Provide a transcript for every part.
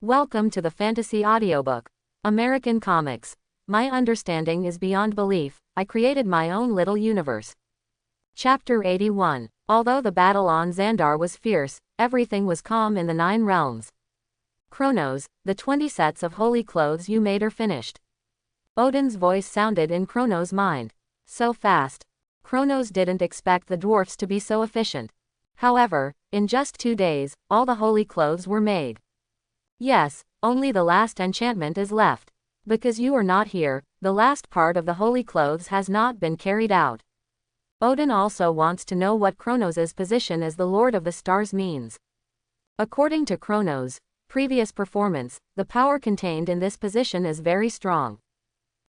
Welcome to the Fantasy Audiobook. American Comics. My understanding is beyond belief, I created my own little universe. Chapter 81. Although the battle on Xandar was fierce, everything was calm in the 9 realms. Kronos, the 20 sets of holy clothes you made are finished. Odin's voice sounded in Kronos' mind. So fast. Kronos didn't expect the dwarfs to be so efficient. However, in just 2 days, all the holy clothes were made. Yes, only the last enchantment is left. Because you are not here, the last part of the holy clothes has not been carried out. Odin also wants to know what Kronos' position as the Lord of the Stars means. According to Kronos' previous performance, the power contained in this position is very strong.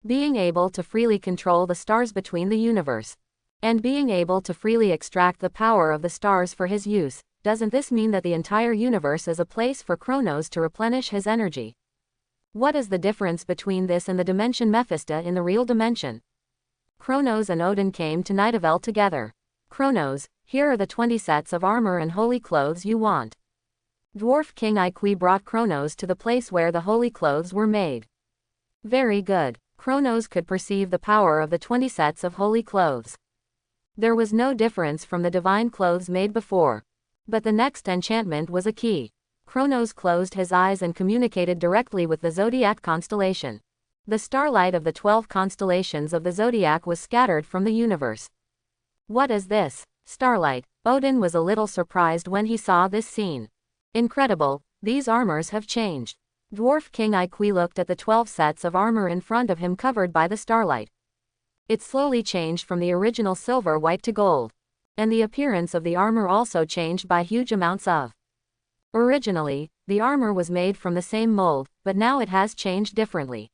Being able to freely control the stars between the universe, and being able to freely extract the power of the stars for his use, doesn't this mean that the entire universe is a place for Kronos to replenish his energy? What is the difference between this and the dimension Mephisto in the real dimension? Kronos and Odin came to Nidavellir together. Kronos, here are the 20 sets of armor and holy clothes you want. Dwarf King Ikwe brought Kronos to the place where the holy clothes were made. Very good. Kronos could perceive the power of the 20 sets of holy clothes. There was no difference from the divine clothes made before. But the next enchantment was a key. Kronos closed his eyes and communicated directly with the Zodiac constellation. The starlight of the 12 constellations of the Zodiac was scattered from the universe. What is this? Starlight. Odin was a little surprised when he saw this scene. Incredible, these armors have changed. Dwarf King Ikwe looked at the 12 sets of armor in front of him covered by the starlight. It slowly changed from the original silver white to gold. And the appearance of the armor also changed by huge amounts of. Originally, the armor was made from the same mold, but now it has changed differently.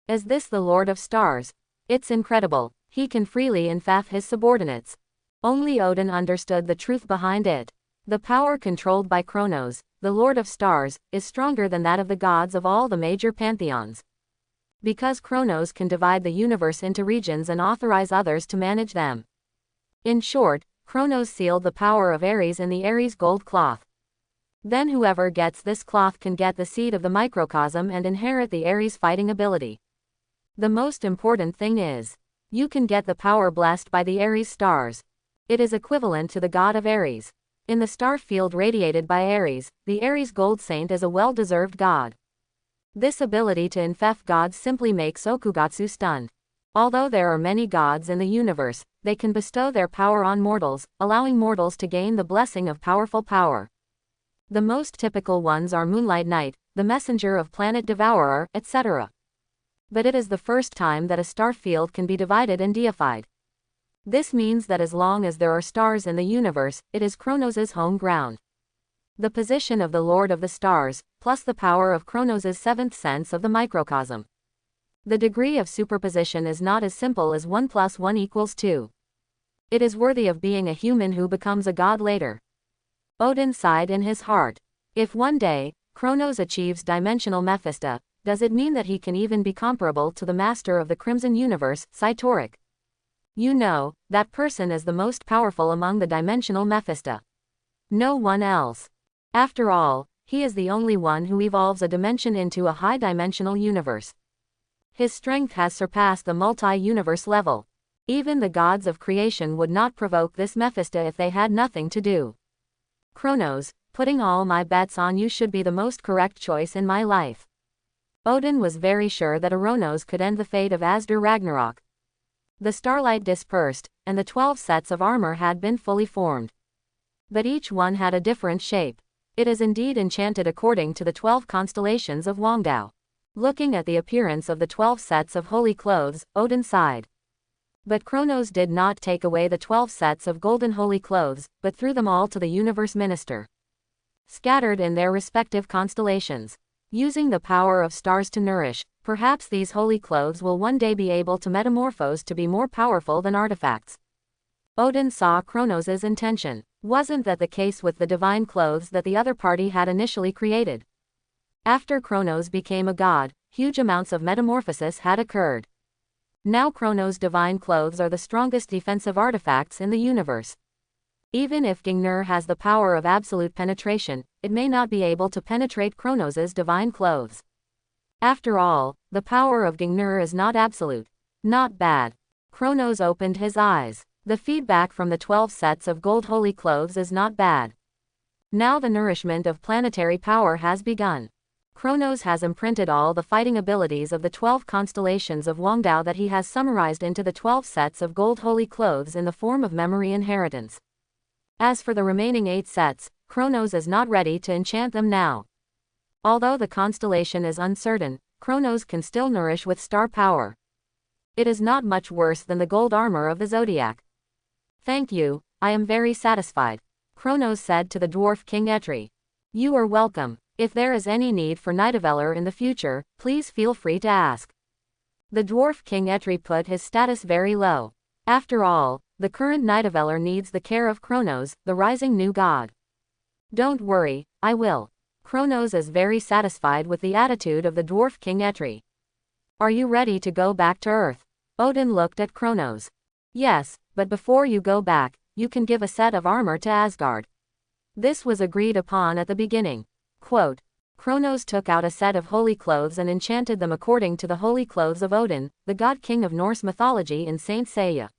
Is this the Lord of Stars? It's incredible, he can freely enfath his subordinates. Only Odin understood the truth behind it. The power controlled by Kronos, the Lord of Stars, is stronger than that of the gods of all the major pantheons. Because Kronos can divide the universe into regions and authorize others to manage them. In short, Kronos sealed the power of Ares in the Ares gold cloth. Then whoever gets this cloth can get the seed of the microcosm and inherit the Ares fighting ability. The most important thing is, you can get the power blessed by the Ares stars. It is equivalent to the god of Ares. In the star field radiated by Ares, the Ares gold saint is a well-deserved god. This ability to infect gods simply makes Okugatsu stunned. Although there are many gods in the universe, they can bestow their power on mortals, allowing mortals to gain the blessing of powerful power. The most typical ones are Moonlight Knight, the Messenger of Planet Devourer, etc. But it is the first time that a star field can be divided and deified. This means that as long as there are stars in the universe, it is Kronos' home ground. The position of the Lord of the Stars, plus the power of Kronos' 7th sense of the microcosm. The degree of superposition is not as simple as 1 + 1 = 2. It is worthy of being a human who becomes a god later. Odin sighed in his heart. If one day, Kronos achieves dimensional Mephisto, does it mean that he can even be comparable to the master of the Crimson Universe, Cytoric? You know, that person is the most powerful among the dimensional Mephisto. No one else. After all, he is the only one who evolves a dimension into a high-dimensional universe. His strength has surpassed the multi-universe level. Even the gods of creation would not provoke this Mephisto if they had nothing to do. Kronos, putting all my bets on you should be the most correct choice in my life. Odin was very sure that Kronos could end the fate of Asgard Ragnarok. The starlight dispersed, and the 12 sets of armor had been fully formed. But each one had a different shape. It is indeed enchanted according to the 12 constellations of Wangdao. Looking at the appearance of the 12 sets of holy clothes, Odin sighed. But Kronos did not take away the 12 sets of golden holy clothes, but threw them all to the universe minister. Scattered in their respective constellations. Using the power of stars to nourish, perhaps these holy clothes will one day be able to metamorphose to be more powerful than artifacts. Odin saw Kronos' intention. Wasn't that the case with the divine clothes that the other party had initially created? After Kronos became a god, huge amounts of metamorphosis had occurred. Now Kronos' divine clothes are the strongest defensive artifacts in the universe. Even if Gungnir has the power of absolute penetration, it may not be able to penetrate Kronos' divine clothes. After all, the power of Gungnir is not absolute. Not bad. Kronos opened his eyes. The feedback from the 12 sets of gold holy clothes is not bad. Now the nourishment of planetary power has begun. Kronos has imprinted all the fighting abilities of the 12 constellations of Wangdao that he has summarized into the 12 sets of gold holy clothes in the form of memory inheritance. As for the remaining 8 sets, Kronos is not ready to enchant them now. Although the constellation is uncertain, Kronos can still nourish with star power. It is not much worse than the gold armor of the Zodiac. Thank you, I am very satisfied, Kronos said to the dwarf King Etri. You are welcome. If there is any need for Nidavellir in the future, please feel free to ask. The dwarf King Etri put his status very low. After all, the current Nidavellir needs the care of Kronos, the rising new god. Don't worry, I will. Kronos is very satisfied with the attitude of the dwarf King Etri. Are you ready to go back to Earth? Odin looked at Kronos. Yes, but before you go back, you can give a set of armor to Asgard. This was agreed upon at the beginning. Quote, Kronos took out a set of holy clothes and enchanted them according to the holy clothes of Odin, the god king of Norse mythology in Saint Seiya.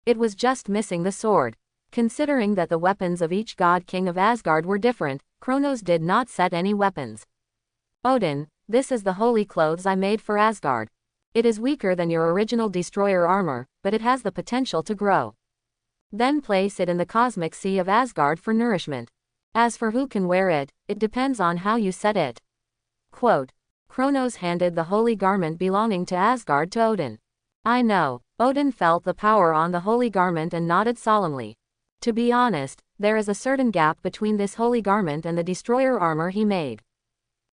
It was just missing the sword. Considering that the weapons of each god king of Asgard were different, Kronos did not set any weapons. Odin, this is the holy clothes I made for Asgard. It is weaker than your original destroyer armor, but it has the potential to grow. Then place it in the cosmic sea of Asgard for nourishment. As for who can wear it, it depends on how you set it. Quote, Kronos handed the holy garment belonging to Asgard to Odin. I know. Odin felt the power on the holy garment and nodded solemnly. To be honest, there is a certain gap between this holy garment and the destroyer armor he made.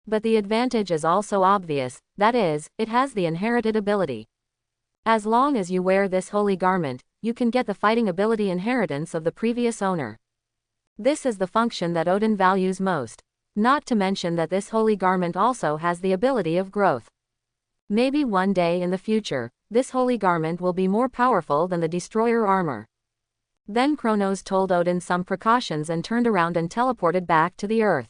But the advantage is also obvious, that is, it has the inherited ability. As long as you wear this holy garment, you can get the fighting ability inheritance of the previous owner. This is the function that Odin values most. Not to mention that this holy garment also has the ability of growth. Maybe one day in the future, this holy garment will be more powerful than the destroyer armor. Then Kronos told Odin some precautions and turned around and teleported back to the Earth.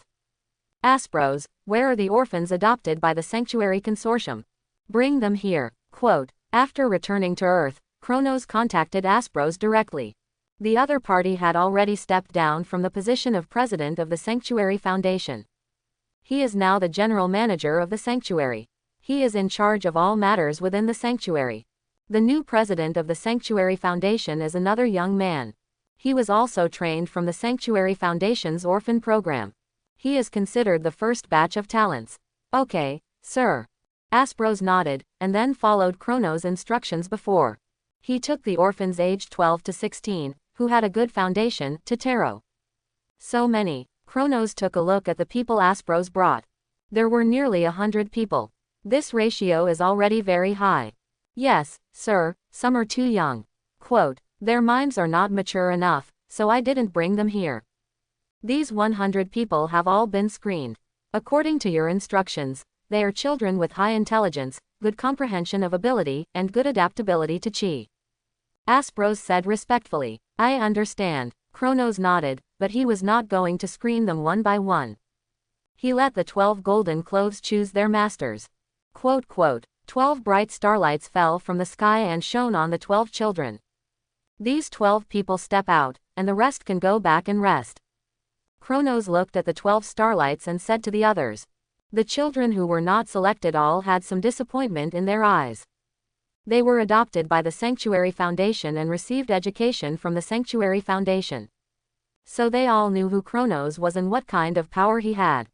Aspros, where are the orphans adopted by the Sanctuary Consortium? Bring them here. Quote, after returning to Earth, Kronos contacted Aspros directly. The other party had already stepped down from the position of president of the Sanctuary Foundation. He is now the general manager of the Sanctuary. He is in charge of all matters within the Sanctuary. The new president of the Sanctuary Foundation is another young man. He was also trained from the Sanctuary Foundation's orphan program. He is considered the first batch of talents. Okay, sir. Aspros nodded, and then followed Kronos' instructions before. He took the orphans aged 12 to 16, who had a good foundation, to Taro. So many. Kronos took a look at the people Aspros brought. There were nearly 100 people. This ratio is already very high. Yes, sir, some are too young. Quote, their minds are not mature enough, so I didn't bring them here. These 100 people have all been screened. According to your instructions, they are children with high intelligence, good comprehension of ability, and good adaptability to chi. Aspros said respectfully. I understand. Kronos nodded, but he was not going to screen them one by one. He let the 12 golden clothes choose their masters. Quote, 12 bright starlights fell from the sky and shone on the 12 children. These 12 people step out, and the rest can go back and rest. Kronos looked at the 12 starlights and said to the others. The children who were not selected all had some disappointment in their eyes. They were adopted by the Sanctuary Foundation and received education from the Sanctuary Foundation. So they all knew who Kronos was and what kind of power he had.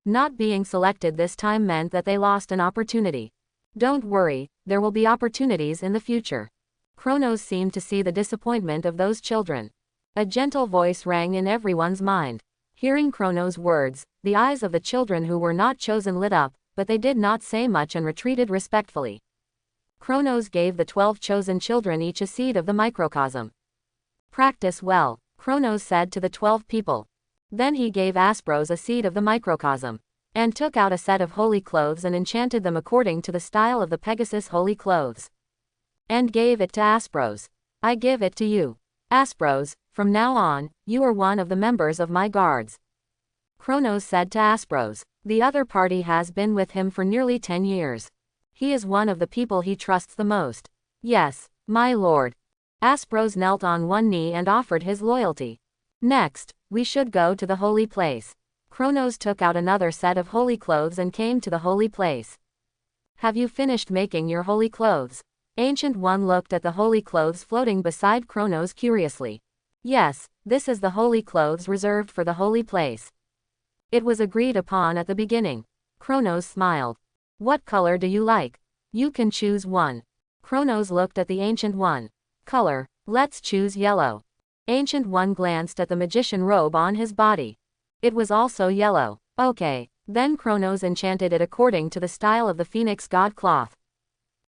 Not being selected this time meant that they lost an opportunity. Don't worry, there will be opportunities in the future. Kronos seemed to see the disappointment of those children. A gentle voice rang in everyone's mind. Hearing Kronos' words, the eyes of the children who were not chosen lit up, but they did not say much and retreated respectfully. Kronos gave the 12 chosen children each a seed of the microcosm. Practice well, Kronos said to the 12 people. Then he gave Aspros a seed of the microcosm, and took out a set of holy clothes and enchanted them according to the style of the Pegasus holy clothes. And gave it to Aspros. I give it to you. Aspros, From now on, you are one of the members of my guards. Kronos said to Aspros. The other party has been with him for nearly 10 years. He is one of the people he trusts the most. Yes, my lord. Aspros knelt on one knee and offered his loyalty. Next, we should go to the holy place. Kronos took out another set of holy clothes and came to the holy place. Have you finished making your holy clothes? Ancient One looked at the holy clothes floating beside Kronos curiously. Yes, this is the holy clothes reserved for the holy place. It was agreed upon at the beginning. Kronos smiled. What color do you like? You can choose one. Kronos looked at the Ancient One. Color, let's choose yellow. Ancient One glanced at the magician robe on his body. It was also yellow. Okay, then Kronos enchanted it according to the style of the Phoenix God cloth.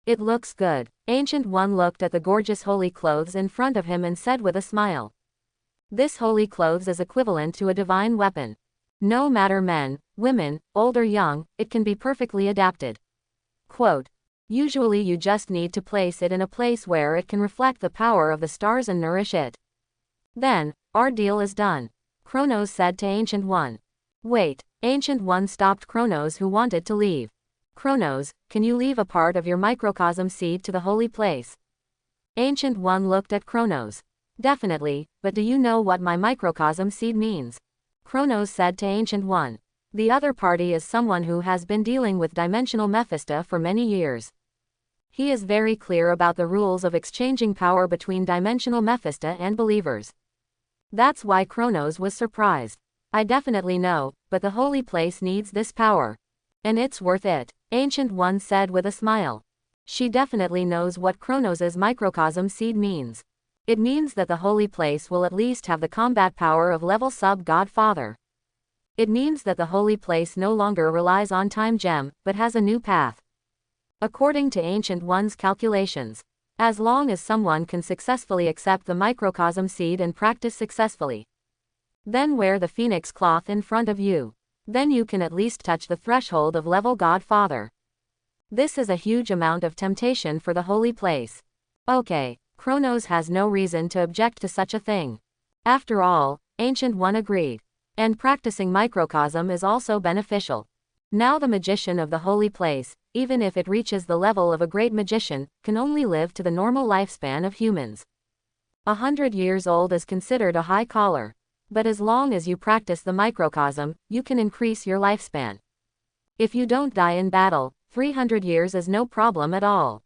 It looks good. Ancient One looked at the gorgeous holy clothes in front of him and said with a smile. This holy clothes is equivalent to a divine weapon. No matter men, women, old or young, it can be perfectly adapted. Quote. Usually you just need to place it in a place where it can reflect the power of the stars and nourish it. Then, our deal is done. Kronos said to Ancient One. Wait, Ancient One stopped Kronos who wanted to leave. Kronos, can you leave a part of your microcosm seed to the holy place? Ancient One looked at Kronos. Definitely, but do you know what my microcosm seed means? Kronos said to Ancient One. The other party is someone who has been dealing with dimensional Mephisto for many years. He is very clear about the rules of exchanging power between dimensional Mephisto and believers. That's why Kronos was surprised. I definitely know, but the holy place needs this power. And it's worth it, Ancient One said with a smile. She definitely knows what Kronos's microcosm seed means. It means that the holy place will at least have the combat power of level sub-God Father. It means that the holy place no longer relies on time gem, but has a new path. According to Ancient One's calculations, as long as someone can successfully accept the microcosm seed and practice successfully, then wear the phoenix cloth in front of you. Then you can at least touch the threshold of level God Father. This is a huge amount of temptation for the holy place. Okay. Kronos has no reason to object to such a thing. After all, Ancient One agreed. And practicing microcosm is also beneficial. Now the magician of the holy place, even if it reaches the level of a great magician, can only live to the normal lifespan of humans. 100 years old is considered a high caller. But as long as you practice the microcosm, you can increase your lifespan. If you don't die in battle, 300 years is no problem at all.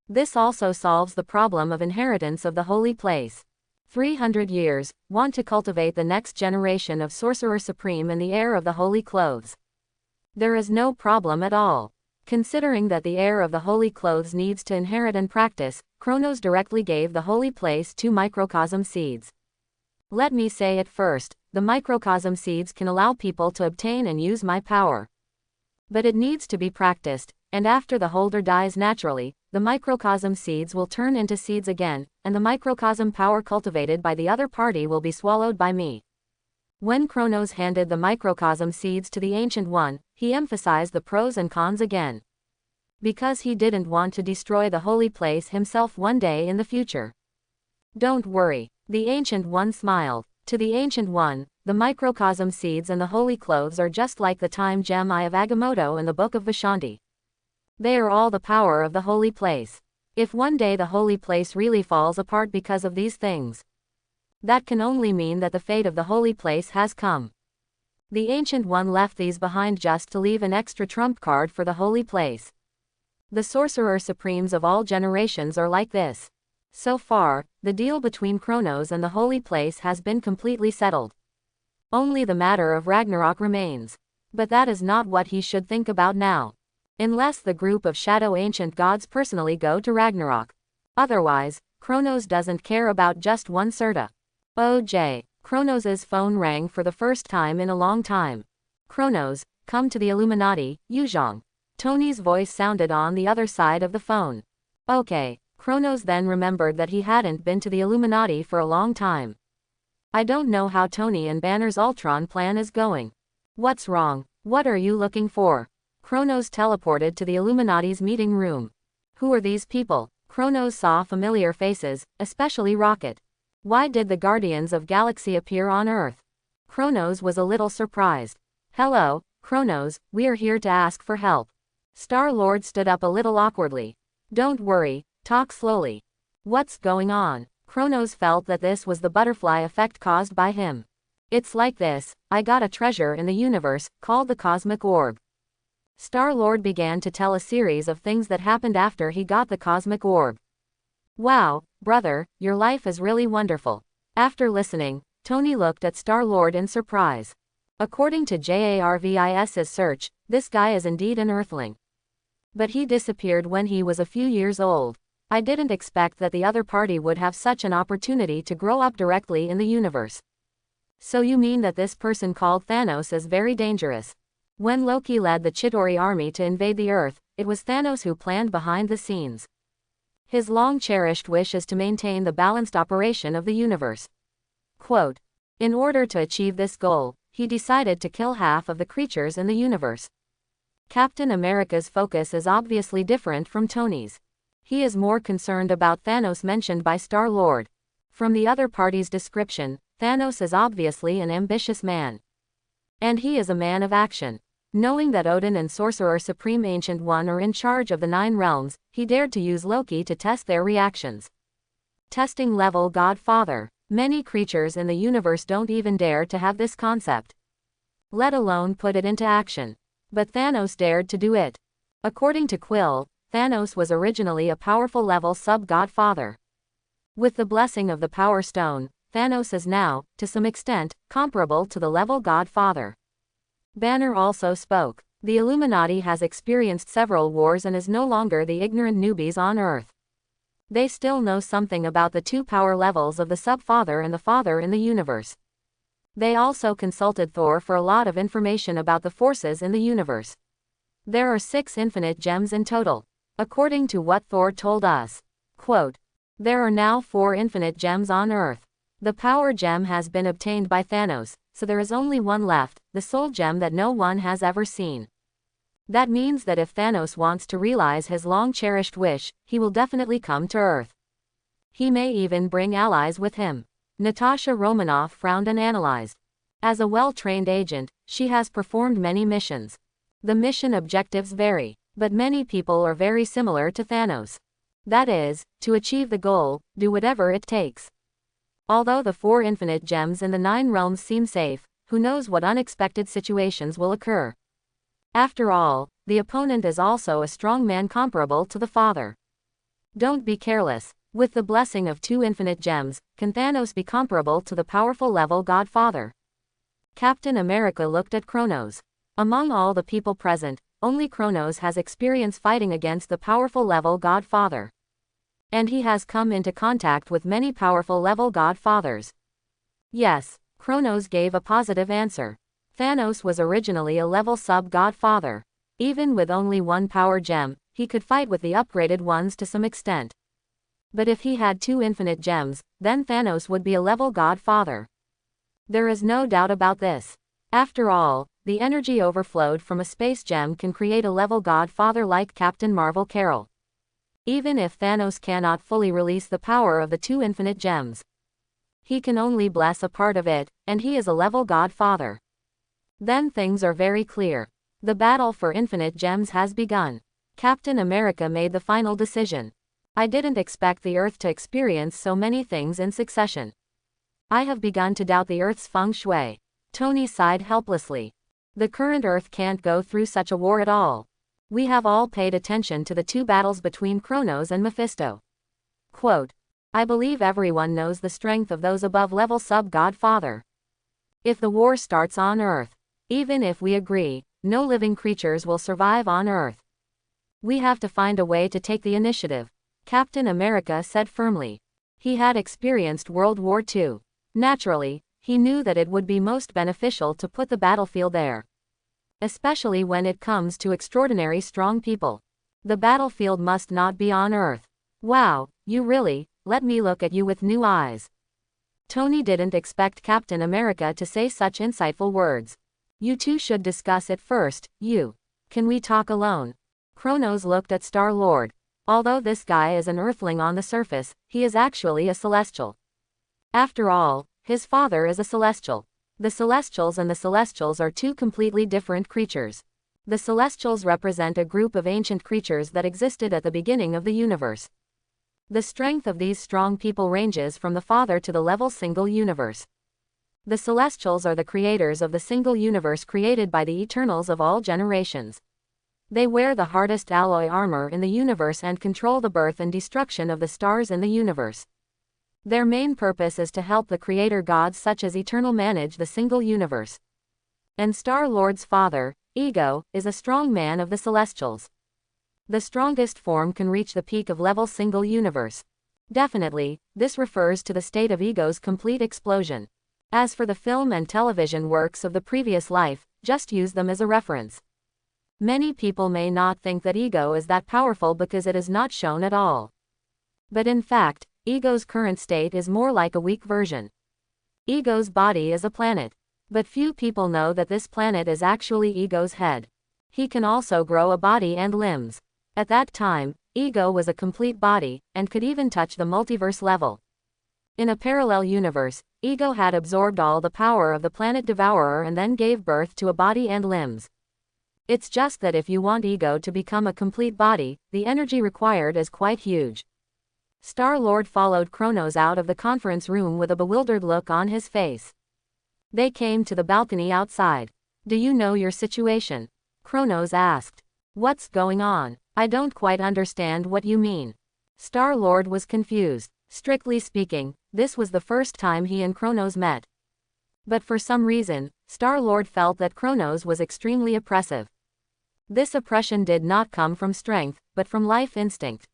This also solves the problem of inheritance of the holy place. 300 years, want to cultivate the next generation of Sorcerer Supreme in the heir of the holy clothes. There is no problem at all. Considering that the heir of the holy clothes needs to inherit and practice, Kronos directly gave the holy place 2 microcosm seeds. Let me say it first, the microcosm seeds can allow people to obtain and use my power. But it needs to be practiced, and after the holder dies naturally, the microcosm seeds will turn into seeds again, and the microcosm power cultivated by the other party will be swallowed by me. When Kronos handed the microcosm seeds to the Ancient One, he emphasized the pros and cons again. Because he didn't want to destroy the holy place himself one day in the future. Don't worry, the Ancient One smiled. To the Ancient One, the microcosm seeds and the holy clothes are just like the time gem Eye of Agamotto in the Book of Vishanti. They are all the power of the holy place. If one day the holy place really falls apart because of these things, that can only mean that the fate of the holy place has come. The Ancient One left these behind just to leave an extra trump card for the holy place. The Sorcerer Supremes of all generations are like this. So far, the deal between Kronos and the holy place has been completely settled. Only the matter of Ragnarok remains. But that is not what he should think about now. Unless the group of shadow ancient gods personally go to Ragnarok. Otherwise, Kronos doesn't care about just one Serta. OJ. Kronos's phone rang for the first time in a long time. Kronos, come to the Illuminati, Yuzhong. Tony's voice sounded on the other side of the phone. Okay. Kronos then remembered that he hadn't been to the Illuminati for a long time. I don't know how Tony and Banner's Ultron plan is going. What's wrong? What are you looking for? Kronos teleported to the Illuminati's meeting room. Who are these people? Kronos saw familiar faces, especially Rocket. Why did the Guardians of Galaxy appear on Earth? Kronos was a little surprised. Hello, Kronos, we are here to ask for help. Star-Lord stood up a little awkwardly. Don't worry, talk slowly. What's going on? Kronos felt that this was the butterfly effect caused by him. It's like this, I got a treasure in the universe, called the Cosmic Orb. Star-Lord began to tell a series of things that happened after he got the Cosmic Orb. Wow, brother, your life is really wonderful. After listening, Tony looked at Star-Lord in surprise. According to JARVIS's search, this guy is indeed an Earthling. But he disappeared when he was a few years old. I didn't expect that the other party would have such an opportunity to grow up directly in the universe. So you mean that this person called Thanos is very dangerous? When Loki led the Chitauri army to invade the Earth, it was Thanos who planned behind the scenes. His long-cherished wish is to maintain the balanced operation of the universe. Quote, in order to achieve this goal, he decided to kill half of the creatures in the universe. Captain America's focus is obviously different from Tony's. He is more concerned about Thanos mentioned by Star-Lord. From the other party's description, Thanos is obviously an ambitious man. And he is a man of action. Knowing that Odin and Sorcerer Supreme Ancient One are in charge of the 9 realms, he dared to use Loki to test their reactions. Testing level Godfather. Many creatures in the universe don't even dare to have this concept, let alone put it into action. But Thanos dared to do it. According to Quill, Thanos was originally a powerful level sub-Godfather. With the blessing of the Power Stone, Thanos is now, to some extent, comparable to the level Godfather. Banner also spoke. The Illuminati has experienced several wars and is no longer the ignorant newbies on Earth. They still know something about the 2 power levels of the Sub-Father and the Father in the universe. They also consulted Thor for a lot of information about the forces in the universe. There are 6 infinite gems in total. According to what Thor told us. Quote, there are now 4 infinite gems on Earth. The power gem has been obtained by Thanos, so there is only one left, the soul gem that no one has ever seen. That means that if Thanos wants to realize his long-cherished wish, he will definitely come to Earth. He may even bring allies with him. Natasha Romanoff frowned and analyzed. As a well-trained agent, she has performed many missions. The mission objectives vary, but many people are very similar to Thanos. That is, to achieve the goal, do whatever it takes. Although the 4 infinite gems in the 9 realms seem safe, who knows what unexpected situations will occur. After all, the opponent is also a strong man comparable to the Father. Don't be careless. With the blessing of 2 infinite gems, can Thanos be comparable to the powerful level Godfather? Captain America looked at Kronos. Among all the people present, only Kronos has experience fighting against the powerful level Godfather. And he has come into contact with many powerful level Godfathers. Yes, Kronos gave a positive answer. Thanos was originally a level sub-Godfather. Even with only 1 power gem, he could fight with the upgraded ones to some extent. But if he had 2 infinite gems, then Thanos would be a level Godfather. There is no doubt about this. After all, the energy overflowed from a space gem can create a level Godfather like Captain Marvel Carol. Even if Thanos cannot fully release the power of the 2 infinite gems, he can only bless a part of it, and he is a level Godfather. Then things are very clear. The battle for infinite gems has begun. Captain America made the final decision. I didn't expect the Earth to experience so many things in succession. I have begun to doubt the Earth's feng shui. Tony sighed helplessly. The current Earth can't go through such a war at all. We have all paid attention to the 2 battles between Kronos and Mephisto. Quote, I believe everyone knows the strength of those above level sub-Godfather. If the war starts on Earth, even if we agree, no living creatures will survive on Earth. We have to find a way to take the initiative, Captain America said firmly. He had experienced World War II. Naturally, he knew that it would be most beneficial to put the battlefield there. Especially when it comes to extraordinary strong people. The battlefield must not be on Earth. Wow, you really, let me look at you with new eyes. Tony didn't expect Captain America to say such insightful words. You two should discuss it first, Can we talk alone? Kronos looked at Star-Lord. Although this guy is an Earthling on the surface, he is actually a Celestial. After all, his father is a celestial. The Celestials and the Celestials are two completely different creatures. The Celestials represent a group of ancient creatures that existed at the beginning of the universe. The strength of these strong people ranges from the father to the level single universe. The Celestials are the creators of the single universe created by the Eternals of all generations. They wear the hardest alloy armor in the universe and control the birth and destruction of the stars in the universe. Their main purpose is to help the creator gods such as Eternal manage the single universe. And Star-Lord's father, Ego, is a strong man of the Celestials. The strongest form can reach the peak of level single universe. Definitely, this refers to the state of Ego's complete explosion. As for the film and television works of the previous life, just use them as a reference. Many people may not think that Ego is that powerful because it is not shown at all. But in fact, Ego's current state is more like a weak version. Ego's body is a planet. But few people know that this planet is actually Ego's head. He can also grow a body and limbs. At that time, Ego was a complete body, and could even touch the multiverse level. In a parallel universe, Ego had absorbed all the power of the planet Devourer and then gave birth to a body and limbs. It's just that if you want Ego to become a complete body, the energy required is quite huge. Star-Lord followed Kronos out of the conference room with a bewildered look on his face. They came to the balcony outside. "Do you know your situation?" Kronos asked. "What's going on? I don't quite understand what you mean." Star-Lord was confused. Strictly speaking, this was the first time he and Kronos met. But for some reason, Star-Lord felt that Kronos was extremely oppressive. This oppression did not come from strength, but from life instinct.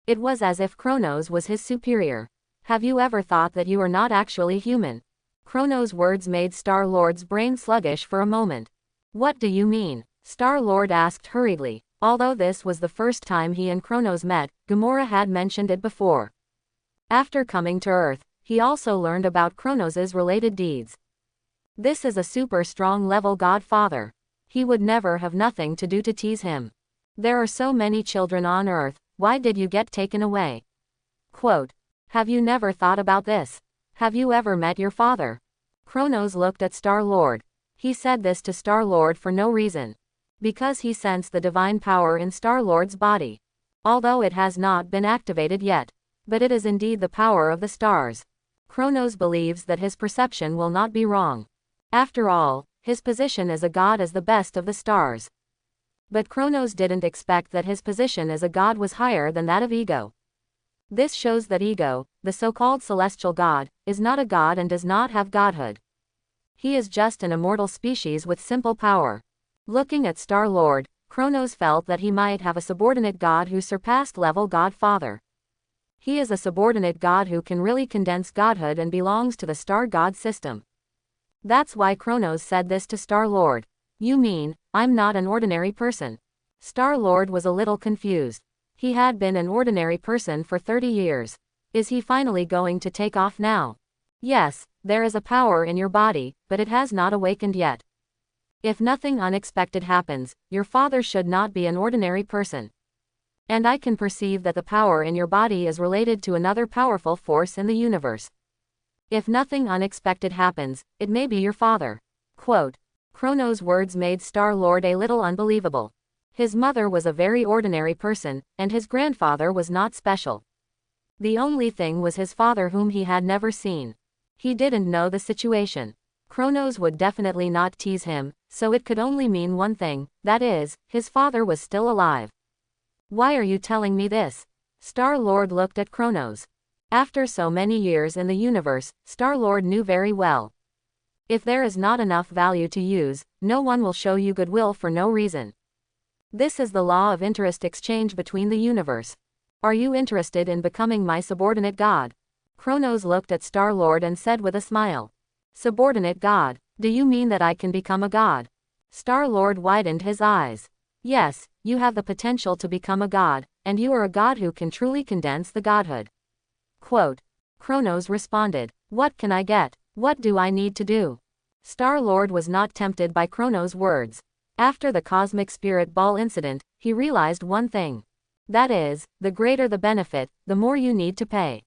It was as if Kronos was his superior. "Have you ever thought that you are not actually human?" Kronos' words made Star-Lord's brain sluggish for a moment. "What do you mean?" Star-Lord asked hurriedly. Although this was the first time he and Kronos met, Gamora had mentioned it before. After coming to Earth, he also learned about Kronos' related deeds. This is a super strong level godfather. He would never have nothing to do to tease him. "There are so many children on Earth, why did you get taken away?" Quote, "Have you never thought about this? Have you ever met your father?" Kronos looked at Star-Lord. He said this to Star-Lord for no reason. Because he sensed the divine power in Star-Lord's body. Although it has not been activated yet. But it is indeed the power of the stars. Kronos believes that his perception will not be wrong. After all, his position as a god is the best of the stars. But Kronos didn't expect that his position as a god was higher than that of Ego. This shows that Ego, the so-called celestial god, is not a god and does not have godhood. He is just an immortal species with simple power. Looking at Star-Lord, Kronos felt that he might have a subordinate god who surpassed level godfather. He is a subordinate god who can really condense godhood and belongs to the star god system. That's why Kronos said this to Star-Lord. "You mean, I'm not an ordinary person?" Star-Lord was a little confused. He had been an ordinary person for 30 years. Is he finally going to take off now? "Yes, there is a power in your body, but it has not awakened yet. If nothing unexpected happens, your father should not be an ordinary person. And I can perceive that the power in your body is related to another powerful force in the universe. If nothing unexpected happens, it may be your father." Quote. Kronos' words made Star-Lord a little unbelievable. His mother was a very ordinary person, and his grandfather was not special. The only thing was his father whom he had never seen. He didn't know the situation. Kronos would definitely not tease him, so it could only mean one thing, that is, his father was still alive. "Why are you telling me this?" Star-Lord looked at Kronos. After so many years in the universe, Star-Lord knew very well. If there is not enough value to use, no one will show you goodwill for no reason. This is the law of interest exchange between the universe. "Are you interested in becoming my subordinate god?" Kronos looked at Star-Lord and said with a smile. "Subordinate god? Do you mean that I can become a god?" Star-Lord widened his eyes. "Yes, you have the potential to become a god, and you are a god who can truly condense the godhood." Quote. Kronos responded. "What can I get? What do I need to do?" Star-Lord was not tempted by Kronos' words. After the Cosmic Spirit Ball incident, he realized one thing. That is, the greater the benefit, the more you need to pay.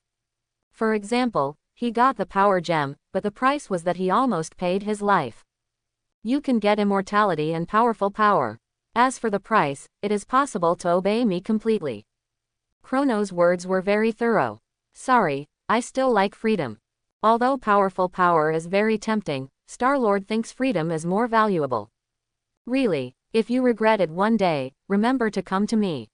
For example, He got the power gem, but the price was that he almost paid his life. You can get immortality and powerful power. As for the price, it is possible to obey me completely. Kronos' words were very thorough. Sorry, I still like freedom. Although powerful power is very tempting, Starlord thinks freedom is more valuable. Really, if you regret it one day, remember to come to me.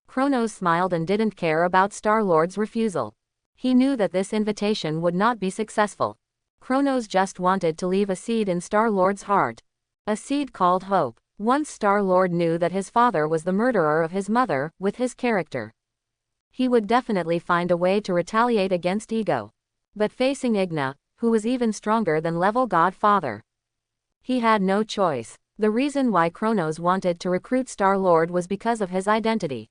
Kronos smiled and didn't care about Starlord's refusal. He knew that this invitation would not be successful. Kronos just wanted to leave a seed in Starlord's heart. A seed called hope. Once Starlord knew that his father was the murderer of his mother, with his character, he would definitely find a way to retaliate against Ego. But facing Igna, who was even stronger than level Godfather, he had no choice. The reason why Kronos wanted to recruit Starlord was because of his identity.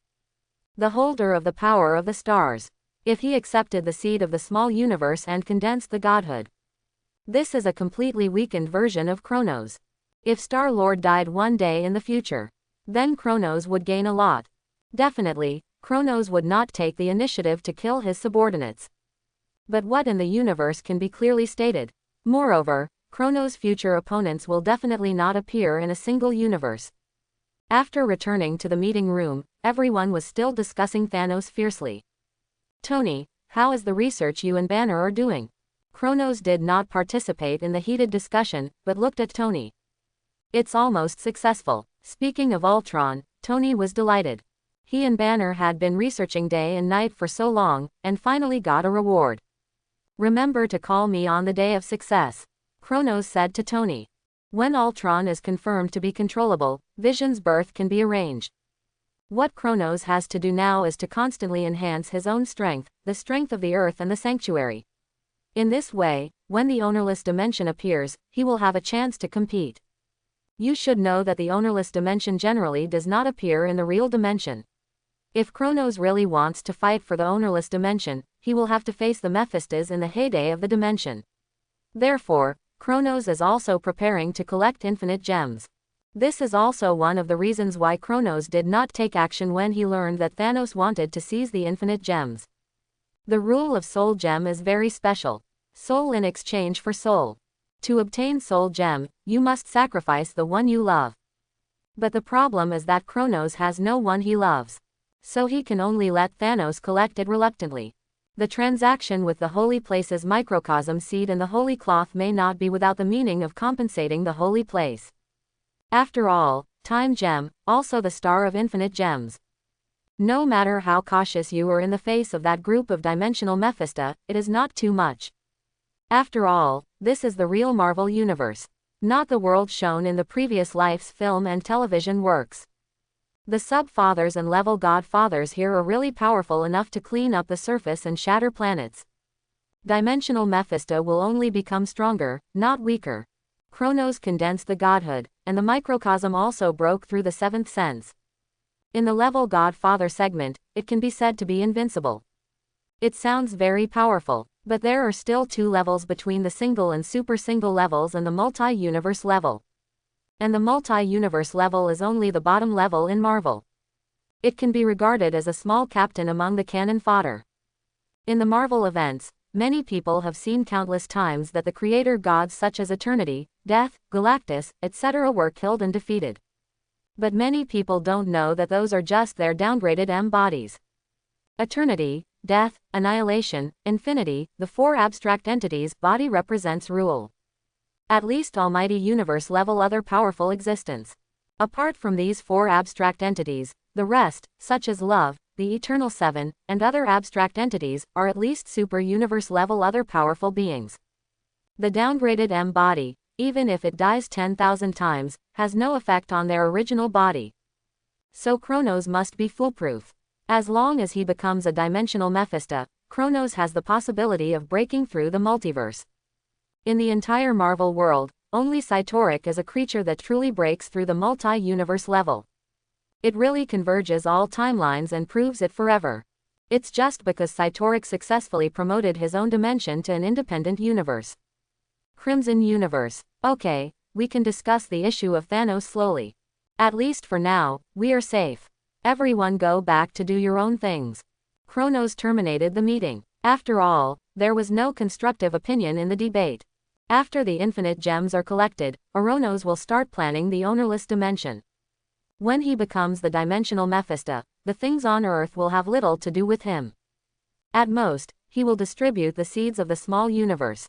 The holder of the power of the stars. If he accepted the seed of the small universe and condensed the Godhood. This is a completely weakened version of Kronos. If Starlord died one day in the future, then Kronos would gain a lot. Definitely, Kronos would not take the initiative to kill his subordinates. But what in the universe can be clearly stated? Moreover, Kronos' future opponents will definitely not appear in a single universe. After returning to the meeting room, everyone was still discussing Thanos fiercely. Tony, how is the research you and Banner are doing? Kronos did not participate in the heated discussion, but looked at Tony. It's almost successful. Speaking of Ultron, Tony was delighted. He and Banner had been researching day and night for so long, and finally got a reward. Remember to call me on the day of success, Kronos said to Tony. When Ultron is confirmed to be controllable, Vision's birth can be arranged. What Kronos has to do now is to constantly enhance his own strength, the strength of the Earth and the Sanctuary. In this way, when the ownerless dimension appears, he will have a chance to compete. You should know that the ownerless dimension generally does not appear in the real dimension. If Kronos really wants to fight for the ownerless dimension, he will have to face the Mephistos in the heyday of the dimension. Therefore, Kronos is also preparing to collect infinite gems. This is also one of the reasons why Kronos did not take action when he learned that Thanos wanted to seize the infinite gems. The rule of Soul Gem is very special. Soul in exchange for soul. To obtain Soul Gem, you must sacrifice the one you love. But the problem is that Kronos has no one he loves. So he can only let Thanos collect it reluctantly. The transaction with the Holy Place's microcosm seed and the Holy Cloth may not be without the meaning of compensating the Holy Place. After all, Time Gem, also the Star of Infinite Gems. No matter how cautious you are in the face of that group of dimensional Mephisto, it is not too much. After all, this is the real Marvel Universe, not the world shown in the previous life's film and television works. The sub-fathers and level godfathers here are really powerful enough to clean up the surface and shatter planets. Dimensional Mephisto will only become stronger, not weaker. Kronos condensed the Godhood, and the microcosm also broke through the seventh sense. In the level Godfather segment, it can be said to be invincible. It sounds very powerful, but there are still two levels between the single and super single levels and the multi-universe level. And the multi-universe level is only the bottom level in Marvel. It can be regarded as a small captain among the cannon fodder. In the Marvel events, many people have seen countless times that the creator gods such as Eternity, Death, Galactus, etc. were killed and defeated. But many people don't know that those are just their downgraded M-bodies. Eternity, Death, Annihilation, Infinity, the four abstract entities body represents rule. At least Almighty Universe level other powerful existence. Apart from these four abstract entities, the rest, such as Love, the Eternal Seven, and other abstract entities, are at least super universe level other powerful beings. The downgraded M-body, even if it dies 10,000 times, has no effect on their original body. So Kronos must be foolproof. As long as he becomes a dimensional Mephisto, Kronos has the possibility of breaking through the multiverse. In the entire Marvel world, only Cytoric is a creature that truly breaks through the multi-universe level. It really converges all timelines and proves it forever. It's just because Cytoric successfully promoted his own dimension to an independent universe. Crimson Universe. Okay, we can discuss the issue of Thanos slowly. At least for now, we are safe. Everyone go back to do your own things. Kronos terminated the meeting. After all, There was no constructive opinion in the debate. After the infinite gems are collected, Kronos will start planning the ownerless dimension. When he becomes the dimensional Mephisto, the things on Earth will have little to do with him. At most, he will distribute the seeds of the small universe.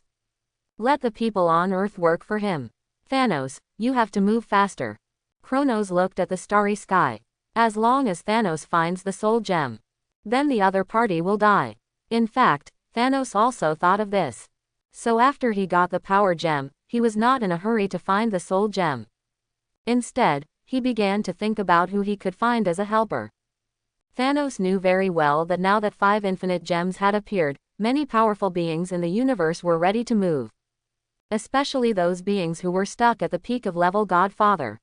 Let the people on Earth work for him. Thanos, you have to move faster. Kronos looked at the starry sky. As long as Thanos finds the soul gem, then the other party will die. In fact, Thanos also thought of this. So after he got the power gem, he was not in a hurry to find the soul gem. Instead, he began to think about who he could find as a helper. Thanos knew very well that now that 5 infinite gems had appeared, many powerful beings in the universe were ready to move. Especially those beings who were stuck at the peak of level Godfather.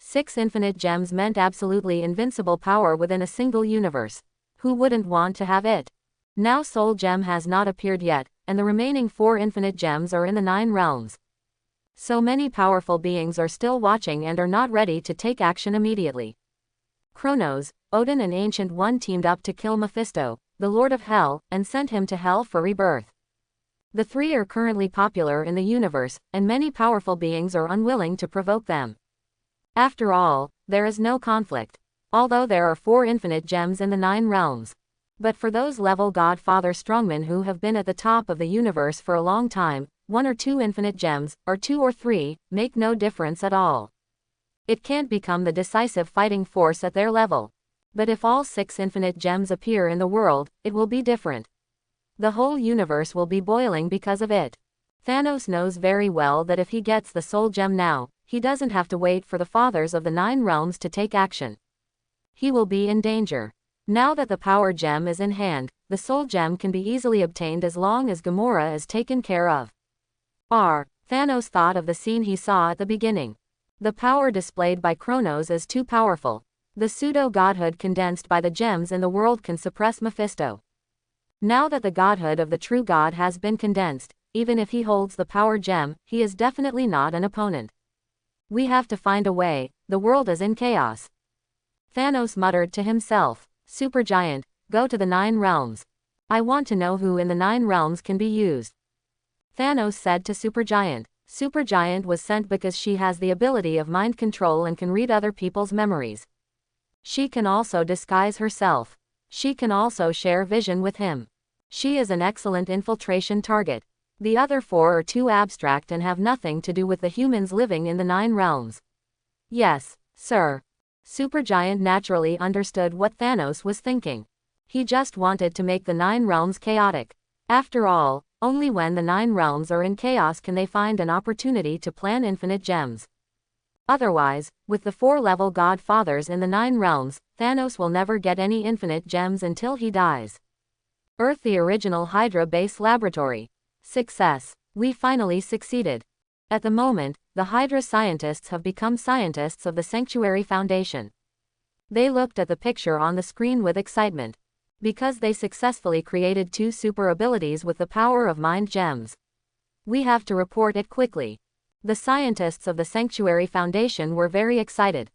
6 infinite gems meant absolutely invincible power within a single universe. Who wouldn't want to have it? Now Soul Gem has not appeared yet, and the remaining 4 infinite gems are in the 9 realms. So many powerful beings are still watching and are not ready to take action immediately. Kronos, Odin and Ancient One teamed up to kill Mephisto, the Lord of Hell, and sent him to Hell for rebirth. The 3 are currently popular in the universe, and many powerful beings are unwilling to provoke them. After all, there is no conflict. Although there are 4 infinite gems in the 9 realms. But for those level Godfather strongmen who have been at the top of the universe for a long time, 1 or 2 infinite gems, or 2 or 3, make no difference at all. It can't become the decisive fighting force at their level. But if all 6 infinite gems appear in the world, it will be different. The whole universe will be boiling because of it. Thanos knows very well that if he gets the soul gem now, he doesn't have to wait for the fathers of the 9 realms to take action. He will be in danger. Now that the power gem is in hand, the soul gem can be easily obtained as long as Gamora is taken care of. Thanos thought of the scene he saw at the beginning. The power displayed by Kronos is too powerful. The pseudo-godhood condensed by the gems in the world can suppress Mephisto. Now that the godhood of the true god has been condensed, even if he holds the power gem, he is definitely not an opponent. We have to find a way, the world is in chaos. Thanos muttered to himself. Supergiant, go to the 9 realms. I want to know who in the 9 realms can be used. Thanos said to Supergiant. Supergiant was sent because she has the ability of mind control and can read other people's memories. She can also disguise herself. She can also share vision with him. She is an excellent infiltration target. The other 4 are too abstract and have nothing to do with the humans living in the 9 realms. Yes, sir. Supergiant naturally understood what Thanos was thinking. He just wanted to make the 9 realms chaotic. After all, only when the 9 realms are in chaos can they find an opportunity to plan infinite gems. Otherwise, with the 4-level godfathers in the 9 realms, Thanos will never get any infinite gems until he dies. Earth, the original Hydra base laboratory. Success. We finally succeeded. At the moment, the Hydra scientists have become scientists of the Sanctuary Foundation. They looked at the picture on the screen with excitement. Because they successfully created 2 super abilities with the power of mind gems. We have to report it quickly. The scientists of the Sanctuary Foundation were very excited.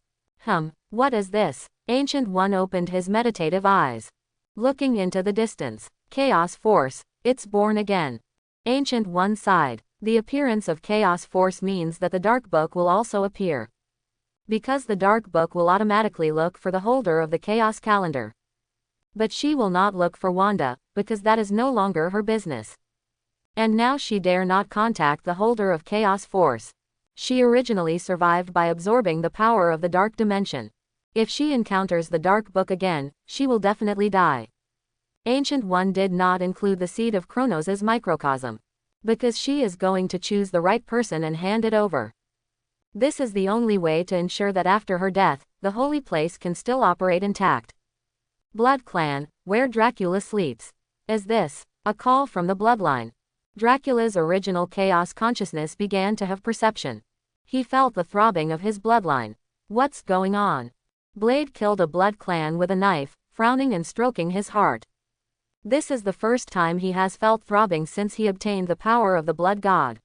What is this? Ancient One opened his meditative eyes. Looking into the distance. Chaos Force, it's born again. Ancient One sighed. The appearance of Chaos Force means that the Dark Book will also appear. Because the Dark Book will automatically look for the holder of the Chaos Calendar. But she will not look for Wanda, because that is no longer her business. And now she dare not contact the holder of Chaos Force. She originally survived by absorbing the power of the Dark Dimension. If she encounters the Dark Book again, she will definitely die. Ancient One did not include the seed of Kronos' microcosm. Because she is going to choose the right person and hand it over. This is the only way to ensure that after her death, the holy place can still operate intact. Blood Clan, where Dracula sleeps. Is this a call from the bloodline? Dracula's original chaos consciousness began to have perception. He felt the throbbing of his bloodline. What's going on? Blade killed a blood clan with a knife, frowning and stroking his heart. This is the first time he has felt throbbing since he obtained the power of the blood god.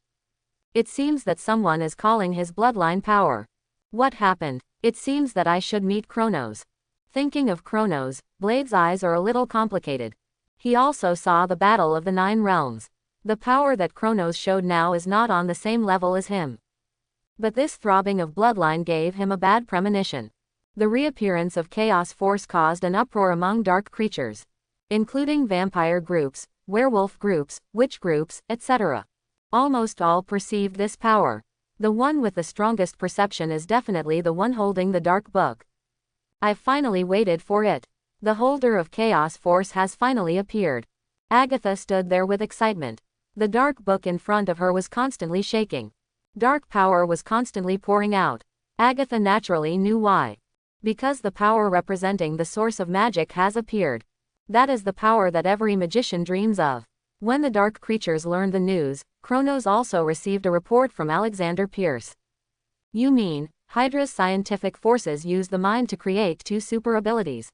It seems that someone is calling his bloodline power. What happened? It seems that I should meet Kronos. Thinking of Kronos, Blade's eyes are a little complicated. He also saw the battle of the 9 realms. The power that Kronos showed now is not on the same level as him. But this throbbing of bloodline gave him a bad premonition. The reappearance of Chaos Force caused an uproar among dark creatures, including vampire groups, werewolf groups, witch groups, etc. Almost all perceived this power. The one with the strongest perception is definitely the one holding the dark book. I've finally waited for it. The holder of Chaos Force has finally appeared. Agatha stood there with excitement. The dark book in front of her was constantly shaking. Dark power was constantly pouring out. Agatha naturally knew why. Because the power representing the source of magic has appeared. That is the power that every magician dreams of. When the dark creatures learned the news, Kronos also received a report from Alexander Pierce. You mean, Hydra's scientific forces use the mind to create 2 super abilities?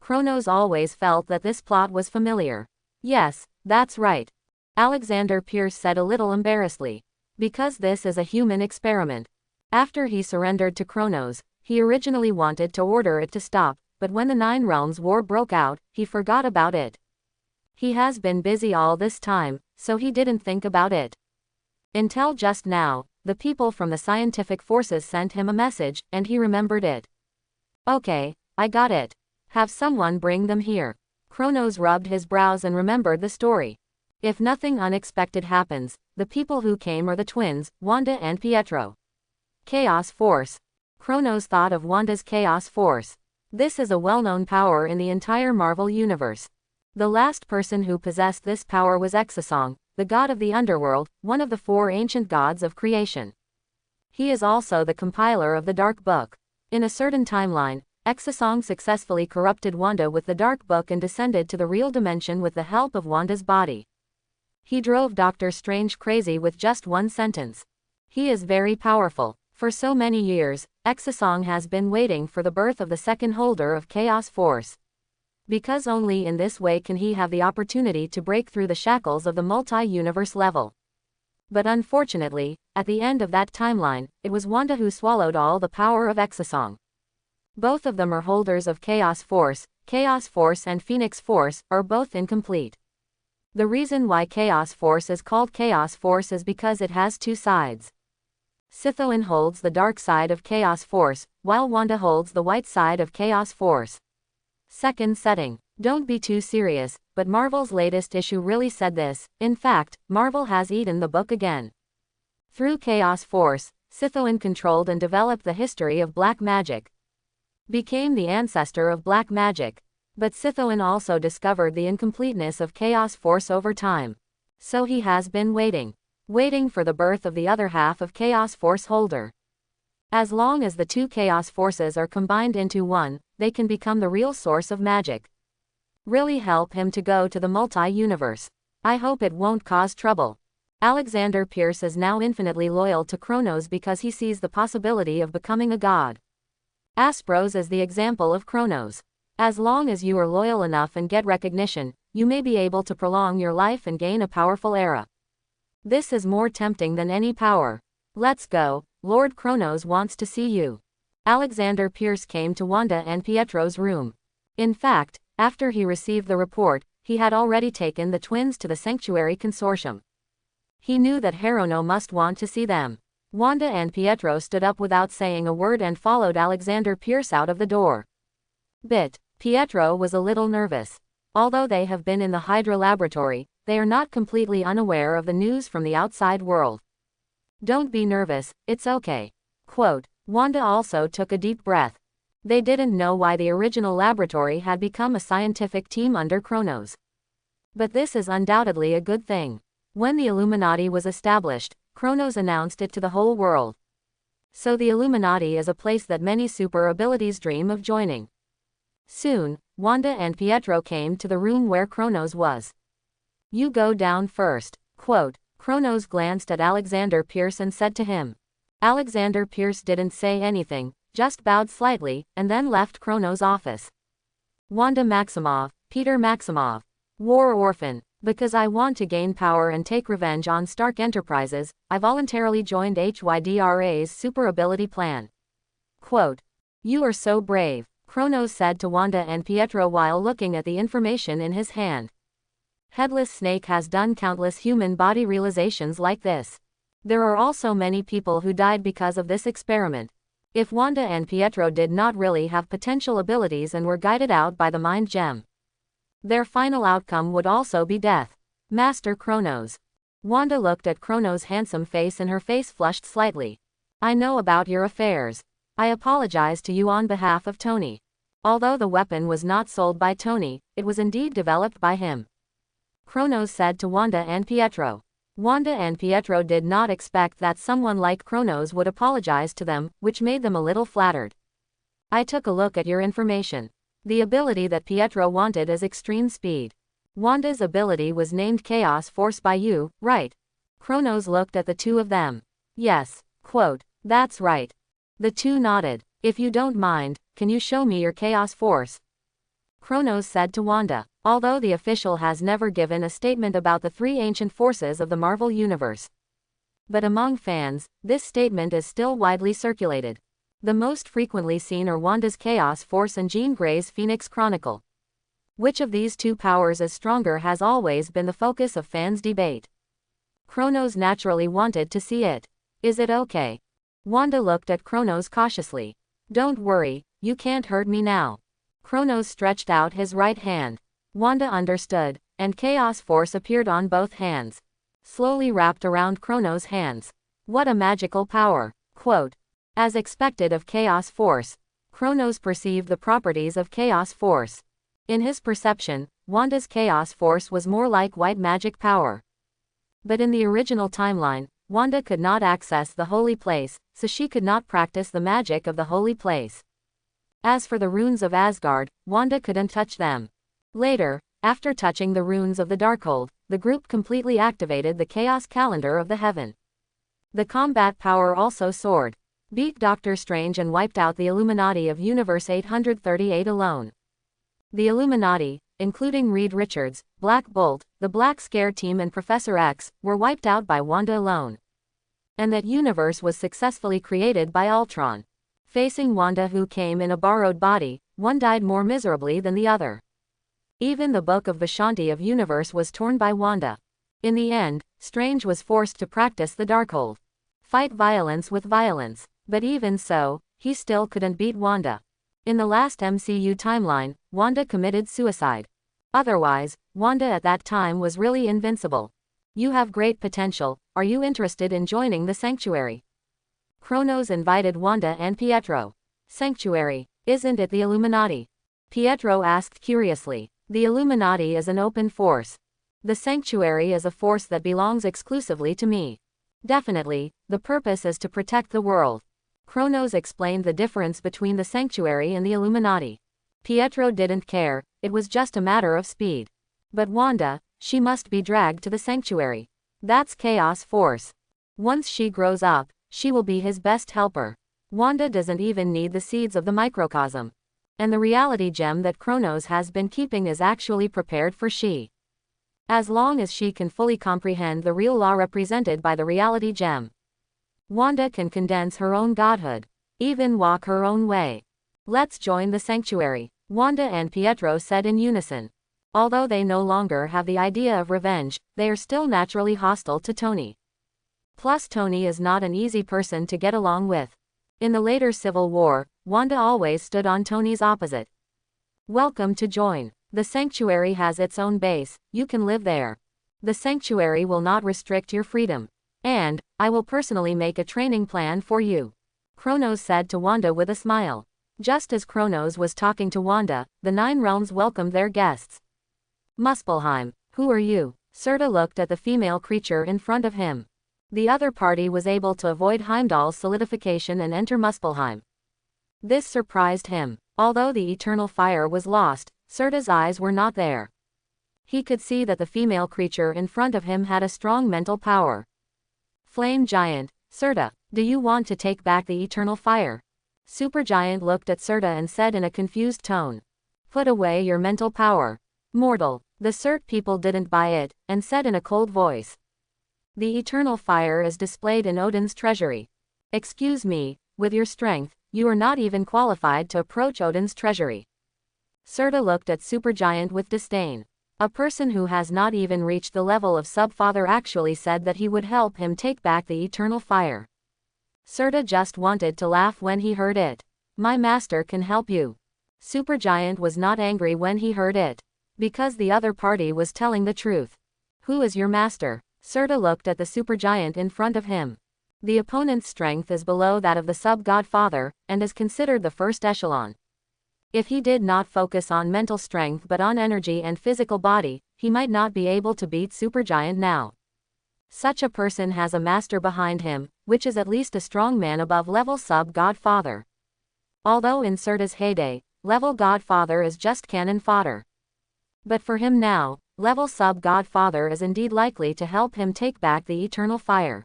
Kronos always felt that this plot was familiar. Yes, that's right. Alexander Pierce said a little embarrassedly. Because this is a human experiment. After he surrendered to Kronos, he originally wanted to order it to stop, but when the 9 Realms War broke out, he forgot about it. He has been busy all this time, so he didn't think about it. Until just now, the people from the scientific forces sent him a message, and he remembered it. Okay, I got it. Have someone bring them here. Kronos rubbed his brows and remembered the story. If nothing unexpected happens, the people who came are the twins, Wanda and Pietro. Chaos Force. Kronos thought of Wanda's Chaos Force. This is a well-known power in the entire Marvel Universe. The last person who possessed this power was Exasong, the god of the underworld, one of the 4 ancient gods of creation. He is also the compiler of the Dark Book. In a certain timeline, Exasong successfully corrupted Wanda with the Dark Book and descended to the real dimension with the help of Wanda's body. He drove Doctor Strange crazy with just one sentence. He is very powerful. For so many years, Exasong has been waiting for the birth of the second holder of Chaos Force. Because only in this way can he have the opportunity to break through the shackles of the multi-universe level. But unfortunately, at the end of that timeline, it was Wanda who swallowed all the power of Exasong. Both of them are holders of Chaos Force and Phoenix Force are both incomplete. The reason why Chaos Force is called Chaos Force is because it has 2 sides. Sithoin holds the dark side of Chaos Force, while Wanda holds the white side of Chaos Force. Second setting. Don't be too serious, but Marvel's latest issue really said this. In fact, Marvel has eaten the book again. Through Chaos Force, Sithoin controlled and developed the history of black magic. Became the ancestor of black magic. But Sithoin also discovered the incompleteness of Chaos Force over time. So he has been waiting for the birth of the other half of Chaos Force holder. As long as the 2 Chaos Forces are combined into one, they can become the real source of magic. Really help him to go to the multi-universe. I hope it won't cause trouble. Alexander Pierce is now infinitely loyal to Kronos because he sees the possibility of becoming a god. Aspros is the example of Kronos. As long as you are loyal enough and get recognition, you may be able to prolong your life and gain a powerful era. This is more tempting than any power. Let's go, Lord Kronos wants to see you. Alexander Pierce came to Wanda and Pietro's room. In fact, after he received the report, he had already taken the twins to the Sanctuary Consortium. He knew that Herono must want to see them. Wanda and Pietro stood up without saying a word and followed Alexander Pierce out of the door. Pietro was a little nervous. Although they have been in the Hydra laboratory, they are not completely unaware of the news from the outside world. Don't be nervous, it's okay. Quote, Wanda also took a deep breath. They didn't know why the original laboratory had become a scientific team under Kronos. But this is undoubtedly a good thing. When the Illuminati was established, Kronos announced it to the whole world. So the Illuminati is a place that many super abilities dream of joining. Soon, Wanda and Pietro came to the room where Kronos was. You go down first. Quote, Kronos glanced at Alexander Pierce and said to him. Alexander Pierce didn't say anything, just bowed slightly, and then left Kronos' office. Wanda Maximoff, Peter Maximoff. War orphan. Because I want to gain power and take revenge on Stark Enterprises, I voluntarily joined HYDRA's super ability plan. Quote, You are so brave, Kronos said to Wanda and Pietro while looking at the information in his hand. Headless Snake has done countless human body realizations like this. There are also many people who died because of this experiment. If Wanda and Pietro did not really have potential abilities and were guided out by the mind gem, their final outcome would also be death. Master Kronos. Wanda looked at Kronos' handsome face and her face flushed slightly. I know about your affairs. I apologize to you on behalf of Tony. Although the weapon was not sold by Tony, it was indeed developed by him, Kronos said to Wanda and Pietro. Wanda and Pietro did not expect that someone like Kronos would apologize to them, which made them a little flattered. I took a look at your information. The ability that Pietro wanted is extreme speed. Wanda's ability was named Chaos Force by you, right? Kronos looked at the two of them. Yes. Quote. That's right. The two nodded. If you don't mind, can you show me your Chaos Force? Kronos said to Wanda. Although the official has never given a statement about the three ancient forces of the Marvel Universe, but among fans, this statement is still widely circulated. The most frequently seen are Wanda's Chaos Force and Jean Grey's Phoenix Chronicle. Which of these two powers is stronger has always been the focus of fans' debate. Kronos naturally wanted to see it. Is it okay? Wanda looked at Kronos cautiously. Don't worry, you can't hurt me now. Kronos stretched out his right hand. Wanda understood, and Chaos Force appeared on both hands, slowly wrapped around Kronos' hands. What a magical power. Quote. As expected of Chaos Force, Kronos perceived the properties of Chaos Force. In his perception, Wanda's Chaos Force was more like white magic power. But in the original timeline, Wanda could not access the holy place, so she could not practice the magic of the holy place. As for the runes of Asgard, Wanda couldn't touch them. Later, after touching the runes of the Darkhold, the group completely activated the Chaos Calendar of the Heaven. The combat power also soared, beat Doctor Strange and wiped out the Illuminati of Universe 838 alone. The Illuminati, including Reed Richards, Black Bolt, the Black Scare Team and Professor X, were wiped out by Wanda alone. And that universe was successfully created by Ultron. Facing Wanda, who came in a borrowed body, one died more miserably than the other. Even the Book of Vishanti of Universe was torn by Wanda. In the end, Strange was forced to practice the Darkhold. Fight violence with violence. But even so, he still couldn't beat Wanda. In the last MCU timeline, Wanda committed suicide. Otherwise, Wanda at that time was really invincible. You have great potential, are you interested in joining the Sanctuary? Kronos invited Wanda and Pietro. Sanctuary, isn't it the Illuminati? Pietro asked curiously. The Illuminati is an open force. The Sanctuary is a force that belongs exclusively to me. Definitely, the purpose is to protect the world. Kronos explained the difference between the Sanctuary and the Illuminati. Pietro didn't care, it was just a matter of speed. But Wanda, she must be dragged to the Sanctuary. That's Chaos Force. Once she grows up, she will be his best helper. Wanda doesn't even need the seeds of the microcosm. And the reality gem that Kronos has been keeping is actually prepared for she. As long as she can fully comprehend the real law represented by the reality gem, Wanda can condense her own godhood, even walk her own way. Let's join the Sanctuary, Wanda and Pietro said in unison. Although they no longer have the idea of revenge, they are still naturally hostile to Tony. Plus Tony is not an easy person to get along with. In the later Civil War, Wanda always stood on Tony's opposite. Welcome to join. The Sanctuary has its own base, you can live there. The Sanctuary will not restrict your freedom. And, I will personally make a training plan for you. Kronos said to Wanda with a smile. Just as Kronos was talking to Wanda, the Nine Realms welcomed their guests. Muspelheim, who are you? Serta looked at the female creature in front of him. The other party was able to avoid Heimdall's solidification and enter Muspelheim. This surprised him. Although the eternal fire was lost, Serta's eyes were not there. He could see that the female creature in front of him had a strong mental power. Flame Giant, Serta, do you want to take back the eternal fire? Supergiant looked at Serta and said in a confused tone. Put away your mental power. Mortal, the Sert people didn't buy it, and said in a cold voice. The eternal fire is displayed in Odin's treasury. Excuse me, with your strength, you are not even qualified to approach Odin's treasury. Serta looked at Supergiant with disdain. A person who has not even reached the level of Subfather actually said that he would help him take back the eternal fire. Serta just wanted to laugh when he heard it. My master can help you. Supergiant was not angry when he heard it, because the other party was telling the truth. Who is your master? Serta looked at the supergiant in front of him. The opponent's strength is below that of the sub-godfather, and is considered the first echelon. If he did not focus on mental strength but on energy and physical body, he might not be able to beat Supergiant now. Such a person has a master behind him, which is at least a strong man above level sub-godfather. Although in Serta's heyday, level godfather is just cannon fodder. But for him now, level sub-godfather is indeed likely to help him take back the eternal fire.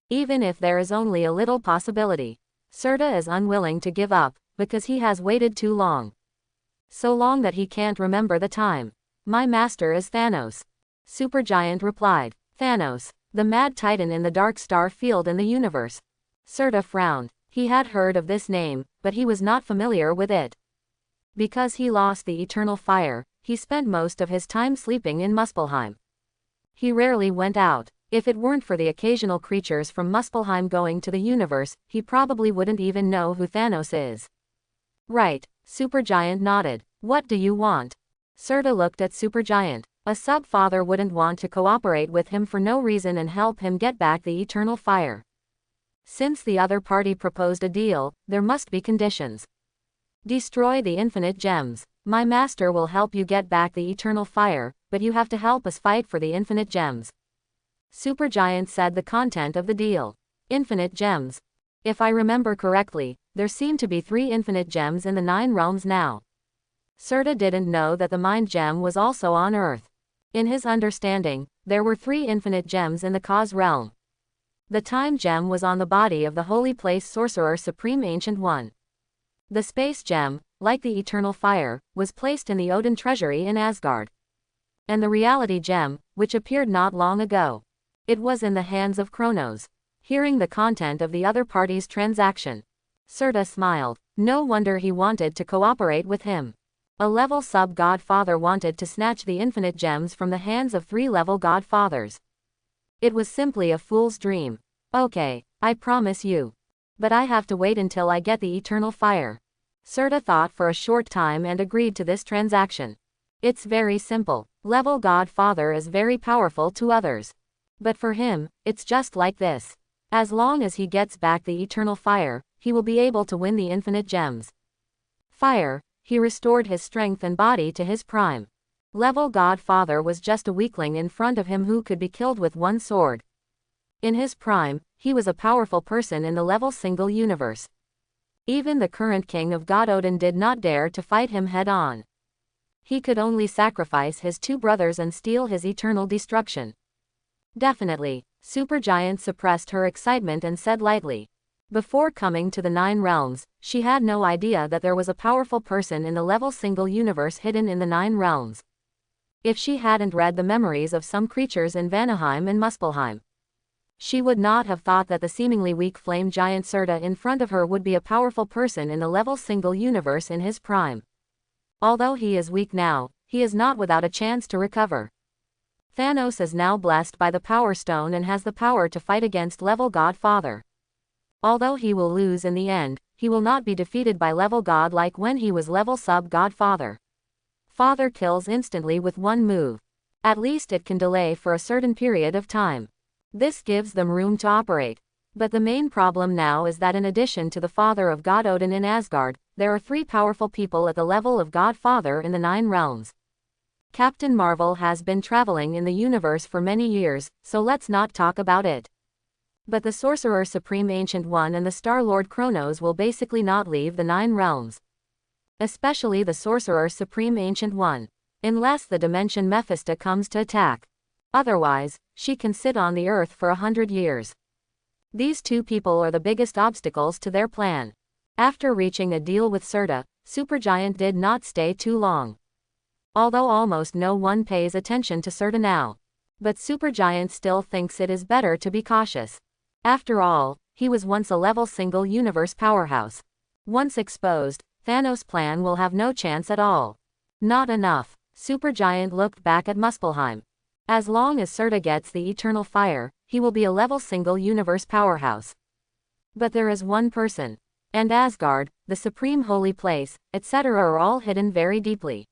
Even if there is only a little possibility, Serta is unwilling to give up, because he has waited too long. So long that he can't remember the time. My master is Thanos. Supergiant replied. Thanos, the mad titan in the dark star field in the universe. Serta frowned. He had heard of this name, but he was not familiar with it. Because he lost the eternal fire, he spent most of his time sleeping in Muspelheim. He rarely went out. If it weren't for the occasional creatures from Muspelheim going to the universe, he probably wouldn't even know who Thanos is. Right, Supergiant nodded. What do you want? Serta looked at Supergiant. A sub-father wouldn't want to cooperate with him for no reason and help him get back the eternal fire. Since the other party proposed a deal, there must be conditions. Destroy the infinite gems. My master will help you get back the eternal fire, but you have to help us fight for the infinite gems. Supergiant said the content of the deal. Infinite gems. If I remember correctly, there seem to be 3 infinite gems in the 9 realms now. Serta didn't know that the mind gem was also on Earth. In his understanding, there were 3 infinite gems in the cause realm. The time gem was on the body of the holy place sorcerer supreme ancient one. The space gem, like the eternal fire, was placed in the Odin treasury in Asgard. And the reality gem, which appeared not long ago. It was in the hands of Kronos. Hearing the content of the other party's transaction, Serta smiled. No wonder he wanted to cooperate with him. A level sub-godfather wanted to snatch the infinite gems from the hands of 3 level godfathers. It was simply a fool's dream. Okay, I promise you. But I have to wait until I get the eternal fire. Serta thought for a short time and agreed to this transaction. It's very simple. Level godfather is very powerful to others. But for him, it's just like this. As long as he gets back the eternal fire, he will be able to win the infinite gems. Fire, he restored his strength and body to his prime. Level godfather was just a weakling in front of him who could be killed with one sword. In his prime, he was a powerful person in the level single universe. Even the current king of Godhood did not dare to fight him head-on. He could only sacrifice his 2 brothers and steal his eternal destruction. Definitely. Supergiant suppressed her excitement and said lightly. Before coming to the 9 realms, she had no idea that there was a powerful person in the level single universe hidden in the 9 realms. If she hadn't read the memories of some creatures in Vanaheim and Muspelheim, she would not have thought that the seemingly weak flame giant Serta in front of her would be a powerful person in the level single universe in his prime. Although he is weak now, he is not without a chance to recover. Thanos is now blessed by the Power Stone and has the power to fight against level Godfather. Although he will lose in the end, he will not be defeated by level God like when he was level sub-Godfather. Father kills instantly with one move. At least it can delay for a certain period of time. This gives them room to operate. But the main problem now is that in addition to the father of God Odin in Asgard, there are 3 powerful people at the level of Godfather in the 9 realms. Captain Marvel has been traveling in the universe for many years, so let's not talk about it. But the Sorcerer Supreme Ancient One and the Starlord Kronos will basically not leave the 9 realms. Especially the Sorcerer Supreme Ancient One. Unless the Dimension Mephisto comes to attack. Otherwise, she can sit on the earth for 100 years. These 2 people are the biggest obstacles to their plan. After reaching a deal with Serta, Supergiant did not stay too long. Although almost no one pays attention to Serta now. But Supergiant still thinks it is better to be cautious. After all, he was once a level single universe powerhouse. Once exposed, Thanos' plan will have no chance at all. Not enough. Supergiant looked back at Muspelheim. As long as Serta gets the eternal fire, he will be a level single universe powerhouse. But there is one person. And Asgard, the supreme holy place, etc. are all hidden very deeply.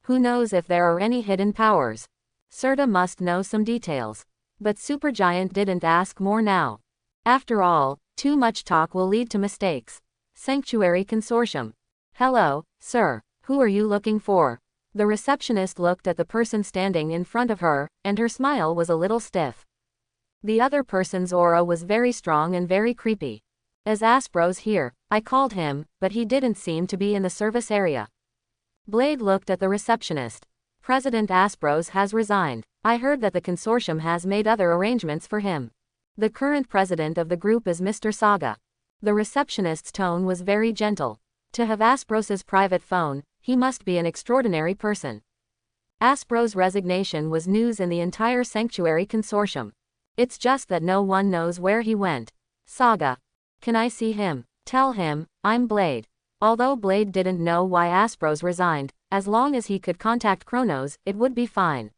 Who knows if there are any hidden powers? Serta must know some details. But Supergiant didn't ask more now. After all, too much talk will lead to mistakes. Sanctuary Consortium. Hello, sir. Who are you looking for? The receptionist looked at the person standing in front of her, and her smile was a little stiff. The other person's aura was very strong and very creepy. As Aspro's here, I called him, but he didn't seem to be in the service area. Blade looked at the receptionist. President Aspros has resigned. I heard that the consortium has made other arrangements for him. The current president of the group is Mr. Saga. The receptionist's tone was very gentle. To have Aspros's private phone, he must be an extraordinary person. Aspro's resignation was news in the entire Sanctuary Consortium. It's just that no one knows where he went. Saga. Can I see him? Tell him, I'm Blade. Although Blade didn't know why Aspros resigned, as long as he could contact Kronos, it would be fine.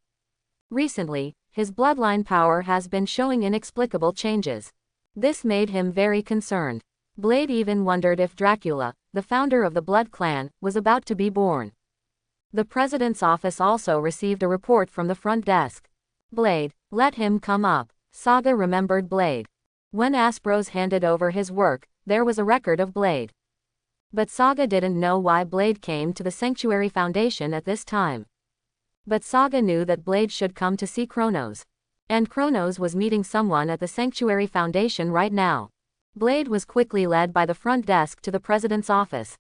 Recently, his bloodline power has been showing inexplicable changes. This made him very concerned. Blade even wondered if Dracula, the founder of the Blood Clan, was about to be born. The president's office also received a report from the front desk. Blade, let him come up. Saga remembered Blade. When Aspros handed over his work, there was a record of Blade. But Saga didn't know why Blade came to the Sanctuary Foundation at this time. But Saga knew that Blade should come to see Kronos. And Kronos was meeting someone at the Sanctuary Foundation right now. Blade was quickly led by the front desk to the president's office.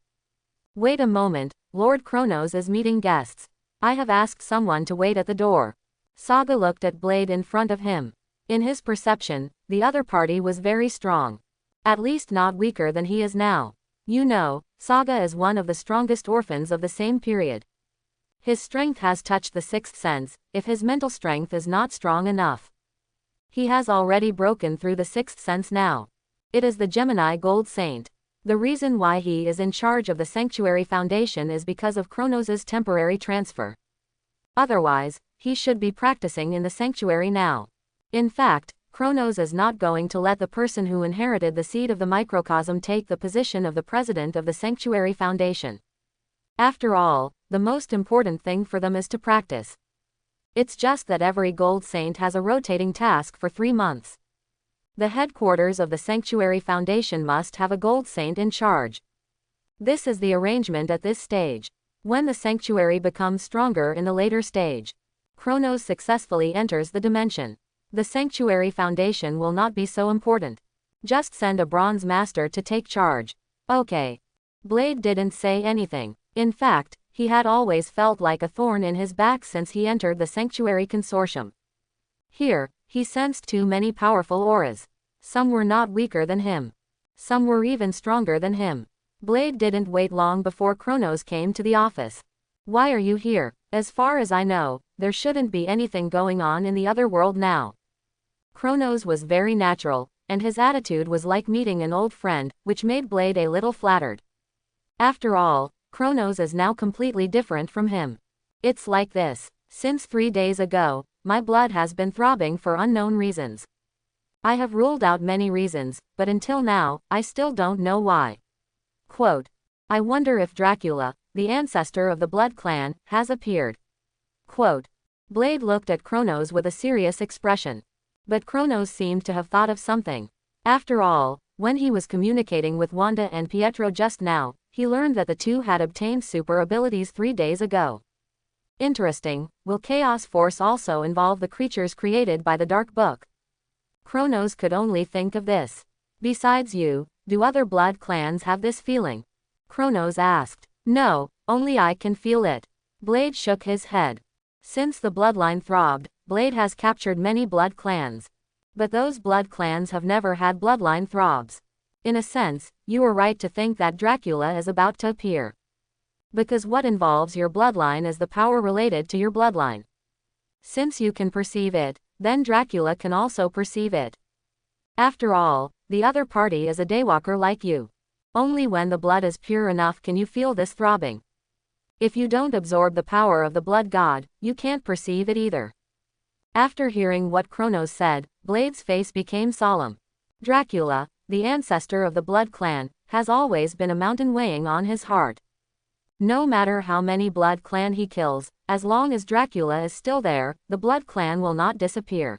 Wait a moment, Lord Kronos is meeting guests. I have asked someone to wait at the door. Saga looked at Blade in front of him. In his perception, the other party was very strong. At least not weaker than he is now. You know, Saga is one of the strongest orphans of the same period. His strength has touched the sixth sense, if his mental strength is not strong enough. He has already broken through the sixth sense now. It is the Gemini Gold Saint. The reason why he is in charge of the Sanctuary Foundation is because of Kronos' temporary transfer. Otherwise, he should be practicing in the Sanctuary now. In fact, Kronos is not going to let the person who inherited the seed of the microcosm take the position of the president of the Sanctuary Foundation. After all, the most important thing for them is to practice. It's just that every Gold Saint has a rotating task for 3 months. The headquarters of the Sanctuary Foundation must have a Gold Saint in charge. This is the arrangement at this stage. When the Sanctuary becomes stronger in the later stage, Kronos successfully enters the dimension. The Sanctuary Foundation will not be so important. Just send a Bronze Master to take charge. Okay. Blade didn't say anything. In fact, he had always felt like a thorn in his back since he entered the Sanctuary Consortium. Here, he sensed too many powerful auras. Some were not weaker than him. Some were even stronger than him. Blade didn't wait long before Kronos came to the office. Why are you here? As far as I know, there shouldn't be anything going on in the other world now. Kronos was very natural, and his attitude was like meeting an old friend, which made Blade a little flattered. After all, Kronos is now completely different from him. It's like this. Since 3 days ago, my blood has been throbbing for unknown reasons. I have ruled out many reasons, but until now, I still don't know why. Quote. I wonder if Dracula, the ancestor of the Blood Clan, has appeared. Quote. Blade looked at Kronos with a serious expression. But Kronos seemed to have thought of something. After all, when he was communicating with Wanda and Pietro just now, he learned that the two had obtained super abilities 3 days ago. Interesting. Will Chaos Force also involve the creatures created by the Dark Book? Kronos could only think of this. Besides you, do other blood clans have this feeling? Kronos asked. No, only I can feel it. Blade shook his head. Since the bloodline throbbed, Blade has captured many blood clans. But those blood clans have never had bloodline throbs. In a sense, you are right to think that Dracula is about to appear. Because what involves your bloodline is the power related to your bloodline. Since you can perceive it, then Dracula can also perceive it. After all, the other party is a daywalker like you. Only when the blood is pure enough can you feel this throbbing. If you don't absorb the power of the blood god, you can't perceive it either. After hearing what Kronos said, Blade's face became solemn. Dracula, the ancestor of the Blood Clan, has always been a mountain weighing on his heart. No matter how many Blood Clan he kills, as long as Dracula is still there, the Blood Clan will not disappear.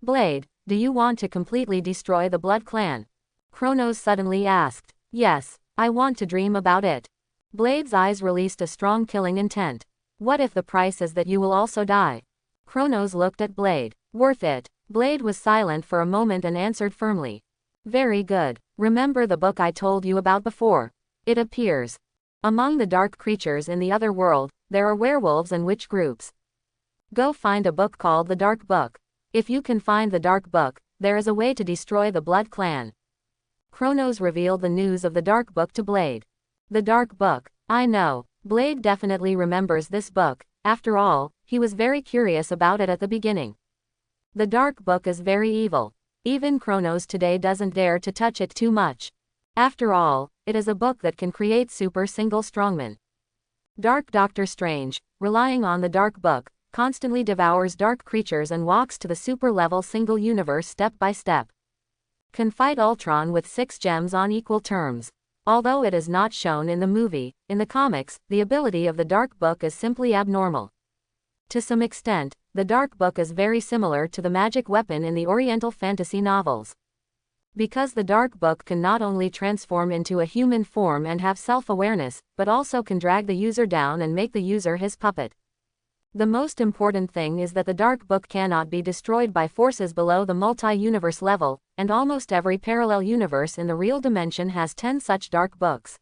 Blade, do you want to completely destroy the Blood Clan? Kronos suddenly asked. Yes, I want to dream about it. Blade's eyes released a strong killing intent. What if the price is that you will also die? Kronos looked at Blade. Worth it. Blade was silent for a moment and answered firmly. Very good. Remember the book I told you about before? It appears. Among the dark creatures in the other world, there are werewolves and witch groups. Go find a book called the Dark Book. If you can find the Dark Book, there is a way to destroy the Blood Clan. Kronos revealed the news of the Dark Book to Blade. The Dark Book. I know. Blade definitely remembers this book. After all, he was very curious about it at the beginning. The Dark Book is very evil. Even Kronos today doesn't dare to touch it too much. After all, it is a book that can create super single strongmen. Dark Doctor Strange, relying on the Dark Book, constantly devours dark creatures and walks to the super level single universe step by step. Can fight Ultron with 6 gems on equal terms. Although it is not shown in the movie, in the comics, the ability of the Dark Book is simply abnormal. To some extent, the Dark Book is very similar to the magic weapon in the Oriental fantasy novels. Because the Dark Book can not only transform into a human form and have self-awareness, but also can drag the user down and make the user his puppet. The most important thing is that the Dark Book cannot be destroyed by forces below the multi-universe level, and almost every parallel universe in the real dimension has 10 such Dark Books.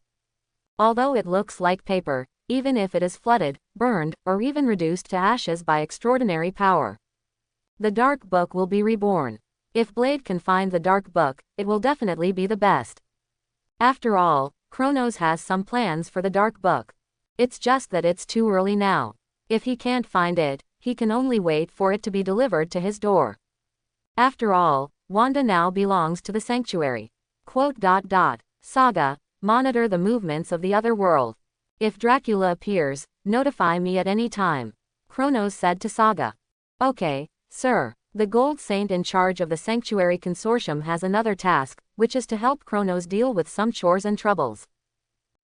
Although it looks like paper, even if it is flooded, burned, or even reduced to ashes by extraordinary power, the Dark Book will be reborn. If Blade can find the Dark Book, it will definitely be the best. After all, Kronos has some plans for the Dark Book. It's just that it's too early now. If he can't find it, he can only wait for it to be delivered to his door. After all, Wanda now belongs to the sanctuary. Saga, monitor the movements of the other world. If Dracula appears, notify me at any time, Kronos said to Saga. Okay, sir. The Gold Saint in charge of the Sanctuary Consortium has another task, which is to help Kronos deal with some chores and troubles.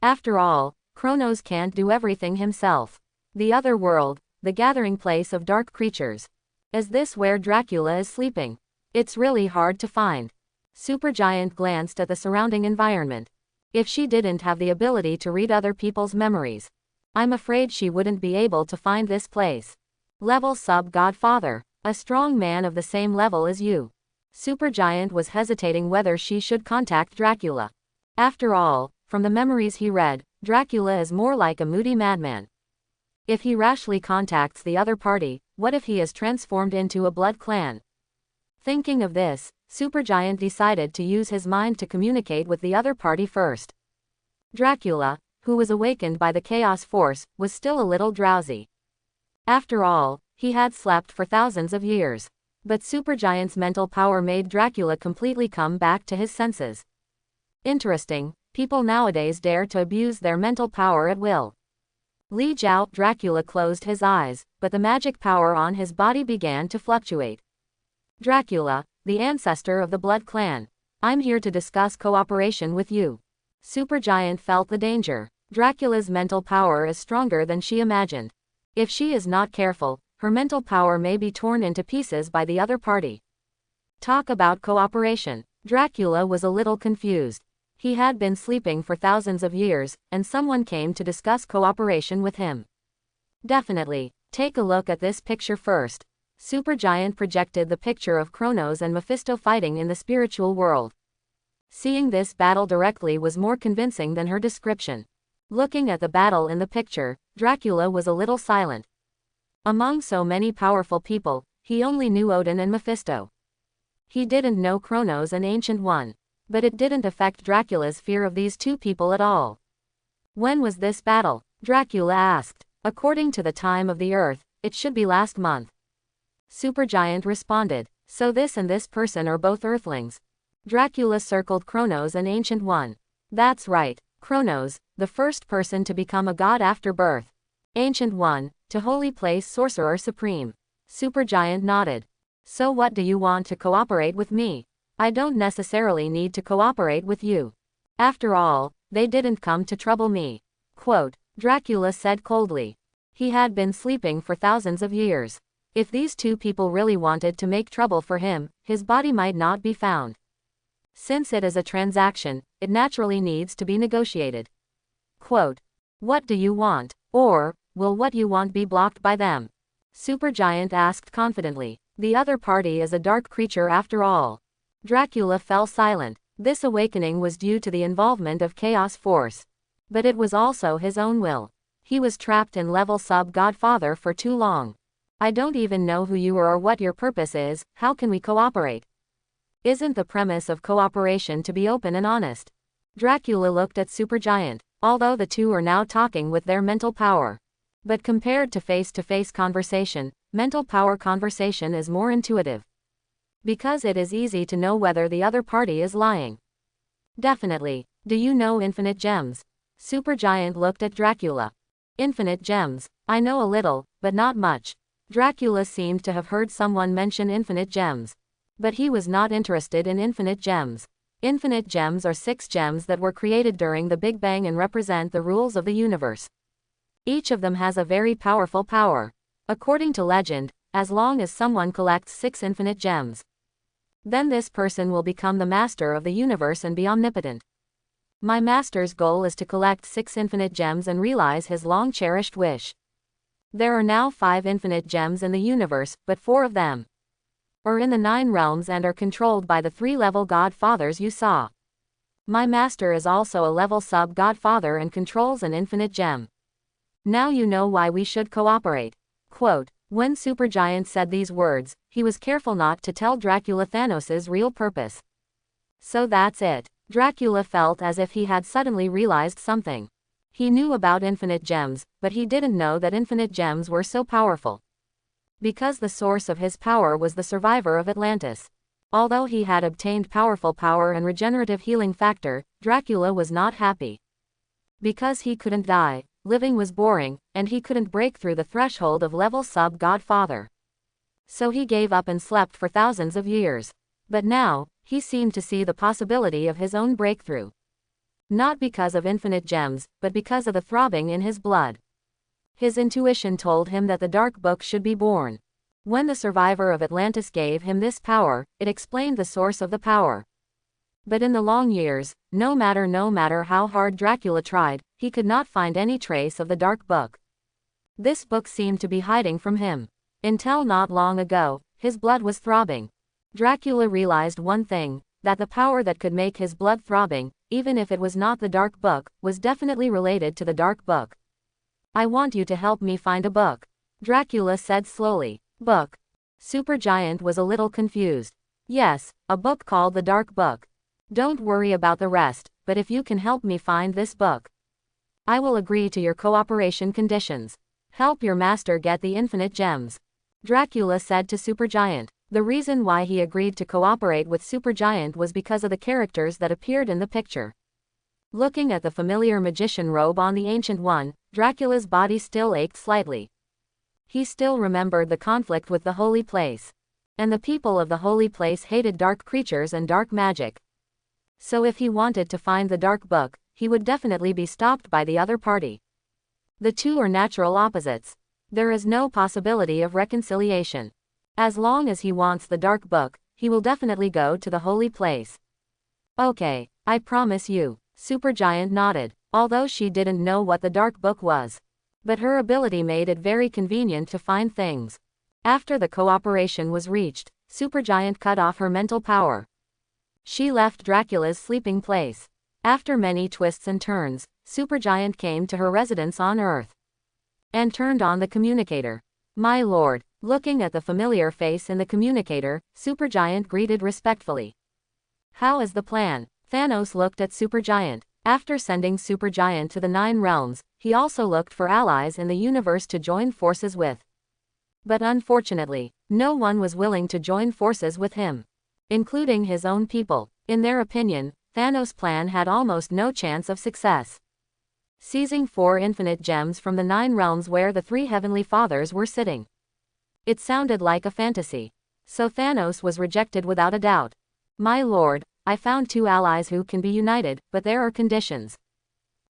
After all, Kronos can't do everything himself. The other world, the gathering place of dark creatures. Is this where Dracula is sleeping? It's really hard to find. Supergiant glanced at the surrounding environment. If she didn't have the ability to read other people's memories, I'm afraid she wouldn't be able to find this place. Level sub-godfather. A strong man of the same level as you. Supergiant was hesitating whether she should contact Dracula. After all, from the memories he read, Dracula is more like a moody madman. If he rashly contacts the other party, what if he is transformed into a blood clan? Thinking of this, Supergiant decided to use his mind to communicate with the other party first. Dracula, who was awakened by the chaos force, was still a little drowsy. After all, he had slept for thousands of years. But Supergiant's mental power made Dracula completely come back to his senses. Interesting, people nowadays dare to abuse their mental power at will. Li Jiao. Dracula closed his eyes, but the magic power on his body began to fluctuate. Dracula, the ancestor of the Blood Clan. I'm here to discuss cooperation with you. Supergiant felt the danger. Dracula's mental power is stronger than she imagined. If she is not careful, her mental power may be torn into pieces by the other party. Talk about cooperation. Dracula was a little confused. He had been sleeping for thousands of years, and someone came to discuss cooperation with him. Definitely. Take a look at this picture first. Supergiant projected the picture of Kronos and Mephisto fighting in the spiritual world. Seeing this battle directly was more convincing than her description. Looking at the battle in the picture, Dracula was a little silent. Among so many powerful people, he only knew Odin and Mephisto. He didn't know Kronos and Ancient One. But it didn't affect Dracula's fear of these two people at all. When was this battle? Dracula asked. According to the time of the Earth, it should be last month. Supergiant responded. So this and this person are both Earthlings. Dracula circled Kronos and Ancient One. That's right, Kronos, the first person to become a god after birth. Ancient One, to Holy Place Sorcerer Supreme. Supergiant nodded. So what do you want to cooperate with me? I don't necessarily need to cooperate with you. After all, they didn't come to trouble me. Quote, Dracula said coldly. He had been sleeping for thousands of years. If these two people really wanted to make trouble for him, his body might not be found. Since it is a transaction, it naturally needs to be negotiated. Quote, what do you want? Or, will what you want be blocked by them? Supergiant asked confidently. The other party is a dark creature after all. Dracula fell silent. This awakening was due to the involvement of Chaos Force. But it was also his own will. He was trapped in level sub-Godfather for too long. I don't even know who you are or what your purpose is, how can we cooperate? Isn't the premise of cooperation to be open and honest? Dracula looked at Supergiant, although the two are now talking with their mental power. But compared to face-to-face conversation, mental power conversation is more intuitive. Because it is easy to know whether the other party is lying. Definitely. Do you know infinite gems? Supergiant looked at Dracula. Infinite gems. I know a little, but not much. Dracula seemed to have heard someone mention infinite gems. But he was not interested in infinite gems. Infinite gems are 6 gems that were created during the Big Bang and represent the rules of the universe. Each of them has a very powerful power. According to legend, as long as someone collects 6 infinite gems, then this person will become the master of the universe and be omnipotent. My master's goal is to collect 6 infinite gems and realize his long-cherished wish. There are now 5 infinite gems in the universe, but 4 of them are in the 9 realms and are controlled by the 3-level godfathers you saw. My master is also a level sub-godfather and controls an infinite gem. Now you know why we should cooperate. Quote, when Supergiant said these words, he was careful not to tell Dracula Thanos's real purpose. So that's it. Dracula felt as if he had suddenly realized something. He knew about infinite gems, but he didn't know that infinite gems were so powerful. Because the source of his power was the survivor of Atlantis. Although he had obtained powerful power and regenerative healing factor, Dracula was not happy. Because he couldn't die, living was boring, and he couldn't break through the threshold of level sub-godfather. So he gave up and slept for thousands of years. But now, he seemed to see the possibility of his own breakthrough. Not because of infinite gems, but because of the throbbing in his blood. His intuition told him that the Dark Book should be born. When the survivor of Atlantis gave him this power, it explained the source of the power. But in the long years, no matter how hard Dracula tried, he could not find any trace of the Dark Book. This book seemed to be hiding from him. Until not long ago, his blood was throbbing. Dracula realized one thing, that the power that could make his blood throbbing, even if it was not the Dark Book, was definitely related to the Dark Book. I want you to help me find a book. Dracula said slowly. Book. Supergiant was a little confused. Yes, a book called the Dark Book. Don't worry about the rest, but if you can help me find this book, I will agree to your cooperation conditions. Help your master get the infinite gems. Dracula said to Supergiant. The reason why he agreed to cooperate with Supergiant was because of the characters that appeared in the picture. Looking at the familiar magician robe on the Ancient One, Dracula's body still ached slightly. He still remembered the conflict with the Holy Place. And the people of the Holy Place hated dark creatures and dark magic. So if he wanted to find the Dark Book, he would definitely be stopped by the other party. The two are natural opposites. There is no possibility of reconciliation. As long as he wants the Dark Book, he will definitely go to the Holy Place. Okay, I promise you. Supergiant nodded, although she didn't know what the Dark Book was. But her ability made it very convenient to find things. After the cooperation was reached, Supergiant cut off her mental power. She left Dracula's sleeping place. After many twists and turns, Supergiant came to her residence on Earth. And turned on the communicator. My lord. Looking at the familiar face in the communicator, Supergiant greeted respectfully. How is the plan? Thanos looked at Supergiant. After sending Supergiant to the 9 realms, he also looked for allies in the universe to join forces with. But unfortunately, no one was willing to join forces with him. Including his own people. In their opinion, Thanos' plan had almost no chance of success. seizing 4 infinite gems from the 9 realms where the 3 heavenly fathers were sitting. It sounded like a fantasy. So Thanos was rejected without a doubt. My lord, I found 2 allies who can be united, but there are conditions.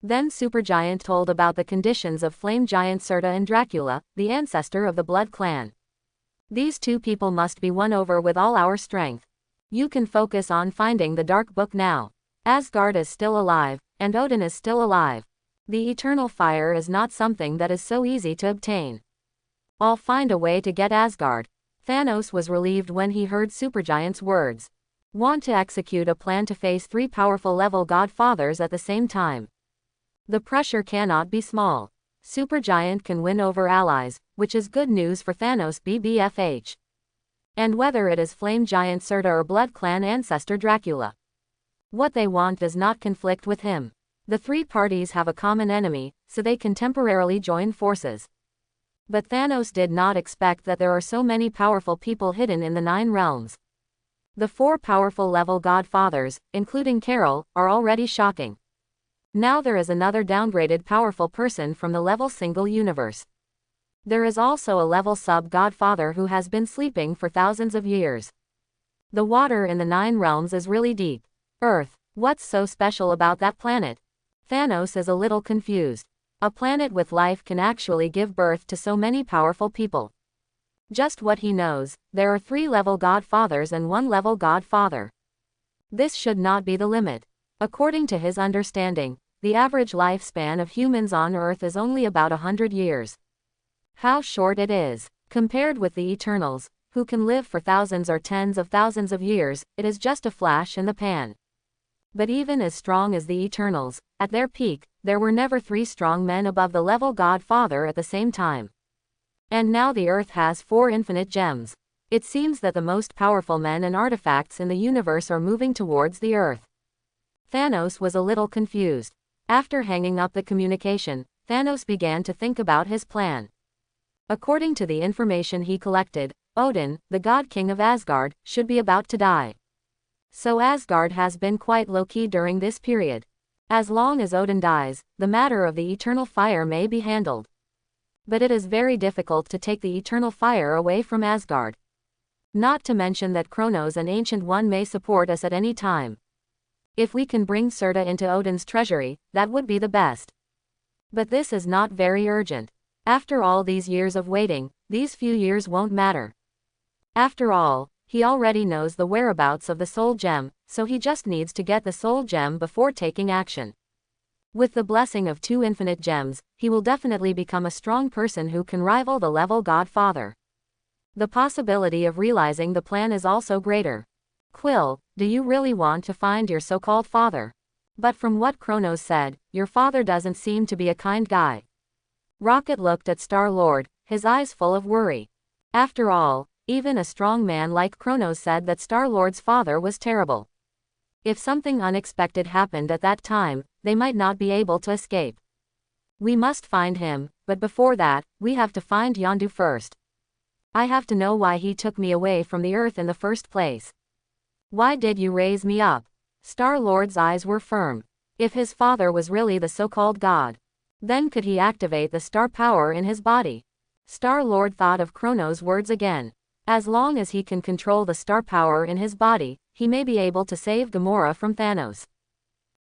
Then Supergiant told about the conditions of Flame Giant Serta and Dracula, the ancestor of the Blood Clan. These 2 people must be won over with all our strength. You can focus on finding the Dark Book now. Asgard is still alive, and Odin is still alive. The eternal fire is not something that is so easy to obtain. I'll find a way to get Asgard. Thanos was relieved when he heard Supergiant's words. Want to execute a plan to face 3 powerful level godfathers at the same time. The pressure cannot be small. Supergiant can win over allies, which is good news for Thanos BBFH. And whether it is Flame Giant Serta or Blood Clan ancestor Dracula, what they want does not conflict with him. The 3 parties have a common enemy, so they can temporarily join forces. But Thanos did not expect that there are so many powerful people hidden in the 9 realms. The 4 powerful level godfathers, including Carol, are already shocking. Now there is another downgraded powerful person from the level single universe. There is also a level sub-godfather who has been sleeping for thousands of years. The water in the 9 realms is really deep. Earth, what's so special about that planet? Thanos is a little confused. A planet with life can actually give birth to so many powerful people. Just what he knows, there are 3 level godfathers and 1 level godfather. This should not be the limit. According to his understanding, the average lifespan of humans on Earth is only about 100 years. How short it is. Compared with the Eternals, who can live for thousands or tens of thousands of years, it is just a flash in the pan. But even as strong as the Eternals, at their peak, there were never 3 strong men above the level godfather at the same time. And now the Earth has 4 infinite gems. It seems that the most powerful men and artifacts in the universe are moving towards the Earth. Thanos was a little confused. After hanging up the communication, Thanos began to think about his plan. According to the information he collected, Odin, the God King of Asgard, should be about to die. So Asgard has been quite low-key during this period. As long as Odin dies, the matter of the eternal fire may be handled. But it is very difficult to take the eternal fire away from Asgard. Not to mention that Kronos and Ancient One may support us at any time. If we can bring Serta into Odin's treasury, that would be the best. But this is not very urgent. After all these years of waiting, these few years won't matter. After all, he already knows the whereabouts of the soul gem, so he just needs to get the soul gem before taking action. With the blessing of 2 infinite gems, he will definitely become a strong person who can rival the level godfather. The possibility of realizing the plan is also greater. Quill, do you really want to find your so-called father? But from what Kronos said, your father doesn't seem to be a kind guy. Rocket looked at Starlord, his eyes full of worry. After all, even a strong man like Kronos said that Starlord's father was terrible. If something unexpected happened at that time, they might not be able to escape. We must find him, but before that, we have to find Yondu first. I have to know why he took me away from the Earth in the first place. Why did you raise me up? Star-Lord's eyes were firm. If his father was really the so-called god, then could he activate the star power in his body? Star-Lord thought of Kronos' words again. As long as he can control the star power in his body, he may be able to save Gamora from Thanos.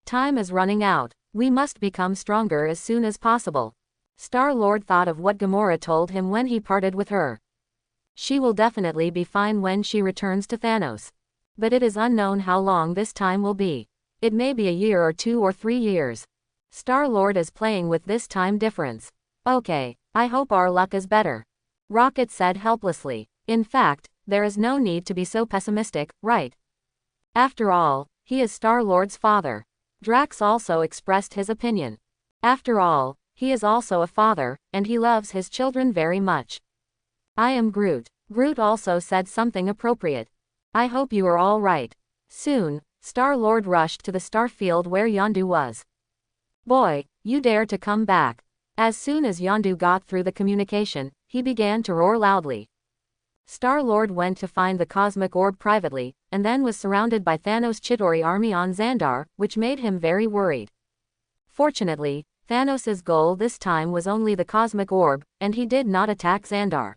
Time is running out. We must become stronger as soon as possible. Star-Lord thought of what Gamora told him when he parted with her. She will definitely be fine when she returns to Thanos. But it is unknown how long this time will be. It may be a year or 2 or 3 years. Star-Lord is playing with this time difference. Okay, I hope our luck is better. Rocket said helplessly. In fact, there is no need to be so pessimistic, right? After all, he is Star-Lord's father. Drax also expressed his opinion. After all, he is also a father, and he loves his children very much. I am Groot. Groot also said something appropriate. I hope you are all right. Soon, Star-Lord rushed to the star field where Yondu was. Boy, you dare to come back. As soon as Yondu got through the communication, he began to roar loudly. Star-Lord went to find the cosmic orb privately, and then was surrounded by Thanos' Chitauri army on Xandar, which made him very worried. Fortunately, Thanos' goal this time was only the cosmic orb, and he did not attack Xandar.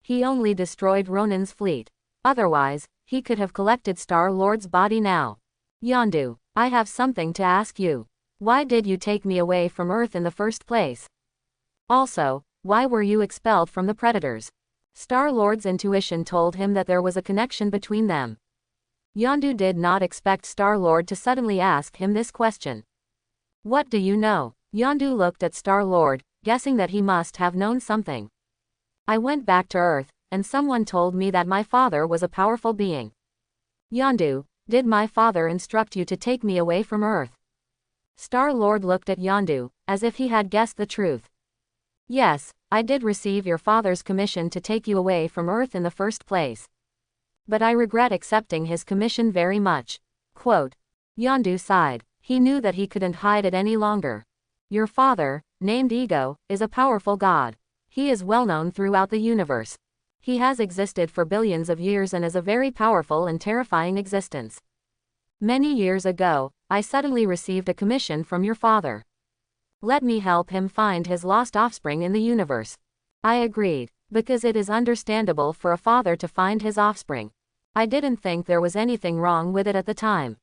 He only destroyed Ronan's fleet. Otherwise, he could have collected Star-Lord's body now. Yondu, I have something to ask you. Why did you take me away from Earth in the first place? Also, why were you expelled from the Predators? Star-Lord's intuition told him that there was a connection between them. Yondu did not expect Star-Lord to suddenly ask him this question. What do you know? Yondu looked at Star-Lord, guessing that he must have known something. I went back to Earth, and someone told me that my father was a powerful being. Yondu, did my father instruct you to take me away from Earth? Star-Lord looked at Yondu, as if he had guessed the truth. Yes, I did receive your father's commission to take you away from Earth in the first place. But I regret accepting his commission very much. Quote. Yondu sighed. He knew that he couldn't hide it any longer. Your father, named Ego, is a powerful god. He is well known throughout the universe. He has existed for billions of years and is a very powerful and terrifying existence. Many years ago, I suddenly received a commission from your father. Let me help him find his lost offspring in the universe. I agreed, because it is understandable for a father to find his offspring. I didn't think there was anything wrong with it at the time.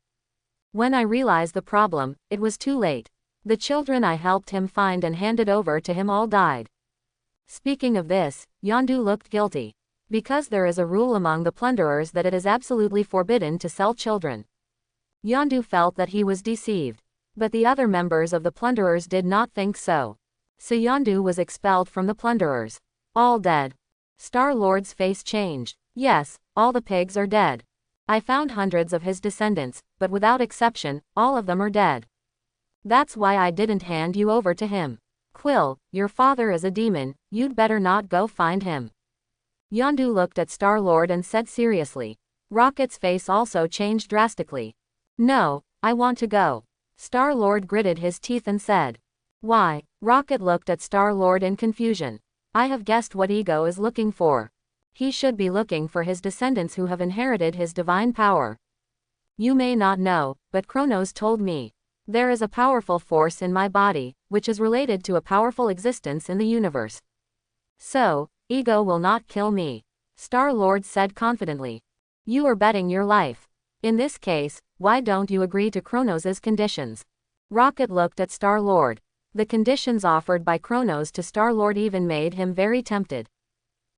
When I realized the problem, it was too late. The children I helped him find and handed over to him all died. Speaking of this, Yondu looked guilty. Because there is a rule among the plunderers that it is absolutely forbidden to sell children. Yondu felt that he was deceived. But the other members of the plunderers did not think so. So Yondu was expelled from the plunderers. All dead. Star-Lord's face changed. Yes, all the pigs are dead. I found hundreds of his descendants, but without exception, all of them are dead. That's why I didn't hand you over to him. Quill, your father is a demon, you'd better not go find him. Yondu looked at Star-Lord and said seriously. Rocket's face also changed drastically. No, I want to go. Star-Lord gritted his teeth and said. Why? Rocket looked at Star-Lord in confusion. I have guessed what Ego is looking for. He should be looking for his descendants who have inherited his divine power. You may not know, but Kronos told me. There is a powerful force in my body, which is related to a powerful existence in the universe. So, Ego will not kill me. Star-Lord said confidently. You are betting your life. In this case, why don't you agree to Kronos' conditions? Rocket looked at Star-Lord. The conditions offered by Kronos to Star-Lord even made him very tempted.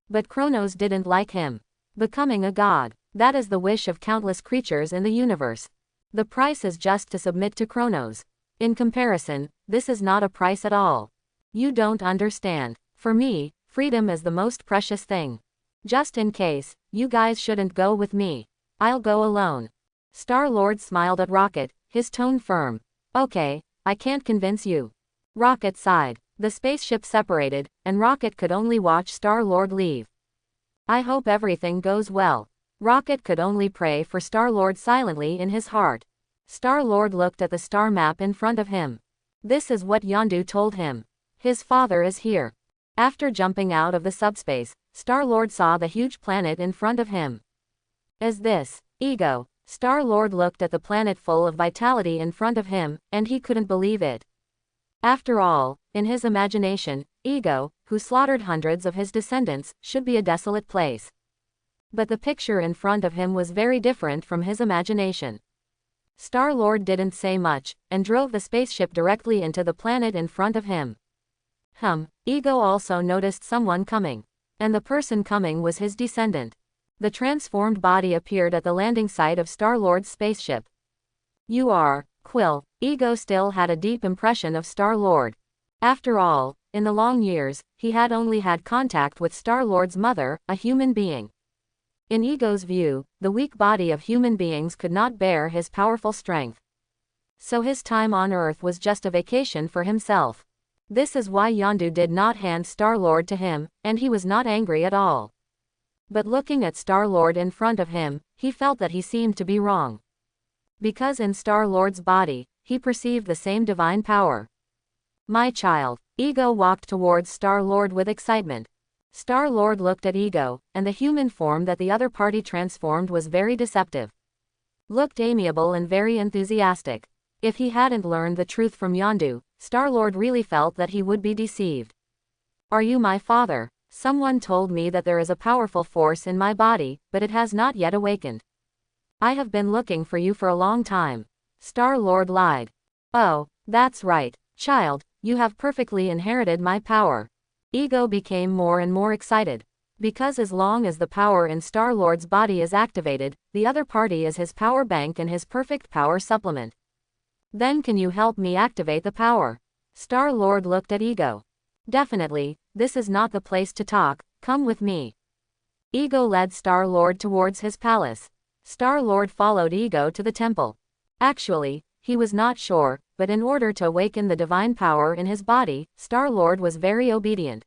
But Kronos didn't like him. Becoming a god, that is the wish of countless creatures in the universe. The price is just to submit to Kronos. In comparison, this is not a price at all. You don't understand. For me, freedom is the most precious thing. Just in case, you guys shouldn't go with me. I'll go alone. Star-Lord smiled at Rocket, his tone firm. Okay, I can't convince you. Rocket sighed. The spaceship separated, and Rocket could only watch Star-Lord leave. I hope everything goes well. Rocket could only pray for Star-Lord silently in his heart. Star-Lord looked at the star map in front of him. This is what Yondu told him. His father is here. After jumping out of the subspace, Star-Lord saw the huge planet in front of him. Is this Ego? Star-Lord looked at the planet full of vitality in front of him, and he couldn't believe it. After all, in his imagination, Ego, who slaughtered hundreds of his descendants, should be a desolate place. But the picture in front of him was very different from his imagination. Star-Lord didn't say much, and drove the spaceship directly into the planet in front of him. Ego also noticed someone coming. And the person coming was his descendant. The transformed body appeared at the landing site of Star-Lord's spaceship. You are Quill. Ego still had a deep impression of Star-Lord. After all, in the long years, he had only had contact with Star-Lord's mother, a human being. In Ego's view, the weak body of human beings could not bear his powerful strength. So his time on Earth was just a vacation for himself. This is why Yondu did not hand Star-Lord to him, and he was not angry at all. But looking at Star-Lord in front of him, he felt that he seemed to be wrong. Because in Star-Lord's body, he perceived the same divine power. My child. Ego walked towards Star-Lord with excitement. Star-Lord looked at Ego, and the human form that the other party transformed was very deceptive. Looked amiable and very enthusiastic. If he hadn't learned the truth from Yondu, Starlord really felt that he would be deceived. Are you my father? Someone told me that there is a powerful force in my body, but it has not yet awakened. I have been looking for you for a long time. Starlord lied. Oh, that's right, child, you have perfectly inherited my power. Ego became more and more excited. Because as long as the power in Starlord's body is activated, the other party is his power bank and his perfect power supplement. Then can you help me activate the power? Starlord looked at Ego. Definitely, this is not the place to talk, come with me. Ego led Starlord towards his palace. Starlord followed Ego to the temple. Actually, he was not sure, but in order to awaken the divine power in his body, Starlord was very obedient.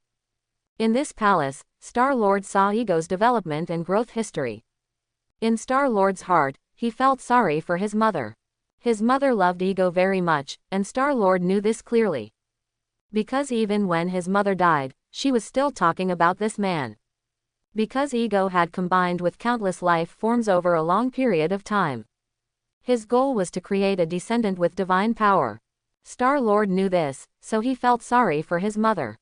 In this palace, Starlord saw Ego's development and growth history. In Starlord's heart, he felt sorry for his mother. His mother loved Ego very much, and Starlord knew this clearly. Because even when his mother died, she was still talking about this man. Because Ego had combined with countless life forms over a long period of time. His goal was to create a descendant with divine power. Starlord knew this, so he felt sorry for his mother.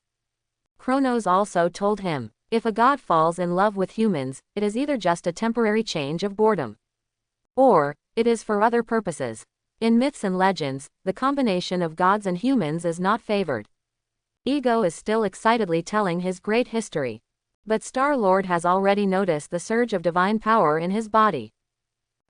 Kronos also told him, if a god falls in love with humans, it is either just a temporary change of boredom, or it is for other purposes. In myths and legends, the combination of gods and humans is not favored. Ego is still excitedly telling his great history. But Starlord has already noticed the surge of divine power in his body.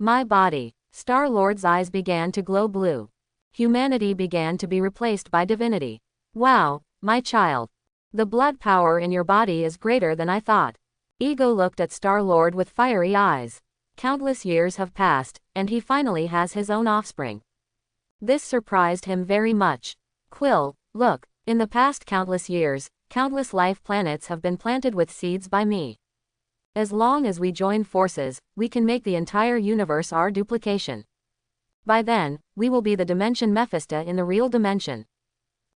My body. Starlord's eyes began to glow blue. Humanity began to be replaced by divinity. Wow, my child. The blood power in your body is greater than I thought. Ego looked at Starlord with fiery eyes. Countless years have passed, and he finally has his own offspring. This surprised him very much. Quill, look, in the past countless years, countless life planets have been planted with seeds by me. As long as we join forces, we can make the entire universe our duplication. By then, we will be the dimension Mephisto in the real dimension.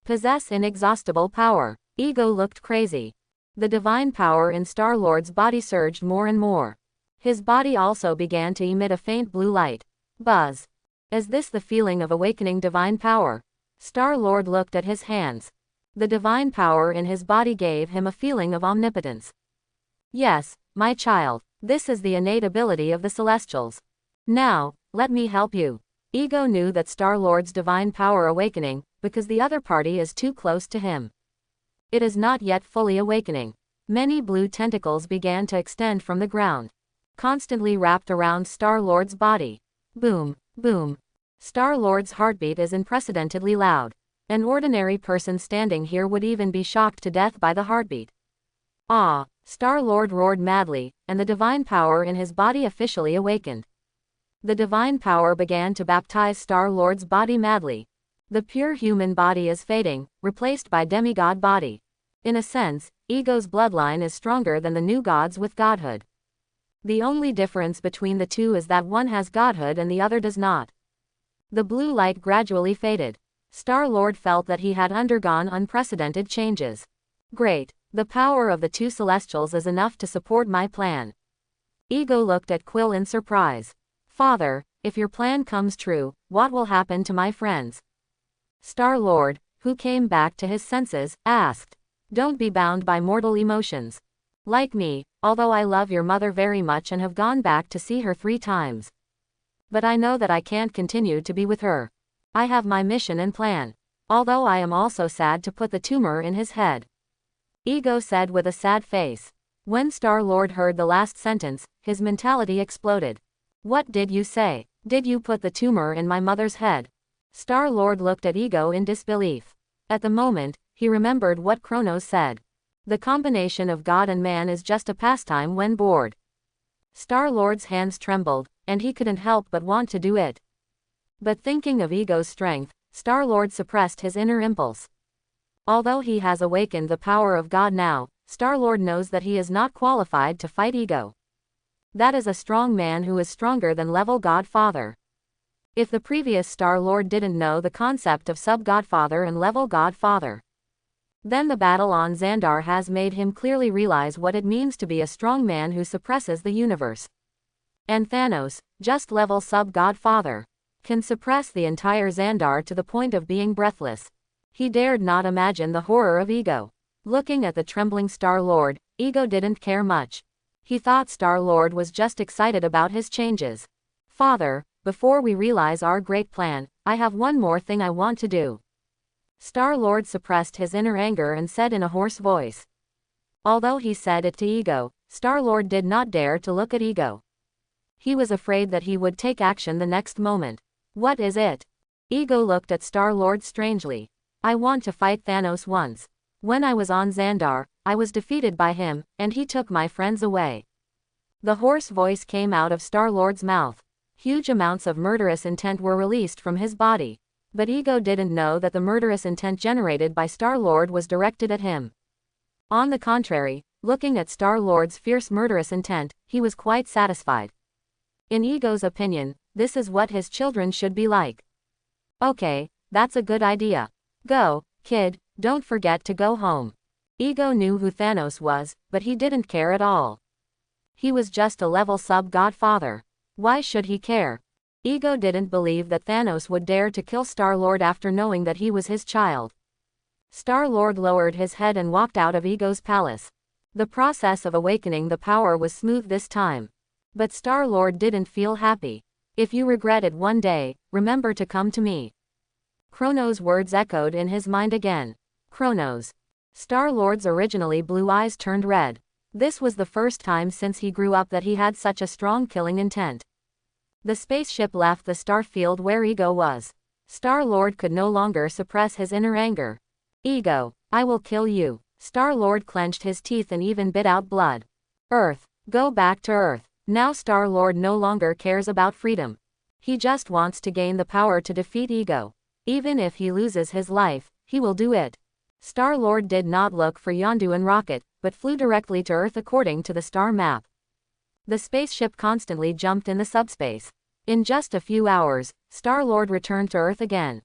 Possess inexhaustible power. Ego looked crazy. The divine power in Starlord's body surged more and more. His body also began to emit a faint blue light. Buzz. Is this the feeling of awakening divine power? Starlord looked at his hands. The divine power in his body gave him a feeling of omnipotence. Yes, my child, this is the innate ability of the Celestials. Now, let me help you. Ego knew that Starlord's divine power awakening, because the other party is too close to him. It is not yet fully awakening. Many blue tentacles began to extend from the ground, constantly wrapped around Starlord's body. Boom, boom. Starlord's heartbeat is unprecedentedly loud. An ordinary person standing here would even be shocked to death by the heartbeat. Ah! Starlord roared madly, and the divine power in his body officially awakened. The divine power began to baptize Starlord's body madly. The pure human body is fading, replaced by demigod body. In a sense, Ego's bloodline is stronger than the new gods with Godhood. The only difference between the two is that one has Godhood and the other does not. The blue light gradually faded. Starlord felt that he had undergone unprecedented changes. Great, the power of the two Celestials is enough to support my plan. Ego looked at Quill in surprise. Father, if your plan comes true, what will happen to my friends? Starlord, who came back to his senses, asked. Don't be bound by mortal emotions. Like me, although I love your mother very much and have gone back to see her 3 times. But I know that I can't continue to be with her. I have my mission and plan. Although I am also sad to put the tumor in his head. Ego said with a sad face. When Starlord heard the last sentence, his mentality exploded. What did you say? Did you put the tumor in my mother's head? Starlord looked at Ego in disbelief. At the moment, he remembered what Kronos said. The combination of God and man is just a pastime when bored. Starlord's hands trembled, and he couldn't help but want to do it. But thinking of Ego's strength, Starlord suppressed his inner impulse. Although he has awakened the power of God now, Starlord knows that he is not qualified to fight Ego. That is a strong man who is stronger than level Godfather. If the previous Starlord didn't know the concept of sub-Godfather and level Godfather, then the battle on Xandar has made him clearly realize what it means to be a strong man who suppresses the universe. And Thanos, just level sub-Godfather, can suppress the entire Xandar to the point of being breathless. He dared not imagine the horror of Ego. Looking at the trembling Star-Lord, Ego didn't care much. He thought Star-Lord was just excited about his changes. Father, before we realize our great plan, I have one more thing I want to do. Star-Lord suppressed his inner anger and said in a hoarse voice. Although he said it to Ego, Star-Lord did not dare to look at Ego. He was afraid that he would take action the next moment. What is it? Ego looked at Star-Lord strangely. I want to fight Thanos once. When I was on Xandar, I was defeated by him, and he took my friends away. The hoarse voice came out of Star-Lord's mouth. Huge amounts of murderous intent were released from his body. But Ego didn't know that the murderous intent generated by Star-Lord was directed at him. On the contrary, looking at Star-Lord's fierce murderous intent, he was quite satisfied. In Ego's opinion, this is what his children should be like. Okay, that's a good idea. Go, kid, don't forget to go home. Ego knew who Thanos was, but he didn't care at all. He was just a level sub-godfather. Why should he care? Ego didn't believe that Thanos would dare to kill Star-Lord after knowing that he was his child. Star-Lord lowered his head and walked out of Ego's palace. The process of awakening the power was smooth this time. But Star-Lord didn't feel happy. If you regret it one day, remember to come to me. Kronos' words echoed in his mind again. Kronos. Star-Lord's originally blue eyes turned red. This was the first time since he grew up that he had such a strong killing intent. The spaceship left the star field where Ego was. Star-Lord could no longer suppress his inner anger. Ego, I will kill you. Star-Lord clenched his teeth and even bit out blood. Earth, go back to Earth. Now Star-Lord no longer cares about freedom. He just wants to gain the power to defeat Ego. Even if he loses his life, he will do it. Star-Lord did not look for Yondu and Rocket, but flew directly to Earth according to the star map. The spaceship constantly jumped in the subspace. In just a few hours, Star-Lord returned to Earth again.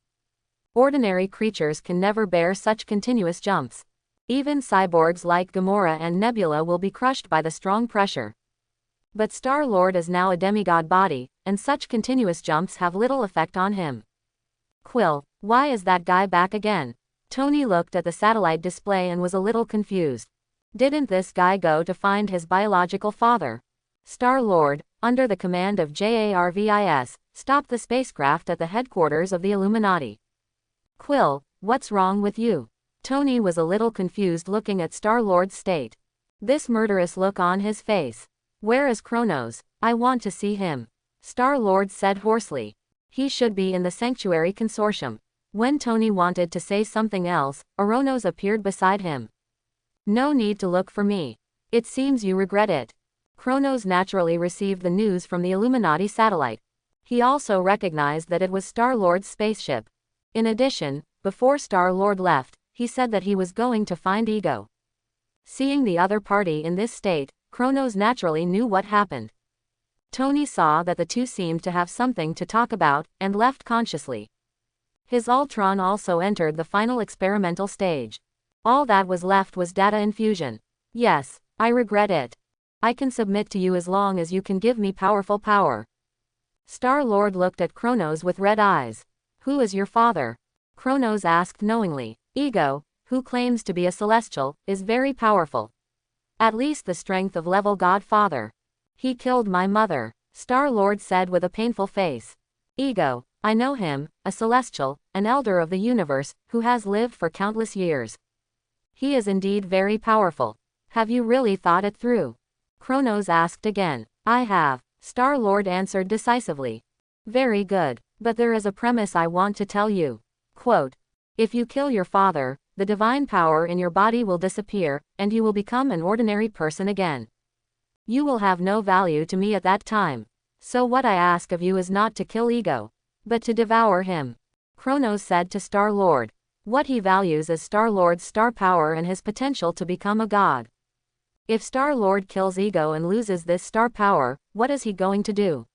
Ordinary creatures can never bear such continuous jumps. Even cyborgs like Gamora and Nebula will be crushed by the strong pressure. But Star-Lord is now a demigod body, and such continuous jumps have little effect on him. Quill, why is that guy back again? Tony looked at the satellite display and was a little confused. Didn't this guy go to find his biological father? Star-Lord, under the command of Jarvis, stopped the spacecraft at the headquarters of the Illuminati. Quill, what's wrong with you? Tony was a little confused looking at Star-Lord's state. This murderous look on his face. Where is Kronos? I want to see him. Star-Lord said hoarsely. He should be in the Sanctuary Consortium. When Tony wanted to say something else, Kronos appeared beside him. No need to look for me. It seems you regret it. Kronos naturally received the news from the Illuminati satellite. He also recognized that it was Star-Lord's spaceship. In addition, before Star-Lord left, he said that he was going to find Ego. Seeing the other party in this state, Kronos naturally knew what happened. Tony saw that the two seemed to have something to talk about, and left consciously. His Ultron also entered the final experimental stage. All that was left was data infusion. Yes, I regret it. I can submit to you as long as you can give me powerful power. Star-Lord looked at Kronos with red eyes. Who is your father? Kronos asked knowingly. Ego, who claims to be a celestial, is very powerful. At least the strength of level Godfather. He killed my mother, Star-Lord said with a painful face. Ego, I know him, a celestial, an elder of the universe, who has lived for countless years. He is indeed very powerful. Have you really thought it through? Kronos asked again. I have, Star-Lord answered decisively. Very good, but there is a premise I want to tell you. Quote, if you kill your father, the divine power in your body will disappear, and you will become an ordinary person again. You will have no value to me at that time. So what I ask of you is not to kill Ego, but to devour him. Kronos said to Star-Lord. What he values is Star-Lord's star power and his potential to become a god. If Star-Lord kills Ego and loses this star power, what is he going to do?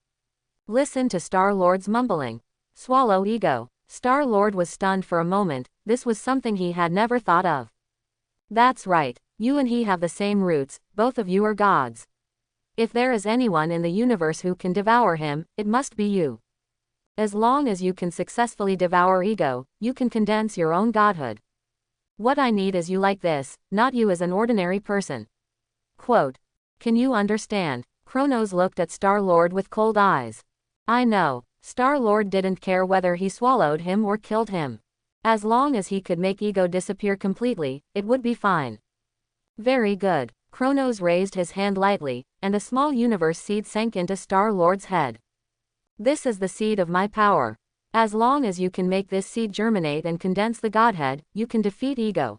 Listen to Star-Lord's mumbling. Swallow Ego. Star-Lord was stunned for a moment. This was something he had never thought of. That's right, you and he have the same roots, both of you are gods. If there is anyone in the universe who can devour him, it must be you. As long as you can successfully devour ego, you can condense your own godhood. What I need is you like this, not you as an ordinary person. Quote. Can you understand? Kronos looked at Starlord with cold eyes. I know. Starlord didn't care whether he swallowed him or killed him. As long as he could make ego disappear completely, it would be fine. Very good. Kronos raised his hand lightly, and a small universe seed sank into Star-Lord's head. This is the seed of my power. As long as you can make this seed germinate and condense the Godhead, you can defeat ego.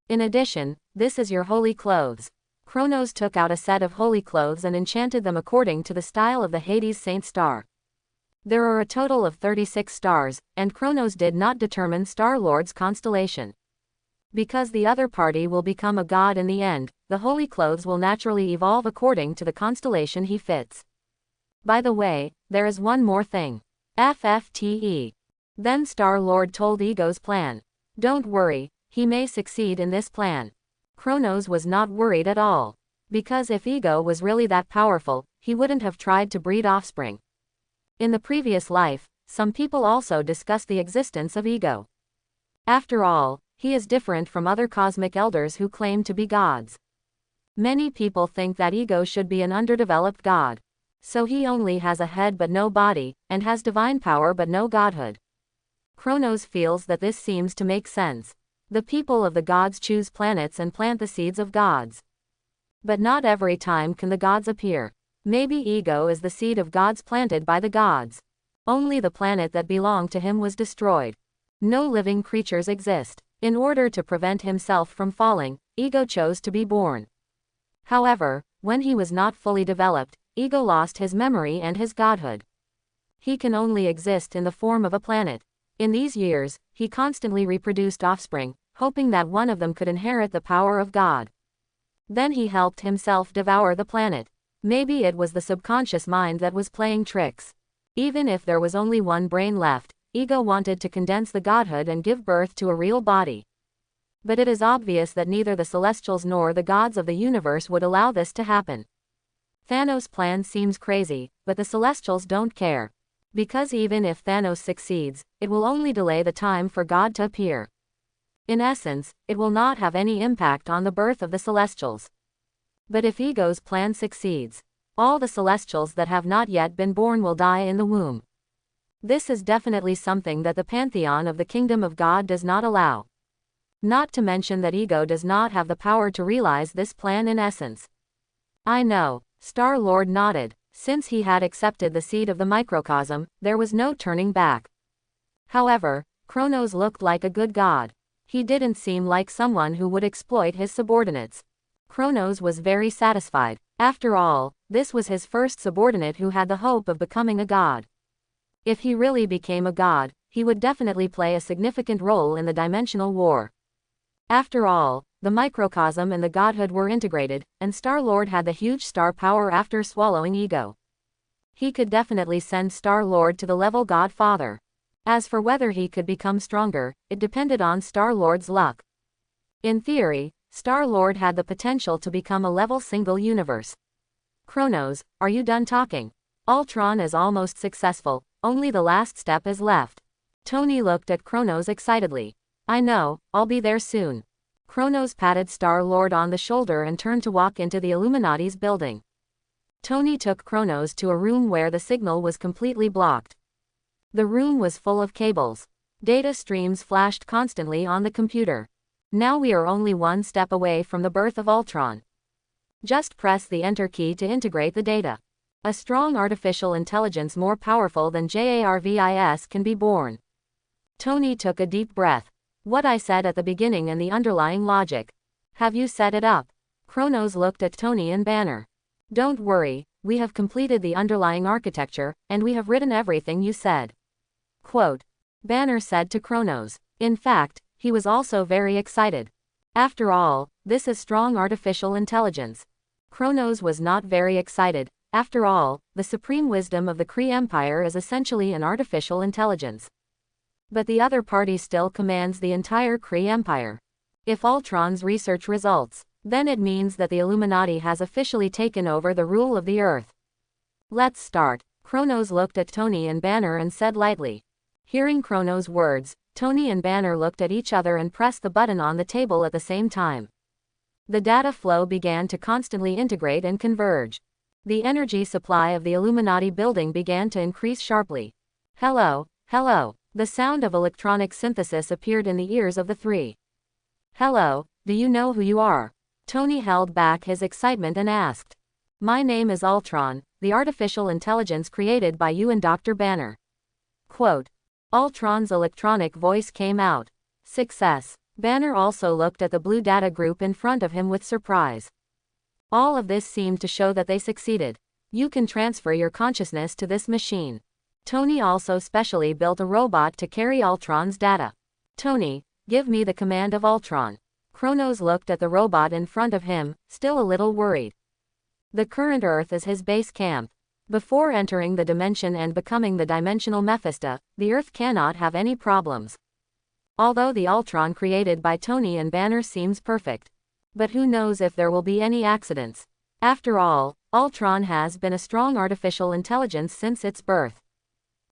In addition, this is your holy clothes. Kronos took out a set of holy clothes and enchanted them according to the style of the Hades Saint Star. There are a total of 36 stars, and Kronos did not determine Star-Lord's constellation. Because the other party will become a god in the end, the holy clothes will naturally evolve according to the constellation he fits. By the way, there is one more thing. FFTE. Then Star-Lord told Ego's plan. Don't worry, he may succeed in this plan. Kronos was not worried at all. Because if Ego was really that powerful, he wouldn't have tried to breed offspring. In the previous life, some people also discussed the existence of Ego. After all, he is different from other cosmic elders who claim to be gods. Many people think that Ego should be an underdeveloped god. So he only has a head but no body, and has divine power but no godhood. Kronos feels that this seems to make sense. The people of the gods choose planets and plant the seeds of gods. But not every time can the gods appear. Maybe Ego is the seed of gods planted by the gods. Only the planet that belonged to him was destroyed. No living creatures exist. In order to prevent himself from falling, Ego chose to be born. However, when he was not fully developed, Ego lost his memory and his godhood. He can only exist in the form of a planet. In these years, he constantly reproduced offspring, hoping that one of them could inherit the power of God. Then he helped himself devour the planet. Maybe it was the subconscious mind that was playing tricks. Even if there was only one brain left, Ego wanted to condense the godhood and give birth to a real body. But it is obvious that neither the Celestials nor the gods of the universe would allow this to happen. Thanos' plan seems crazy, but the Celestials don't care. Because even if Thanos succeeds, it will only delay the time for God to appear. In essence, it will not have any impact on the birth of the Celestials. But if Ego's plan succeeds, all the Celestials that have not yet been born will die in the womb. This is definitely something that the Pantheon of the Kingdom of God does not allow. Not to mention that Ego does not have the power to realize this plan in essence. I know, Star-Lord nodded. Since he had accepted the seed of the microcosm, there was no turning back. However, Kronos looked like a good god. He didn't seem like someone who would exploit his subordinates. Kronos was very satisfied. After all, this was his first subordinate who had the hope of becoming a god. If he really became a god, he would definitely play a significant role in the dimensional war. After all, the microcosm and the godhood were integrated, and Star-Lord had the huge star power after swallowing Ego. He could definitely send Star-Lord to the level Godfather. As for whether he could become stronger, it depended on Star-Lord's luck. In theory, Star-Lord had the potential to become a level single universe. Kronos, are you done talking? Ultron is almost successful, only the last step is left. Tony looked at Kronos excitedly. I know, I'll be there soon. Kronos patted Star-Lord on the shoulder and turned to walk into the Illuminati's building. Tony took Kronos to a room where the signal was completely blocked. The room was full of cables. Data streams flashed constantly on the computer. Now we are only one step away from the birth of Ultron. Just press the Enter key to integrate the data. A strong artificial intelligence more powerful than JARVIS can be born. Tony took a deep breath. What I said at the beginning and the underlying logic. Have you set it up? Kronos looked at Tony and Banner. Don't worry, we have completed the underlying architecture, and we have written everything you said. Quote. Banner said to Kronos. In fact, he was also very excited. After all, this is strong artificial intelligence. Kronos was not very excited. After all, the supreme wisdom of the Kree Empire is essentially an artificial intelligence. But the other party still commands the entire Kree Empire. If Ultron's research results, then it means that the Illuminati has officially taken over the rule of the Earth. Let's start. Kronos looked at Tony and Banner and said lightly. Hearing Kronos' words, Tony and Banner looked at each other and pressed the button on the table at the same time. The data flow began to constantly integrate and converge. The energy supply of the Illuminati building began to increase sharply. Hello, hello. The sound of electronic synthesis appeared in the ears of the three. Hello, do you know who you are? Tony held back his excitement and asked. My name is Ultron, the artificial intelligence created by you and Dr. Banner. Quote. Ultron's electronic voice came out. Success. Banner also looked at the blue data group in front of him with surprise. All of this seemed to show that they succeeded. You can transfer your consciousness to this machine. Tony also specially built a robot to carry Ultron's data. Tony, give me the command of Ultron. Kronos looked at the robot in front of him, still a little worried. The current Earth is his base camp. Before entering the dimension and becoming the dimensional Mephisto, the Earth cannot have any problems. Although the Ultron created by Tony and Banner seems perfect. But who knows if there will be any accidents. After all, Ultron has been a strong artificial intelligence since its birth.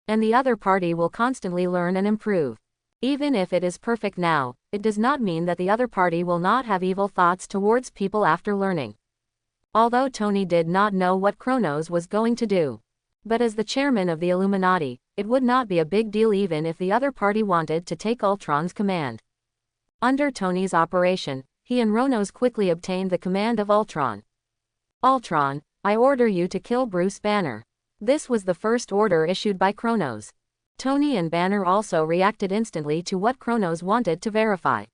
And the other party will constantly learn and improve. Even if it is perfect now, it does not mean that the other party will not have evil thoughts towards people after learning. Although Tony did not know what Kronos was going to do. But as the chairman of the Illuminati, it would not be a big deal even if the other party wanted to take Ultron's command. Under Tony's operation, he and Kronos quickly obtained the command of Ultron. Ultron, I order you to kill Bruce Banner. This was the first order issued by Kronos. Tony and Banner also reacted instantly to what Kronos wanted to verify.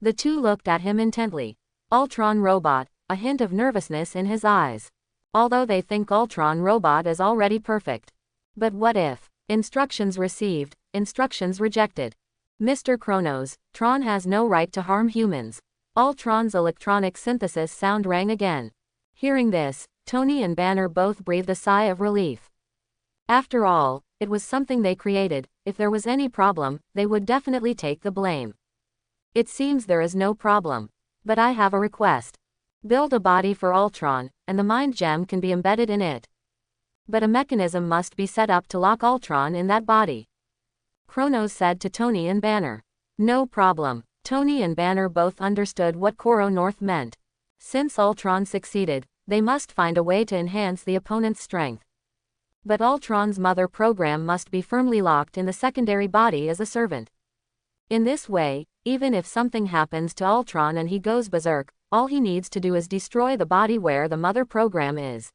The two looked at him intently. Ultron robot, a hint of nervousness in his eyes. Although they think Ultron robot is already perfect. But what if? Instructions received, instructions rejected. Mr. Kronos, Tron has no right to harm humans. Ultron's electronic synthesis sound rang again. Hearing this, Tony and Banner both breathed a sigh of relief. After all, it was something they created. If there was any problem, they would definitely take the blame. It seems there is no problem. But I have a request. Build a body for Ultron, and the mind gem can be embedded in it. But a mechanism must be set up to lock Ultron in that body. Kronos said to Tony and Banner. No problem. Tony and Banner both understood what Koro North meant. Since Ultron succeeded, they must find a way to enhance the opponent's strength. But Ultron's mother program must be firmly locked in the secondary body as a servant. In this way, even if something happens to Ultron and he goes berserk, all he needs to do is destroy the body where the mother program is.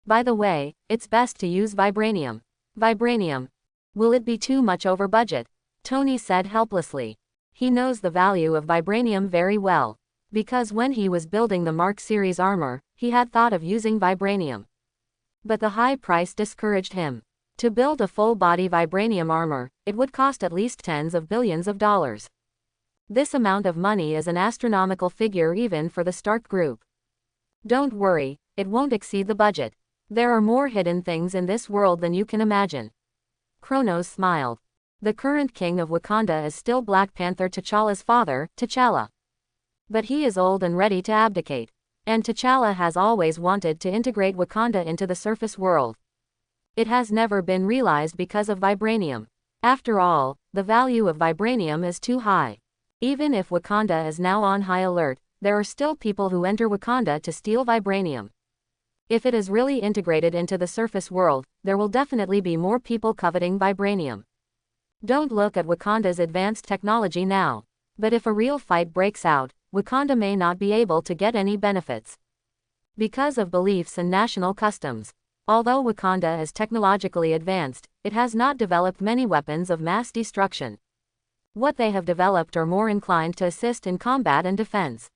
By the way, it's best to use vibranium. Vibranium. Will it be too much over budget? Tony said helplessly. He knows the value of vibranium very well. Because when he was building the Mark series armor, he had thought of using vibranium. But the high price discouraged him. To build a full-body vibranium armor, it would cost at least tens of billions of dollars. This amount of money is an astronomical figure even for the Stark Group. Don't worry, it won't exceed the budget. There are more hidden things in this world than you can imagine. Kronos smiled. The current king of Wakanda is still Black Panther T'Challa's father, T'Challa. But he is old and ready to abdicate. And T'Challa has always wanted to integrate Wakanda into the surface world. It has never been realized because of vibranium. After all, the value of vibranium is too high. Even if Wakanda is now on high alert, there are still people who enter Wakanda to steal vibranium. If it is really integrated into the surface world, there will definitely be more people coveting vibranium. Don't look at Wakanda's advanced technology now. But if a real fight breaks out, Wakanda may not be able to get any benefits. Because of beliefs and national customs. Although Wakanda is technologically advanced, it has not developed many weapons of mass destruction. What they have developed are more inclined to assist in combat and defense.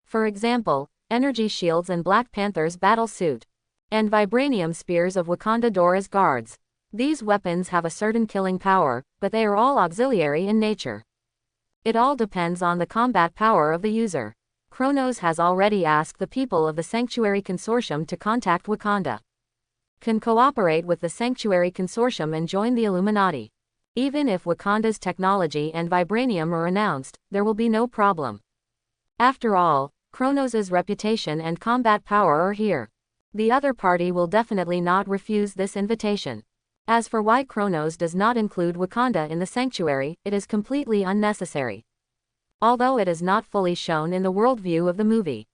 For example, energy shields and Black Panther's battle suit. And vibranium spears of Wakanda Dora's guards. These weapons have a certain killing power, but they are all auxiliary in nature. It all depends on the combat power of the user. Kronos has already asked the people of the Sanctuary Consortium to contact Wakanda. Can cooperate with the Sanctuary Consortium and join the Illuminati. Even if Wakanda's technology and vibranium are announced, there will be no problem. After all, Kronos' reputation and combat power are here. The other party will definitely not refuse this invitation. As for why Kronos does not include Wakanda in the sanctuary, it is completely unnecessary. Although it is not fully shown in the worldview of the movie.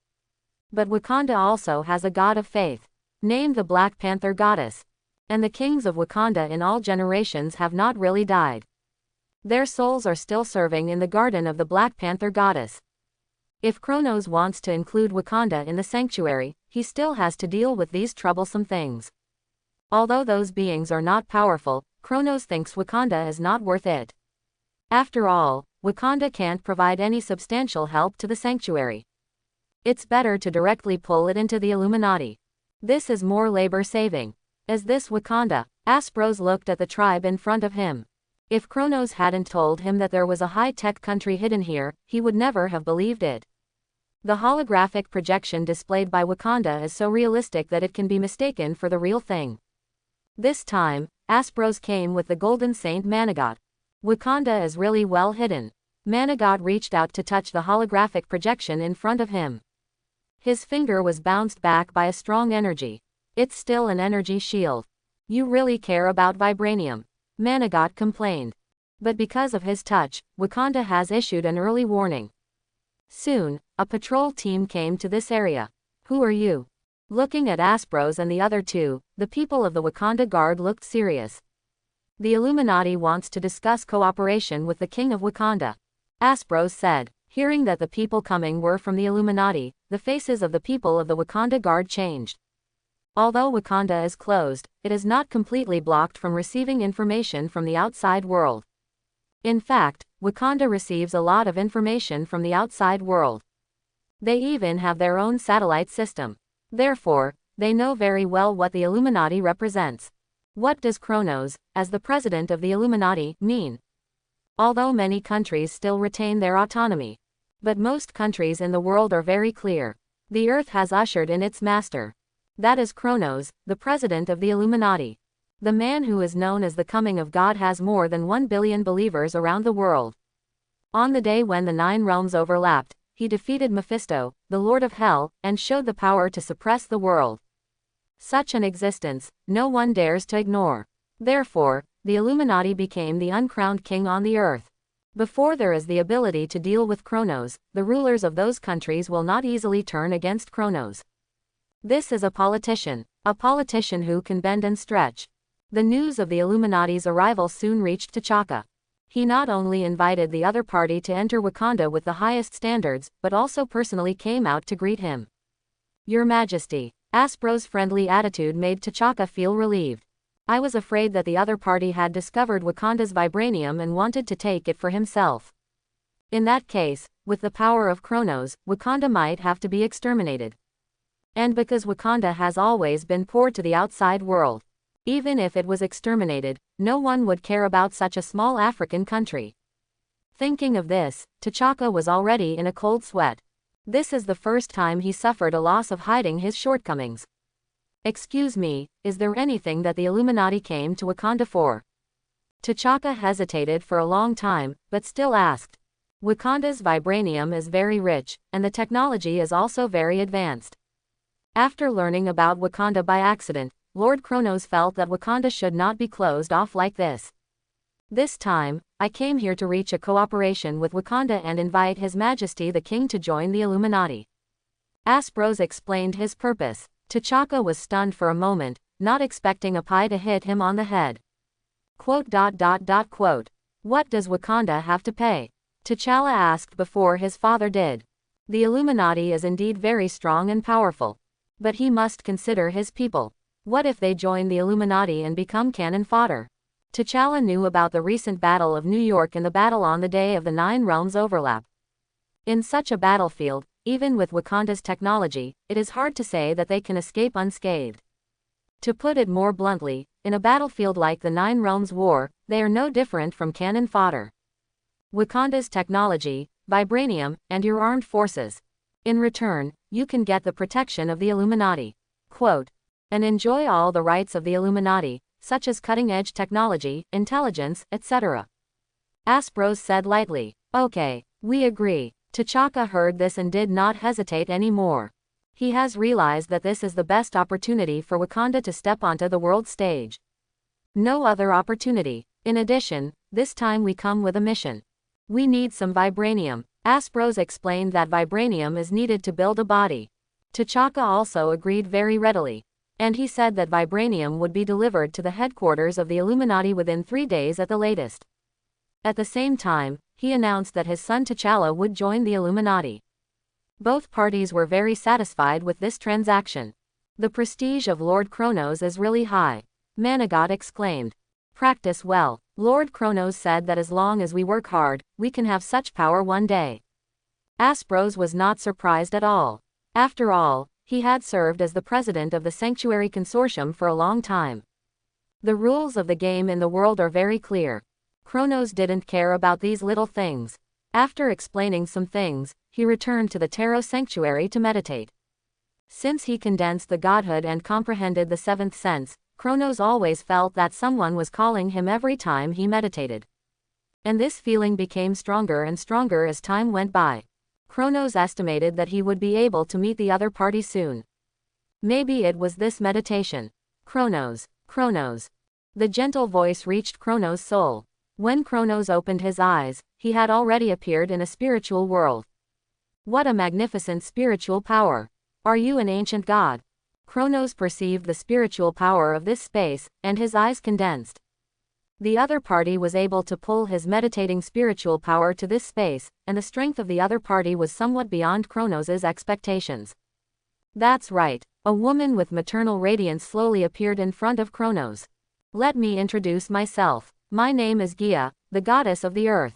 But Wakanda also has a god of faith, named the Black Panther goddess. And the kings of Wakanda in all generations have not really died. Their souls are still serving in the garden of the Black Panther goddess. If Kronos wants to include Wakanda in the sanctuary, he still has to deal with these troublesome things. Although those beings are not powerful, Kronos thinks Wakanda is not worth it. After all, Wakanda can't provide any substantial help to the sanctuary. It's better to directly pull it into the Illuminati. This is more labor-saving. Is this Wakanda? Aspros looked at the tribe in front of him. If Kronos hadn't told him that there was a high-tech country hidden here, he would never have believed it. The holographic projection displayed by Wakanda is so realistic that it can be mistaken for the real thing. This time, Aspros came with the Golden Saint Manigot. Wakanda is really well hidden. Manigot reached out to touch the holographic projection in front of him. His finger was bounced back by a strong energy. It's still an energy shield. You really care about vibranium, Manigot complained. But because of his touch, Wakanda has issued an early warning. Soon, a patrol team came to this area. Who are you? Looking at Aspros and the other two, the people of the Wakanda Guard looked serious. The Illuminati wants to discuss cooperation with the King of Wakanda, Aspros said. Hearing that the people coming were from the Illuminati, the faces of the people of the Wakanda Guard changed. Although Wakanda is closed, it is not completely blocked from receiving information from the outside world. In fact, Wakanda receives a lot of information from the outside world. They even have their own satellite system. Therefore, they know very well what the Illuminati represents. What does Kronos, as the president of the Illuminati, mean? Although many countries still retain their autonomy. But most countries in the world are very clear. The Earth has ushered in its master. That is Kronos, the president of the Illuminati. The man who is known as the coming of God has more than 1 billion believers around the world. On the day when the 9 realms overlapped, he defeated Mephisto, the Lord of Hell, and showed the power to suppress the world. Such an existence, no one dares to ignore. Therefore, the Illuminati became the uncrowned king on the earth. Before there is the ability to deal with Kronos, the rulers of those countries will not easily turn against Kronos. This is a politician who can bend and stretch. The news of the Illuminati's arrival soon reached T'Chaka. He not only invited the other party to enter Wakanda with the highest standards, but also personally came out to greet him. Your Majesty. Aspro's friendly attitude made T'Chaka feel relieved. I was afraid that the other party had discovered Wakanda's vibranium and wanted to take it for himself. In that case, with the power of Kronos, Wakanda might have to be exterminated. And because Wakanda has always been poor to the outside world. Even if it was exterminated, no one would care about such a small African country. Thinking of this, T'Chaka was already in a cold sweat. This is the first time he suffered a loss of hiding his shortcomings. Excuse me, is there anything that the Illuminati came to Wakanda for? T'Chaka hesitated for a long time, but still asked. Wakanda's vibranium is very rich, and the technology is also very advanced. After learning about Wakanda by accident, Lord Kronos felt that Wakanda should not be closed off like this. This time, I came here to reach a cooperation with Wakanda and invite His Majesty the King to join the Illuminati. Aspros explained his purpose. T'Chaka was stunned for a moment, not expecting a pie to hit him on the head. What does Wakanda have to pay? T'Challa asked before his father did. The Illuminati is indeed very strong and powerful. But he must consider his people. What if they join the Illuminati and become cannon fodder? T'Challa knew about the recent Battle of New York and the battle on the day of the 9 realms overlap. In such a battlefield, even with Wakanda's technology, it is hard to say that they can escape unscathed. To put it more bluntly, in a battlefield like the 9 realms war, they are no different from cannon fodder. Wakanda's technology, vibranium, and your armed forces. In return, you can get the protection of the Illuminati. And enjoy all the rights of the Illuminati, such as cutting-edge technology, intelligence, etc. Aspros said lightly. Okay, we agree. T'Chaka heard this and did not hesitate anymore. He has realized that this is the best opportunity for Wakanda to step onto the world stage. No other opportunity. In addition, this time we come with a mission. We need some vibranium. Aspros explained that vibranium is needed to build a body. T'Chaka also agreed very readily. And he said that vibranium would be delivered to the headquarters of the Illuminati within 3 days at the latest. At the same time, he announced that his son T'Challa would join the Illuminati. Both parties were very satisfied with this transaction. The prestige of Lord Kronos is really high. Managot exclaimed. Practice well. Lord Kronos said that as long as we work hard, we can have such power one day. Aspros was not surprised at all. After all, he had served as the president of the Sanctuary Consortium for a long time. The rules of the game in the world are very clear. Kronos didn't care about these little things. After explaining some things, he returned to the Tarot Sanctuary to meditate. Since he condensed the Godhood and comprehended the seventh sense, Kronos always felt that someone was calling him every time he meditated. And this feeling became stronger and stronger as time went by. Kronos estimated that he would be able to meet the other party soon. Maybe it was this meditation. Kronos, Kronos. The gentle voice reached Kronos' soul. When Kronos opened his eyes, he had already appeared in a spiritual world. What a magnificent spiritual power! Are you an ancient god? Kronos perceived the spiritual power of this space, and his eyes condensed. The other party was able to pull his meditating spiritual power to this space, and the strength of the other party was somewhat beyond Kronos' expectations. That's right, a woman with maternal radiance slowly appeared in front of Kronos. Let me introduce myself. My name is Gaia, the goddess of the earth.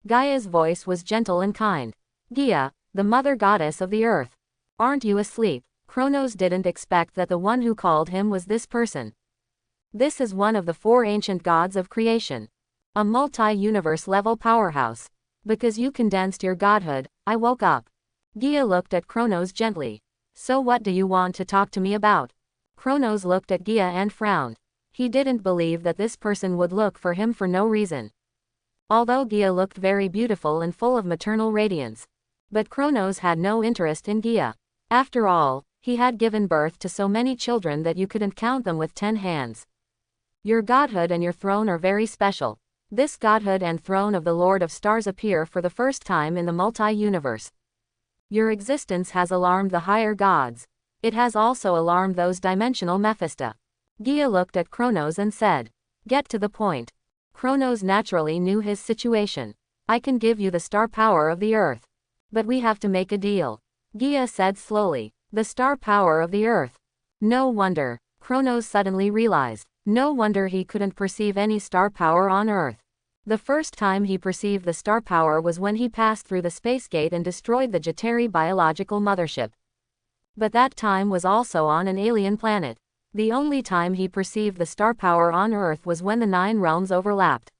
Gaia's voice was gentle and kind. Gaia, the mother goddess of the earth. Aren't you asleep? Kronos didn't expect that the one who called him was this person. This is one of the 4 ancient gods of creation. A multi-universe level powerhouse. Because you condensed your godhood, I woke up. Gaia looked at Kronos gently. So what do you want to talk to me about? Kronos looked at Gaia and frowned. He didn't believe that this person would look for him for no reason. Although Gaia looked very beautiful and full of maternal radiance. But Kronos had no interest in Gaia. After all, he had given birth to so many children that you couldn't count them with 10 hands. Your godhood and your throne are very special. This godhood and throne of the Lord of Stars appear for the first time in the multi-universe. Your existence has alarmed the higher gods. It has also alarmed those dimensional Mephisto. Gaia looked at Kronos and said, "Get to the point." Kronos naturally knew his situation. I can give you the star power of the earth. But we have to make a deal. Gaia said slowly, the star power of the earth. No wonder, Kronos suddenly realized. No wonder he couldn't perceive any star power on Earth. The first time he perceived the star power was when he passed through the space gate and destroyed the Jeteri biological mothership. But that time was also on an alien planet. The only time he perceived the star power on Earth was when the 9 realms overlapped.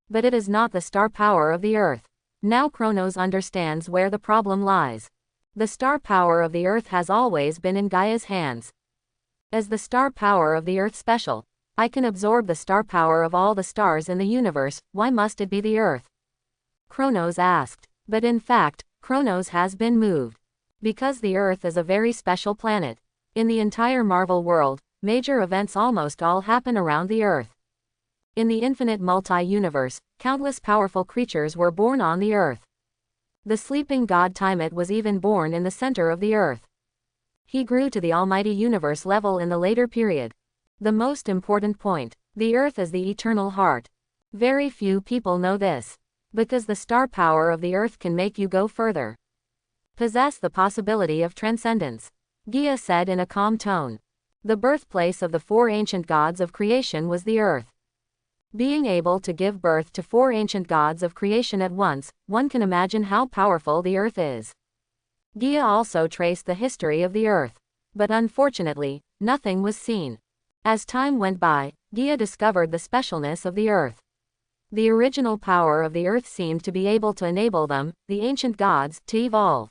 But it is not the star power of the Earth. Now Kronos understands where the problem lies. The star power of the Earth has always been in Gaia's hands. As the star power of the Earth special, I can absorb the star power of all the stars in the universe, why must it be the Earth? Kronos asked. But in fact, Kronos has been moved. Because the Earth is a very special planet. In the entire Marvel world, major events almost all happen around the Earth. In the infinite multi-universe, countless powerful creatures were born on the Earth. The sleeping god Tiamat was even born in the center of the Earth. He grew to the almighty universe level in the later period. The most important point, the Earth is the eternal heart. Very few people know this. Because the star power of the Earth can make you go further. Possess the possibility of transcendence. Gaia said in a calm tone. The birthplace of the 4 ancient gods of creation was the Earth. Being able to give birth to 4 ancient gods of creation at once, one can imagine how powerful the Earth is. Gaia also traced the history of the Earth. But unfortunately, nothing was seen. As time went by, Gaia discovered the specialness of the Earth. The original power of the Earth seemed to be able to enable them, the ancient gods, to evolve.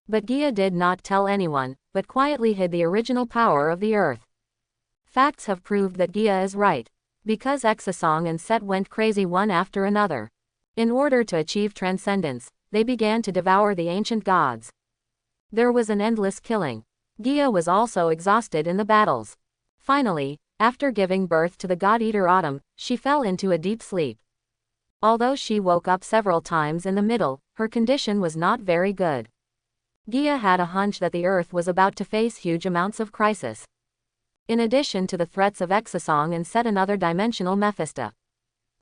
But Gaia did not tell anyone, but quietly hid the original power of the Earth. Facts have proved that Gaia is right. Because Exasong and Set went crazy one after another. In order to achieve transcendence, they began to devour the ancient gods. There was an endless killing. Gaia was also exhausted in the battles. Finally, after giving birth to the God-Eater Autumn, she fell into a deep sleep. Although she woke up several times in the middle, her condition was not very good. Gaia had a hunch that the Earth was about to face huge amounts of crisis. In addition to the threats of Exasong and set another dimensional Mephisto.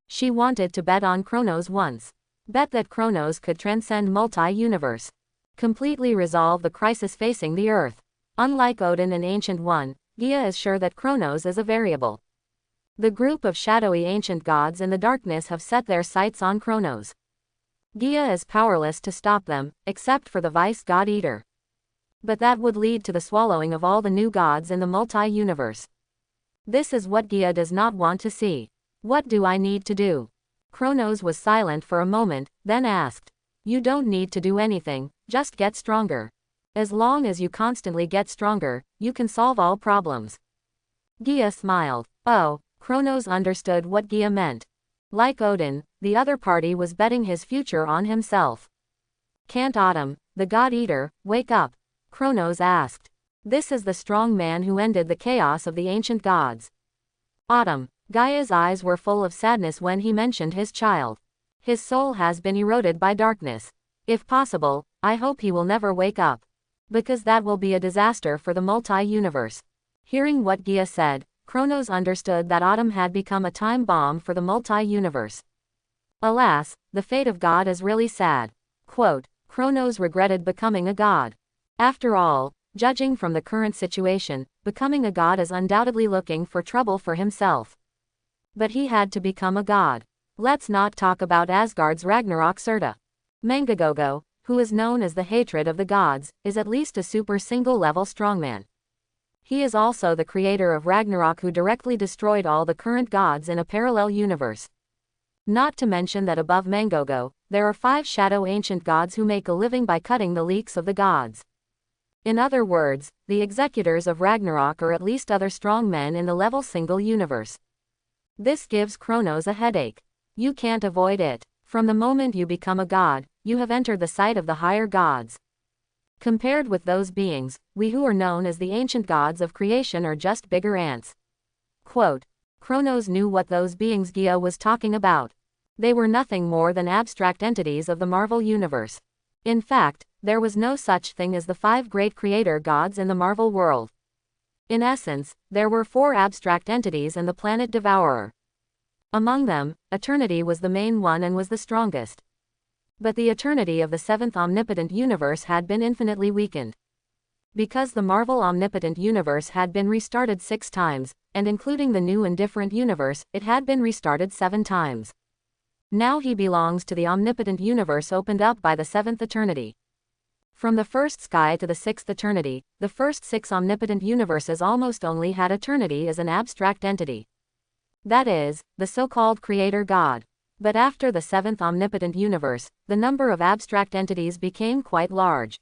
She wanted to bet on Kronos once. Bet that Kronos could transcend multi-universe. Completely resolve the crisis facing the Earth. Unlike Odin and Ancient One, Gaia is sure that Kronos is a variable. The group of shadowy ancient gods in the darkness have set their sights on Kronos. Gaia is powerless to stop them, except for the Vice God-Eater. But that would lead to the swallowing of all the new gods in the multi-universe. This is what Gaia does not want to see. What do I need to do? Kronos was silent for a moment, then asked. You don't need to do anything, just get stronger. As long as you constantly get stronger, you can solve all problems. Gaia smiled. Oh, Kronos understood what Gaia meant. Like Odin, the other party was betting his future on himself. Can't Autumn, the God-Eater, wake up? Kronos asked. This is the strong man who ended the chaos of the ancient gods. Autumn. Gaia's eyes were full of sadness when he mentioned his child. His soul has been eroded by darkness. If possible, I hope he will never wake up. Because that will be a disaster for the multi-universe. Hearing what Gaia said, Kronos understood that Autumn had become a time bomb for the multi-universe. Alas, the fate of God is really sad. Quote, Kronos regretted becoming a god. After all, judging from the current situation, becoming a god is undoubtedly looking for trouble for himself. But he had to become a god. Let's not talk about Asgard's Ragnarok Serta. Mangagogo, who is known as the hatred of the gods, is at least a super single-level strongman. He is also the creator of Ragnarok who directly destroyed all the current gods in a parallel universe. Not to mention that above Mangogo, there are 5 shadow ancient gods who make a living by cutting the leaks of the gods. In other words, the executors of Ragnarok are at least other strong men in the level single universe. This gives Kronos a headache. You can't avoid it. From the moment you become a god, you have entered the sight of the higher gods. Compared with those beings, we who are known as the ancient gods of creation are just bigger ants. Quote, Kronos knew what those beings Gaia was talking about. They were nothing more than abstract entities of the Marvel Universe. In fact, there was no such thing as the 5 great creator gods in the Marvel world. In essence, there were 4 abstract entities and the planet Devourer. Among them, Eternity was the main one and was the strongest. But the Eternity of the 7th Omnipotent Universe had been infinitely weakened. Because the Marvel Omnipotent Universe had been restarted 6 times, and including the new and different universe, it had been restarted 7 times. Now he belongs to the Omnipotent Universe opened up by the 7th Eternity. From the first sky to the 6th Eternity, the first 6 omnipotent universes almost only had Eternity as an abstract entity. That is, the so-called creator god. But after the 7th omnipotent universe, the number of abstract entities became quite large.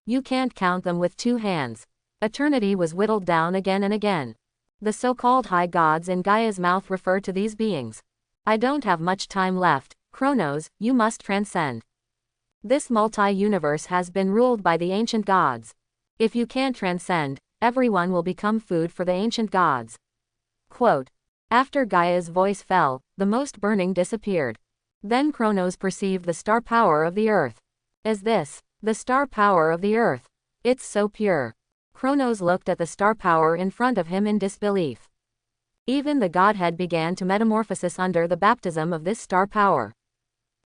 You can't count them with 2 hands. Eternity was whittled down again and again. The so-called high gods in Gaia's mouth refer to these beings. I don't have much time left, Kronos, you must transcend. This multi-universe has been ruled by the ancient gods. If you can't transcend, everyone will become food for the ancient gods. Quote, after Gaia's voice fell, the most burning disappeared. Then Kronos perceived the star power of the earth. Is this the star power of the earth? It's so pure. Kronos looked at the star power in front of him in disbelief. Even the Godhead began to metamorphose under the baptism of this star power.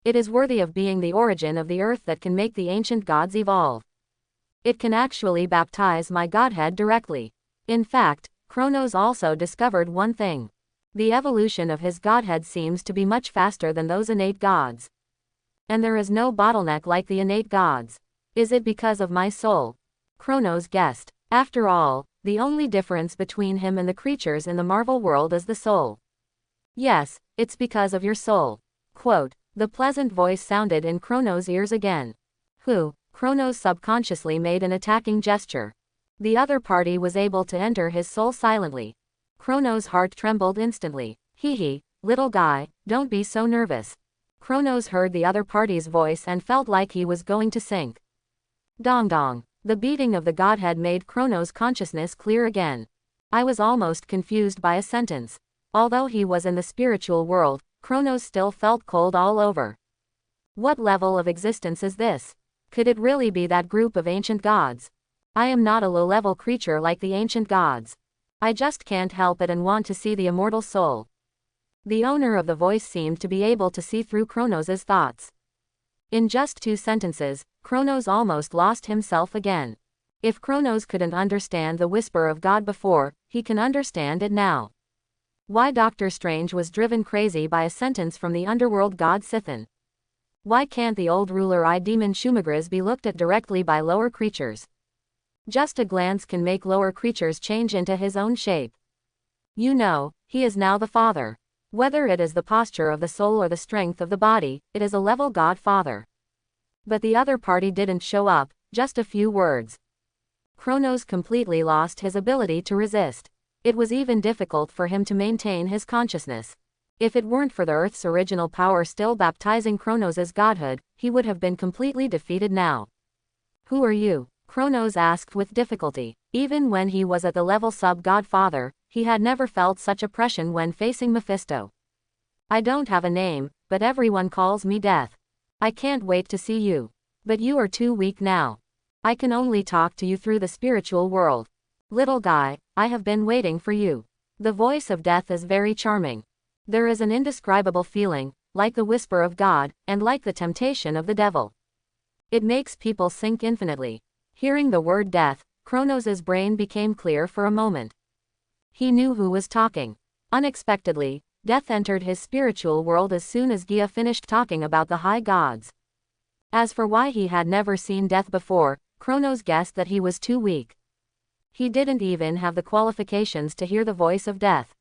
It is worthy of being the origin of the earth that can make the ancient gods evolve. It can actually baptize my Godhead directly. In fact, Kronos also discovered one thing. The evolution of his Godhead seems to be much faster than those innate gods. And there is no bottleneck like the innate gods. Is it because of my soul? Kronos guessed. After all, the only difference between him and the creatures in the Marvel world is the soul. Yes, it's because of your soul. Quote, the pleasant voice sounded in Kronos' ears again. Who? Kronos subconsciously made an attacking gesture. The other party was able to enter his soul silently. Kronos' heart trembled instantly. Hee, little guy, don't be so nervous. Kronos heard the other party's voice and felt like he was going to sink. Dong dong. The beating of the Godhead made Kronos' consciousness clear again. I was almost confused by a sentence. Although he was in the spiritual world, Kronos still felt cold all over. What level of existence is this? Could it really be that group of ancient gods? I am not a low-level creature like the ancient gods. I just can't help it and want to see the immortal soul. The owner of the voice seemed to be able to see through Kronos' thoughts. In just 2 sentences, Kronos almost lost himself again. If Kronos couldn't understand the whisper of God before, he can understand it now. Why Doctor Strange was driven crazy by a sentence from the underworld god Sithin. Why can't the old ruler demon Shumagriz be looked at directly by lower creatures? Just a glance can make lower creatures change into his own shape. You know, he is now the Father. Whether it is the posture of the soul or the strength of the body, it is a level God Father. But the other party didn't show up, just a few words. Kronos completely lost his ability to resist. It was even difficult for him to maintain his consciousness. If it weren't for the Earth's original power still baptizing Kronos' godhood, he would have been completely defeated now. Who are you? Kronos asked with difficulty. Even when he was at the level sub-godfather, he had never felt such oppression when facing Mephisto. I don't have a name, but everyone calls me Death. I can't wait to see you. But you are too weak now. I can only talk to you through the spiritual world. Little guy, I have been waiting for you. The voice of Death is very charming. There is an indescribable feeling, like the whisper of God, and like the temptation of the devil. It makes people sink infinitely. Hearing the word death, Kronos' brain became clear for a moment. He knew who was talking. Unexpectedly, Death entered his spiritual world as soon as Gia finished talking about the high gods. As for why he had never seen Death before, Kronos guessed that he was too weak. He didn't even have the qualifications to hear the voice of Death.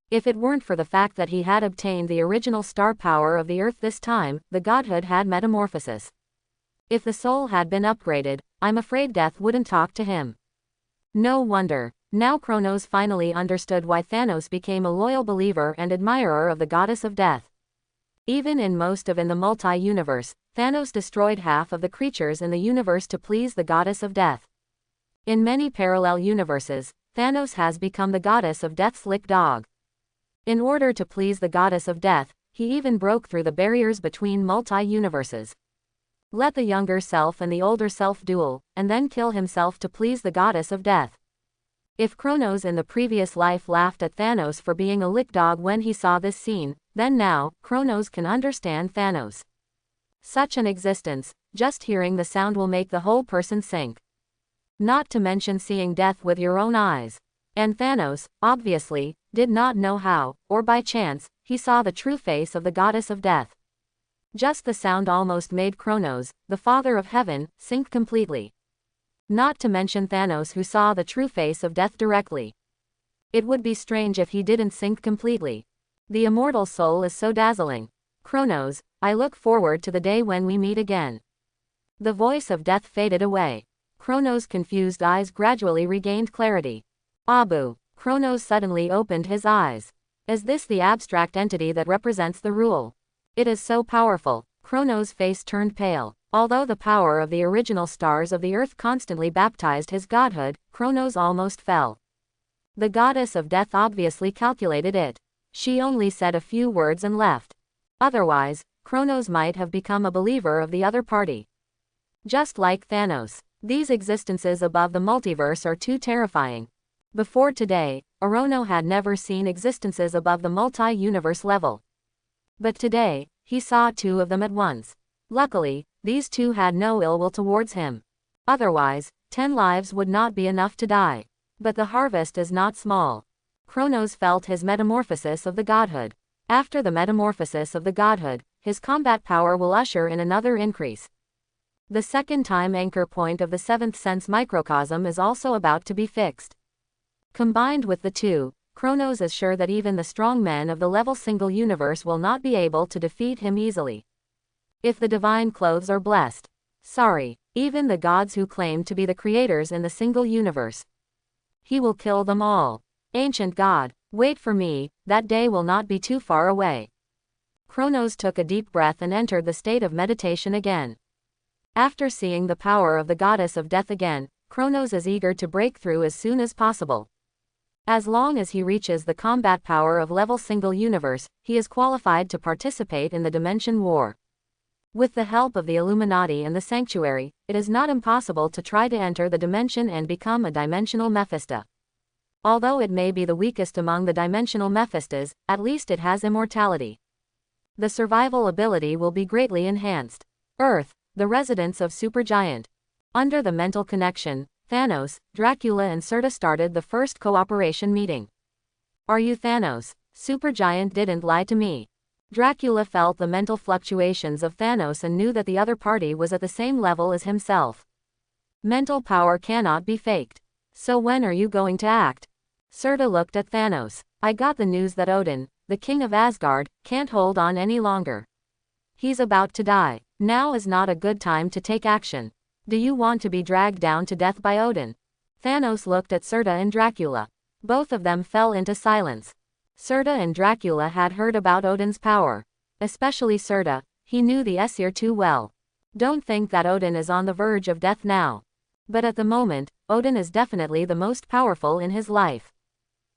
If it weren't for the fact that he had obtained the original star power of the Earth this time, the godhood had metamorphosis. If the soul had been upgraded, I'm afraid Death wouldn't talk to him. No wonder. Now Kronos finally understood why Thanos became a loyal believer and admirer of the goddess of death. Even in the multi-universe, Thanos destroyed half of the creatures in the universe to please the goddess of death. In many parallel universes, Thanos has become the goddess of death's lick dog. In order to please the goddess of death, he even broke through the barriers between multi-universes. Let the younger self and the older self duel, and then kill himself to please the goddess of death. If Kronos in the previous life laughed at Thanos for being a lick dog when he saw this scene, then now, Kronos can understand Thanos. Such an existence, just hearing the sound will make the whole person sink. Not to mention seeing death with your own eyes. And Thanos, obviously, did not know how, or by chance, he saw the true face of the goddess of death. Just the sound almost made Kronos, the father of heaven, sink completely. Not to mention Thanos who saw the true face of death directly. It would be strange if he didn't sink completely. The immortal soul is so dazzling. Kronos, I look forward to the day when we meet again. The voice of death faded away. Kronos' confused eyes gradually regained clarity. Abu. Kronos suddenly opened his eyes. Is this the abstract entity that represents the rule? It is so powerful. Kronos' face turned pale. Although the power of the original stars of the earth constantly baptized his godhood, Kronos almost fell. The goddess of death obviously calculated it. She only said a few words and left. Otherwise, Kronos might have become a believer of the other party. Just like Thanos, these existences above the multiverse are too terrifying. Before today, Orono had never seen existences above the multi-universe level. But today, he saw 2 of them at once. Luckily, these 2 had no ill will towards him. Otherwise, 10 lives would not be enough to die. But the harvest is not small. Kronos felt his metamorphosis of the godhood. After the metamorphosis of the godhood, his combat power will usher in another increase. The second time anchor point of the 7th sense microcosm is also about to be fixed. Combined with the 2, Kronos is sure that even the strong men of the level single universe will not be able to defeat him easily. If the divine clothes are blessed. Sorry, even the gods who claim to be the creators in the single universe. He will kill them all. Ancient God, wait for me, that day will not be too far away. Kronos took a deep breath and entered the state of meditation again. After seeing the power of the goddess of death again, Kronos is eager to break through as soon as possible. As long as he reaches the combat power of level single universe, he is qualified to participate in the Dimension War. With the help of the Illuminati and the Sanctuary, it is not impossible to try to enter the dimension and become a dimensional Mephisto. Although it may be the weakest among the dimensional Mephistos, at least it has immortality. The survival ability will be greatly enhanced. Earth, the residence of Supergiant. Under the mental connection, Thanos, Dracula and Serta started the first cooperation meeting. Are you Thanos? Supergiant didn't lie to me. Dracula felt the mental fluctuations of Thanos and knew that the other party was at the same level as himself. Mental power cannot be faked. So when are you going to act? Serta looked at Thanos. I got the news that Odin, the king of Asgard, can't hold on any longer. He's about to die. Now is not a good time to take action. Do you want to be dragged down to death by Odin? Thanos looked at Serta and Dracula. Both of them fell into silence. Serta and Dracula had heard about Odin's power. Especially Serta, he knew the Aesir too well. Don't think that Odin is on the verge of death now. But at the moment, Odin is definitely the most powerful in his life.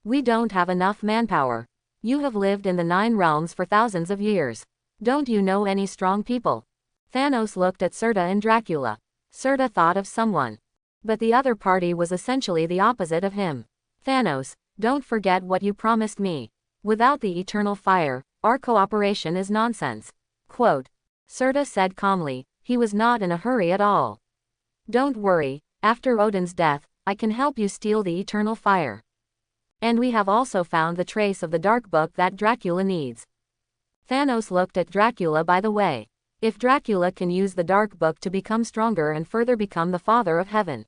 We don't have enough manpower. You have lived in the 9 realms for thousands of years. Don't you know any strong people? Thanos looked at Serta and Dracula. Serta thought of someone. But the other party was essentially the opposite of him. Thanos, don't forget what you promised me. Without the eternal fire, our cooperation is nonsense. Quote. Serta said calmly, he was not in a hurry at all. Don't worry, after Odin's death, I can help you steal the eternal fire. And we have also found the trace of the dark book that Dracula needs. Thanos looked at Dracula by the way. If Dracula can use the dark book to become stronger and further become the father of heaven,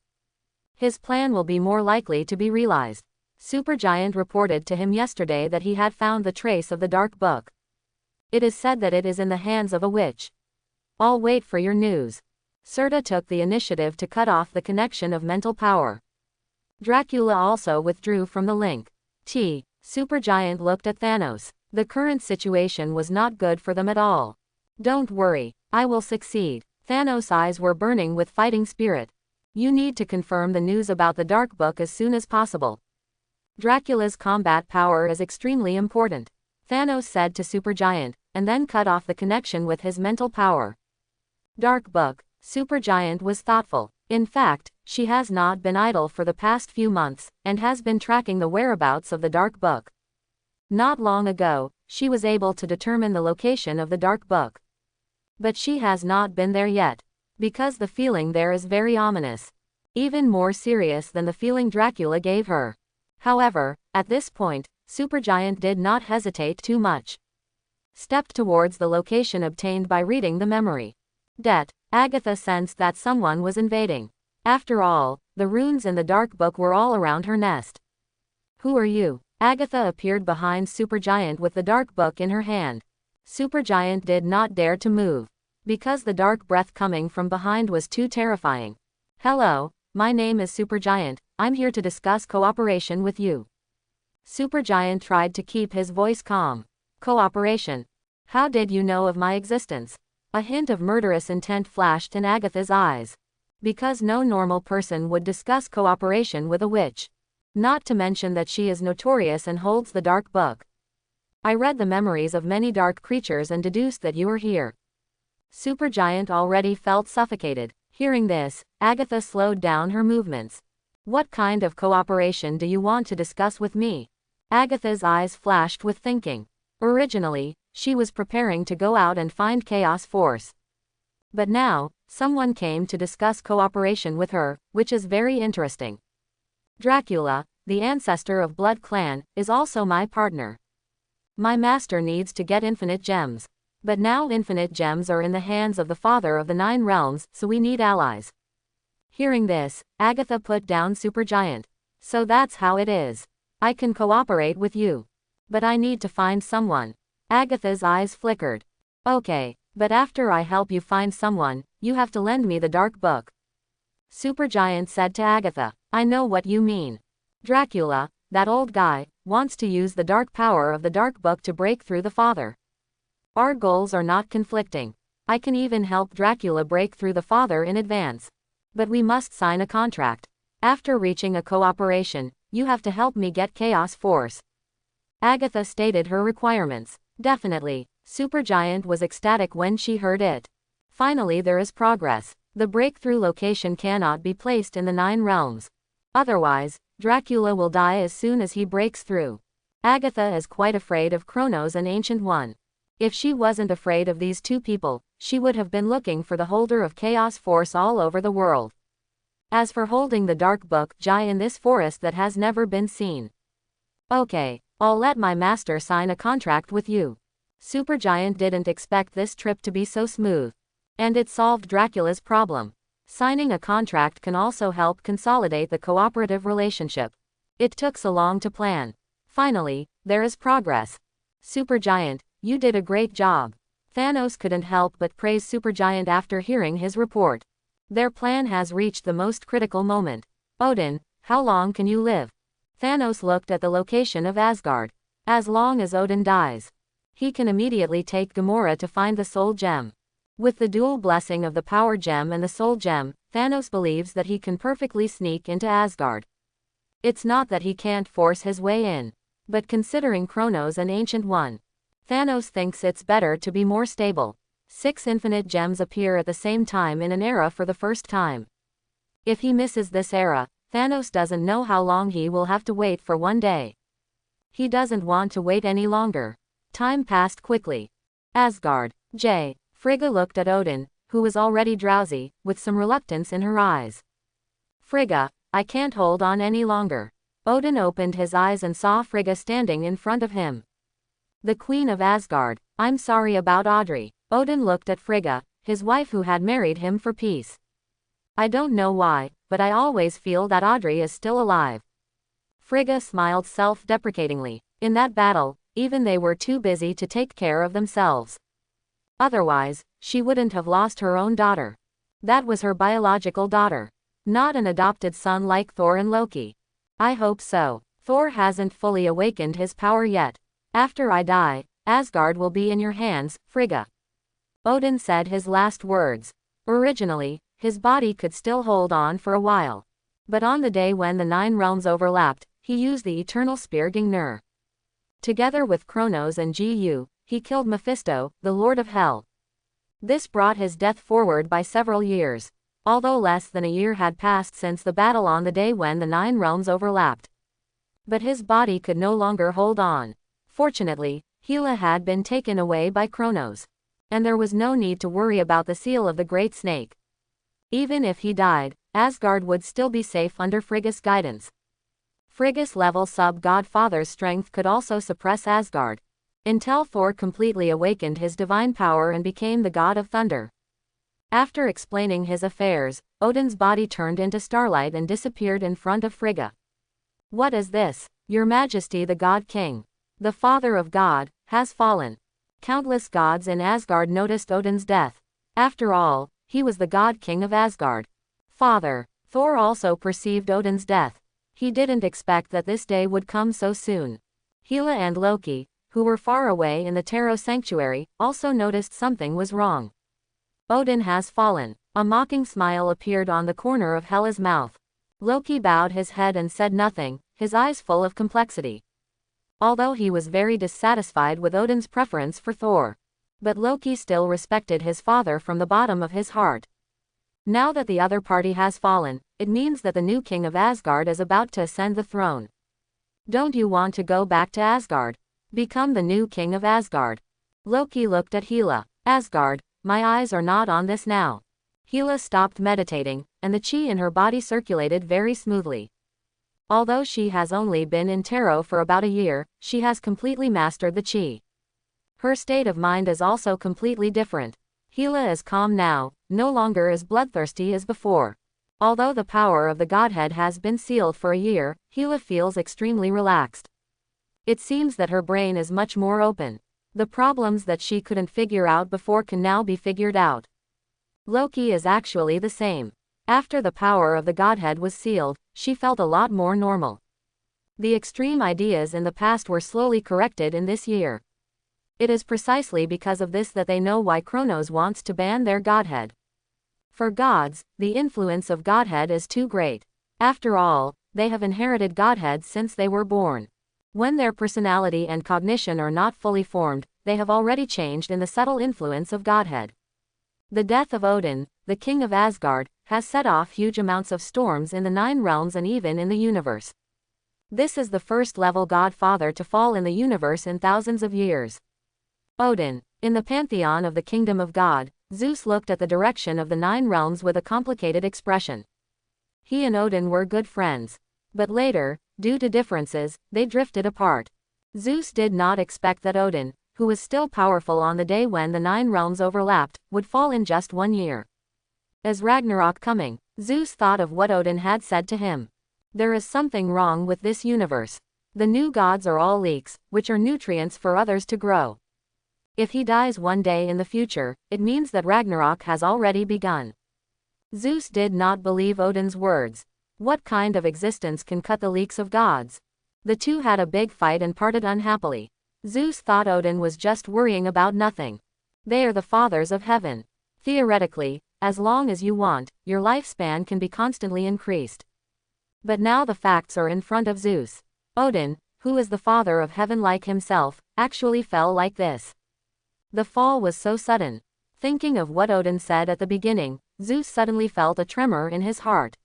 his plan will be more likely to be realized. Supergiant reported to him yesterday that he had found the trace of the dark book. It is said that it is in the hands of a witch. I'll wait for your news. Serta took the initiative to cut off the connection of mental power. Dracula also withdrew from the link. Supergiant looked at Thanos. The current situation was not good for them at all. Don't worry, I will succeed. Thanos' eyes were burning with fighting spirit. You need to confirm the news about the dark book as soon as possible. Dracula's combat power is extremely important, Thanos said to Supergiant, and then cut off the connection with his mental power. Dark book. Supergiant was thoughtful. In fact, she has not been idle for the past few months, and has been tracking the whereabouts of the dark book. Not long ago, she was able to determine the location of the dark book. But she has not been there yet. Because the feeling there is very ominous. Even more serious than the feeling Dracula gave her. However, at this point, Supergiant did not hesitate too much. Stepped towards the location obtained by reading the memory. Agatha sensed that someone was invading. After all, the runes in the dark book were all around her nest. Who are you? Agatha appeared behind Supergiant with the dark book in her hand. Supergiant did not dare to move, because the dark breath coming from behind was too terrifying. Hello, my name is Supergiant, I'm here to discuss cooperation with you. Supergiant tried to keep his voice calm. Cooperation? How did you know of my existence? A hint of murderous intent flashed in Agatha's eyes. Because no normal person would discuss cooperation with a witch. Not to mention that she is notorious and holds the dark book. I read the memories of many dark creatures and deduced that you are here. Supergiant already felt suffocated. Hearing this, Agatha slowed down her movements. What kind of cooperation do you want to discuss with me? Agatha's eyes flashed with thinking. Originally, she was preparing to go out and find Chaos Force. But now, someone came to discuss cooperation with her, which is very interesting. Dracula, the ancestor of Blood Clan, is also my partner. My master needs to get infinite gems. But now infinite gems are in the hands of the father of the 9 realms, so we need allies. Hearing this, Agatha put down Supergiant. So that's how it is. I can cooperate with you. But I need to find someone. Agatha's eyes flickered. Okay, but after I help you find someone, you have to lend me the dark book. Supergiant said to Agatha, I know what you mean. Dracula, that old guy, wants to use the dark power of the dark book to break through the father. Our goals are not conflicting. I can even help Dracula break through the Father in advance. But we must sign a contract. After reaching a cooperation, you have to help me get Chaos Force. Agatha stated her requirements. Definitely. Supergiant was ecstatic when she heard it. Finally there is progress. The breakthrough location cannot be placed in the 9 realms. Otherwise, Dracula will die as soon as he breaks through. Agatha is quite afraid of Kronos and Ancient One. If she wasn't afraid of these two people, she would have been looking for the holder of Chaos Force all over the world. As for holding the Dark Book Jai in this forest that has never been seen. Okay, I'll let my master sign a contract with you. Supergiant didn't expect this trip to be so smooth. And it solved Dracula's problem. Signing a contract can also help consolidate the cooperative relationship. It took so long to plan. Finally, there is progress. Supergiant, you did a great job. Thanos couldn't help but praise Supergiant after hearing his report. Their plan has reached the most critical moment. Odin, how long can you live? Thanos looked at the location of Asgard. As long as Odin dies. He can immediately take Gamora to find the Soul Gem. With the dual blessing of the Power Gem and the Soul Gem, Thanos believes that he can perfectly sneak into Asgard. It's not that he can't force his way in. But considering Kronos and Ancient One, Thanos thinks it's better to be more stable. 6 infinite gems appear at the same time in an era for the first time. If he misses this era, Thanos doesn't know how long he will have to wait for one day. He doesn't want to wait any longer. Time passed quickly. Asgard. J. Frigga looked at Odin, who was already drowsy, with some reluctance in her eyes. Frigga, I can't hold on any longer. Odin opened his eyes and saw Frigga standing in front of him. The Queen of Asgard, I'm sorry about Audrey. Odin looked at Frigga, his wife who had married him for peace. I don't know why, but I always feel that Audrey is still alive. Frigga smiled self-deprecatingly. In that battle, even they were too busy to take care of themselves. Otherwise, she wouldn't have lost her own daughter. That was her biological daughter. Not an adopted son like Thor and Loki. I hope so. Thor hasn't fully awakened his power yet. After I die, Asgard will be in your hands, Frigga. Odin said his last words. Originally, his body could still hold on for a while. But on the day when the 9 realms overlapped, he used the Eternal Spear Gingnir. Together with Kronos and Gu, he killed Mephisto, the Lord of Hell. This brought his death forward by several years, although less than a year had passed since the battle on the day when the 9 realms overlapped. But his body could no longer hold on. Fortunately, Hila had been taken away by Kronos. And there was no need to worry about the seal of the Great Snake. Even if he died, Asgard would still be safe under Frigga's guidance. Frigga's level sub-godfather's strength could also suppress Asgard, until Thor completely awakened his divine power and became the god of thunder. After explaining his affairs, Odin's body turned into starlight and disappeared in front of Frigga. What is this? Your Majesty the God King, the Father of God, has fallen. Countless gods in Asgard noticed Odin's death. After all, he was the God King of Asgard. Father. Thor also perceived Odin's death. He didn't expect that this day would come so soon. Hela and Loki, who were far away in the Tarot Sanctuary, also noticed something was wrong. Odin has fallen. A mocking smile appeared on the corner of Hela's mouth. Loki bowed his head and said nothing, his eyes full of complexity. Although he was very dissatisfied with Odin's preference for Thor. But Loki still respected his father from the bottom of his heart. Now that the other party has fallen, it means that the new king of Asgard is about to ascend the throne. Don't you want to go back to Asgard? Become the new king of Asgard? Loki looked at Hela. Asgard, my eyes are not on this now. Hela stopped meditating, and the chi in her body circulated very smoothly. Although she has only been in tarot for about a year, she has completely mastered the chi. Her state of mind is also completely different. Hela is calm now, no longer as bloodthirsty as before. Although the power of the Godhead has been sealed for a year, Hela feels extremely relaxed. It seems that her brain is much more open. The problems that she couldn't figure out before can now be figured out. Loki is actually the same. After the power of the Godhead was sealed, she felt a lot more normal. The extreme ideas in the past were slowly corrected in this year. It is precisely because of this that they know why Kronos wants to ban their godhead. For gods, the influence of godhead is too great. After all, they have inherited godhead since they were born. When their personality and cognition are not fully formed, they have already changed in the subtle influence of godhead. The death of Odin, the king of Asgard, has set off huge amounts of storms in the 9 realms and even in the universe. This is the first-level godfather to fall in the universe in thousands of years. Odin. In the pantheon of the kingdom of God, Zeus looked at the direction of the 9 realms with a complicated expression. He and Odin were good friends. But later, due to differences, they drifted apart. Zeus did not expect that Odin, who was still powerful on the day when the 9 realms overlapped, would fall in just 1 year. As Ragnarok coming, Zeus thought of what Odin had said to him. There is something wrong with this universe. The new gods are all leeks, which are nutrients for others to grow. If he dies one day in the future, it means that Ragnarok has already begun. Zeus did not believe Odin's words. What kind of existence can cut the leeks of gods? The two had a big fight and parted unhappily. Zeus thought Odin was just worrying about nothing. They are the fathers of heaven. Theoretically, as long as you want, your lifespan can be constantly increased. But now the facts are in front of Zeus. Odin, who is the father of heaven like himself, actually fell like this. The fall was so sudden. Thinking of what Odin said at the beginning, Zeus suddenly felt a tremor in his heart.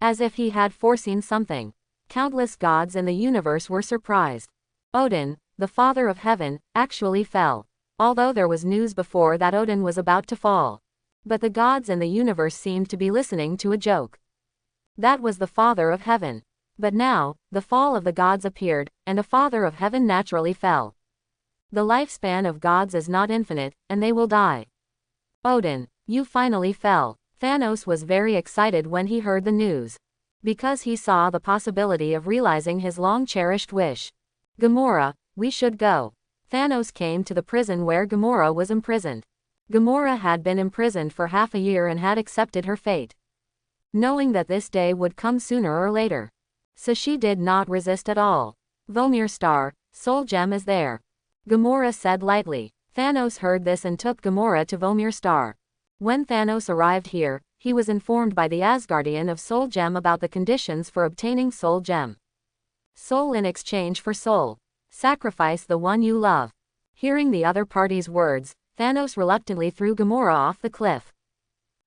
As if he had foreseen something. Countless gods in the universe were surprised. Odin, the father of heaven, actually fell. Although there was news before that Odin was about to fall. But the gods in the universe seemed to be listening to a joke. That was the father of heaven. But now, the fall of the gods appeared, and a father of heaven naturally fell. The lifespan of gods is not infinite, and they will die. Odin, you finally fell. Thanos was very excited when he heard the news. Because he saw the possibility of realizing his long-cherished wish. Gamora, we should go. Thanos came to the prison where Gamora was imprisoned. Gamora had been imprisoned for half a year and had accepted her fate. Knowing that this day would come sooner or later. So she did not resist at all. Vomir Star, Soul Gem is there. Gamora said lightly. Thanos heard this and took Gamora to Vomir Star. When Thanos arrived here, he was informed by the Asgardian of Soul Gem about the conditions for obtaining Soul Gem. Soul in exchange for soul. Sacrifice the one you love. Hearing the other party's words, Thanos reluctantly threw Gamora off the cliff.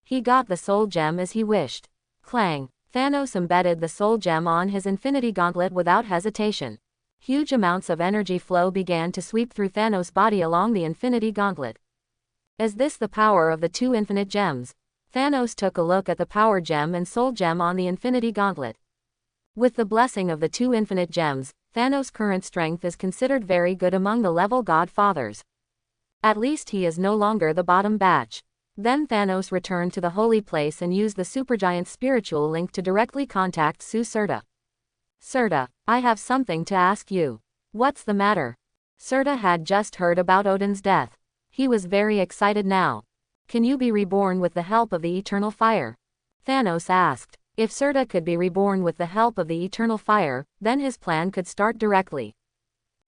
He got the Soul Gem as he wished. Clang. Thanos embedded the Soul Gem on his Infinity Gauntlet without hesitation. Huge amounts of energy flow began to sweep through Thanos' body along the Infinity Gauntlet. Is this the power of the 2 infinite gems? Thanos took a look at the Power Gem and Soul Gem on the Infinity Gauntlet. With the blessing of the 2 infinite gems, Thanos' current strength is considered very good among the level godfathers. At least he is no longer the bottom batch. Then Thanos returned to the holy place and used the supergiant's spiritual link to directly contact Serta. Serta, I have something to ask you. What's the matter? Serta had just heard about Odin's death. He was very excited now. Can you be reborn with the help of the eternal fire? Thanos asked. If Serta could be reborn with the help of the eternal fire, then his plan could start directly.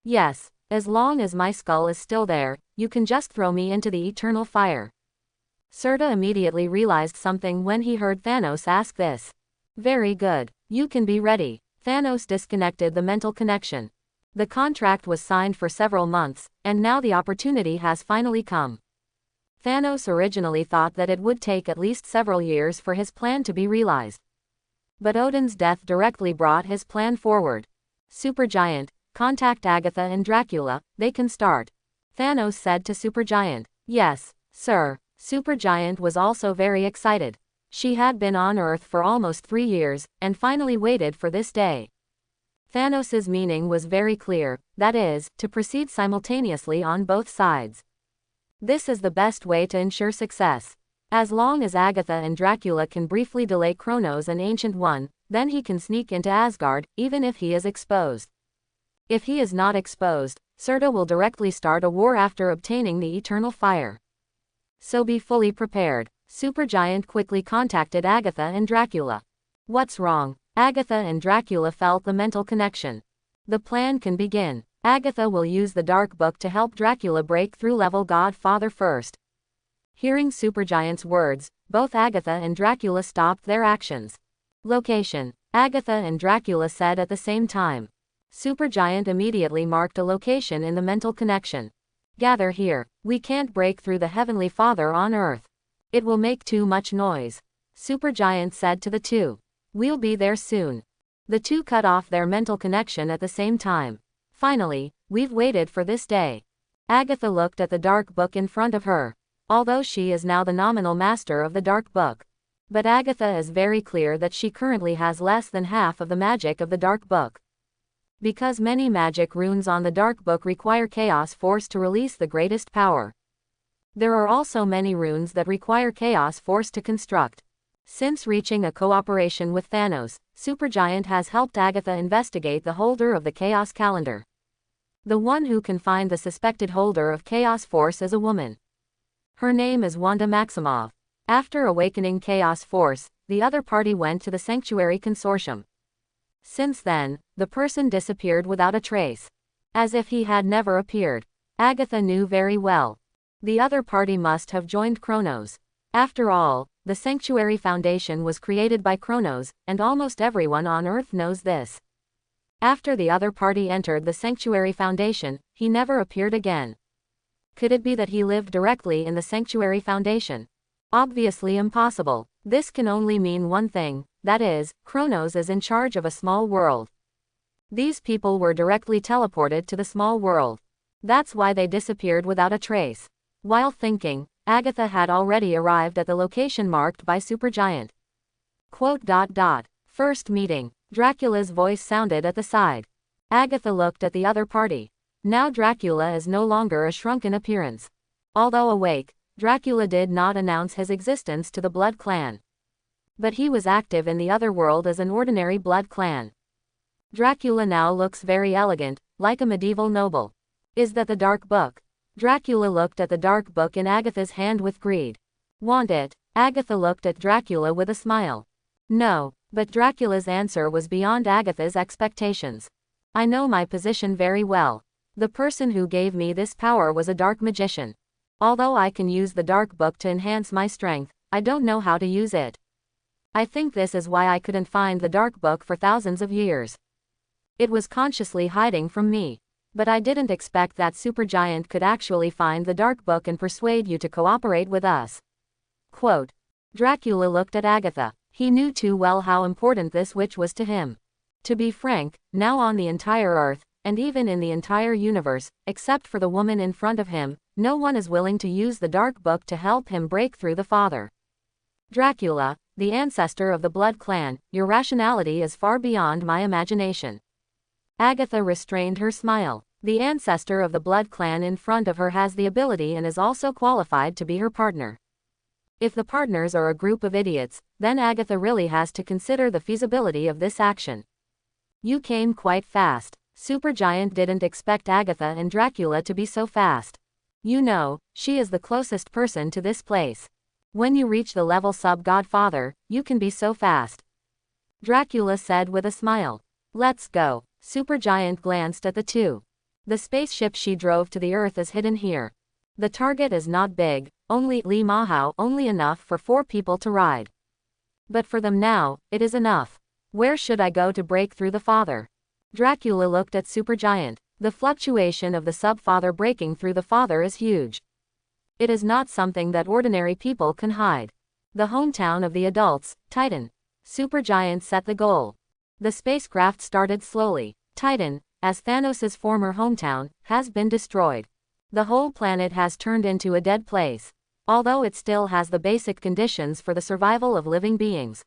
Yes, as long as my skull is still there, you can just throw me into the eternal fire. Serta immediately realized something when he heard Thanos ask this. Very good, you can be ready. Thanos disconnected the mental connection. The contract was signed for several months, and now the opportunity has finally come. Thanos originally thought that it would take at least several years for his plan to be realized. But Odin's death directly brought his plan forward. Supergiant, contact Agatha and Dracula, they can start. Thanos said to Supergiant. Yes, sir. Supergiant was also very excited. She had been on Earth for almost 3 years, and finally waited for this day. Thanos' meaning was very clear, that is, to proceed simultaneously on both sides. This is the best way to ensure success. As long as Agatha and Dracula can briefly delay Kronos and Ancient One, then he can sneak into Asgard, even if he is exposed. If he is not exposed, Serta will directly start a war after obtaining the eternal fire. So be fully prepared. Supergiant quickly contacted Agatha and Dracula. What's wrong? Agatha and Dracula felt the mental connection. The plan can begin. Agatha will use the Dark Book to help Dracula break through level Godfather first. Hearing Supergiant's words, both Agatha and Dracula stopped their actions. Location. Agatha and Dracula said at the same time. Supergiant immediately marked a location in the mental connection. Gather here. We can't break through the Heavenly Father on Earth. It will make too much noise. Supergiant said to the two. We'll be there soon. The two cut off their mental connection at the same time. Finally, we've waited for this day. Agatha looked at the Dark Book in front of her. Although she is now the nominal master of the Dark Book. But Agatha is very clear that she currently has less than half of the magic of the Dark Book. Because many magic runes on the Dark Book require Chaos Force to release the greatest power. There are also many runes that require Chaos Force to construct. Since reaching a cooperation with Thanos, Supergiant has helped Agatha investigate the holder of the Chaos Calendar. The one who can find the suspected holder of Chaos Force is a woman. Her name is Wanda Maximoff. After awakening Chaos Force, the other party went to the Sanctuary Consortium. Since then, the person disappeared without a trace. As if he had never appeared. Agatha knew very well. The other party must have joined Kronos. After all, the Sanctuary Foundation was created by Kronos, and almost everyone on Earth knows this. After the other party entered the Sanctuary Foundation, he never appeared again. Could it be that he lived directly in the Sanctuary Foundation? Obviously impossible. This can only mean one thing, that is, Kronos is in charge of a small world. These people were directly teleported to the small world. That's why they disappeared without a trace. While thinking, Agatha had already arrived at the location marked by Supergiant. First meeting. Dracula's voice sounded at the side. Agatha looked at the other party. Now Dracula is no longer a shrunken appearance. Although awake, Dracula did not announce his existence to the Blood Clan. But he was active in the other world as an ordinary Blood Clan. Dracula now looks very elegant, like a medieval noble. Is that the Dark Book? Dracula looked at the Dark Book in Agatha's hand with greed. Want it? Agatha looked at Dracula with a smile. No, but Dracula's answer was beyond Agatha's expectations. I know my position very well. The person who gave me this power was a dark magician. Although I can use the Dark Book to enhance my strength, I don't know how to use it. I think this is why I couldn't find the Dark Book for thousands of years. It was consciously hiding from me. But I didn't expect that Supergiant could actually find the Dark Book and persuade you to cooperate with us. Dracula looked at Agatha. He knew too well how important this witch was to him. To be frank, now on the entire Earth, and even in the entire universe, except for the woman in front of him, no one is willing to use the Dark Book to help him break through the Father. Dracula, the ancestor of the Blood Clan, your rationality is far beyond my imagination. Agatha restrained her smile. The ancestor of the Blood Clan in front of her has the ability and is also qualified to be her partner. If the partners are a group of idiots, then Agatha really has to consider the feasibility of this action. You came quite fast. Supergiant didn't expect Agatha and Dracula to be so fast. You know, she is the closest person to this place. When you reach the level sub-Godfather, you can be so fast. Dracula said with a smile. Let's go. Supergiant glanced at the two. The spaceship she drove to the Earth is hidden here. The target is not big, only enough for 4 people to ride. But for them now, it is enough. Where should I go to break through the Father? Dracula looked at Supergiant. The fluctuation of the sub-Father breaking through the Father is huge. It is not something that ordinary people can hide. The hometown of the adults, Titan. Supergiant set the goal. The spacecraft started slowly. Titan, as Thanos' former hometown, has been destroyed. The whole planet has turned into a dead place. Although it still has the basic conditions for the survival of living beings.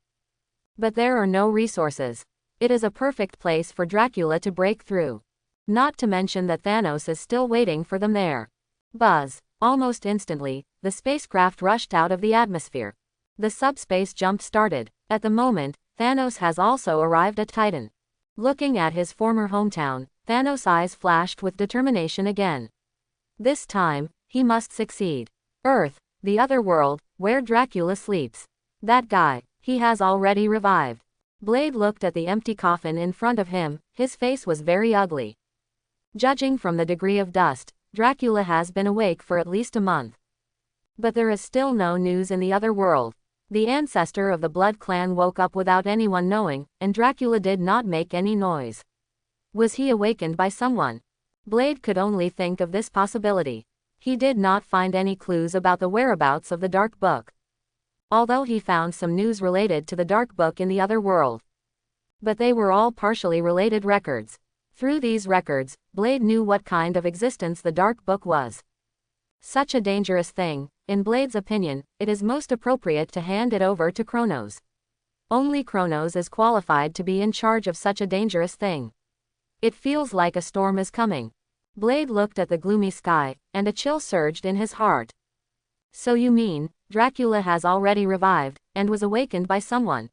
But there are no resources. It is a perfect place for Dracula to break through. Not to mention that Thanos is still waiting for them there. Buzz. Almost instantly, the spacecraft rushed out of the atmosphere. The subspace jump started. At the moment, Thanos has also arrived at Titan. Looking at his former hometown, Thanos' eyes flashed with determination again. This time, he must succeed. Earth, the other world, where Dracula sleeps. That guy, he has already revived. Blade looked at the empty coffin in front of him, his face was very ugly. Judging from the degree of dust, Dracula has been awake for at least a month. But there is still no news in the other world. The ancestor of the Blood Clan woke up without anyone knowing, and Dracula did not make any noise. Was he awakened by someone? Blade could only think of this possibility. He did not find any clues about the whereabouts of the Dark Book. Although he found some news related to the Dark Book in the other world. But they were all partially related records. Through these records, Blade knew what kind of existence the Dark Book was. Such a dangerous thing, in Blade's opinion, it is most appropriate to hand it over to Kronos. Only Kronos is qualified to be in charge of such a dangerous thing. It feels like a storm is coming. Blade looked at the gloomy sky, and a chill surged in his heart. So you mean, Dracula has already revived, and was awakened by someone?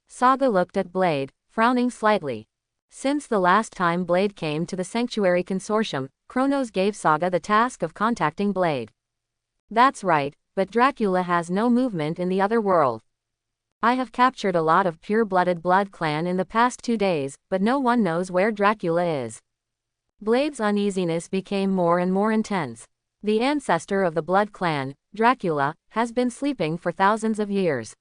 Saga looked at Blade, frowning slightly. Since the last time Blade came to the Sanctuary Consortium, Kronos gave Saga the task of contacting Blade. That's right, but Dracula has no movement in the other world. I have captured a lot of pure-blooded Blood Clan in the past 2 days, but no one knows where Dracula is. Blade's uneasiness became more and more intense. The ancestor of the Blood Clan, Dracula, has been sleeping for thousands of years.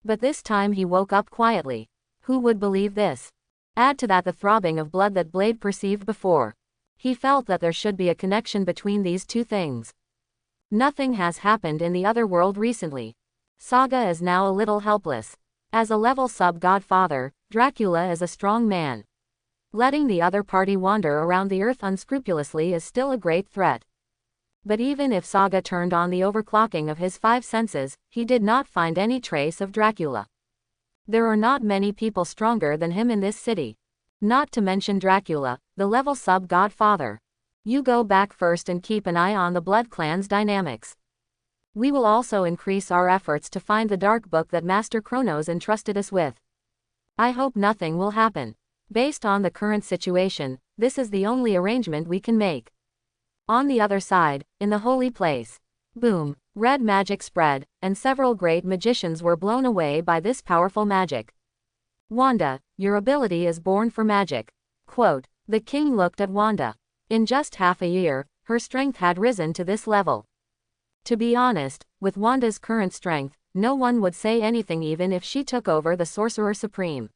But this time he woke up quietly. Who would believe this? Add to that the throbbing of blood that Blade perceived before. He felt that there should be a connection between these two things. Nothing has happened in the other world recently. Saga is now a little helpless. As a level sub-godfather, Dracula is a strong man. Letting the other party wander around the earth unscrupulously is still a great threat. But even if Saga turned on the overclocking of his 5 senses, he did not find any trace of Dracula. There are not many people stronger than him in this city. Not to mention Dracula, the level sub-godfather. You go back first and keep an eye on the Blood Clan's dynamics. We will also increase our efforts to find the Dark Book that Master Kronos entrusted us with. I hope nothing will happen. Based on the current situation, this is the only arrangement we can make. On the other side, in the holy place. Boom. Red magic spread, and several great magicians were blown away by this powerful magic. Wanda, your ability is born for magic. Quote. The king looked at Wanda. In just half a year, her strength had risen to this level. To be honest, with Wanda's current strength, no one would say anything even if she took over the Sorcerer Supreme.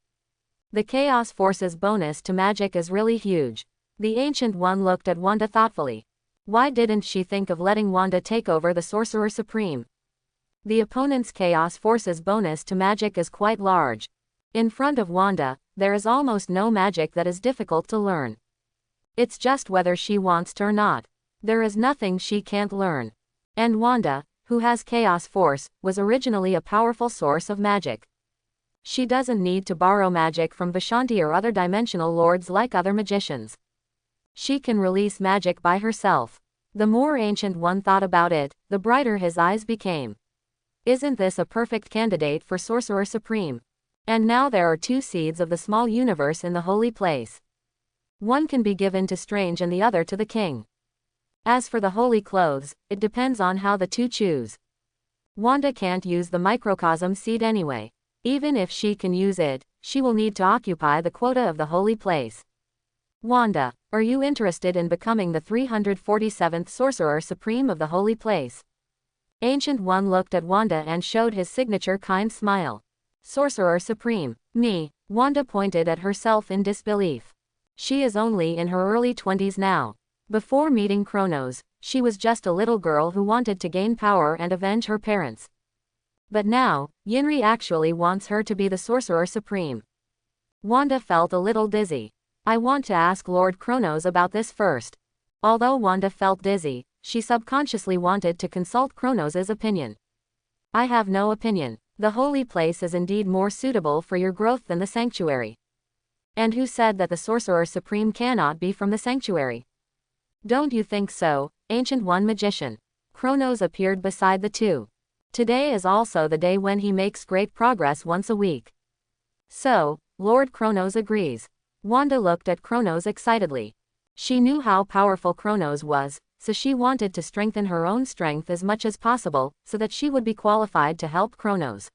The Chaos Force's bonus to magic is really huge. The Ancient One looked at Wanda thoughtfully. Why didn't she think of letting Wanda take over the Sorcerer Supreme? The opponent's Chaos Force's bonus to magic is quite large. In front of Wanda, there is almost no magic that is difficult to learn. It's just whether she wants to or not. There is nothing she can't learn. And Wanda, who has Chaos Force, was originally a powerful source of magic. She doesn't need to borrow magic from Vishanti or other dimensional lords like other magicians. She can release magic by herself. The more Ancient One thought about it, the brighter his eyes became. Isn't this a perfect candidate for Sorcerer Supreme? And now there are 2 seeds of the small universe in the holy place. One can be given to Strange and the other to the king. As for the holy clothes, it depends on how the 2 choose. Wanda can't use the microcosm seed anyway. Even if she can use it, she will need to occupy the quota of the holy place. Wanda, are you interested in becoming the 347th Sorcerer Supreme of the holy place? Ancient One looked at Wanda and showed his signature kind smile. Sorcerer Supreme. Me. Wanda pointed at herself in disbelief. She is only in her early 20s now. Before meeting Kronos, she was just a little girl who wanted to gain power and avenge her parents. But now, Yinri actually wants her to be the Sorcerer Supreme. Wanda felt a little dizzy. I want to ask Lord Kronos about this first. Although Wanda felt dizzy, she subconsciously wanted to consult Kronos' opinion. I have no opinion. The holy place is indeed more suitable for your growth than the sanctuary. And who said that the Sorcerer Supreme cannot be from the sanctuary? Don't you think so, Ancient One Magician? Kronos appeared beside the 2. Today is also the day when he makes great progress once a week. So, Lord Kronos agrees. Wanda looked at Kronos excitedly. She knew how powerful Kronos was, so she wanted to strengthen her own strength as much as possible, so that she would be qualified to help Kronos.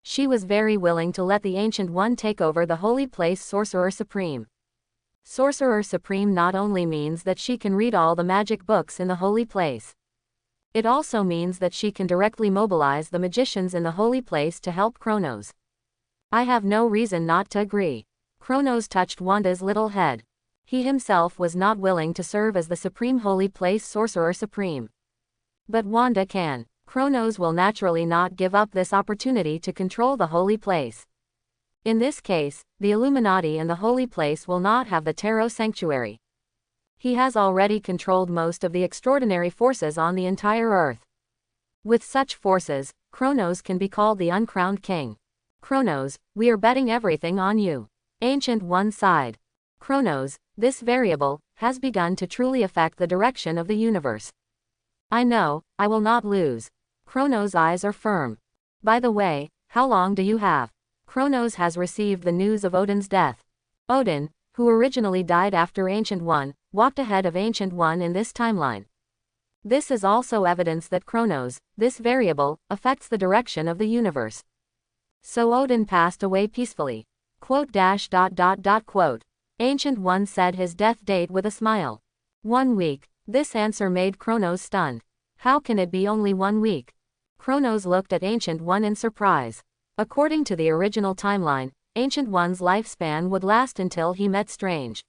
She was very willing to let the Ancient One take over the holy place Sorcerer Supreme. Sorcerer Supreme not only means that she can read all the magic books in the holy place. It also means that she can directly mobilize the magicians in the holy place to help Kronos. I have no reason not to agree. Kronos touched Wanda's little head. He himself was not willing to serve as the Supreme Holy Place Sorcerer Supreme. But Wanda can. Kronos will naturally not give up this opportunity to control the holy place. In this case, the Illuminati and the holy place will not have the Tarot Sanctuary. He has already controlled most of the extraordinary forces on the entire Earth. With such forces, Kronos can be called the uncrowned king. Kronos, we are betting everything on you. Ancient One sighed. Kronos, this variable, has begun to truly affect the direction of the universe. I know, I will not lose. Kronos' eyes are firm. By the way, how long do you have? Kronos has received the news of Odin's death. Odin, who originally died after Ancient One, walked ahead of Ancient One in this timeline. This is also evidence that Kronos, this variable, affects the direction of the universe. So Odin passed away peacefully. Quote. Ancient One said his death date with a smile. 1 week. This answer made Kronos stunned. How can it be only 1 week? Kronos looked at Ancient One in surprise. According to the original timeline, Ancient One's lifespan would last until he met Strange.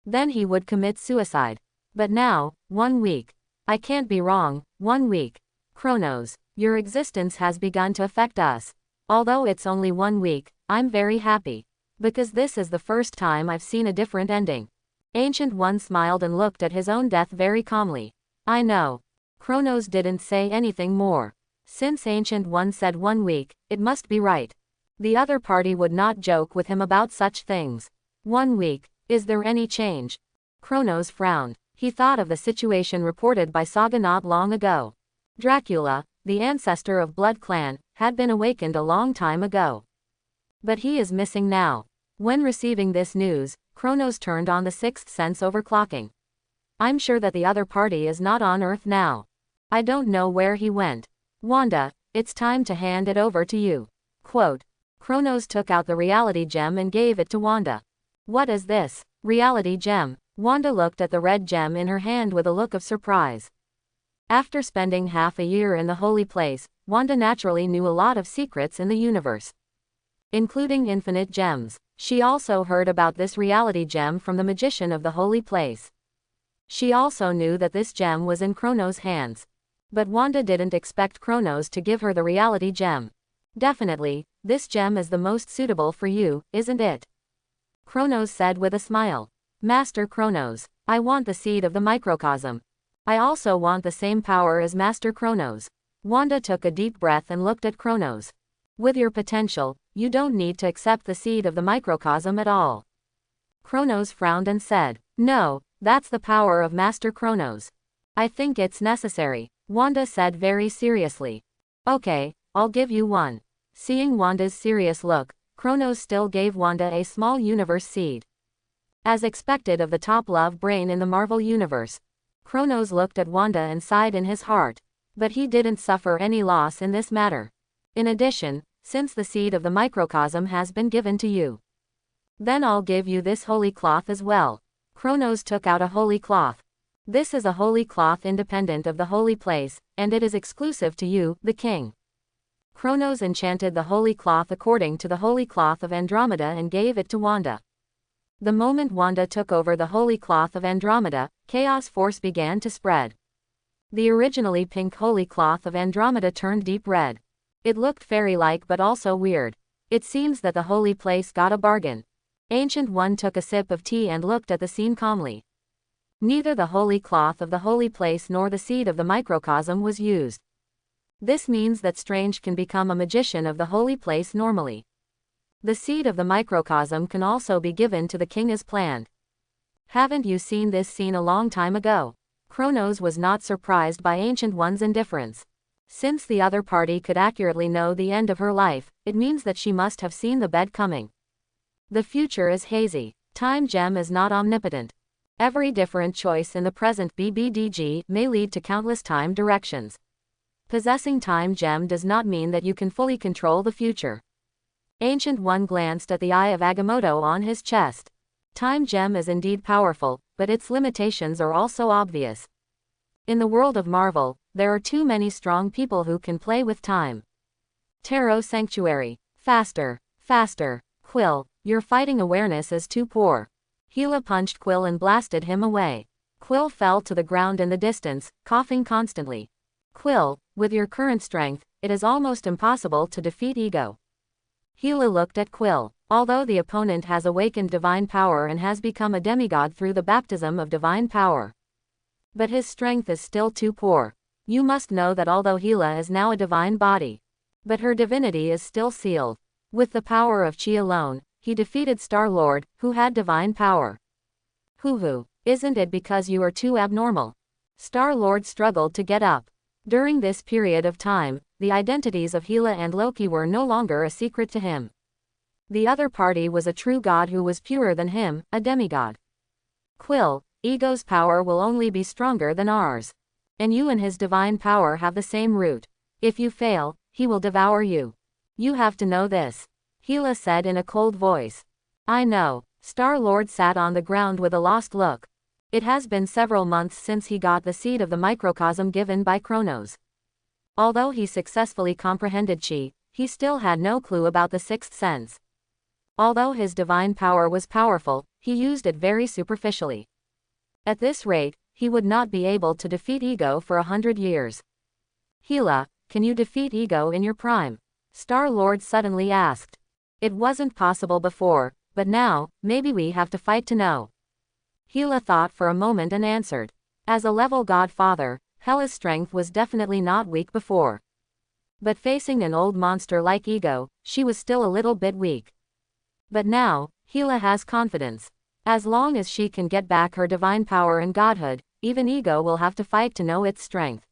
Then he would commit suicide. But now, 1 week. I can't be wrong, 1 week. Kronos, your existence has begun to affect us. Although it's only 1 week, I'm very happy. Because this is the first time I've seen a different ending. Ancient One smiled and looked at his own death very calmly. I know. Kronos didn't say anything more. Since Ancient One said 1 week, it must be right. The other party would not joke with him about such things. 1 week, is there any change? Kronos frowned. He thought of the situation reported by Saga not long ago. Dracula, the ancestor of Blood Clan, had been awakened a long time ago. But he is missing now. When receiving this news, Kronos turned on the sixth sense overclocking. I'm sure that the other party is not on Earth now. I don't know where he went. Wanda, it's time to hand it over to you. Quote. Kronos took out the reality gem and gave it to Wanda. What is this? Reality gem? Wanda looked at the red gem in her hand with a look of surprise. After spending half a year in the holy place, Wanda naturally knew a lot of secrets in the universe, including infinite gems. She also heard about this reality gem from the magician of the holy place. She also knew that this gem was in Kronos' hands. But Wanda didn't expect Kronos to give her the reality gem. Definitely, this gem is the most suitable for you, isn't it? Kronos said with a smile. Master Kronos, I want the seed of the microcosm. I also want the same power as Master Kronos. Wanda took a deep breath and looked at Kronos. With your potential, you don't need to accept the seed of the microcosm at all. Kronos frowned and said, no, that's the power of Master Kronos. I think it's necessary, Wanda said very seriously. Okay, I'll give you one. Seeing Wanda's serious look, Kronos still gave Wanda a small universe seed. As expected of the top love brain in the Marvel Universe, Kronos looked at Wanda and sighed in his heart. But he didn't suffer any loss in this matter. In addition, since the seed of the microcosm has been given to you, then I'll give you this holy cloth as well. Kronos took out a holy cloth. This is a holy cloth independent of the holy place, and it is exclusive to you, the king. Kronos enchanted the holy cloth according to the holy cloth of Andromeda and gave it to Wanda. The moment Wanda took over the holy cloth of Andromeda, chaos force began to spread. The originally pink holy cloth of Andromeda turned deep red. It looked fairy-like but also weird. It seems that the holy place got a bargain. Ancient One took a sip of tea and looked at the scene calmly. Neither the holy cloth of the holy place nor the seed of the microcosm was used. This means that Strange can become a magician of the holy place normally. The seed of the microcosm can also be given to the king as planned. Haven't you seen this scene a long time ago? Kronos was not surprised by Ancient One's indifference. Since the other party could accurately know the end of her life, it means that she must have seen the bed coming. The future is hazy. Time gem is not omnipotent. Every different choice in the present BBDG may lead to countless time directions. Possessing time gem does not mean that you can fully control the future. Ancient One glanced at the eye of Agamotto on his chest. Time gem is indeed powerful, but its limitations are also obvious. In the world of Marvel, there are too many strong people who can play with time. Tarot Sanctuary. Faster. Faster. Quill, your fighting awareness is too poor. Hila punched Quill and blasted him away. Quill fell to the ground in the distance, coughing constantly. Quill, with your current strength, it is almost impossible to defeat Ego. Hila looked at Quill. Although the opponent has awakened divine power and has become a demigod through the baptism of divine power, but his strength is still too poor. You must know that although Hila is now a divine body, but her divinity is still sealed. With the power of Chi alone, he defeated Starlord, who had divine power. Hoo-hoo, isn't it because you are too abnormal? Starlord struggled to get up. During this period of time, the identities of Hila and Loki were no longer a secret to him. The other party was a true god who was purer than him, a demigod. Quill, Ego's power will only be stronger than ours. And you and his divine power have the same root. If you fail, he will devour you. You have to know this. Hila said in a cold voice. I know. Starlord sat on the ground with a lost look. It has been several months since he got the seed of the microcosm given by Kronos. Although he successfully comprehended Chi, he still had no clue about the sixth sense. Although his divine power was powerful, he used it very superficially. At this rate, he would not be able to defeat Ego for 100 years. Hila, can you defeat Ego in your prime? Starlord suddenly asked. It wasn't possible before, but now, maybe we have to fight to know. Hila thought for a moment and answered. As a level godfather, Hela's strength was definitely not weak before. But facing an old monster like Ego, she was still a little bit weak. But now, Hila has confidence. As long as she can get back her divine power and godhood, even Ego will have to fight to know its strength.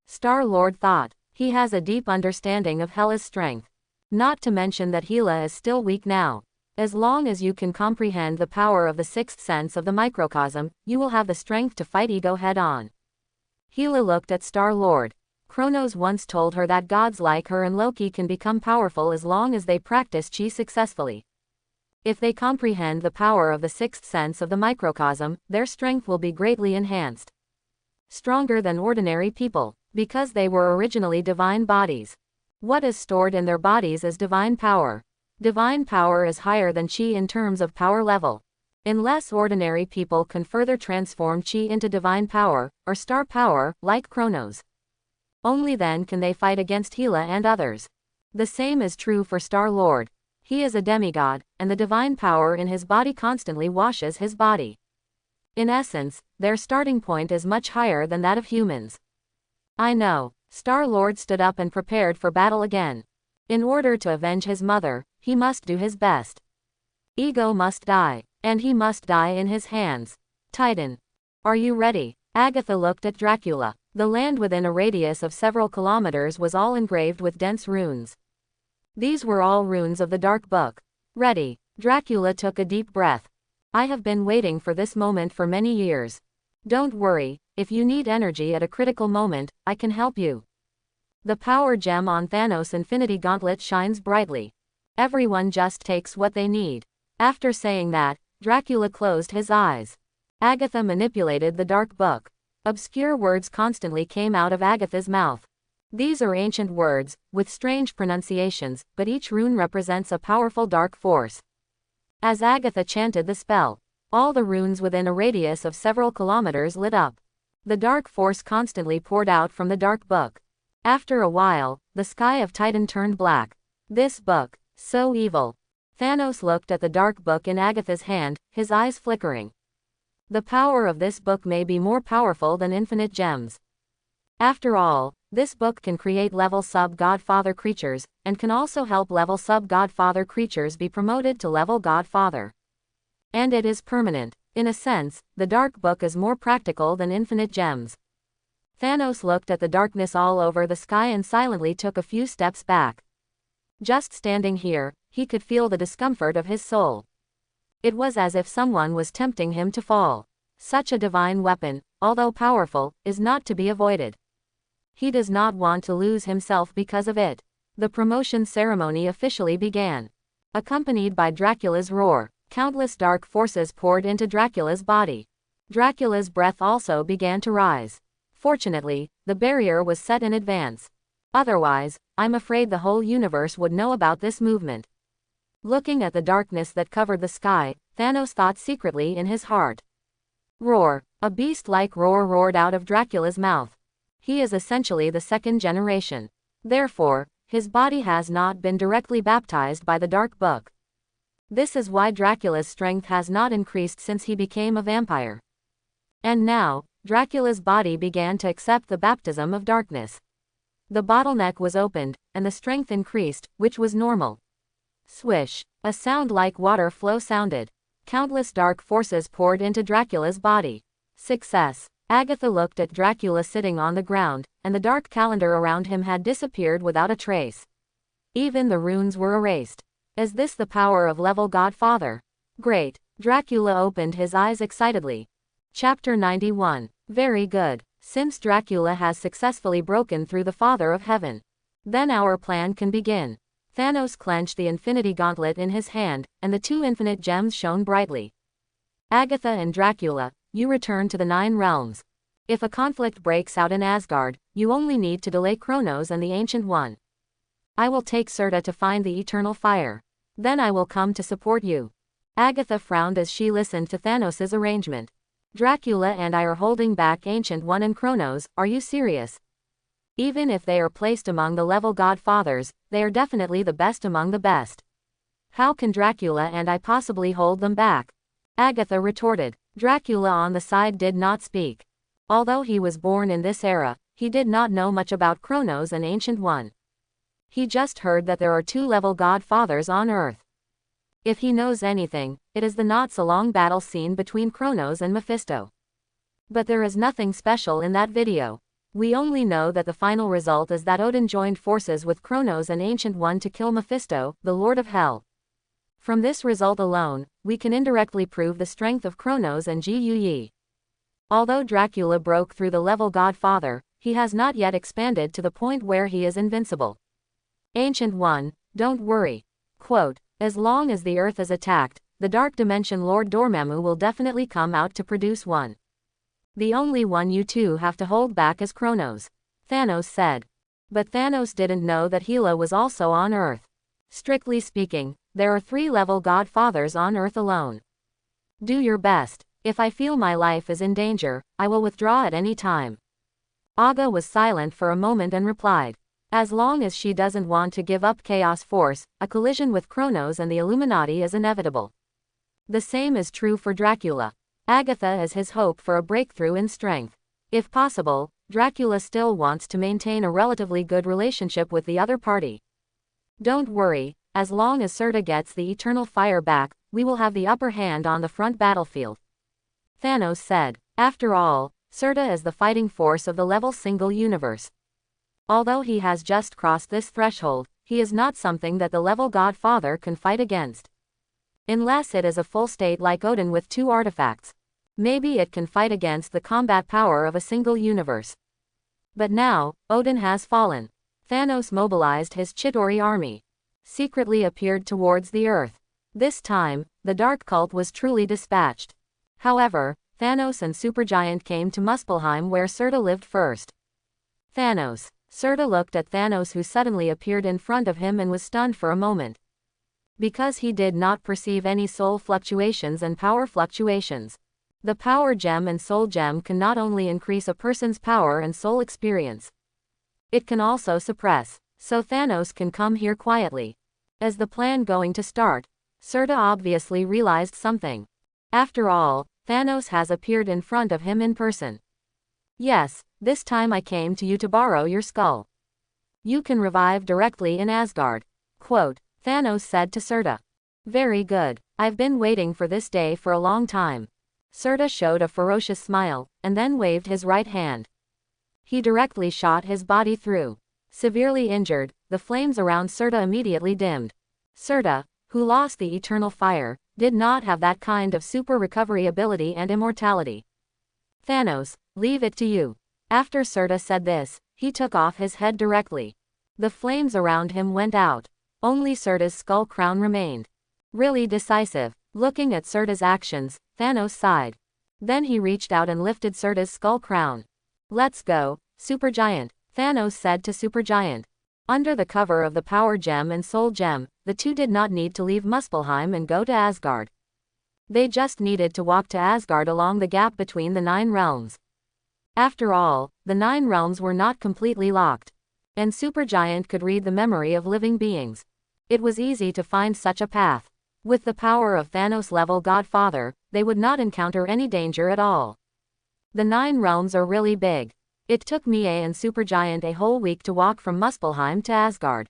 Star-Lord thought. He has a deep understanding of Hela's strength. Not to mention that Hila is still weak now. As long as you can comprehend the power of the sixth sense of the microcosm, you will have the strength to fight Ego head-on. Hila looked at Star-Lord. Kronos once told her that gods like her and Loki can become powerful as long as they practice Chi successfully. If they comprehend the power of the sixth sense of the microcosm, their strength will be greatly enhanced. Stronger than ordinary people, because they were originally divine bodies. What is stored in their bodies is divine power. Divine power is higher than Chi in terms of power level. Unless ordinary people can further transform Chi into divine power, or star power, like Kronos. Only then can they fight against Hila and others. The same is true for Star-Lord. He is a demigod, and the divine power in his body constantly washes his body. In essence, their starting point is much higher than that of humans. I know. Star-Lord stood up and prepared for battle again. In order to avenge his mother, he must do his best. Ego must die, and he must die in his hands. Titan. Are you ready? Agatha looked at Dracula. The land within a radius of several kilometers was all engraved with dense runes. These were all runes of the Dark Book. Ready. Dracula took a deep breath. I have been waiting for this moment for many years. Don't worry, if you need energy at a critical moment, I can help you. The power gem on Thanos' Infinity Gauntlet shines brightly. Everyone just takes what they need. After saying that, Dracula closed his eyes. Agatha manipulated the Dark Book. Obscure words constantly came out of Agatha's mouth. These are ancient words, with strange pronunciations, but each rune represents a powerful dark force. As Agatha chanted the spell, all the runes within a radius of several kilometers lit up. The dark force constantly poured out from the Dark Book. After a while, the sky of Titan turned black. This book, so evil. Thanos looked at the Dark Book in Agatha's hand, his eyes flickering. The power of this book may be more powerful than infinite gems. After all, this book can create level sub-godfather creatures, and can also help level sub-godfather creatures be promoted to level godfather. And it is permanent. In a sense, the Dark Book is more practical than infinite gems. Thanos looked at the darkness all over the sky and silently took a few steps back. Just standing here, he could feel the discomfort of his soul. It was as if someone was tempting him to fall. Such a divine weapon, although powerful, is not to be avoided. He does not want to lose himself because of it. The promotion ceremony officially began. Accompanied by Dracula's roar, countless dark forces poured into Dracula's body. Dracula's breath also began to rise. Fortunately, the barrier was set in advance. Otherwise, I'm afraid the whole universe would know about this movement. Looking at the darkness that covered the sky, Thanos thought secretly in his heart. Roar! A beast-like roar roared out of Dracula's mouth. He is essentially the second generation. Therefore, his body has not been directly baptized by the Dark Book. This is why Dracula's strength has not increased since he became a vampire. And now, Dracula's body began to accept the baptism of darkness. The bottleneck was opened, and the strength increased, which was normal. Swish! A sound like water flow sounded. Countless dark forces poured into Dracula's body. Success! Agatha looked at Dracula sitting on the ground, and the dark calendar around him had disappeared without a trace. Even the runes were erased. Is this the power of level Godfather? Great! Dracula opened his eyes excitedly. Chapter 91. Very good. Since Dracula has successfully broken through the Father of Heaven, then our plan can begin. Thanos clenched the Infinity Gauntlet in his hand, and the two infinite gems shone brightly. Agatha and Dracula, you return to the 9 realms. If a conflict breaks out in Asgard, you only need to delay Kronos and the Ancient One. I will take Serta to find the eternal fire. Then I will come to support you. Agatha frowned as she listened to Thanos' arrangement. Dracula and I are holding back Ancient One and Kronos, are you serious? Even if they are placed among the level Godfathers, they are definitely the best among the best. How can Dracula and I possibly hold them back? Agatha retorted. Dracula on the side did not speak. Although he was born in this era, he did not know much about Kronos and Ancient One. He just heard that there are 2 level Godfathers on Earth. If he knows anything, it is the not-so-long battle scene between Kronos and Mephisto. But there is nothing special in that video. We only know that the final result is that Odin joined forces with Kronos and Ancient One to kill Mephisto, the Lord of Hell. From this result alone, we can indirectly prove the strength of Kronos and Gu. Although Dracula broke through the level Godfather, he has not yet expanded to the point where he is invincible. Ancient One, don't worry. Quote, as long as the Earth is attacked, the Dark Dimension Lord Dormammu will definitely come out to produce one. The only one you two have to hold back is Kronos. Thanos said. But Thanos didn't know that Hila was also on Earth. Strictly speaking, there are 3 level Godfathers on Earth alone. Do your best. If I feel my life is in danger, I will withdraw at any time. Aga was silent for a moment and replied. As long as she doesn't want to give up Chaos Force, a collision with Kronos and the Illuminati is inevitable. The same is true for Dracula. Agatha is his hope for a breakthrough in strength. If possible, Dracula still wants to maintain a relatively good relationship with the other party. Don't worry, as long as Serta gets the eternal fire back, we will have the upper hand on the front battlefield. Thanos said. After all, Serta is the fighting force of the level single universe. Although he has just crossed this threshold, he is not something that the level Godfather can fight against. Unless it is a full state like Odin with 2 artifacts. Maybe it can fight against the combat power of a single universe. But now, Odin has fallen. Thanos mobilized his Chitauri army. Secretly appeared towards the Earth. This time, the Dark Cult was truly dispatched. However, Thanos and Supergiant came to Muspelheim where Serta lived first. Thanos. Serta looked at Thanos who suddenly appeared in front of him and was stunned for a moment. Because he did not perceive any soul fluctuations and power fluctuations. The power gem and soul gem can not only increase a person's power and soul experience. It can also suppress. So Thanos can come here quietly. Is the plan going to start? Serta obviously realized something. After all, Thanos has appeared in front of him in person. Yes, this time I came to you to borrow your skull. You can revive directly in Asgard. Quote, Thanos said to Serta. Very good. I've been waiting for this day for a long time. Serta showed a ferocious smile, and then waved his right hand. He directly shot his body through. Severely injured, the flames around Serta immediately dimmed. Serta, who lost the eternal fire, did not have that kind of super recovery ability and immortality. Thanos, leave it to you. After Serta said this, he took off his head directly. The flames around him went out. Only Serta's skull crown remained. Really decisive. Looking at Serta's actions, Thanos sighed. Then he reached out and lifted Serta's skull crown. Let's go, Supergiant, Thanos said to Supergiant. Under the cover of the Power Gem and Soul Gem, the two did not need to leave Muspelheim and go to Asgard. They just needed to walk to Asgard along the gap between the 9 realms. After all, the 9 realms were not completely locked. And Supergiant could read the memory of living beings. It was easy to find such a path. With the power of Thanos-level Godfather, they would not encounter any danger at all. The 9 realms are really big. It took Mie and Supergiant a whole week to walk from Muspelheim to Asgard.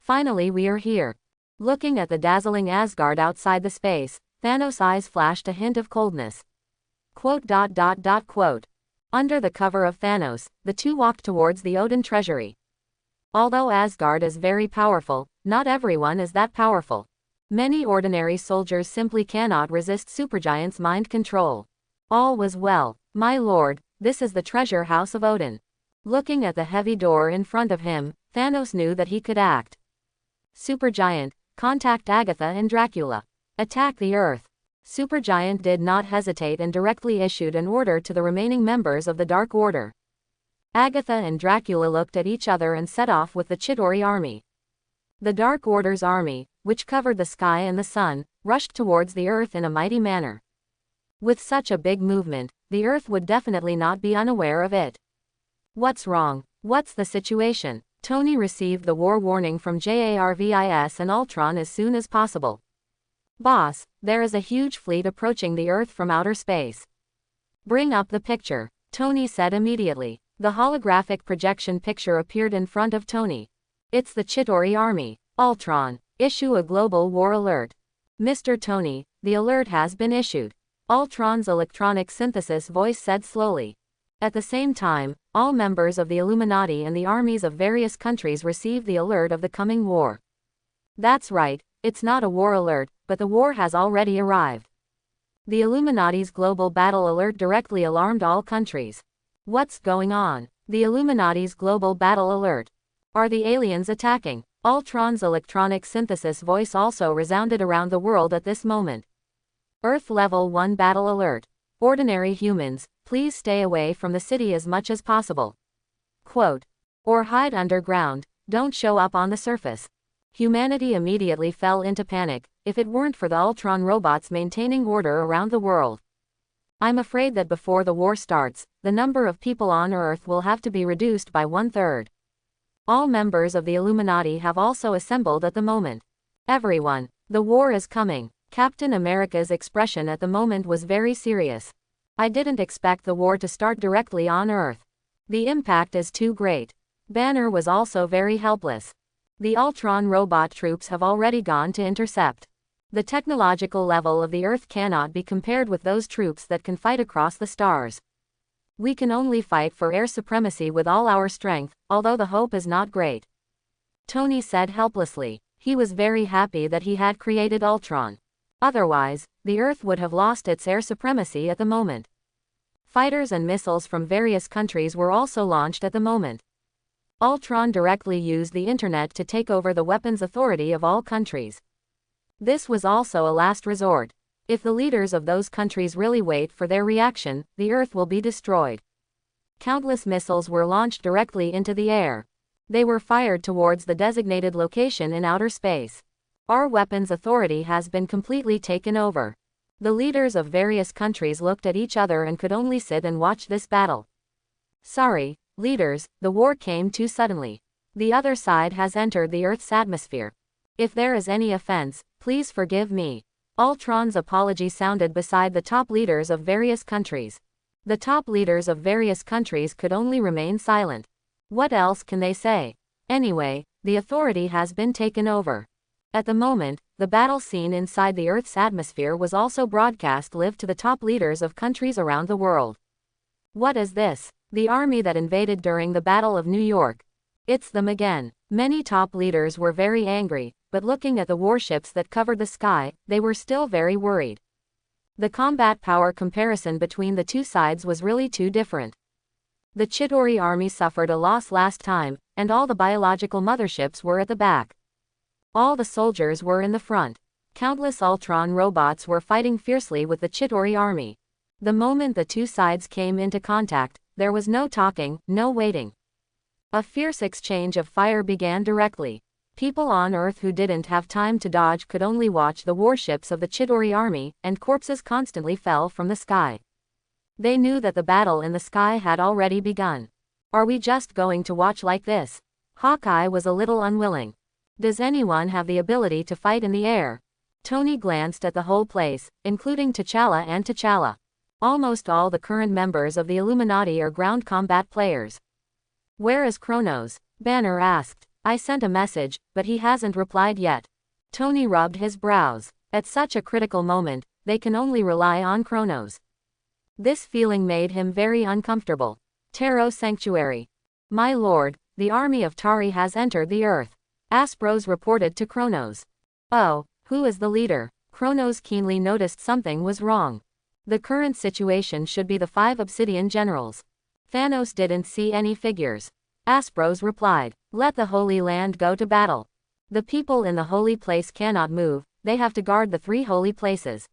Finally we are here. Looking at the dazzling Asgard outside the space, Thanos' eyes flashed a hint of coldness. Quote. Under the cover of Thanos, the two walked towards the Odin treasury. Although Asgard is very powerful, not everyone is that powerful. Many ordinary soldiers simply cannot resist Supergiant's mind control. All was well, my lord, this is the treasure house of Odin. Looking at the heavy door in front of him, Thanos knew that he could act. Supergiant, contact Agatha and Dracula. Attack the Earth. Supergiant did not hesitate and directly issued an order to the remaining members of the Dark Order. Agatha and Dracula looked at each other and set off with the Chitauri army. The Dark Order's army, which covered the sky and the sun, rushed towards the Earth in a mighty manner. With such a big movement, the Earth would definitely not be unaware of it. What's wrong? What's the situation? Tony received the war warning from Jarvis and Ultron as soon as possible. Boss, there is a huge fleet approaching the Earth from outer space. Bring up the picture, Tony said immediately. The holographic projection picture appeared in front of Tony. It's the Chitauri army. Ultron, issue a global war alert. Mr. Tony, the alert has been issued. Ultron's electronic synthesis voice said slowly. At the same time, all members of the Illuminati and the armies of various countries received the alert of the coming war. That's right, it's not a war alert, but the war has already arrived. The Illuminati's global battle alert directly alarmed all countries. What's going on? The Illuminati's global battle alert. Are the aliens attacking? Ultron's electronic synthesis voice also resounded around the world at this moment. Earth Level 1 battle alert. Ordinary humans, please stay away from the city as much as possible. Quote. Or hide underground, don't show up on the surface. Humanity immediately fell into panic, if it weren't for the Ultron robots maintaining order around the world. I'm afraid that before the war starts, the number of people on Earth will have to be reduced by 1/3. All members of the Illuminati have also assembled at the moment. Everyone, the war is coming. Captain America's expression at the moment was very serious. I didn't expect the war to start directly on Earth. The impact is too great. Banner was also very helpless. The Ultron robot troops have already gone to intercept. The technological level of the Earth cannot be compared with those troops that can fight across the stars. We can only fight for air supremacy with all our strength, although the hope is not great. Tony said helplessly. He was very happy that he had created Ultron. Otherwise, the Earth would have lost its air supremacy at the moment. Fighters and missiles from various countries were also launched at the moment. Ultron directly used the internet to take over the weapons authority of all countries. This was also a last resort. If the leaders of those countries really wait for their reaction, the Earth will be destroyed. Countless missiles were launched directly into the air. They were fired towards the designated location in outer space. Our weapons authority has been completely taken over. The leaders of various countries looked at each other and could only sit and watch this battle. Sorry, leaders, the war came too suddenly. The other side has entered the Earth's atmosphere. If there is any offense, please forgive me. Ultron's apology sounded beside the top leaders of various countries. The top leaders of various countries could only remain silent. What else can they say? Anyway, the authority has been taken over. At the moment, the battle scene inside the Earth's atmosphere was also broadcast live to the top leaders of countries around the world. What is this? The army that invaded during the Battle of New York. It's them again. Many top leaders were very angry, but looking at the warships that covered the sky, they were still very worried. The combat power comparison between the two sides was really too different. The Chitauri army suffered a loss last time, and all the biological motherships were at the back. All the soldiers were in the front. Countless Ultron robots were fighting fiercely with the Chitauri army. The moment the two sides came into contact, there was no talking, no waiting. A fierce exchange of fire began directly. People on Earth who didn't have time to dodge could only watch the warships of the Chitauri army, and corpses constantly fell from the sky. They knew that the battle in the sky had already begun. Are we just going to watch like this? Hawkeye was a little unwilling. Does anyone have the ability to fight in the air? Tony glanced at the whole place, including T'Challa and T'Challa. Almost all the current members of the Illuminati are ground combat players. Where is Kronos? Banner asked. I sent a message, but he hasn't replied yet. Tony rubbed his brows. At such a critical moment, they can only rely on Kronos. This feeling made him very uncomfortable. Taro Sanctuary. My lord, the army of Tari has entered the earth. Aspros reported to Kronos. Oh, who is the leader? Kronos keenly noticed something was wrong. The current situation should be the 5 Obsidian generals. Thanos didn't see any figures. Aspros replied, let the Holy Land go to battle. The people in the holy place cannot move, they have to guard the 3 holy places.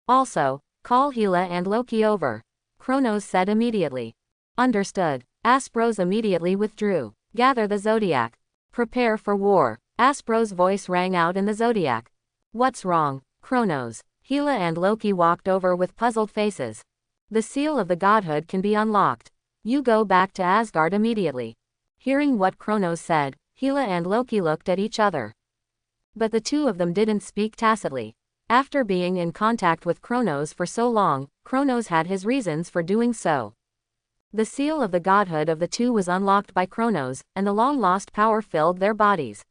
Also, call Hila and Loki over. Kronos said immediately. Understood. Aspros immediately withdrew. Gather the Zodiac. Prepare for war. Aspros' voice rang out in the Zodiac. What's wrong, Kronos? Hila and Loki walked over with puzzled faces. The seal of the Godhood can be unlocked. You go back to Asgard immediately. Hearing what Kronos said, Hila and Loki looked at each other. But the two of them didn't speak tacitly. After being in contact with Kronos for so long, Kronos had his reasons for doing so. The seal of the Godhood of the two was unlocked by Kronos, and the long-lost power filled their bodies.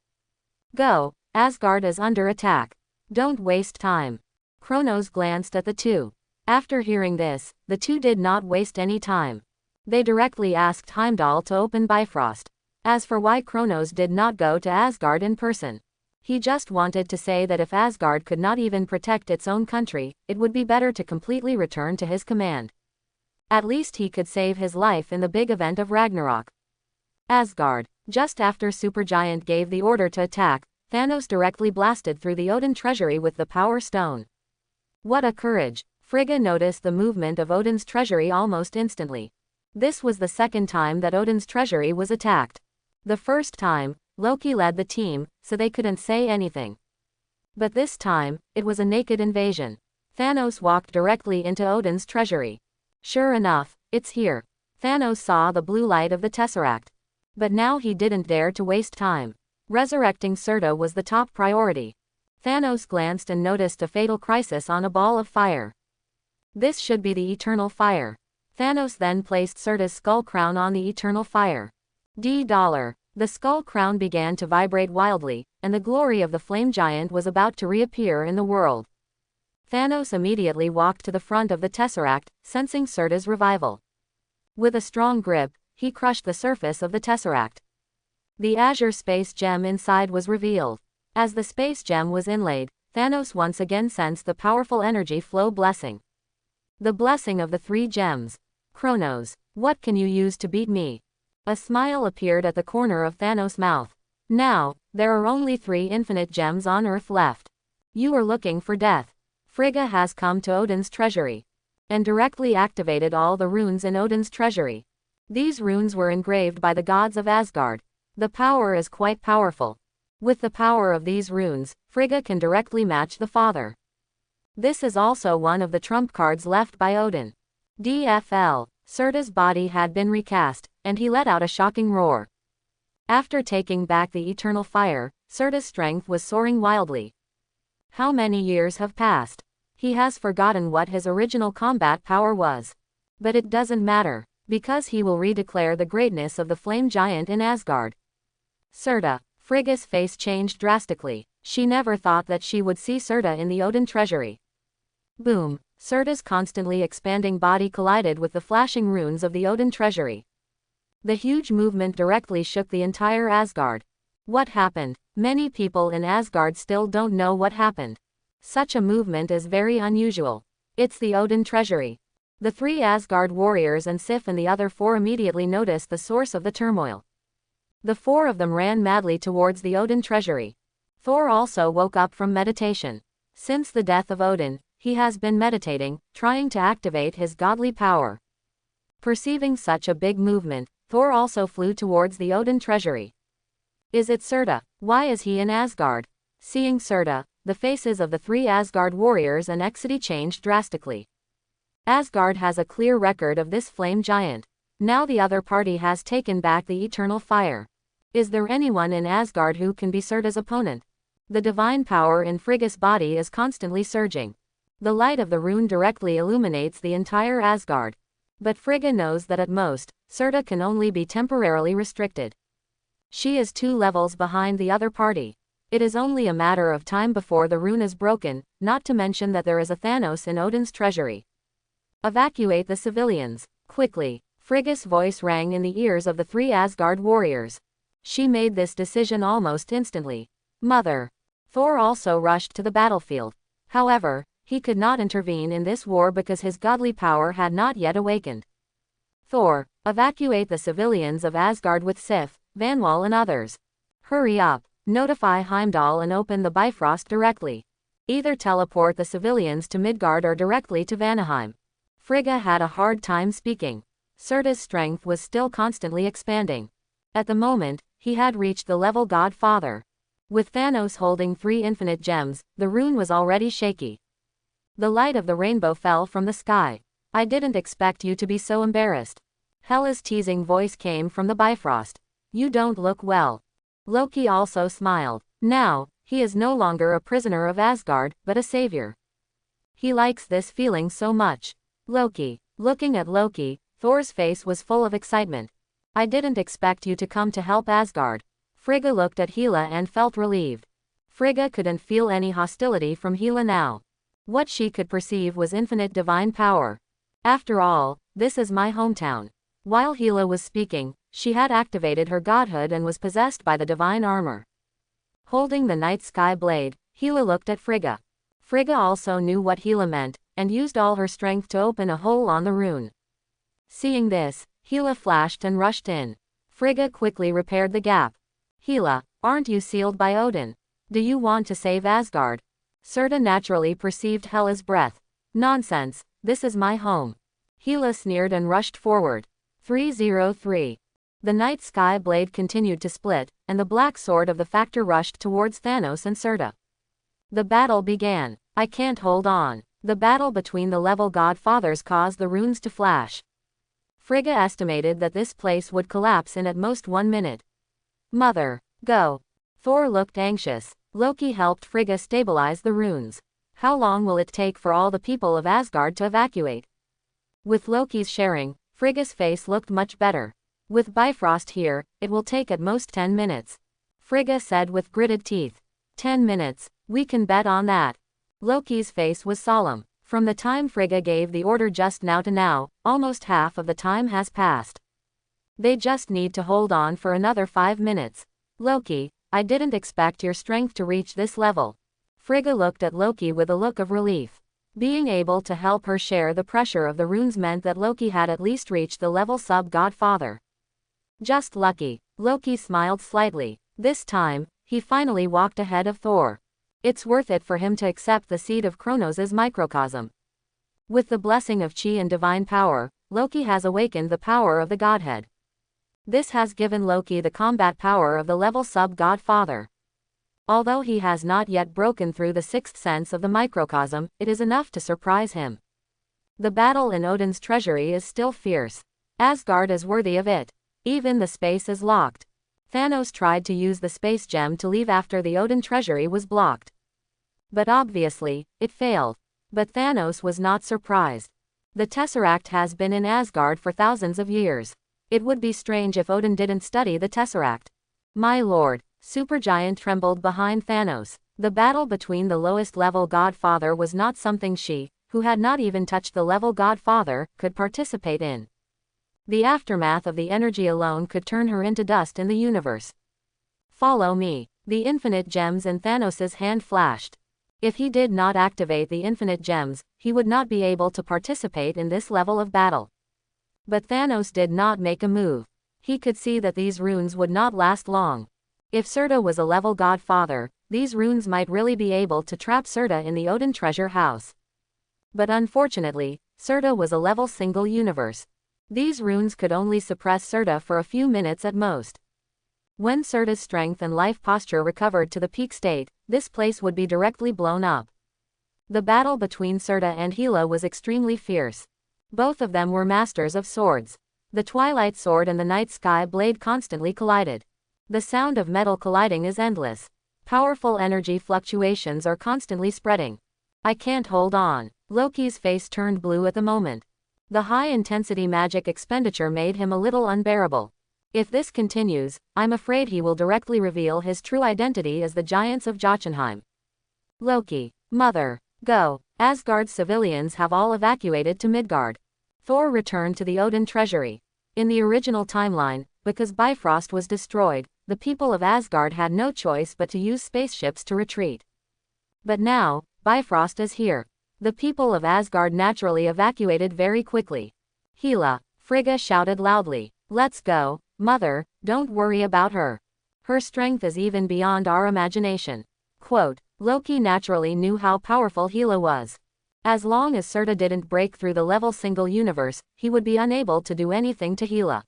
Go, Asgard is under attack. Don't waste time. Kronos glanced at the two. After hearing this, the two did not waste any time. They directly asked Heimdall to open Bifrost. As for why Kronos did not go to Asgard in person, he just wanted to say that if Asgard could not even protect its own country, it would be better to completely return to his command. At least he could save his life in the big event of Ragnarok. Asgard. Just after Supergiant gave the order to attack, Thanos directly blasted through the Odin treasury with the Power Stone. What a courage! Frigga noticed the movement of Odin's treasury almost instantly. This was the second time that Odin's treasury was attacked. The first time, Loki led the team, so they couldn't say anything. But this time, it was a naked invasion. Thanos walked directly into Odin's treasury. Sure enough, it's here. Thanos saw the blue light of the Tesseract. But now he didn't dare to waste time. Resurrecting Serta was the top priority. Thanos glanced and noticed a fatal crisis on a ball of fire. This should be the eternal fire. Thanos then placed Serta's skull crown on the eternal fire. $. The skull crown began to vibrate wildly, and the glory of the flame giant was about to reappear in the world. Thanos immediately walked to the front of the Tesseract, sensing Serta's revival. With a strong grip, he crushed the surface of the Tesseract. The azure space gem inside was revealed. As the space gem was inlaid, Thanos once again sensed the powerful energy flow blessing. The blessing of the 3 gems. Kronos, what can you use to beat me? A smile appeared at the corner of Thanos' mouth. Now, there are only 3 infinite gems on Earth left. You are looking for death. Frigga has come to Odin's treasury and directly activated all the runes in Odin's treasury. These runes were engraved by the gods of Asgard. The power is quite powerful. With the power of these runes, Frigga can directly match the Father. This is also one of the trump cards left by Odin. DFL. Serta's body had been recast, and he let out a shocking roar. After taking back the eternal fire, Serta's strength was soaring wildly. How many years have passed? He has forgotten what his original combat power was. But it doesn't matter, because he will redeclare the greatness of the flame giant in Asgard. Serta. Frigga's face changed drastically. She never thought that she would see Serta in the Odin treasury. Boom. Serta's constantly expanding body collided with the flashing runes of the Odin treasury. The huge movement directly shook the entire Asgard. What happened? Many people in Asgard still don't know what happened. Such a movement is very unusual. It's the Odin treasury. The 3 Asgard warriors and Sif and the other 4 immediately noticed the source of the turmoil. The 4 of them ran madly towards the Odin treasury. Thor also woke up from meditation. Since the death of Odin, he has been meditating, trying to activate his godly power. Perceiving such a big movement, Thor also flew towards the Odin treasury. Is it Serta? Why is he in Asgard? Seeing Serta, the faces of the 3 Asgard warriors and Exody changed drastically. Asgard has a clear record of this flame giant. Now the other party has taken back the eternal fire. Is there anyone in Asgard who can be Serta's opponent? The divine power in Frigga's body is constantly surging. The light of the rune directly illuminates the entire Asgard. But Frigga knows that at most, Serta can only be temporarily restricted. She is 2 levels behind the other party. It is only a matter of time before the rune is broken, not to mention that there is a Thanos in Odin's treasury. Evacuate the civilians, quickly. Frigga's voice rang in the ears of the 3 Asgard warriors. She made this decision almost instantly. Mother. Thor also rushed to the battlefield. However, he could not intervene in this war because his godly power had not yet awakened. Thor, evacuate the civilians of Asgard with Sif, Vanwall and others. Hurry up, notify Heimdall and open the Bifrost directly. Either teleport the civilians to Midgard or directly to Vanaheim. Frigga had a hard time speaking. Serta's strength was still constantly expanding. At the moment, he had reached the level Godfather. With Thanos holding 3 infinite gems, the rune was already shaky. The light of the rainbow fell from the sky. I didn't expect you to be so embarrassed. Hela's teasing voice came from the Bifrost. You don't look well. Loki also smiled. Now, he is no longer a prisoner of Asgard, but a savior. He likes this feeling so much. Loki. Looking at Loki, Thor's face was full of excitement. I didn't expect you to come to help Asgard. Frigga looked at Hila and felt relieved. Frigga couldn't feel any hostility from Hila now. What she could perceive was infinite divine power. After all, this is my hometown. While Hila was speaking, she had activated her godhood and was possessed by the divine armor. Holding the night sky blade, Hila looked at Frigga. Frigga also knew what Hila meant, and used all her strength to open a hole on the rune. Seeing this, Hila flashed and rushed in. Frigga quickly repaired the gap. Hila, aren't you sealed by Odin? Do you want to save Asgard? Serta naturally perceived Hela's breath. Nonsense, this is my home. Hila sneered and rushed forward. 303. The night sky blade continued to split, and the black sword of the Factor rushed towards Thanos and Serta. The battle began. I can't hold on. The battle between the level Godfathers caused the runes to flash. Frigga estimated that this place would collapse in at most 1 minute. Mother, go. Thor looked anxious. Loki helped Frigga stabilize the runes. How long will it take for all the people of Asgard to evacuate? With Loki's sharing, Frigga's face looked much better. With Bifrost here, it will take at most 10 minutes. Frigga said with gritted teeth. 10 minutes, we can bet on that. Loki's face was solemn. From the time Frigga gave the order just now to now, almost half of the time has passed. They just need to hold on for another 5 minutes. Loki, I didn't expect your strength to reach this level. Frigga looked at Loki with a look of relief. Being able to help her share the pressure of the runes meant that Loki had at least reached the level sub-Godfather. Just lucky. Loki smiled slightly. This time, he finally walked ahead of Thor. It's worth it for him to accept the seed of Kronos' microcosm. With the blessing of Chi and divine power, Loki has awakened the power of the Godhead. This has given Loki the combat power of the level sub-Godfather. Although he has not yet broken through the 6th sense of the microcosm, it is enough to surprise him. The battle in Odin's treasury is still fierce. Asgard is worthy of it. Even the space is locked. Thanos tried to use the space gem to leave after the Odin treasury was blocked. But obviously, it failed. But Thanos was not surprised. The Tesseract has been in Asgard for thousands of years. It would be strange if Odin didn't study the Tesseract. My lord, Supergiant trembled behind Thanos. The battle between the lowest level Godfather was not something she, who had not even touched the level Godfather, could participate in. The aftermath of the energy alone could turn her into dust in the universe. Follow me. The infinite gems in Thanos' hand flashed. If he did not activate the infinite gems, he would not be able to participate in this level of battle. But Thanos did not make a move. He could see that these runes would not last long. If Serta was a level Godfather, these runes might really be able to trap Serta in the Odin treasure house. But unfortunately, Serta was a level single universe. These runes could only suppress Serta for a few minutes at most. When Serta's strength and life posture recovered to the peak state, this place would be directly blown up. The battle between Serta and Hila was extremely fierce. Both of them were masters of swords. The Twilight Sword and the Night Sky Blade constantly collided. The sound of metal colliding is endless. Powerful energy fluctuations are constantly spreading. I can't hold on. Loki's face turned blue at the moment. The high-intensity magic expenditure made him a little unbearable. If this continues, I'm afraid he will directly reveal his true identity as the Giants of Jotunheim. Loki. Mother. Go. Asgard's civilians have all evacuated to Midgard. Thor returned to the Odin treasury. In the original timeline, because Bifrost was destroyed, the people of Asgard had no choice but to use spaceships to retreat. But now, Bifrost is here. The people of Asgard naturally evacuated very quickly. Hila. Frigga shouted loudly. Let's go, Mother, don't worry about her. Her strength is even beyond our imagination. Quote, Loki naturally knew how powerful Hila was. As long as Serta didn't break through the level single universe, he would be unable to do anything to Hila.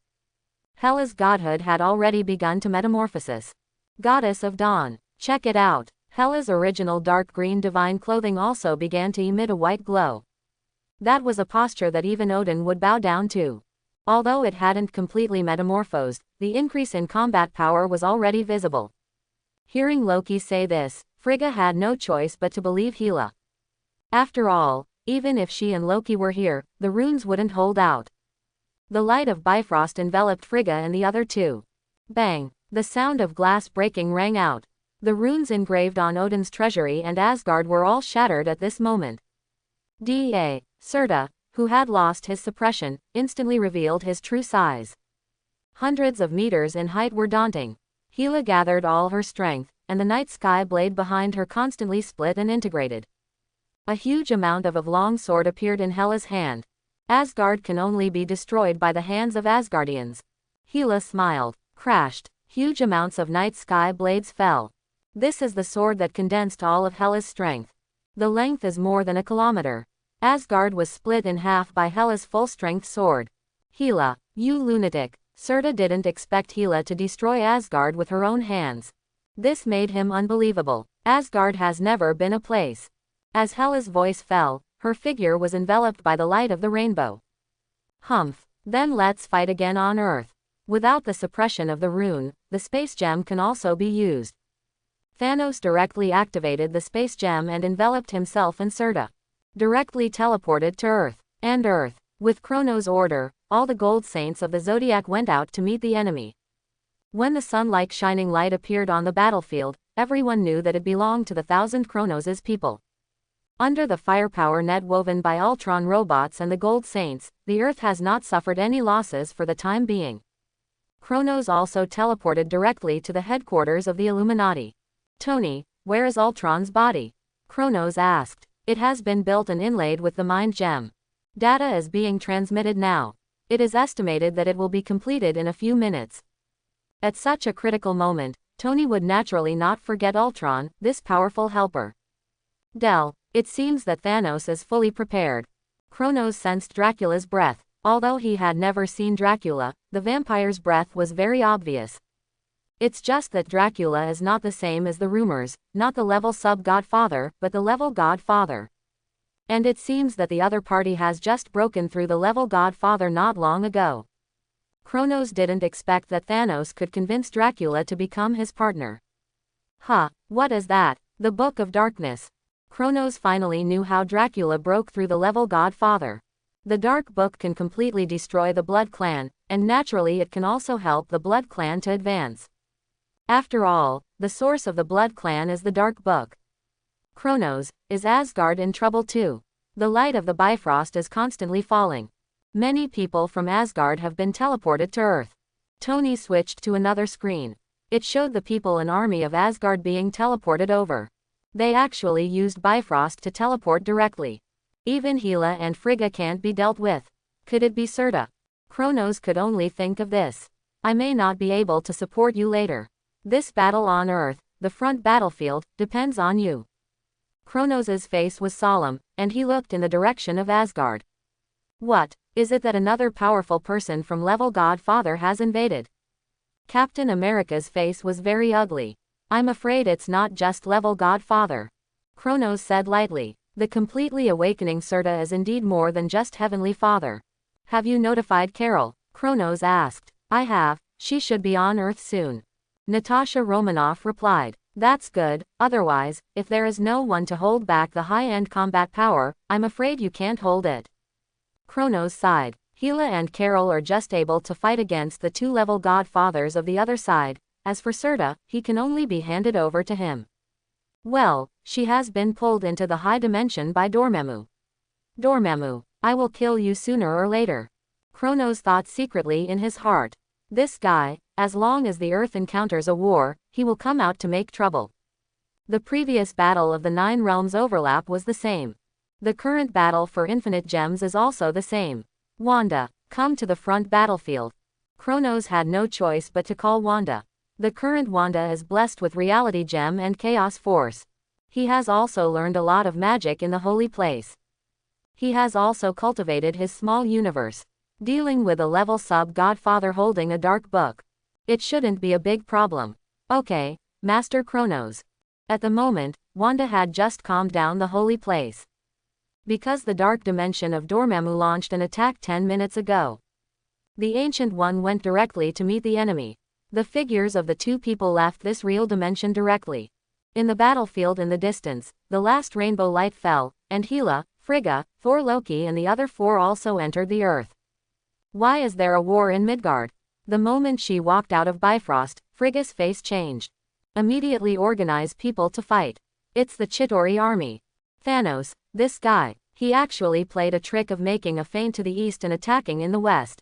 Hela's godhood had already begun to metamorphosis. Goddess of Dawn. Check it out. Hela's original dark green divine clothing also began to emit a white glow. That was a posture that even Odin would bow down to. Although it hadn't completely metamorphosed, the increase in combat power was already visible. Hearing Loki say this, Frigga had no choice but to believe Hila. After all, even if she and Loki were here, the runes wouldn't hold out. The light of Bifrost enveloped Frigga and the other two. Bang! The sound of glass breaking rang out. The runes engraved on Odin's treasury and Asgard were all shattered at this moment. Da. Serta, who had lost his suppression, instantly revealed his true size. Hundreds of meters in height were daunting. Hila gathered all her strength, and the night sky blade behind her constantly split and integrated. A huge amount of a long sword appeared in Hela's hand. Asgard can only be destroyed by the hands of Asgardians. Hila smiled. Crashed. Huge amounts of night sky blades fell. This is the sword that condensed all of Hela's strength. The length is more than a kilometer. Asgard was split in half by Hela's full-strength sword. Hila, you lunatic. Serta didn't expect Hila to destroy Asgard with her own hands. This made him unbelievable. Asgard has never been a place. As Hela's voice fell, her figure was enveloped by the light of the rainbow. Humph. Then let's fight again on Earth. Without the suppression of the rune, the space gem can also be used. Thanos directly activated the space gem and enveloped himself in Serta. Directly teleported to Earth. And Earth. With Kronos' order, all the gold saints of the Zodiac went out to meet the enemy. When the sun-like shining light appeared on the battlefield, everyone knew that it belonged to the 1,000 Kronos' people. Under the firepower net woven by Ultron robots and the Gold Saints, the Earth has not suffered any losses for the time being. Kronos also teleported directly to the headquarters of the Illuminati. Tony, where is Ultron's body? Kronos asked. It has been built and inlaid with the Mind Gem. Data is being transmitted now. It is estimated that it will be completed in a few minutes. At such a critical moment, Tony would naturally not forget Ultron, this powerful helper. Del, it seems that Thanos is fully prepared. Kronos sensed Dracula's breath. Although he had never seen Dracula, the vampire's breath was very obvious. It's just that Dracula is not the same as the rumors, not the level sub-godfather, but the level godfather. And it seems that the other party has just broken through the level godfather not long ago. Kronos didn't expect that Thanos could convince Dracula to become his partner. Huh, what is that? The Book of Darkness. Kronos finally knew how Dracula broke through the level godfather. The Dark Book can completely destroy the Blood Clan, and naturally it can also help the Blood Clan to advance. After all, the source of the Blood Clan is the Dark Book. Kronos, is Asgard in trouble too? The light of the Bifrost is constantly falling. Many people from Asgard have been teleported to Earth. Tony switched to another screen. It showed the people an army of Asgard being teleported over. They actually used Bifrost to teleport directly. Even Hila and Frigga can't be dealt with. Could it be Serta? Kronos could only think of this. I may not be able to support you later. This battle on Earth, the front battlefield, depends on you. Kronos' face was solemn, and he looked in the direction of Asgard. What, is it that another powerful person from level Godfather has invaded? Captain America's face was very ugly. I'm afraid it's not just level Godfather. Kronos said lightly. The completely awakening Serta is indeed more than just Heavenly Father. Have you notified Carol? Kronos asked. I have, she should be on Earth soon. Natasha Romanoff replied. That's good, otherwise, if there is no one to hold back the high-end combat power, I'm afraid you can't hold it. Kronos sighed. Hila and Carol are just able to fight against the two-level godfathers of the other side. As for Serta, he can only be handed over to him. Well, she has been pulled into the high dimension by Dormammu. Dormammu, I will kill you sooner or later. Kronos thought secretly in his heart. This guy, as long as the Earth encounters a war, he will come out to make trouble. The previous battle of the 9 realms overlap was the same. The current battle for infinite gems is also the same. Wanda, come to the front battlefield. Kronos had no choice but to call Wanda. The current Wanda is blessed with Reality Gem and Chaos Force. He has also learned a lot of magic in the holy place. He has also cultivated his small universe. Dealing with a level sub-godfather holding a dark book. It shouldn't be a big problem. Okay, Master Kronos. At the moment, Wanda had just calmed down the holy place. Because the dark dimension of Dormammu launched an attack 10 minutes ago. The Ancient One went directly to meet the enemy. The figures of the two people left this real dimension directly. In the battlefield in the distance, the last rainbow light fell, and Hila, Frigga, Thor, Loki and the other 4 also entered the Earth. Why is there a war in Midgard? The moment she walked out of Bifrost, Frigga's face changed. Immediately organize people to fight. It's the Chitauri army. Thanos, this guy, he actually played a trick of making a feint to the east and attacking in the west.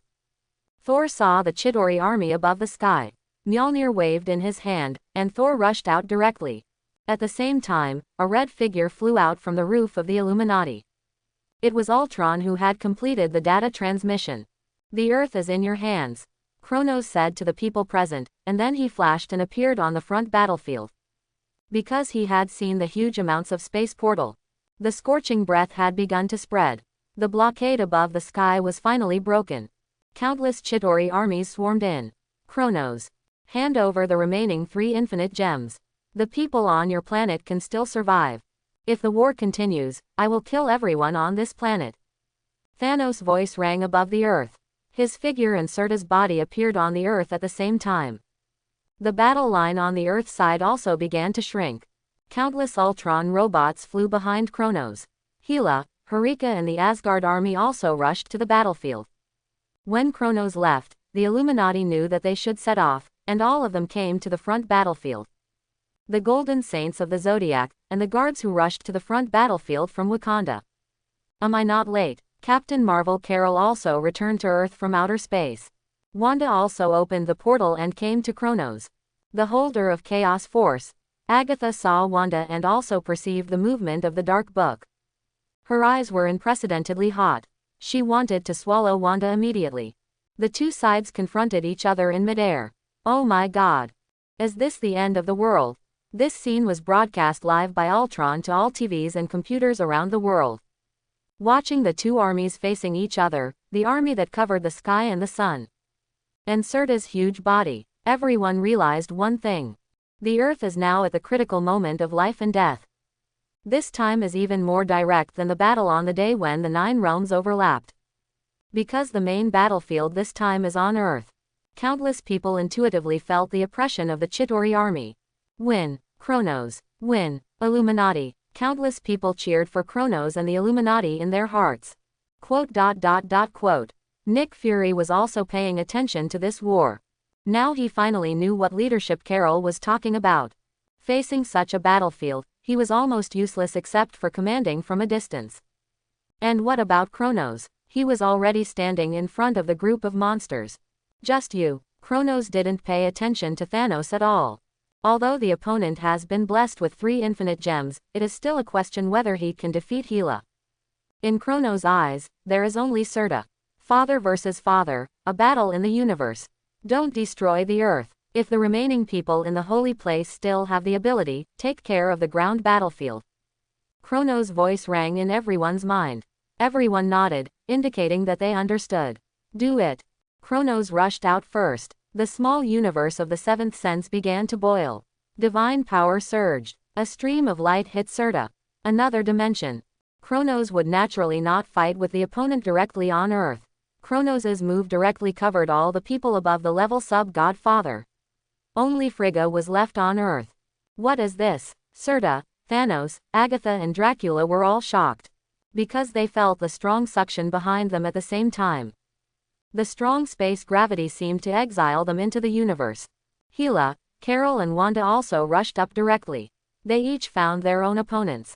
Thor saw the Chitauri army above the sky. Mjolnir waved in his hand, and Thor rushed out directly. At the same time, a red figure flew out from the roof of the Illuminati. It was Ultron who had completed the data transmission. The Earth is in your hands, Kronos said to the people present, and then he flashed and appeared on the front battlefield. Because he had seen the huge amounts of space portal. The scorching breath had begun to spread. The blockade above the sky was finally broken. Countless Chitauri armies swarmed in. Kronos, hand over the remaining 3 infinite gems. The people on your planet can still survive. If the war continues, I will kill everyone on this planet. Thanos' voice rang above the Earth. His figure and Serta's body appeared on the Earth at the same time. The battle line on the Earth side also began to shrink. Countless Ultron robots flew behind Kronos. Hila, Harika and the Asgard army also rushed to the battlefield. When Kronos left, the Illuminati knew that they should set off, and all of them came to the front battlefield. The Golden Saints of the Zodiac, and the guards who rushed to the front battlefield from Wakanda. Am I not late? Captain Marvel Carol also returned to Earth from outer space. Wanda also opened the portal and came to Kronos. The holder of Chaos Force. Agatha saw Wanda and also perceived the movement of the dark book. Her eyes were unprecedentedly hot. She wanted to swallow Wanda immediately. The two sides confronted each other in midair. Oh my god. Is this the end of the world? This scene was broadcast live by Ultron to all TVs and computers around the world. Watching the two armies facing each other, the army that covered the sky and the sun. And Serta's huge body, everyone realized one thing. The Earth is now at the critical moment of life and death. This time is even more direct than the battle on the day when the 9 realms overlapped. Because the main battlefield this time is on Earth. Countless people intuitively felt the oppression of the Chitauri army. Win, Kronos. Win, Illuminati. Countless people cheered for Kronos and the Illuminati in their hearts. Quote. Nick Fury was also paying attention to this war. Now he finally knew what leadership Carol was talking about. Facing such a battlefield, he was almost useless except for commanding from a distance. And what about Kronos? He was already standing in front of the group of monsters. Just you. Kronos didn't pay attention to Thanos at all. Although the opponent has been blessed with 3 infinite gems, it is still a question whether he can defeat Hila. In Kronos' eyes, there is only Serta. Father versus father, a battle in the universe. Don't destroy the Earth. If the remaining people in the holy place still have the ability, take care of the ground battlefield. Kronos' voice rang in everyone's mind. Everyone nodded, indicating that they understood. Do it. Kronos rushed out first. The small universe of the seventh sense began to boil. Divine power surged. A stream of light hit Serta. Another dimension. Kronos would naturally not fight with the opponent directly on Earth. Kronos' move directly covered all the people above the level sub-Godfather. Only Frigga was left on Earth. What is this? Serta, Thanos, Agatha and Dracula were all shocked. Because they felt the strong suction behind them at the same time. The strong space gravity seemed to exile them into the universe. Hila, Carol and Wanda also rushed up directly. They each found their own opponents.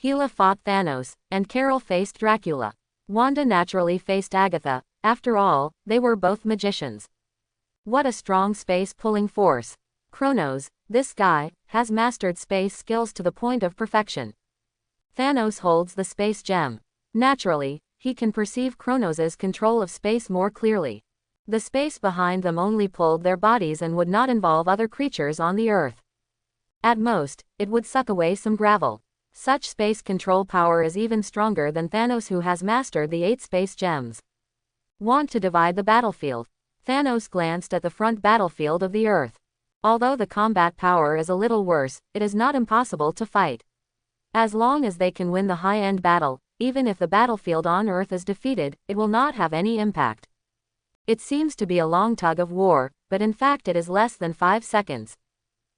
Hila fought Thanos, and Carol faced Dracula. Wanda naturally faced Agatha. After all, they were both magicians. What a strong space-pulling force. Kronos, this guy, has mastered space skills to the point of perfection. Thanos holds the space gem. Naturally, he can perceive Kronos' control of space more clearly. The space behind them only pulled their bodies and would not involve other creatures on the Earth. At most, it would suck away some gravel. Such space control power is even stronger than Thanos, who has mastered the 8 space gems. Want to divide the battlefield? Thanos glanced at the front battlefield of the Earth. Although the combat power is a little worse, it is not impossible to fight. As long as they can win the high-end battle, even if the battlefield on Earth is defeated, it will not have any impact. It seems to be a long tug of war, but in fact it is less than 5 seconds.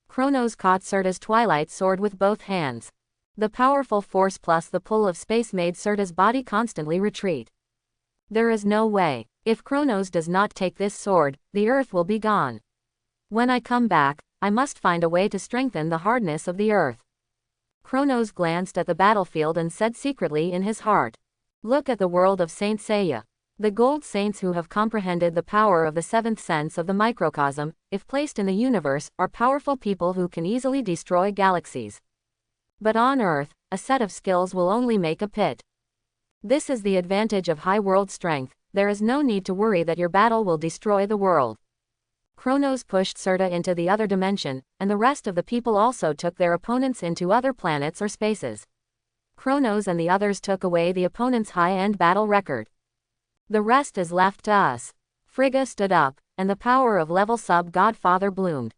Kronos caught Serta's Twilight Sword with both hands. The powerful force plus the pull of space made Serta's body constantly retreat. There is no way. If Kronos does not take this sword, the Earth will be gone. When I come back, I must find a way to strengthen the hardness of the Earth. Kronos glanced at the battlefield and said secretly in his heart. Look at the world of Saint Seiya. The gold saints who have comprehended the power of the seventh sense of the microcosm, if placed in the universe, are powerful people who can easily destroy galaxies. But on Earth, a set of skills will only make a pit. This is the advantage of high world strength. There is no need to worry that your battle will destroy the world. Kronos pushed Serta into the other dimension, and the rest of the people also took their opponents into other planets or spaces. Kronos and the others took away the opponent's high-end battle record. The rest is left to us. Frigga stood up, and the power of level sub-Godfather bloomed.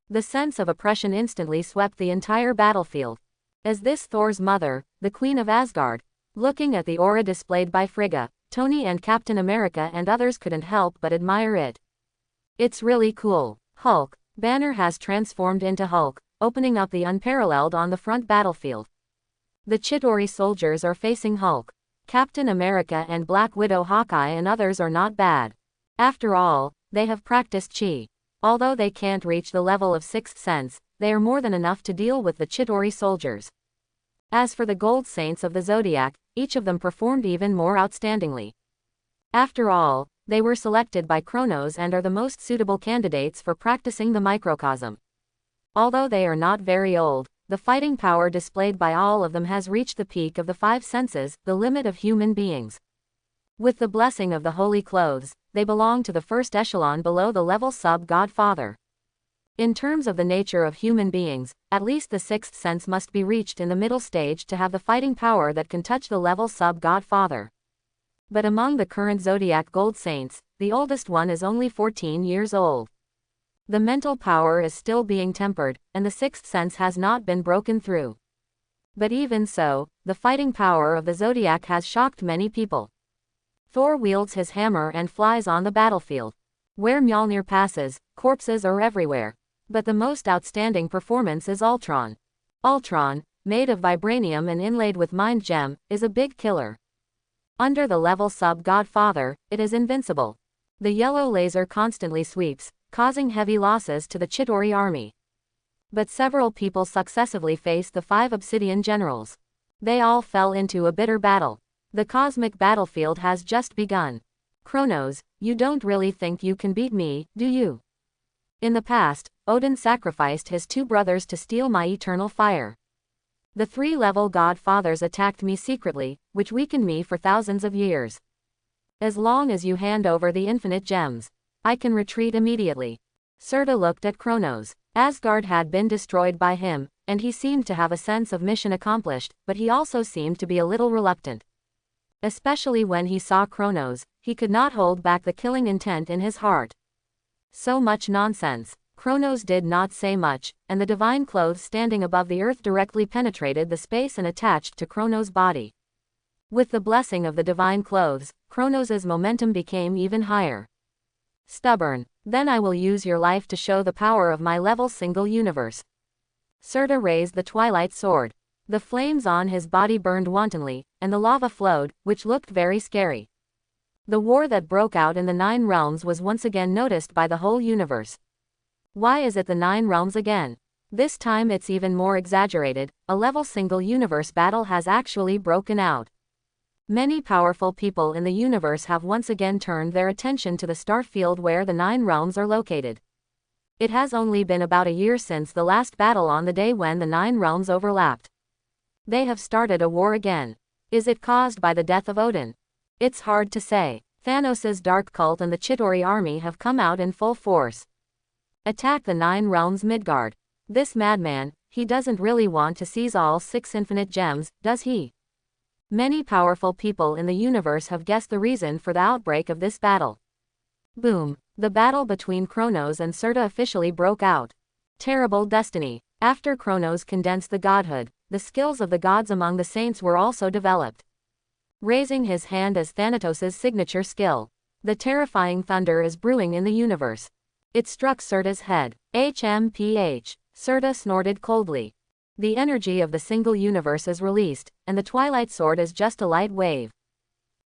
The sense of oppression instantly swept the entire battlefield. Is this Thor's mother, the Queen of Asgard? Looking at the aura displayed by Frigga, Tony and Captain America and others couldn't help but admire it. It's really cool. Hulk. Banner has transformed into Hulk, opening up the unparalleled on the front battlefield. The Chitauri soldiers are facing Hulk. Captain America and Black Widow, Hawkeye and others are not bad. After all, they have practiced chi. Although they can't reach the level of sixth sense, they are more than enough to deal with the Chitauri soldiers. As for the Gold Saints of the Zodiac, each of them performed even more outstandingly. After all, they were selected by Kronos and are the most suitable candidates for practicing the microcosm. Although they are not very old, the fighting power displayed by all of them has reached the peak of the 5 senses, the limit of human beings. With the blessing of the holy clothes, they belong to the first echelon below the level sub-Godfather. In terms of the nature of human beings, at least the 6th sense must be reached in the middle stage to have the fighting power that can touch the level sub-Godfather. But among the current Zodiac Gold Saints, the oldest one is only 14 years old. The mental power is still being tempered, and the 6th sense has not been broken through. But even so, the fighting power of the Zodiac has shocked many people. Thor wields his hammer and flies on the battlefield. Where Mjolnir passes, corpses are everywhere. But the most outstanding performance is Ultron. Ultron, made of vibranium and inlaid with mind gem, is a big killer. Under the level sub-Godfather, it is invincible. The yellow laser constantly sweeps, causing heavy losses to the Chitauri army. But several people successively faced the 5 Obsidian generals. They all fell into a bitter battle. The cosmic battlefield has just begun. Kronos, you don't really think you can beat me, do you? In the past, Odin sacrificed his 2 brothers to steal my eternal fire. The 3-level godfathers attacked me secretly, which weakened me for thousands of years. As long as you hand over the infinite gems, I can retreat immediately. Serta looked at Kronos. Asgard had been destroyed by him, and he seemed to have a sense of mission accomplished, but he also seemed to be a little reluctant. Especially when he saw Kronos, he could not hold back the killing intent in his heart. So much nonsense. Kronos did not say much, and the divine clothes standing above the earth directly penetrated the space and attached to Kronos' body. With the blessing of the divine clothes, Kronos' momentum became even higher. Stubborn. Then I will use your life to show the power of my level single universe. Serta raised the twilight sword. The flames on his body burned wantonly, and the lava flowed, which looked very scary. The war that broke out in the Nine Realms was once again noticed by the whole universe. Why is it the Nine Realms again? This time it's even more exaggerated. A level single universe battle has actually broken out. Many powerful people in the universe have once again turned their attention to the star field where the Nine Realms are located. It has only been about a year since the last battle on the day when the Nine Realms overlapped. They have started a war again. Is it caused by the death of Odin? It's hard to say. Thanos' dark cult and the Chitauri army have come out in full force. Attack the Nine Realms Midgard. This madman, he doesn't really want to seize all 6 infinite gems, does he? Many powerful people in the universe have guessed the reason for the outbreak of this battle. Boom. The battle between Kronos and Serta officially broke out. Terrible destiny. After Kronos condensed the Godhood, the skills of the gods among the saints were also developed. Raising his hand as Thanatos' signature skill. The terrifying thunder is brewing in the universe. It struck Serta's head. HMPH. Serta snorted coldly. The energy of the single universe is released, and the twilight sword is just a light wave.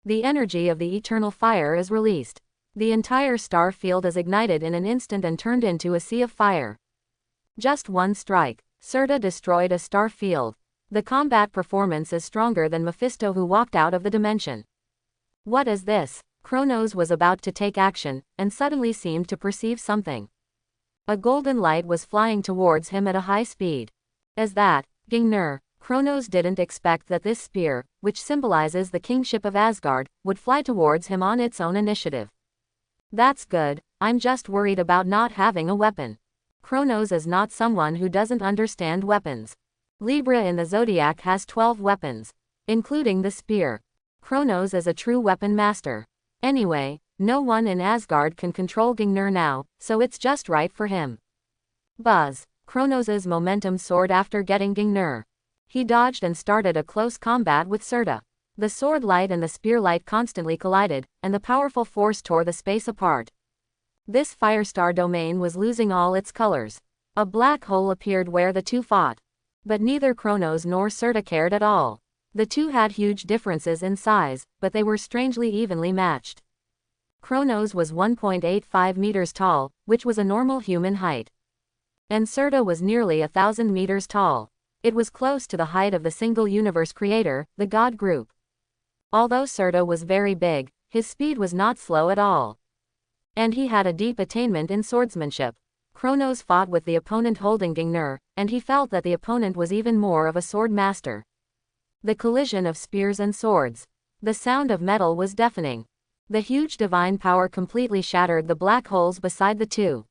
The energy of the eternal fire is released. The entire star field is ignited in an instant and turned into a sea of fire. Just one strike. Serta destroyed a star field. The combat performance is stronger than Mephisto, who walked out of the dimension. What is this? Kronos was about to take action, and suddenly seemed to perceive something. A golden light was flying towards him at a high speed. As that, Gingnir, Kronos didn't expect that this spear, which symbolizes the kingship of Asgard, would fly towards him on its own initiative. That's good, I'm just worried about not having a weapon. Kronos is not someone who doesn't understand weapons. Libra in the Zodiac has 12 weapons, including the spear. Kronos is a true weapon master. Anyway, no one in Asgard can control Gingnir now, so it's just right for him. Buzz. Kronos' momentum soared after getting Gingnir. He dodged and started a close combat with Serta. The sword light and the spear light constantly collided, and the powerful force tore the space apart. This firestar domain was losing all its colors. A black hole appeared where the two fought. But neither Kronos nor Serta cared at all. The two had huge differences in size, but they were strangely evenly matched. Kronos was 1.85 meters tall, which was a normal human height. And Serta was nearly 1,000 meters tall. It was close to the height of the single universe creator, the God group. Although Serta was very big, his speed was not slow at all. And he had a deep attainment in swordsmanship. Kronos fought with the opponent holding Gingnir, and he felt that the opponent was even more of a sword master. The collision of spears and swords. The sound of metal was deafening. The huge divine power completely shattered the black holes beside the two.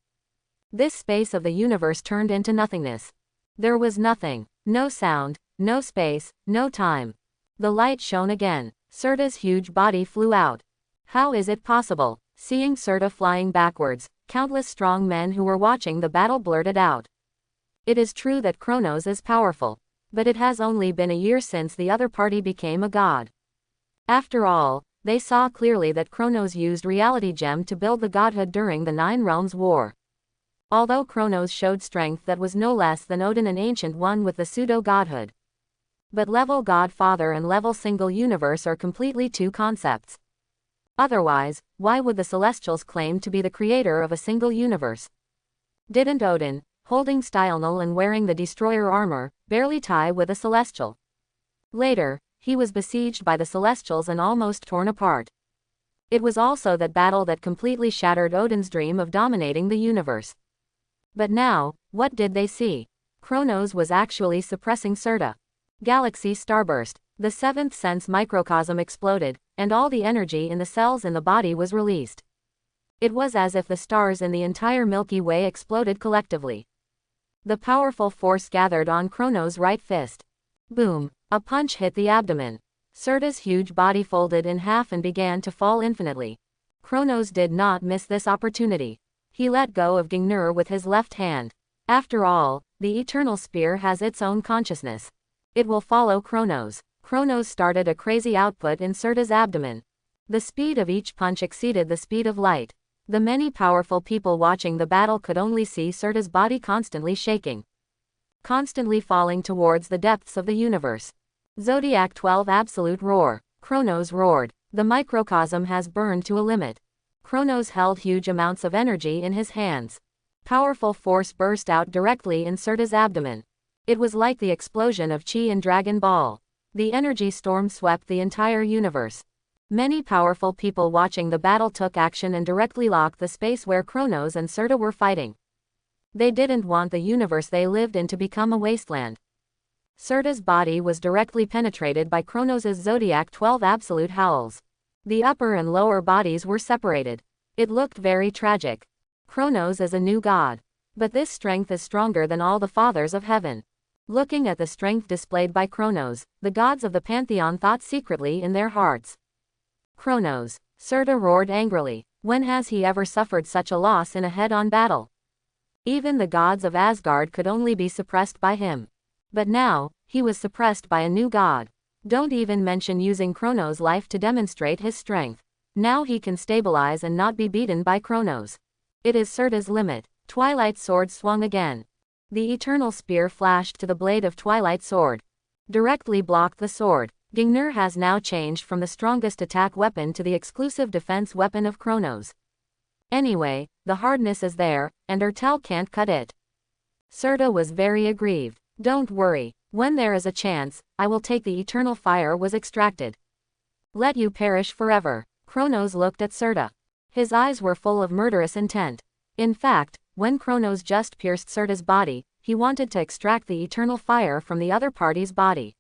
This space of the universe turned into nothingness. There was nothing. No sound, no space, no time. The light shone again. Serta's huge body flew out. How is it possible? Seeing Serta flying backwards, countless strong men who were watching the battle blurted out. It is true that Kronos is powerful, but it has only been a year since the other party became a god. After all, they saw clearly that Kronos used Reality Gem to build the Godhood during the Nine Realms War. Although Kronos showed strength that was no less than Odin, an ancient one with the pseudo-godhood. But level Godfather and level single universe are completely two concepts. Otherwise, why would the Celestials claim to be the creator of a single universe? Didn't Odin, holding Stylnol and wearing the destroyer armor, barely tie with a Celestial? Later, he was besieged by the Celestials and almost torn apart. It was also that battle that completely shattered Odin's dream of dominating the universe. But now, what did they see? Kronos was actually suppressing Serta. Galaxy starburst. The seventh sense microcosm exploded, and all the energy in the cells in the body was released. It was as if the stars in the entire Milky Way exploded collectively. The powerful force gathered on Kronos' right fist. Boom! A punch hit the abdomen. Serta's huge body folded in half and began to fall infinitely. Kronos did not miss this opportunity. He let go of Gungnir with his left hand. After all, the Eternal Spear has its own consciousness. It will follow Kronos. Kronos started a crazy output in Serta's abdomen. The speed of each punch exceeded the speed of light. The many powerful people watching the battle could only see Serta's body constantly shaking, constantly falling towards the depths of the universe. Zodiac 12 Absolute Roar. Kronos roared. The microcosm has burned to a limit. Kronos held huge amounts of energy in his hands. Powerful force burst out directly in Serta's abdomen. It was like the explosion of chi in Dragon Ball. The energy storm swept the entire universe. Many powerful people watching the battle took action and directly locked the space where Kronos and Serta were fighting. They didn't want the universe they lived in to become a wasteland. Serta's body was directly penetrated by Kronos' Zodiac 12 absolute howls. The upper and lower bodies were separated. It looked very tragic. Kronos is a new god. But this strength is stronger than all the fathers of heaven. Looking at the strength displayed by Kronos, the gods of the Pantheon thought secretly in their hearts. Kronos. Serta roared angrily. When has he ever suffered such a loss in a head-on battle? Even the gods of Asgard could only be suppressed by him. But now, he was suppressed by a new god. Don't even mention using Kronos' life to demonstrate his strength. Now he can stabilize and not be beaten by Kronos. It is Serta's limit. Twilight Sword swung again. The Eternal Spear flashed to the blade of Twilight Sword. Directly blocked the sword. Gungnir has now changed from the strongest attack weapon to the exclusive defense weapon of Kronos. Anyway, the hardness is there, and Ertel can't cut it. Serta was very aggrieved. Don't worry, when there is a chance, I will take the eternal fire was extracted. Let you perish forever. Kronos looked at Serta. His eyes were full of murderous intent. In fact, when Kronos just pierced Serta's body, he wanted to extract the eternal fire from the other party's body.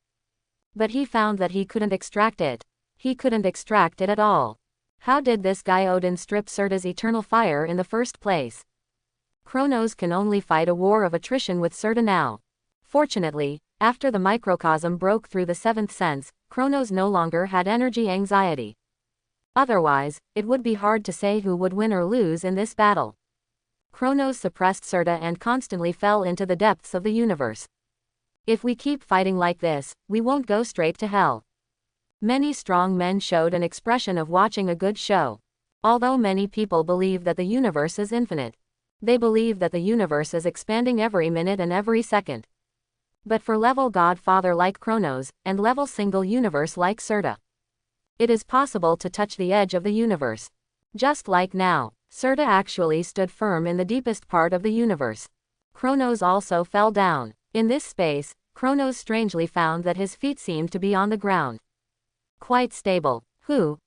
But he found that he couldn't extract it. He couldn't extract it at all. How did this guy Odin strip Serta's eternal fire in the first place? Kronos can only fight a war of attrition with Serta now. Fortunately, after the microcosm broke through the seventh sense, Kronos no longer had energy anxiety. Otherwise, it would be hard to say who would win or lose in this battle. Kronos suppressed Serta and constantly fell into the depths of the universe. If we keep fighting like this, we won't go straight to hell. Many strong men showed an expression of watching a good show. Although many people believe that the universe is infinite. They believe that the universe is expanding every minute and every second. But for level godfather like Kronos, and level single universe like Serta, it is possible to touch the edge of the universe. Just like now, Serta actually stood firm in the deepest part of the universe. Kronos also fell down. In this space, Kronos strangely found that his feet seemed to be on the ground. Quite stable. Who?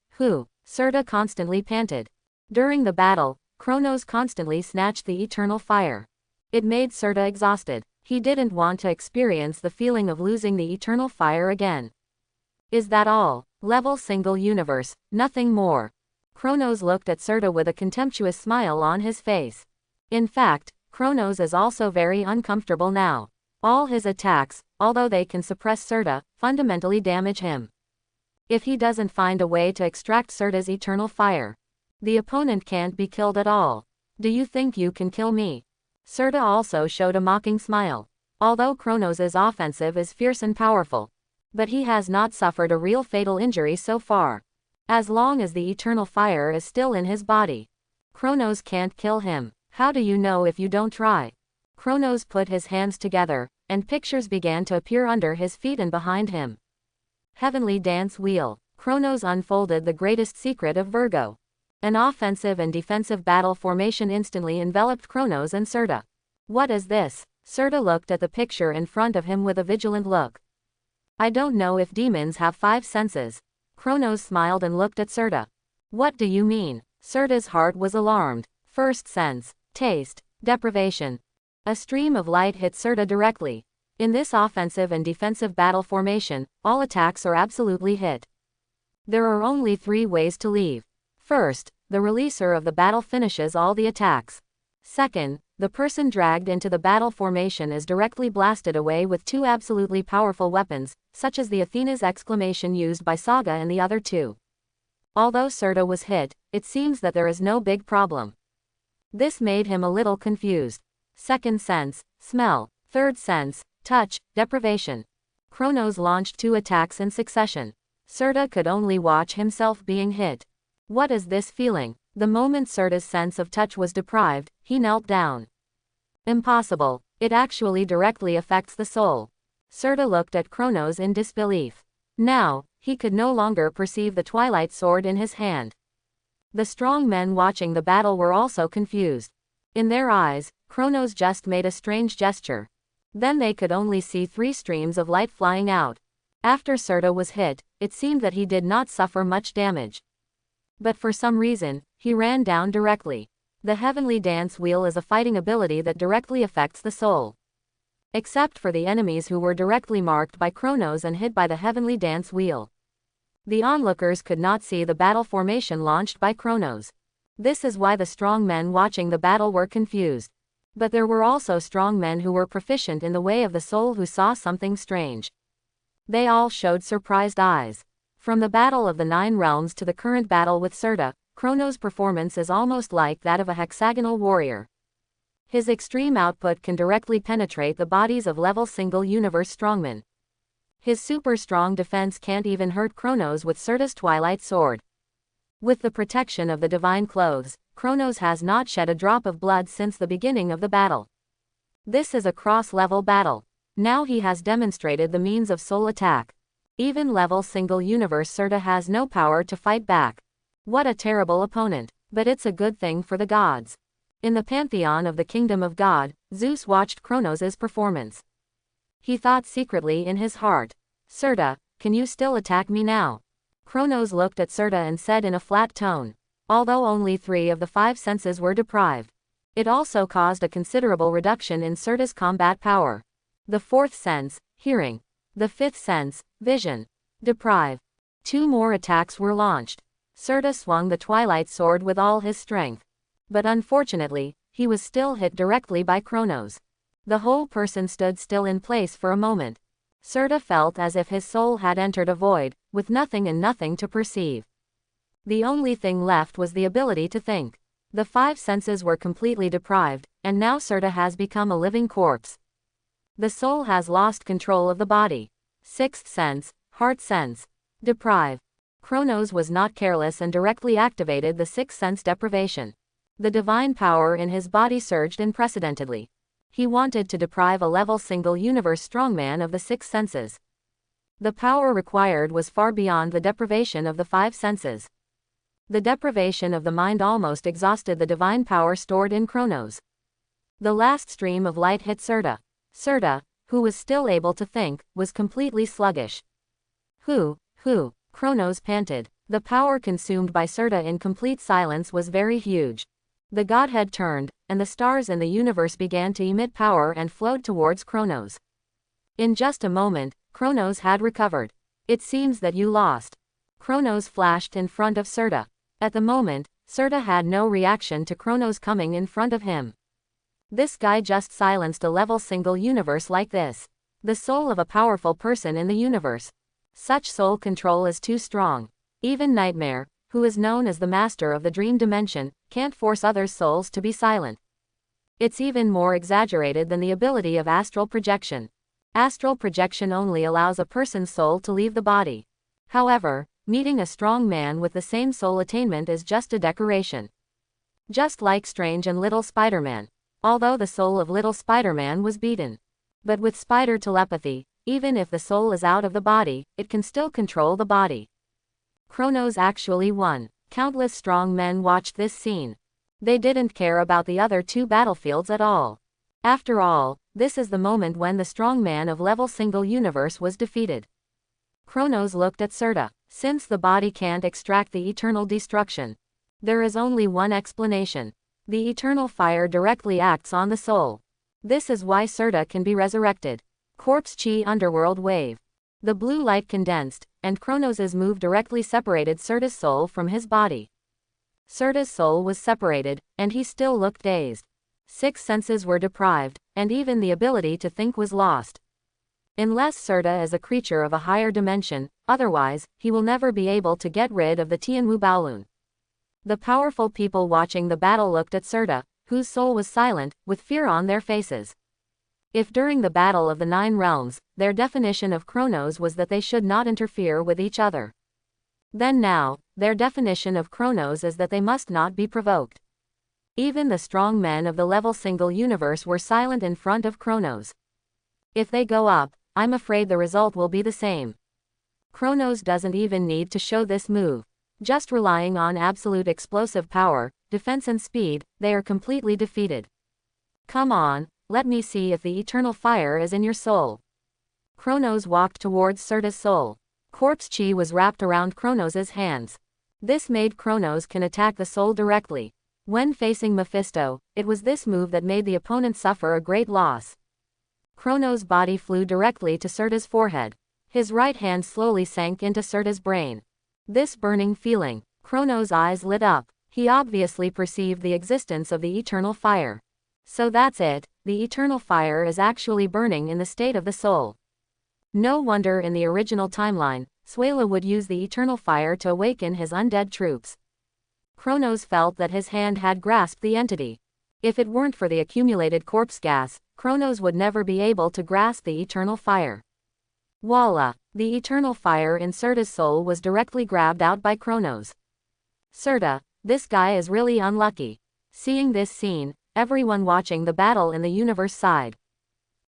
Serta constantly panted. During the battle, Kronos constantly snatched the eternal fire. It made Serta exhausted. He didn't want to experience the feeling of losing the eternal fire again. Is that all? Level single universe, nothing more. Kronos looked at Serta with a contemptuous smile on his face. In fact, Kronos is also very uncomfortable now. All his attacks, although they can suppress Serta, fundamentally damage him. If he doesn't find a way to extract Serta's eternal fire, the opponent can't be killed at all. Do you think you can kill me? Serta also showed a mocking smile. Although Kronos' offensive is fierce and powerful, but he has not suffered a real fatal injury so far. As long as the eternal fire is still in his body, Kronos can't kill him. How do you know if you don't try? Kronos put his hands together, and pictures began to appear under his feet and behind him. Heavenly Dance Wheel. Kronos unfolded the greatest secret of Virgo. An offensive and defensive battle formation instantly enveloped Kronos and Serta. What is this? Serta looked at the picture in front of him with a vigilant look. I don't know if demons have 5 senses. Kronos smiled and looked at Serta. What do you mean? Serta's heart was alarmed. First sense. Taste. Deprivation. A stream of light hit Serta directly. In this offensive and defensive battle formation, all attacks are absolutely hit. There are only 3 ways to leave. First, the releaser of the battle finishes all the attacks. Second, the person dragged into the battle formation is directly blasted away with two absolutely powerful weapons, such as the Athena's exclamation used by Saga and the other two. Although Serta was hit, it seems that there is no big problem. This made him a little confused. Second sense, smell. Third sense, touch, deprivation. Kronos launched two attacks in succession. Serta could only watch himself being hit. What is this feeling? The moment Serta's sense of touch was deprived, he knelt down. Impossible. It actually directly affects the soul. Serta looked at Kronos in disbelief. Now, he could no longer perceive the twilight sword in his hand. The strong men watching the battle were also confused. In their eyes, Kronos just made a strange gesture. Then they could only see three streams of light flying out. After Serta was hit, it seemed that he did not suffer much damage. But for some reason, he ran down directly. The Heavenly Dance Wheel is a fighting ability that directly affects the soul. Except for the enemies who were directly marked by Kronos and hit by the Heavenly Dance Wheel. The onlookers could not see the battle formation launched by Kronos. This is why the strong men watching the battle were confused. But there were also strong men who were proficient in the way of the soul who saw something strange. They all showed surprised eyes. From the Battle of the Nine Realms to the current battle with Serta, Kronos' performance is almost like that of a hexagonal warrior. His extreme output can directly penetrate the bodies of level single universe strongmen. His super strong defense can't even hurt Kronos with Serta's Twilight Sword. With the protection of the divine clothes, Kronos has not shed a drop of blood since the beginning of the battle. This is a cross-level battle. Now he has demonstrated the means of soul attack. Even level single universe Serta has no power to fight back. What a terrible opponent, but it's a good thing for the gods. In the pantheon of the kingdom of God, Zeus watched Kronos' performance. He thought secretly in his heart, Serta, can you still attack me now? Kronos looked at Serta and said in a flat tone. Although only 3 of the 5 senses were deprived, it also caused a considerable reduction in Serta's combat power. The 4th sense, hearing. The 5th sense, vision. Deprive. 2 more attacks were launched. Serta swung the Twilight Sword with all his strength. But unfortunately, he was still hit directly by Kronos. The whole person stood still in place for a moment. Serta felt as if his soul had entered a void, with nothing and nothing to perceive. The only thing left was the ability to think. The 5 senses were completely deprived, and now Serta has become a living corpse. The soul has lost control of the body. 6th sense, heart sense. Deprive. Kronos was not careless and directly activated the 6th sense deprivation. The divine power in his body surged unprecedentedly. He wanted to deprive a level single universe strongman of the 6 senses. The power required was far beyond the deprivation of the 5 senses. The deprivation of the mind almost exhausted the divine power stored in Kronos. The last stream of light hit Serta. Serta, who was still able to think, was completely sluggish. Who, Kronos panted. The power consumed by Serta in complete silence was very huge. The godhead turned, and the stars in the universe began to emit power and flowed towards Kronos. In just a moment, Kronos had recovered. It seems that you lost. Kronos flashed in front of Serta. At the moment, Serta had no reaction to Kronos coming in front of him. This guy just silenced a level single universe like this. The soul of a powerful person in the universe. Such soul control is too strong. Even Nightmare, who is known as the master of the dream dimension, can't force others' souls to be silent. It's even more exaggerated than the ability of astral projection. Astral projection only allows a person's soul to leave the body. However, meeting a strong man with the same soul attainment is just a decoration. Just like Strange and Little Spider-Man. Although the soul of Little Spider-Man was beaten. But with spider telepathy, even if the soul is out of the body, it can still control the body. Kronos actually won. Countless strong men watched this scene. They didn't care about the other 2 battlefields at all. After all, this is the moment when the strong man of level single universe was defeated. Kronos looked at Serta. Since the body can't extract the eternal destruction, there is only one explanation. The eternal fire directly acts on the soul. This is why Serta can be resurrected. Corpse Chi Underworld Wave. The blue light condensed, and Kronos' move directly separated Serta's soul from his body. Serta's soul was separated, and he still looked dazed. 6 senses were deprived, and even the ability to think was lost. Unless Serta is a creature of a higher dimension, otherwise, he will never be able to get rid of the Tianwu Baolun. The powerful people watching the battle looked at Serta, whose soul was silent, with fear on their faces. If during the Battle of the Nine Realms, their definition of Kronos was that they should not interfere with each other, then now, their definition of Kronos is that they must not be provoked. Even the strong men of the level single universe were silent in front of Kronos. If they go up, I'm afraid the result will be the same. Kronos doesn't even need to show this move. Just relying on absolute explosive power, defense and speed, they are completely defeated. Come on, let me see if the eternal fire is in your soul. Kronos walked towards Serta's soul. Corpse chi was wrapped around Kronos' hands. This made Kronos can attack the soul directly. When facing Mephisto, it was this move that made the opponent suffer a great loss. Kronos' body flew directly to Serta's forehead. His right hand slowly sank into Serta's brain. This burning feeling, Kronos' eyes lit up. He obviously perceived the existence of the eternal fire. So that's it, the eternal fire is actually burning in the state of the soul. No wonder in the original timeline, Suela would use the eternal fire to awaken his undead troops. Kronos felt that his hand had grasped the entity. If it weren't for the accumulated corpse gas, Kronos would never be able to grasp the eternal fire. Voila! The eternal fire in Serta's soul was directly grabbed out by Kronos. Serta, this guy is really unlucky. Seeing this scene, everyone watching the battle in the universe sighed.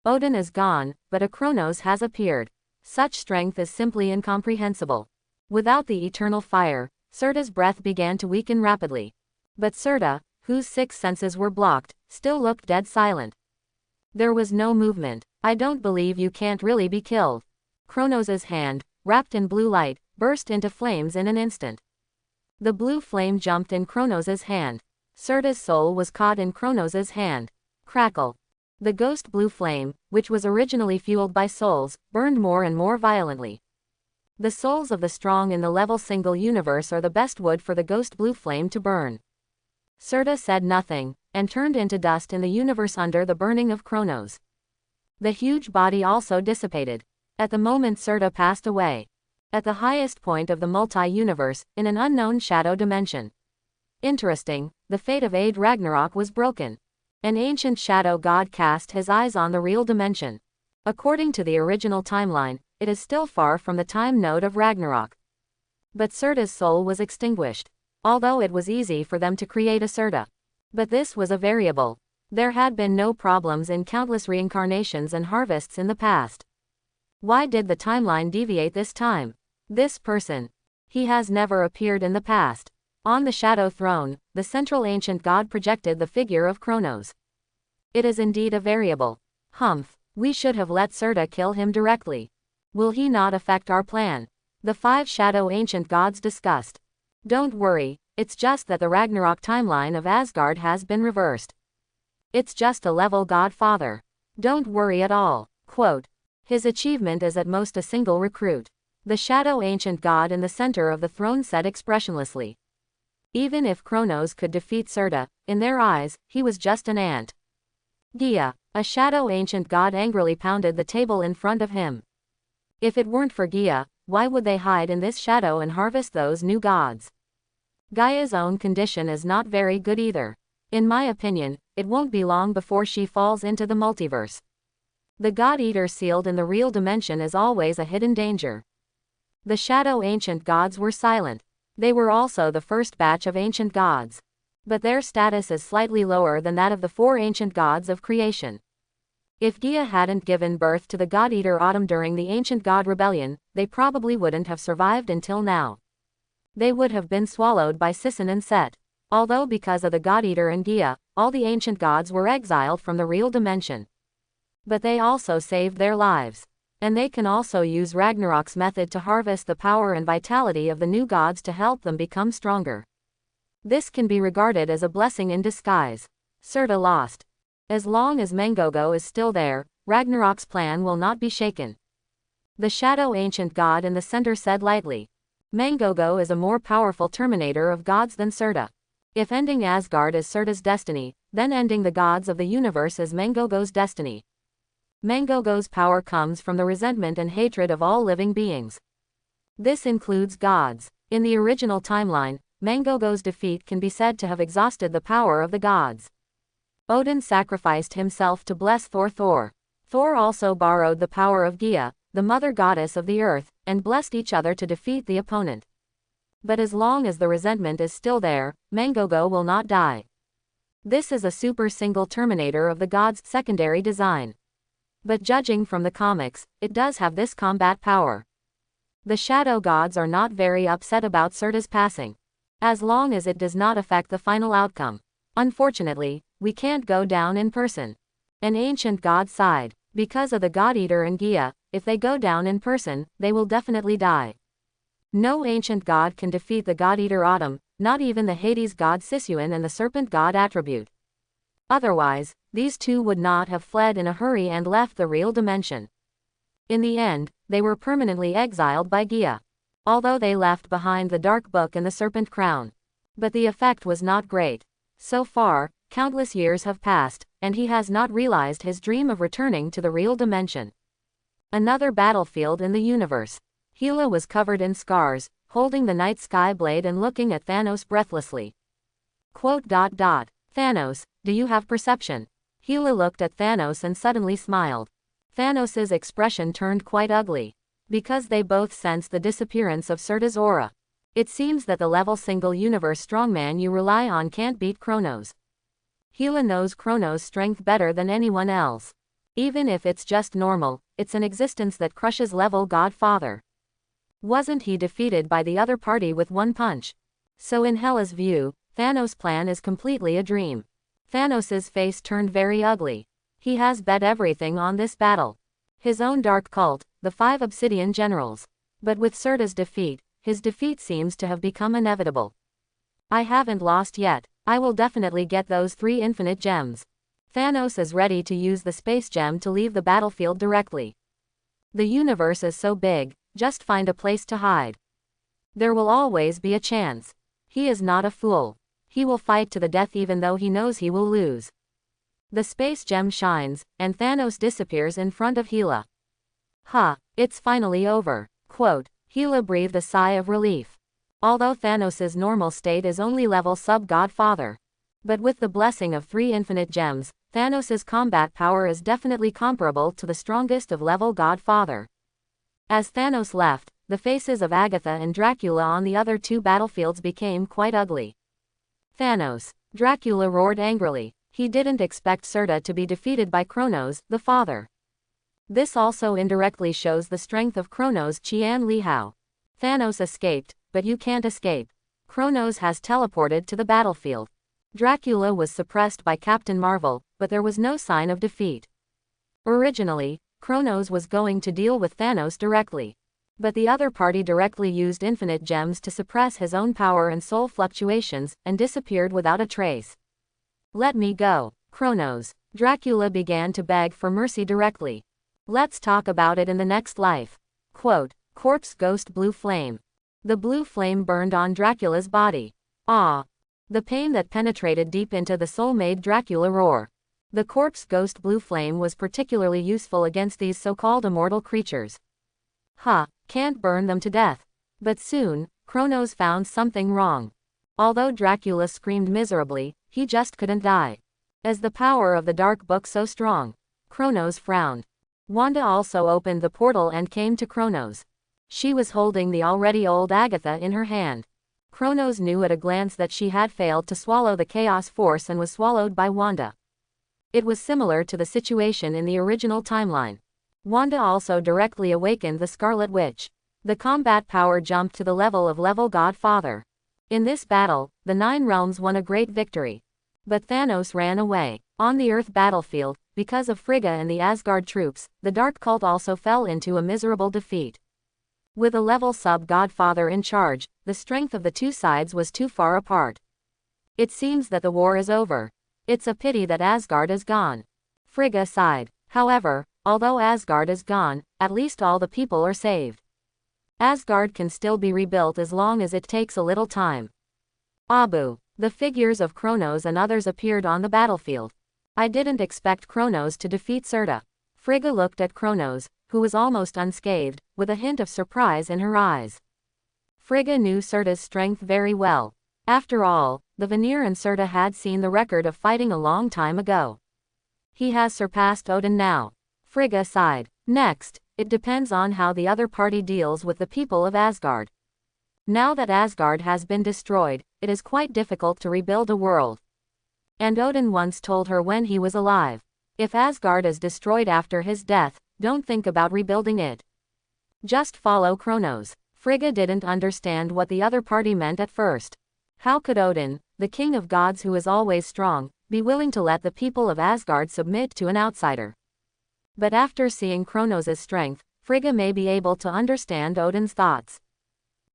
Odin is gone, but a Kronos has appeared. Such strength is simply incomprehensible. Without the eternal fire, Serta's breath began to weaken rapidly. But Serta, whose 6 senses were blocked, still looked dead silent. There was no movement. I don't believe you can't really be killed. Kronos' hand, wrapped in blue light, burst into flames in an instant. The blue flame jumped in Kronos' hand. Serta's soul was caught in Kronos' hand. Crackle. The ghost blue flame, which was originally fueled by souls, burned more and more violently. The souls of the strong in the level single universe are the best wood for the ghost blue flame to burn. Serta said nothing, and turned into dust in the universe under the burning of Kronos. The huge body also dissipated. At the moment Serta passed away. At the highest point of the multi-universe, in an unknown shadow dimension. Interesting, the fate of Ragnarok was broken. An ancient shadow god cast his eyes on the real dimension. According to the original timeline, it is still far from the time node of Ragnarok. But Serta's soul was extinguished. Although it was easy for them to create a Serta. But this was a variable. There had been no problems in countless reincarnations and harvests in the past. Why did the timeline deviate this time? This person. He has never appeared in the past. On the Shadow Throne, the central ancient god projected the figure of Kronos. It is indeed a variable. Humph, we should have let Serta kill him directly. Will he not affect our plan? The 5 shadow ancient gods discussed. Don't worry, it's just that the Ragnarok timeline of Asgard has been reversed. It's just a level godfather. Don't worry at all. Quote. His achievement is at most a single recruit. The shadow ancient god in the center of the throne said expressionlessly. Even if Kronos could defeat Serta, in their eyes, he was just an ant. Gia, a shadow ancient god angrily pounded the table in front of him. If it weren't for Gia, why would they hide in this shadow and harvest those new gods? Gaia's own condition is not very good either. In my opinion, it won't be long before she falls into the multiverse. The God Eater sealed in the real dimension is always a hidden danger. The shadow ancient gods were silent. They were also the first batch of ancient gods. But their status is slightly lower than that of the 4 ancient gods of creation. If Gia hadn't given birth to the God Eater Autumn during the ancient god rebellion, they probably wouldn't have survived until now. They would have been swallowed by Sisson and Set. Although because of the God Eater and Gia, all the ancient gods were exiled from the real dimension. But they also saved their lives. And they can also use Ragnarok's method to harvest the power and vitality of the new gods to help them become stronger. This can be regarded as a blessing in disguise. Serta lost. As long as Mengogo is still there, Ragnarok's plan will not be shaken. The shadow ancient god in the center said lightly. Mengogo is a more powerful terminator of gods than Serta. If ending Asgard is Serta's destiny, then ending the gods of the universe is Mangogo's destiny. Mangogo's power comes from the resentment and hatred of all living beings. This includes gods. In the original timeline, Mangogo's defeat can be said to have exhausted the power of the gods. Odin sacrificed himself to bless Thor. Thor also borrowed the power of Gaia, the mother goddess of the earth, and blessed each other to defeat the opponent. But as long as the resentment is still there, Mangogo will not die. This is a super single Terminator of the gods' secondary design. But judging from the comics, it does have this combat power. The shadow gods are not very upset about Serta's passing, as long as it does not affect the final outcome. Unfortunately, we can't go down in person. An ancient god sighed. Because of the God Eater and Gaia, if they go down in person, they will definitely die. No ancient god can defeat the God Eater Autumn, not even the Hades god Sisuin and the serpent god Attribute. Otherwise, these two would not have fled in a hurry and left the real dimension. In the end, they were permanently exiled by Gaia, although they left behind the Dark Book and the Serpent Crown. But the effect was not great. So far, countless years have passed, and he has not realized his dream of returning to the real dimension. Another battlefield in the universe. Hila was covered in scars, holding the night sky blade and looking at Thanos breathlessly. Thanos, do you have perception? Hila looked at Thanos and suddenly smiled. Thanos's expression turned quite ugly, because they both sensed the disappearance of Serta's aura. It seems that the level single universe strongman you rely on can't beat Kronos. Hila knows Kronos' strength better than anyone else. Even if it's just normal, it's an existence that crushes level Godfather. Wasn't he defeated by the other party with one punch? So in Hela's view, Thanos' plan is completely a dream. Thanos's face turned very ugly. He has bet everything on this battle. His own dark cult, the 5 Obsidian Generals. But with Serta's defeat, his defeat seems to have become inevitable. I haven't lost yet. I will definitely get those 3 infinite gems. Thanos is ready to use the space gem to leave the battlefield directly. The universe is so big, just find a place to hide. There will always be a chance. He is not a fool. He will fight to the death even though he knows he will lose. The space gem shines, and Thanos disappears in front of Hila. It's finally over. Hila breathed a sigh of relief. Although Thanos' normal state is only level sub-Godfather. But with the blessing of 3 infinite gems, Thanos' combat power is definitely comparable to the strongest of level Godfather. As Thanos left, the faces of Agatha and Dracula on the other 2 battlefields became quite ugly. Thanos! Dracula roared angrily. He didn't expect Serta to be defeated by Kronos, the father. This also indirectly shows the strength of Kronos' Qian Lihao. Thanos escaped, but you can't escape. Kronos has teleported to the battlefield. Dracula was suppressed by Captain Marvel, but there was no sign of defeat. Originally, Kronos was going to deal with Thanos directly. But the other party directly used infinite gems to suppress his own power and soul fluctuations, and disappeared without a trace. Let me go, Kronos. Dracula began to beg for mercy directly. Let's talk about it in the next life. Corpse ghost blue flame. The blue flame burned on Dracula's body. The pain that penetrated deep into the soul made Dracula roar. The corpse ghost blue flame was particularly useful against these so-called immortal creatures. Can't burn them to death. But soon, Kronos found something wrong. Although Dracula screamed miserably, he just couldn't die. Is the power of the Dark Book so strong? Kronos frowned. Wanda also opened the portal and came to Kronos. She was holding the already old Agatha in her hand. Kronos knew at a glance that she had failed to swallow the Chaos Force and was swallowed by Wanda. It was similar to the situation in the original timeline. Wanda also directly awakened the Scarlet Witch. The combat power jumped to the level of level Godfather. In this battle, the 9 realms won a great victory. But Thanos ran away. On the Earth battlefield, because of Frigga and the Asgard troops, the Dark Cult also fell into a miserable defeat. With a level sub-Godfather in charge, the strength of the 2 sides was too far apart. It seems that the war is over. It's a pity that Asgard is gone. Frigga sighed. However, although Asgard is gone, at least all the people are saved. Asgard can still be rebuilt as long as it takes a little time. Abu. The figures of Kronos and others appeared on the battlefield. I didn't expect Kronos to defeat Serta. Frigga looked at Kronos, who was almost unscathed, with a hint of surprise in her eyes. Frigga knew Serta's strength very well. After all, the Vanir and Serta had seen the record of fighting a long time ago. He has surpassed Odin now. Frigga sighed. Next, it depends on how the other party deals with the people of Asgard. Now that Asgard has been destroyed, it is quite difficult to rebuild a world. And Odin once told her when he was alive, if Asgard is destroyed after his death, don't think about rebuilding it. Just follow Kronos. Frigga didn't understand what the other party meant at first. How could Odin, the king of gods who is always strong, be willing to let the people of Asgard submit to an outsider? But after seeing Kronos' strength, Frigga may be able to understand Odin's thoughts.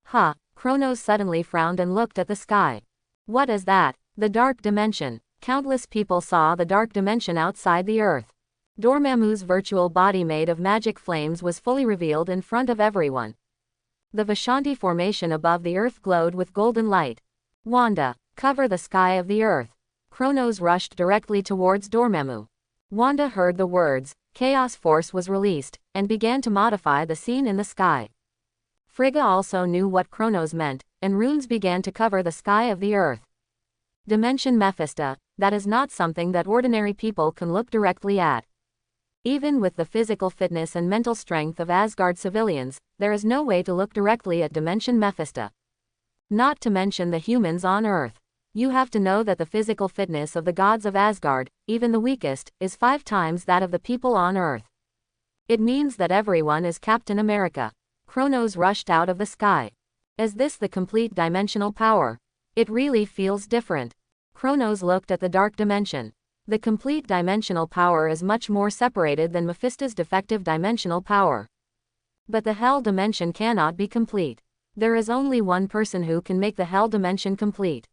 Huh, Kronos suddenly frowned and looked at the sky. What is that? The dark dimension. Countless people saw the dark dimension outside the earth. Dormammu's virtual body made of magic flames was fully revealed in front of everyone. The Vishanti formation above the earth glowed with golden light. Wanda, cover the sky of the earth. Kronos rushed directly towards Dormammu. Wanda heard the words, Chaos Force was released, and began to modify the scene in the sky. Frigga also knew what Kronos meant, and runes began to cover the sky of the earth. Dimension Mephisto, that is not something that ordinary people can look directly at. Even with the physical fitness and mental strength of Asgard civilians, there is no way to look directly at Dimension Mephisto. Not to mention the humans on Earth. You have to know that the physical fitness of the gods of Asgard, even the weakest, is 5 times that of the people on Earth. It means that everyone is Captain America. Kronos rushed out of the sky. Is this the complete dimensional power? It really feels different. Kronos looked at the dark dimension. The complete dimensional power is much more separated than Mephisto's defective dimensional power. But the Hell dimension cannot be complete. There is only one person who can make the Hell dimension complete.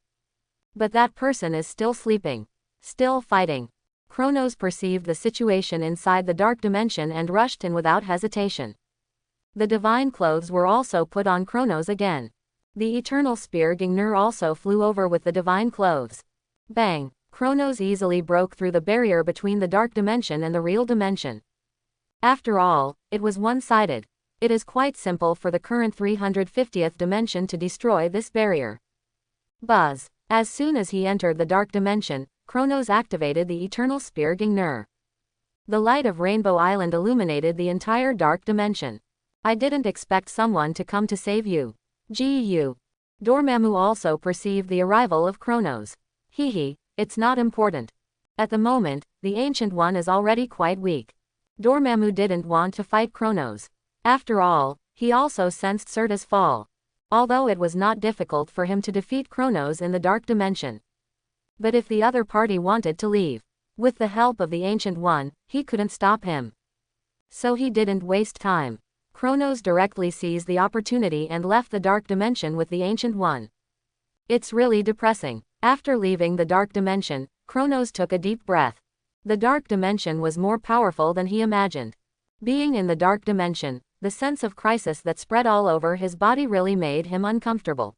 But that person is still sleeping. Still fighting. Kronos perceived the situation inside the dark dimension and rushed in without hesitation. The divine clothes were also put on Kronos again. The eternal spear Gingnir also flew over with the divine clothes. Bang! Kronos easily broke through the barrier between the dark dimension and the real dimension. After all, it was one-sided. It is quite simple for the current 350th dimension to destroy this barrier. Buzz! As soon as he entered the dark dimension, Kronos activated the eternal spear Gingnir. The light of Rainbow Island illuminated the entire dark dimension. I didn't expect someone to come to save you. Gu. Dormammu also perceived the arrival of Kronos. Hehe, it's not important. At the moment, the Ancient One is already quite weak. Dormammu didn't want to fight Kronos. After all, he also sensed Serta's fall. Although it was not difficult for him to defeat Kronos in the dark dimension. But if the other party wanted to leave, with the help of the Ancient One, he couldn't stop him. So he didn't waste time. Kronos directly seized the opportunity and left the dark dimension with the Ancient One. It's really depressing. After leaving the dark dimension, Kronos took a deep breath. The dark dimension was more powerful than he imagined. Being in the dark dimension, the sense of crisis that spread all over his body really made him uncomfortable.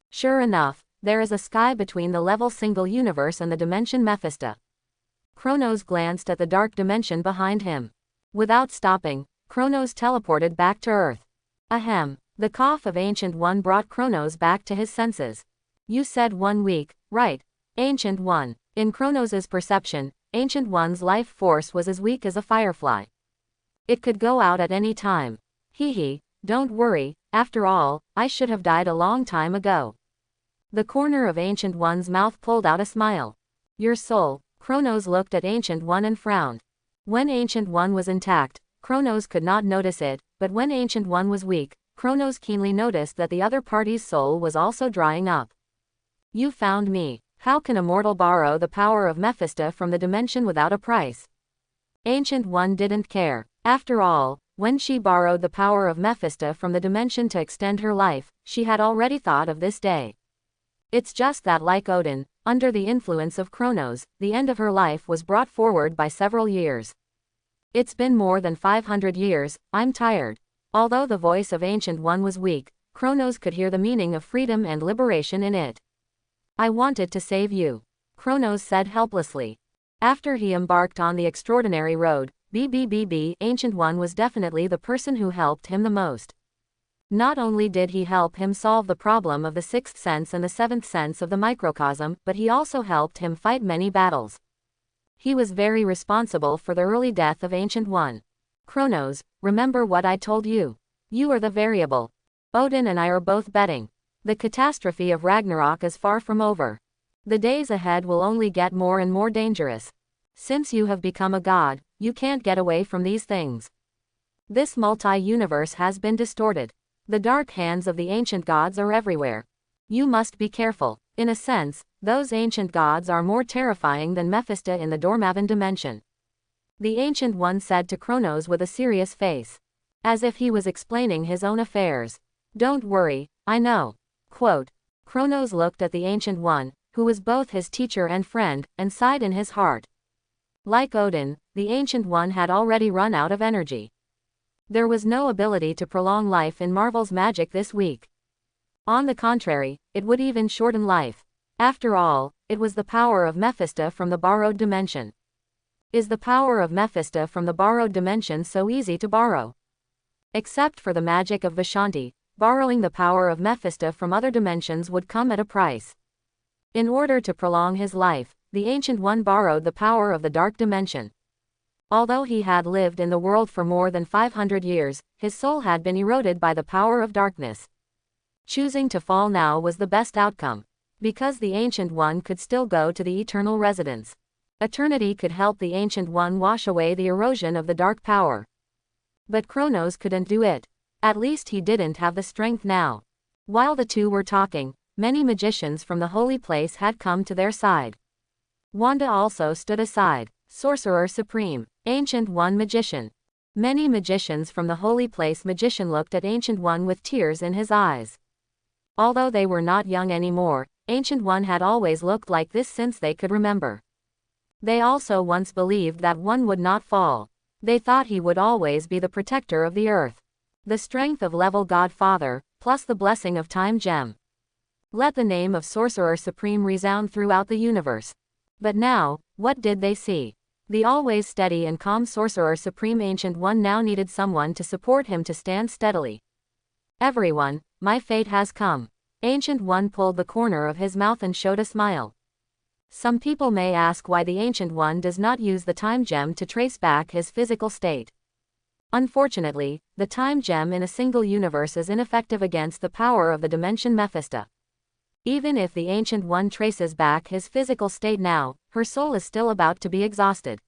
Sure enough, there is a sky between the level single universe and the dimension Mephisto. Kronos glanced at the dark dimension behind him. Without stopping, Kronos teleported back to Earth. Ahem. The cough of Ancient One brought Kronos back to his senses. You said 1 week, right? Ancient One. In Kronos' perception, Ancient One's life force was as weak as a firefly. It could go out at any time. Hehe, don't worry, after all, I should have died a long time ago. The corner of Ancient One's mouth pulled out a smile. Your soul. Kronos looked at Ancient One and frowned. When Ancient One was intact, Kronos could not notice it, but when Ancient One was weak, Kronos keenly noticed that the other party's soul was also drying up. You found me. How can a mortal borrow the power of Mephisto from the dimension without a price? Ancient One didn't care. After all, when she borrowed the power of Mephisto from the dimension to extend her life, she had already thought of this day. It's just that like Odin, under the influence of Kronos, the end of her life was brought forward by several years. It's been more than 500 years, I'm tired. Although the voice of Ancient One was weak, Kronos could hear the meaning of freedom and liberation in it. I wanted to save you, Kronos said helplessly. After he embarked on the extraordinary road, Ancient One was definitely the person who helped him the most. Not only did he help him solve the problem of the sixth sense and the seventh sense of the microcosm, but he also helped him fight many battles. He was very responsible for the early death of Ancient One. Kronos, remember what I told you. You are the variable. Odin and I are both betting. The catastrophe of Ragnarok is far from over. The days ahead will only get more and more dangerous. Since you have become a god, you can't get away from these things. This multi-universe has been distorted. The dark hands of the ancient gods are everywhere. You must be careful. In a sense, those ancient gods are more terrifying than Mephisto in the Dormammu dimension. The Ancient One said to Kronos with a serious face. As if he was explaining his own affairs. Don't worry, I know. Quote. Kronos looked at the Ancient One, who was both his teacher and friend, and sighed in his heart. Like Odin, the Ancient One had already run out of energy. There was no ability to prolong life in Marvel's magic this week. On the contrary, it would even shorten life. After all, it was the power of Mephisto from the borrowed dimension. Is the power of Mephisto from the borrowed dimension so easy to borrow? Except for the magic of Vishanti, borrowing the power of Mephisto from other dimensions would come at a price. In order to prolong his life, the Ancient One borrowed the power of the dark dimension. Although he had lived in the world for more than 500 years, his soul had been eroded by the power of darkness. Choosing to fall now was the best outcome. Because the Ancient One could still go to the eternal residence. Eternity could help the Ancient One wash away the erosion of the dark power. But Kronos couldn't do it. At least he didn't have the strength now. While the two were talking, many magicians from the holy place had come to their side. Wanda also stood aside. Sorcerer Supreme, Ancient One Magician. Many magicians from the holy place magician looked at Ancient One with tears in his eyes. Although they were not young anymore, Ancient One had always looked like this since they could remember. They also once believed that one would not fall. They thought he would always be the protector of the earth. The strength of level Godfather, plus the blessing of Time Gem. Let the name of Sorcerer Supreme resound throughout the universe. But now, what did they see? The always steady and calm Sorcerer Supreme Ancient One now needed someone to support him to stand steadily. Everyone, my fate has come. Ancient One pulled the corner of his mouth and showed a smile. Some people may ask why the Ancient One does not use the Time Gem to trace back his physical state. Unfortunately, the Time Gem in a single universe is ineffective against the power of the dimension Mephisto. Even if the Ancient One traces back his physical state now, her soul is still about to be exhausted.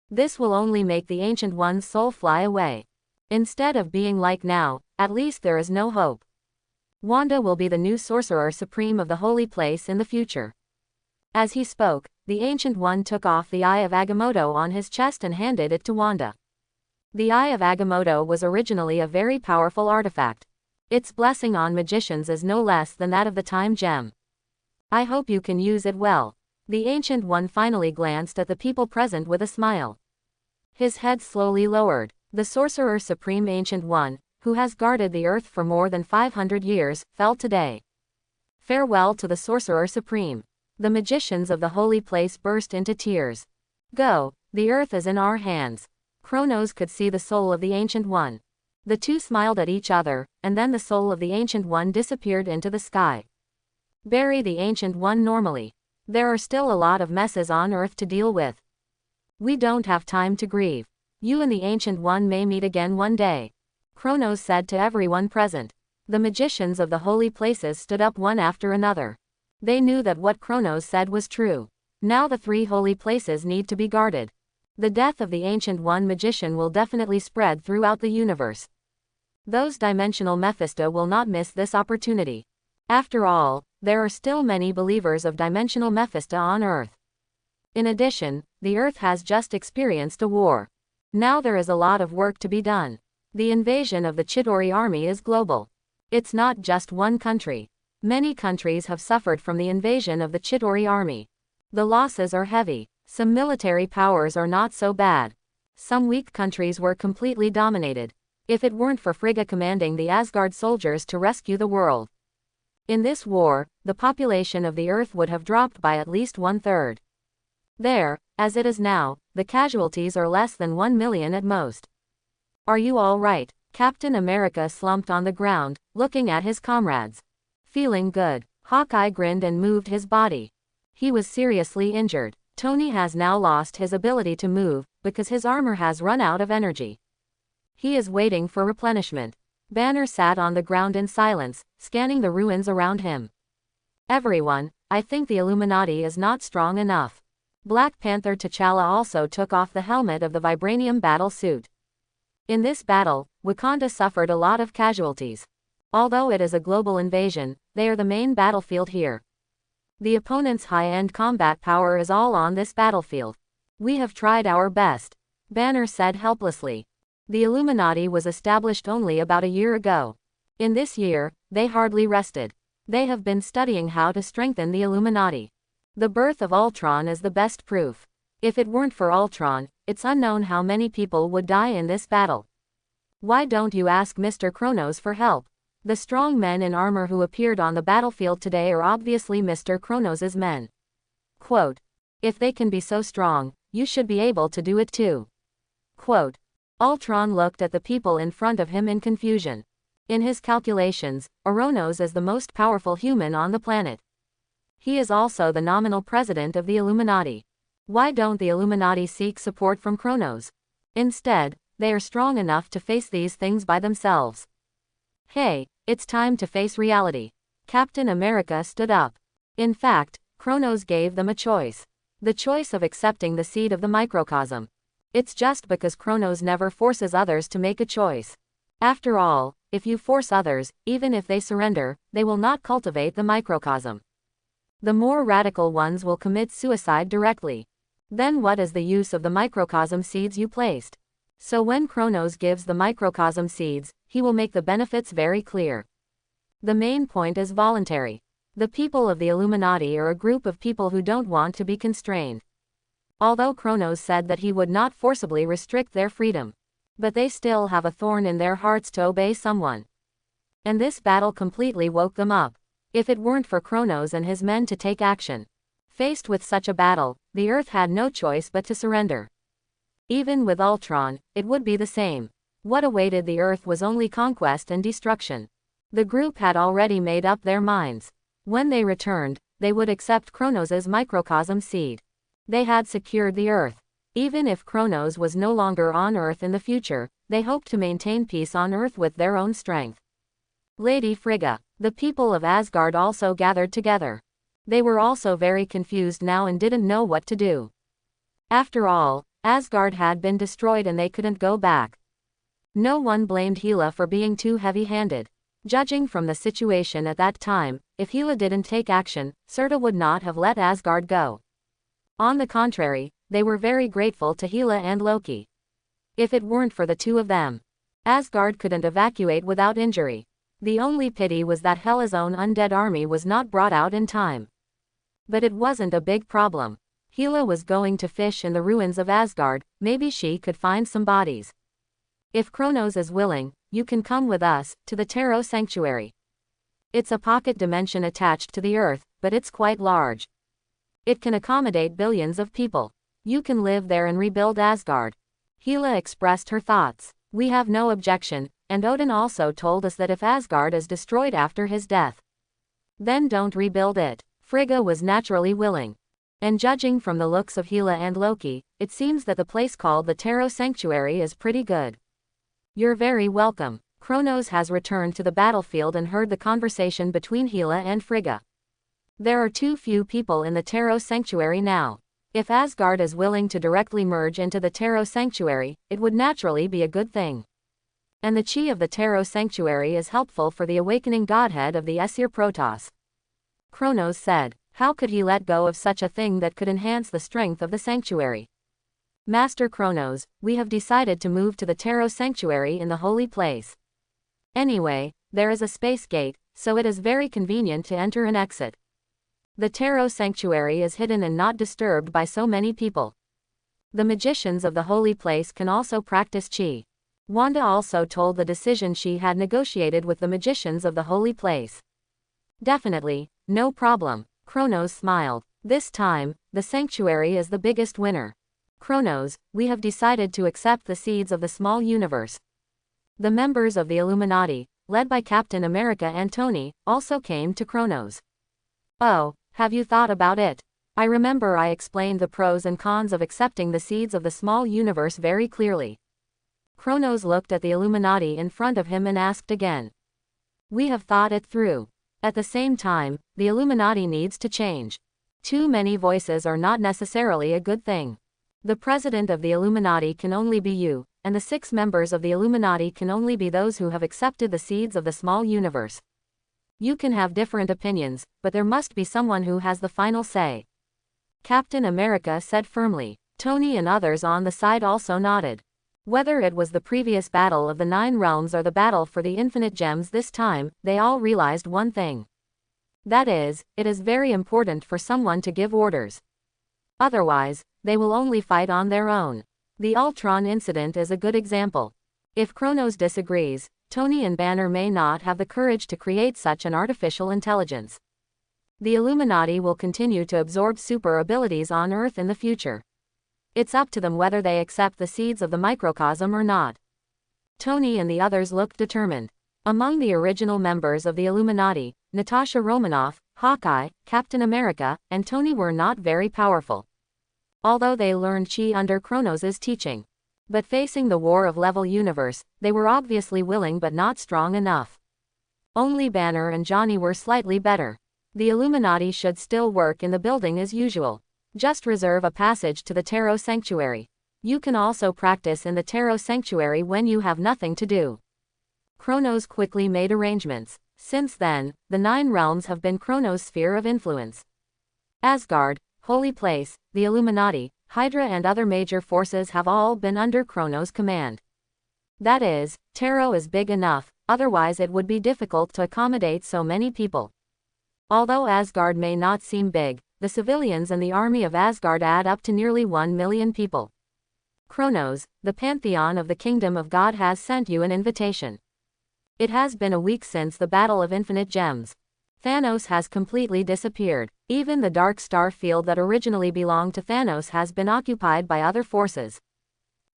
This will only make the Ancient One's soul fly away. Instead of being like now, at least there is no hope. Wanda will be the new Sorcerer Supreme of the Holy Place in the future. As he spoke, the Ancient One took off the Eye of Agamotto on his chest and handed it to Wanda. The Eye of Agamotto was originally a very powerful artifact. Its blessing on magicians is no less than that of the Time Gem. I hope you can use it well. The Ancient One finally glanced at the people present with a smile. His head slowly lowered. The Sorcerer Supreme Ancient One, who has guarded the earth for more than 500 years, fell today. Farewell to the Sorcerer Supreme. The magicians of the holy place burst into tears. Go, the earth is in our hands. Kronos could see the soul of the Ancient One. The two smiled at each other, and then the soul of the Ancient One disappeared into the sky. Bury the Ancient One normally. There are still a lot of messes on Earth to deal with. We don't have time to grieve. You and the Ancient One may meet again one day. Kronos said to everyone present. The magicians of the holy places stood up one after another. They knew that what Kronos said was true. Now the three holy places need to be guarded. The death of the Ancient One magician will definitely spread throughout the universe. Those dimensional Mephisto will not miss this opportunity. After all, there are still many believers of dimensional Mephisto on Earth. In addition, the Earth has just experienced a war. Now there is a lot of work to be done. The invasion of the Chitauri army is global. It's not just one country. Many countries have suffered from the invasion of the Chitauri army. The losses are heavy. Some military powers are not so bad. Some weak countries were completely dominated. If it weren't for Frigga commanding the Asgard soldiers to rescue the world, In this war, the population of the Earth would have dropped by at least 1/3. There, as it is now, the casualties are less than 1 million at most. Are you all right? Captain America slumped on the ground, looking at his comrades. Feeling good. Hawkeye grinned and moved his body. He was seriously injured. Tony has now lost his ability to move, because his armor has run out of energy. He is waiting for replenishment. Banner sat on the ground in silence, scanning the ruins around him. Everyone, I think the Illuminati is not strong enough. Black Panther T'Challa also took off the helmet of the vibranium battle suit. In this battle, Wakanda suffered a lot of casualties. Although it is a global invasion, they are the main battlefield here. The opponent's high-end combat power is all on this battlefield. We have tried our best, Banner said helplessly. The Illuminati was established only about a year ago. In this year, they hardly rested. They have been studying how to strengthen the Illuminati. The birth of Ultron is the best proof. If it weren't for Ultron, it's unknown how many people would die in this battle. Why don't you ask Mr. Kronos for help? The strong men in armor who appeared on the battlefield today are obviously Mr. Kronos's men. Quote, if they can be so strong, you should be able to do it too. Quote, Ultron looked at the people in front of him in confusion. In his calculations, Kronos is the most powerful human on the planet. He is also the nominal president of the Illuminati. Why don't the Illuminati seek support from Kronos? Instead, they are strong enough to face these things by themselves. Hey, it's time to face reality. Captain America stood up. In fact, Kronos gave them a choice. The choice of accepting the seed of the microcosm. It's just because Kronos never forces others to make a choice. After all, if you force others, even if they surrender, they will not cultivate the microcosm. The more radical ones will commit suicide directly. Then what is the use of the microcosm seeds you placed? So when Kronos gives the microcosm seeds, he will make the benefits very clear. The main point is voluntary. The people of the Illuminati are a group of people who don't want to be constrained. Although Kronos said that he would not forcibly restrict their freedom. But they still have a thorn in their hearts to obey someone. And this battle completely woke them up. If it weren't for Kronos and his men to take action. Faced with such a battle, the Earth had no choice but to surrender. Even with Ultron, it would be the same. What awaited the Earth was only conquest and destruction. The group had already made up their minds. When they returned, they would accept Kronos's microcosm seed. They had secured the Earth. Even if Kronos was no longer on Earth in the future, they hoped to maintain peace on Earth with their own strength. Lady Frigga. The people of Asgard also gathered together. They were also very confused now and didn't know what to do. After all, Asgard had been destroyed and they couldn't go back. No one blamed Hila for being too heavy-handed. Judging from the situation at that time, if Hila didn't take action, Serta would not have let Asgard go. On the contrary, they were very grateful to Hila and Loki. If it weren't for the two of them, Asgard couldn't evacuate without injury. The only pity was that Hela's own undead army was not brought out in time. But it wasn't a big problem. Hila was going to fish in the ruins of Asgard, maybe she could find some bodies. If Kronos is willing, you can come with us, to the Tarot Sanctuary. It's a pocket dimension attached to the Earth, but it's quite large. It can accommodate billions of people. You can live there and rebuild Asgard. Hila expressed her thoughts. We have no objection, and Odin also told us that if Asgard is destroyed after his death, then don't rebuild it. Frigga was naturally willing. And judging from the looks of Hila and Loki, it seems that the place called the Tarot Sanctuary is pretty good. You're very welcome. Kronos has returned to the battlefield and heard the conversation between Hila and Frigga. There are too few people in the Tarot Sanctuary now. If Asgard is willing to directly merge into the Tarot Sanctuary, it would naturally be a good thing. And the chi of the Tarot Sanctuary is helpful for the awakening godhead of the Aesir Protoss. Kronos said, how could he let go of such a thing that could enhance the strength of the sanctuary? Master Kronos, we have decided to move to the Tarot Sanctuary in the holy place. Anyway, there is a space gate, so it is very convenient to enter and exit. The Tarot Sanctuary is hidden and not disturbed by so many people. The magicians of the holy place can also practice chi. Wanda also told the decision she had negotiated with the magicians of the holy place. Definitely, no problem. Kronos smiled. This time, the sanctuary is the biggest winner. Kronos, we have decided to accept the seeds of the small universe. The members of the Illuminati, led by Captain America and Tony, also came to Kronos. Oh, have you thought about it? I remember I explained the pros and cons of accepting the seeds of the small universe very clearly. Kronos looked at the Illuminati in front of him and asked again. We have thought it through. At the same time, the Illuminati needs to change. Too many voices are not necessarily a good thing. The president of the Illuminati can only be you, and the 6 members of the Illuminati can only be those who have accepted the seeds of the small universe. You can have different opinions, but there must be someone who has the final say. Captain America said firmly. Tony and others on the side also nodded. Whether it was the previous battle of the 9 realms or the battle for the infinite gems this time, they all realized one thing. That is, it is very important for someone to give orders. Otherwise, they will only fight on their own. The Ultron incident is a good example. If Kronos disagrees, Tony and Banner may not have the courage to create such an artificial intelligence. The Illuminati will continue to absorb super abilities on Earth in the future. It's up to them whether they accept the seeds of the microcosm or not. Tony and the others looked determined. Among the original members of the Illuminati, Natasha Romanoff, Hawkeye, Captain America, and Tony were not very powerful. Although they learned chi under Kronos' teaching. But facing the war of level universe, they were obviously willing but not strong enough. Only Banner and Johnny were slightly better. The Illuminati should still work in the building as usual. Just reserve a passage to the Tarot Sanctuary. You can also practice in the Tarot Sanctuary when you have nothing to do. Kronos quickly made arrangements. Since then, the 9 realms have been Kronos' sphere of influence. Asgard, Holy Place, the Illuminati, Hydra and other major forces have all been under Kronos' command. That is, Tarot is big enough, otherwise it would be difficult to accommodate so many people. Although Asgard may not seem big, the civilians and the army of Asgard add up to nearly 1 million people. Kronos, the Pantheon of the Kingdom of God has sent you an invitation. It has been a week since the Battle of Infinite Gems. Thanos has completely disappeared. Even the dark star field that originally belonged to Thanos has been occupied by other forces.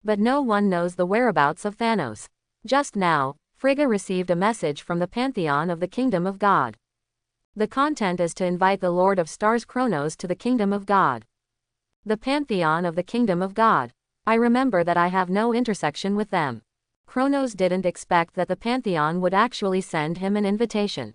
But no one knows the whereabouts of Thanos. Just now, Frigga received a message from the Pantheon of the Kingdom of God. The content is to invite the Lord of Stars Kronos to the Kingdom of God. The Pantheon of the Kingdom of God. I remember that I have no intersection with them. Kronos didn't expect that the Pantheon would actually send him an invitation.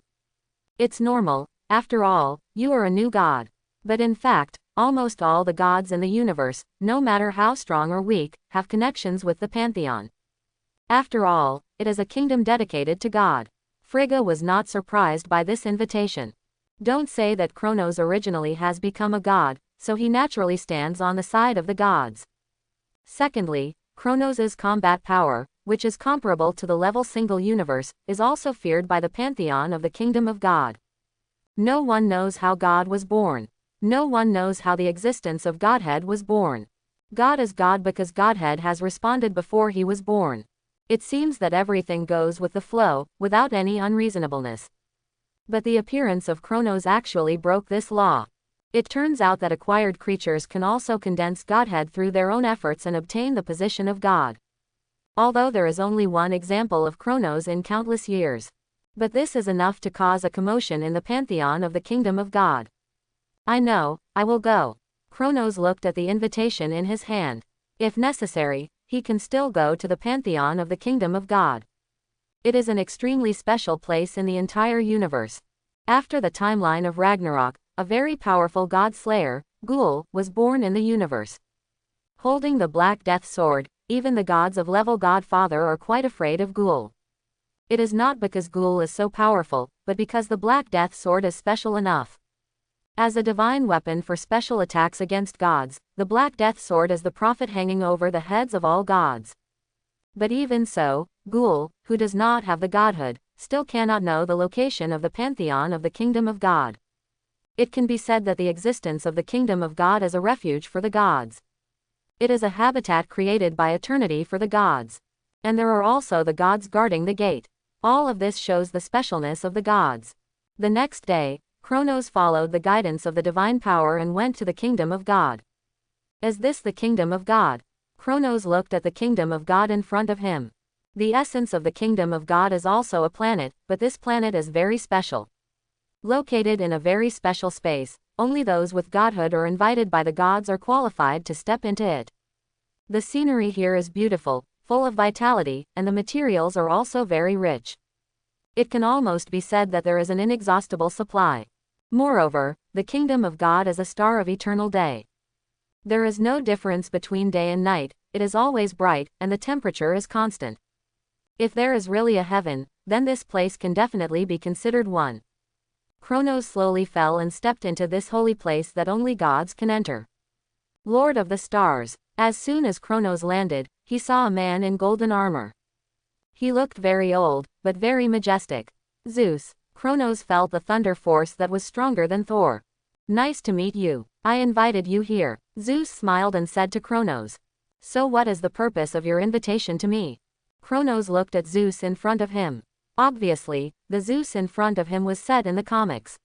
It's normal, after all, you are a new god. But in fact, almost all the gods in the universe, no matter how strong or weak, have connections with the Pantheon. After all, it is a kingdom dedicated to God. Frigga was not surprised by this invitation. Don't say that Kronos originally has become a god, so he naturally stands on the side of the gods. Secondly, Kronos' combat power, which is comparable to the level single universe, is also feared by the Pantheon of the Kingdom of God. No one knows how God was born. No one knows how the existence of Godhead was born. God is God because Godhead has responded before he was born. It seems that everything goes with the flow, without any unreasonableness. But the appearance of Kronos actually broke this law. It turns out that acquired creatures can also condense Godhead through their own efforts and obtain the position of God. Although there is only one example of Kronos in countless years. But this is enough to cause a commotion in the Pantheon of the Kingdom of God. I know, I will go. Kronos looked at the invitation in his hand. If necessary, he can still go to the Pantheon of the Kingdom of God. It is an extremely special place in the entire universe. After the timeline of Ragnarok, a very powerful god slayer, Duel, was born in the universe. Holding the Black Death sword, even the gods of level Godfather are quite afraid of Duel. It is not because Duel is so powerful, but because the Black Death sword is special enough. As a divine weapon for special attacks against gods, the Black Death sword is the prophet hanging over the heads of all gods. But even so, Duel, who does not have the godhood, still cannot know the location of the Pantheon of the Kingdom of God. It can be said that the existence of the Kingdom of God is a refuge for the gods. It is a habitat created by eternity for the gods. And there are also the gods guarding the gate. All of this shows the specialness of the gods. The next day, Kronos followed the guidance of the divine power and went to the kingdom of God. Is this the kingdom of God? Kronos looked at the kingdom of God in front of him. The essence of the kingdom of God is also a planet, but this planet is very special. Located in a very special space, only those with godhood or invited by the gods are qualified to step into it. The scenery here is beautiful, full of vitality, and the materials are also very rich. It can almost be said that there is an inexhaustible supply. Moreover, the kingdom of God is a star of eternal day. There is no difference between day and night, it is always bright, and the temperature is constant. If there is really a heaven, then this place can definitely be considered one. Kronos slowly fell and stepped into this holy place that only gods can enter. Lord of the Stars. As soon as Kronos landed, he saw a man in golden armor. He looked very old, but very majestic. Zeus. Kronos felt the thunder force that was stronger than Thor. Nice to meet you. I invited you here. Zeus smiled and said to Kronos. So what is the purpose of your invitation to me? Kronos looked at Zeus in front of him. Obviously, the Zeus in front of him was set in the comics.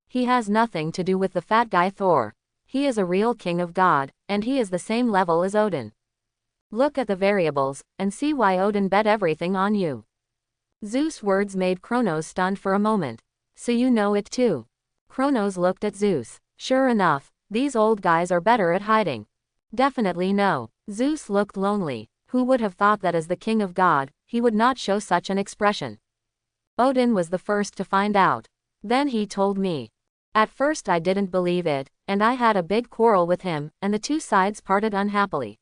He has nothing to do with the fat guy Thor. He is a real king of God, and he is the same level as Odin. Look at the variables, and see why Odin bet everything on you. Zeus' words made Kronos stunned for a moment. So you know it too. Kronos looked at Zeus. Sure enough, these old guys are better at hiding. Definitely no. Zeus looked lonely. Who would have thought that as the king of God, he would not show such an expression? Odin was the first to find out. Then he told me. At first I didn't believe it, and I had a big quarrel with him, and the two sides parted unhappily.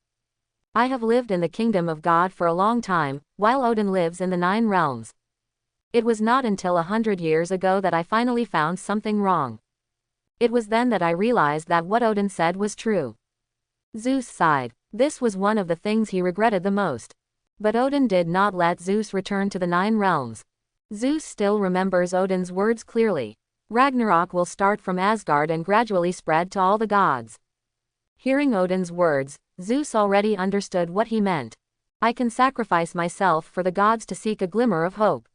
I have lived in the kingdom of God for a long time, while Odin lives in the 9 realms. It was not until 100 years ago that I finally found something wrong. It was then that I realized that what Odin said was true. Zeus sighed. This was one of the things he regretted the most. But Odin did not let Zeus return to the 9 realms. Zeus still remembers Odin's words clearly. Ragnarok will start from Asgard and gradually spread to all the gods. Hearing Odin's words, Zeus already understood what he meant. I can sacrifice myself for the gods to seek a glimmer of hope.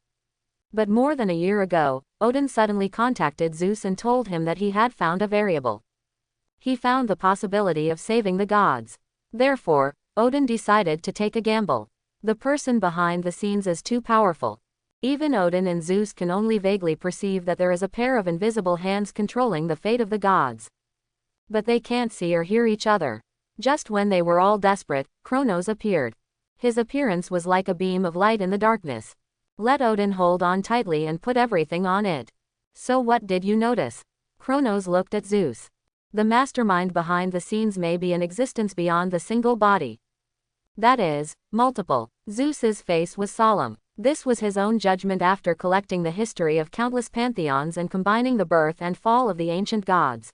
But more than a year ago, Odin suddenly contacted Zeus and told him that he had found a variable. He found the possibility of saving the gods. Therefore, Odin decided to take a gamble. The person behind the scenes is too powerful. Even Odin and Zeus can only vaguely perceive that there is a pair of invisible hands controlling the fate of the gods. But they can't see or hear each other. Just when they were all desperate, Kronos appeared. His appearance was like a beam of light in the darkness. Let Odin hold on tightly and put everything on it. So what did you notice? Kronos looked at Zeus. The mastermind behind the scenes may be an existence beyond the single body. That is, multiple. Zeus's face was solemn. This was his own judgment after collecting the history of countless pantheons and combining the birth and fall of the ancient gods.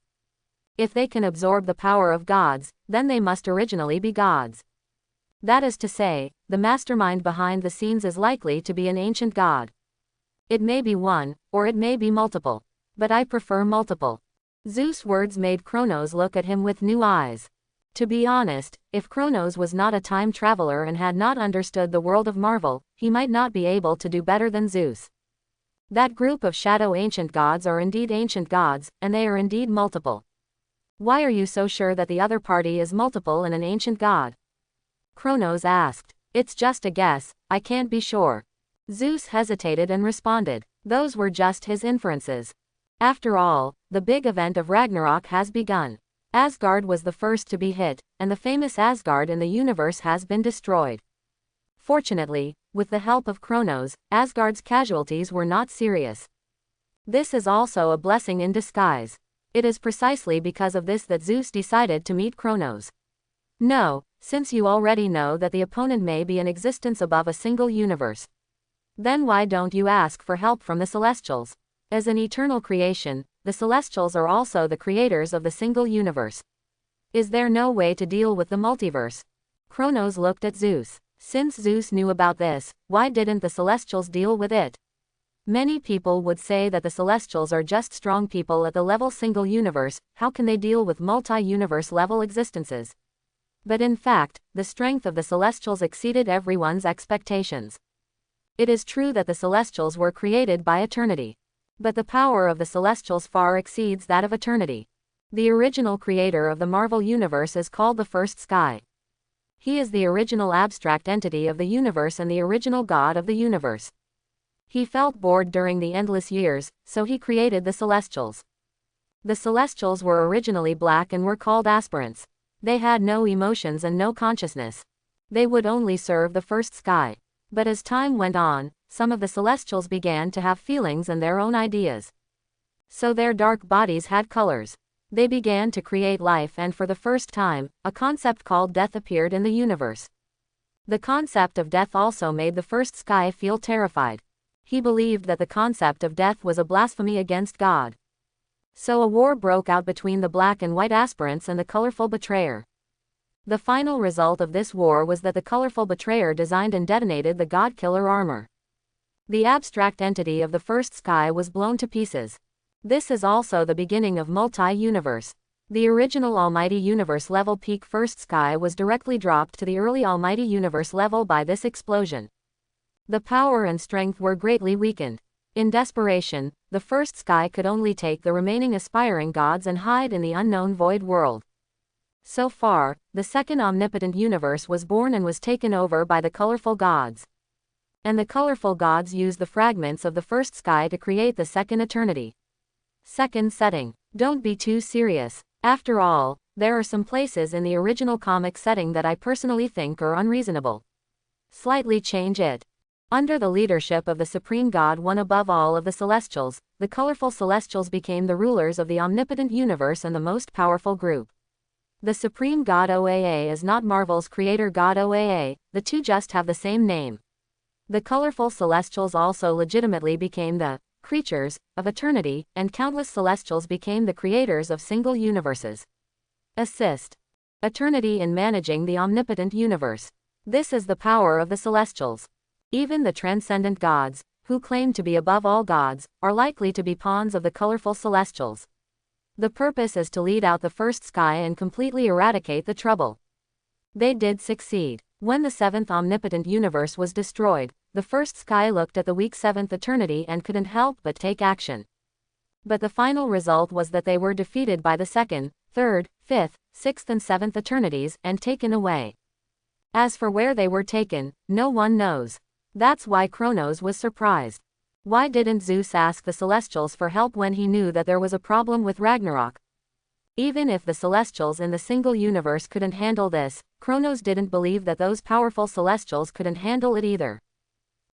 If they can absorb the power of gods, then they must originally be gods. That is to say, the mastermind behind the scenes is likely to be an ancient god. It may be one, or it may be multiple. But I prefer multiple. Zeus' words made Kronos look at him with new eyes. To be honest, if Kronos was not a time traveler and had not understood the world of Marvel, he might not be able to do better than Zeus. That group of shadow ancient gods are indeed ancient gods, and they are indeed multiple. Why are you so sure that the other party is multiple and an ancient god? Kronos asked. It's just a guess, I can't be sure. Zeus hesitated and responded. Those were just his inferences. After all, the big event of Ragnarok has begun. Asgard was the first to be hit, and the famous Asgard in the universe has been destroyed. Fortunately, with the help of Kronos, Asgard's casualties were not serious. This is also a blessing in disguise. It is precisely because of this that Zeus decided to meet Kronos. No, since you already know that the opponent may be an existence above a single universe. Then why don't you ask for help from the Celestials? As an eternal creation, the Celestials are also the creators of the single universe. Is there no way to deal with the multiverse? Kronos looked at Zeus. Since Zeus knew about this, why didn't the Celestials deal with it? Many people would say that the Celestials are just strong people at the level single universe, how can they deal with multi-universe level existences? But in fact, the strength of the Celestials exceeded everyone's expectations. It is true that the Celestials were created by eternity. But the power of the Celestials far exceeds that of eternity. The original creator of the Marvel Universe is called the First Sky. He is the original abstract entity of the universe and the original god of the universe. He felt bored during the endless years, so he created the Celestials. The Celestials were originally black and were called aspirants. They had no emotions and no consciousness. They would only serve the First Sky. But as time went on, some of the Celestials began to have feelings and their own ideas. So their dark bodies had colors. They began to create life, and for the first time, a concept called death appeared in the universe. The concept of death also made the First Sky feel terrified. He believed that the concept of death was a blasphemy against God. So a war broke out between the black and white aspirants and the colorful betrayer. The final result of this war was that the colorful betrayer designed and detonated the God-Killer armor. The abstract entity of the First Sky was blown to pieces. This is also the beginning of multi-universe. The original Almighty Universe level peak First Sky was directly dropped to the early Almighty Universe level by this explosion. The power and strength were greatly weakened. In desperation, the First Sky could only take the remaining aspiring gods and hide in the unknown void world. So far, the second omnipotent universe was born and was taken over by the colorful gods. And the colorful gods used the fragments of the First Sky to create the second eternity. Second setting. Don't be too serious. After all, there are some places in the original comic setting that I personally think are unreasonable. Slightly change it. Under the leadership of the Supreme God, one above all of the Celestials, the colorful Celestials became the rulers of the omnipotent universe and the most powerful group. The Supreme God OAA is not Marvel's creator God OAA, the two just have the same name. The colorful Celestials also legitimately became the creatures of eternity, and countless Celestials became the creators of single universes. Assist eternity in managing the omnipotent universe. This is the power of the Celestials. Even the transcendent gods, who claim to be above all gods, are likely to be pawns of the colorful Celestials. The purpose is to lead out the First Sky and completely eradicate the trouble. They did succeed. When the seventh omnipotent universe was destroyed, the First Sky looked at the weak seventh eternity and couldn't help but take action. But the final result was that they were defeated by the second, third, fifth, sixth and seventh eternities and taken away. As for where they were taken, no one knows. That's why Kronos was surprised. Why didn't Zeus ask the Celestials for help when he knew that there was a problem with Ragnarok? Even if the Celestials in the single universe couldn't handle this, Kronos didn't believe that those powerful Celestials couldn't handle it either.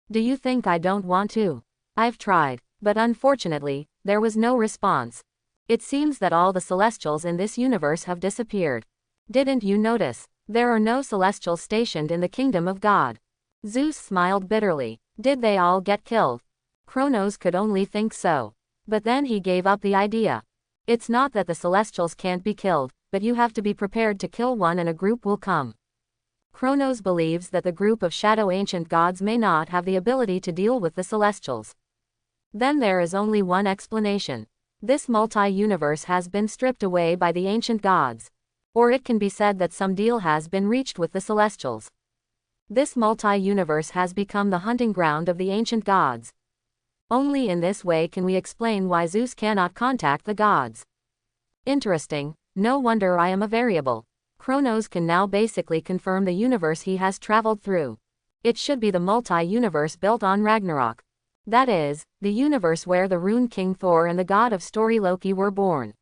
Do you think I don't want to? I've tried, but unfortunately, there was no response. It seems that all the Celestials in this universe have disappeared. Didn't you notice? There are no Celestials stationed in the kingdom of God. Zeus smiled bitterly. Did they all get killed? Kronos could only think so. But then he gave up the idea. It's not that the Celestials can't be killed, but you have to be prepared to kill one and a group will come. Kronos believes that the group of shadow ancient gods may not have the ability to deal with the Celestials. Then there is only one explanation. This multi-universe has been stripped away by the ancient gods. Or it can be said that some deal has been reached with the Celestials. This multi-universe has become the hunting ground of the ancient gods. Only in this way can we explain why Zeus cannot contact the gods. Interesting, no wonder I am a variable. Kronos can now basically confirm the universe he has traveled through. It should be the multi-universe built on Ragnarok. That is, the universe where the Rune King Thor and the god of story Loki were born.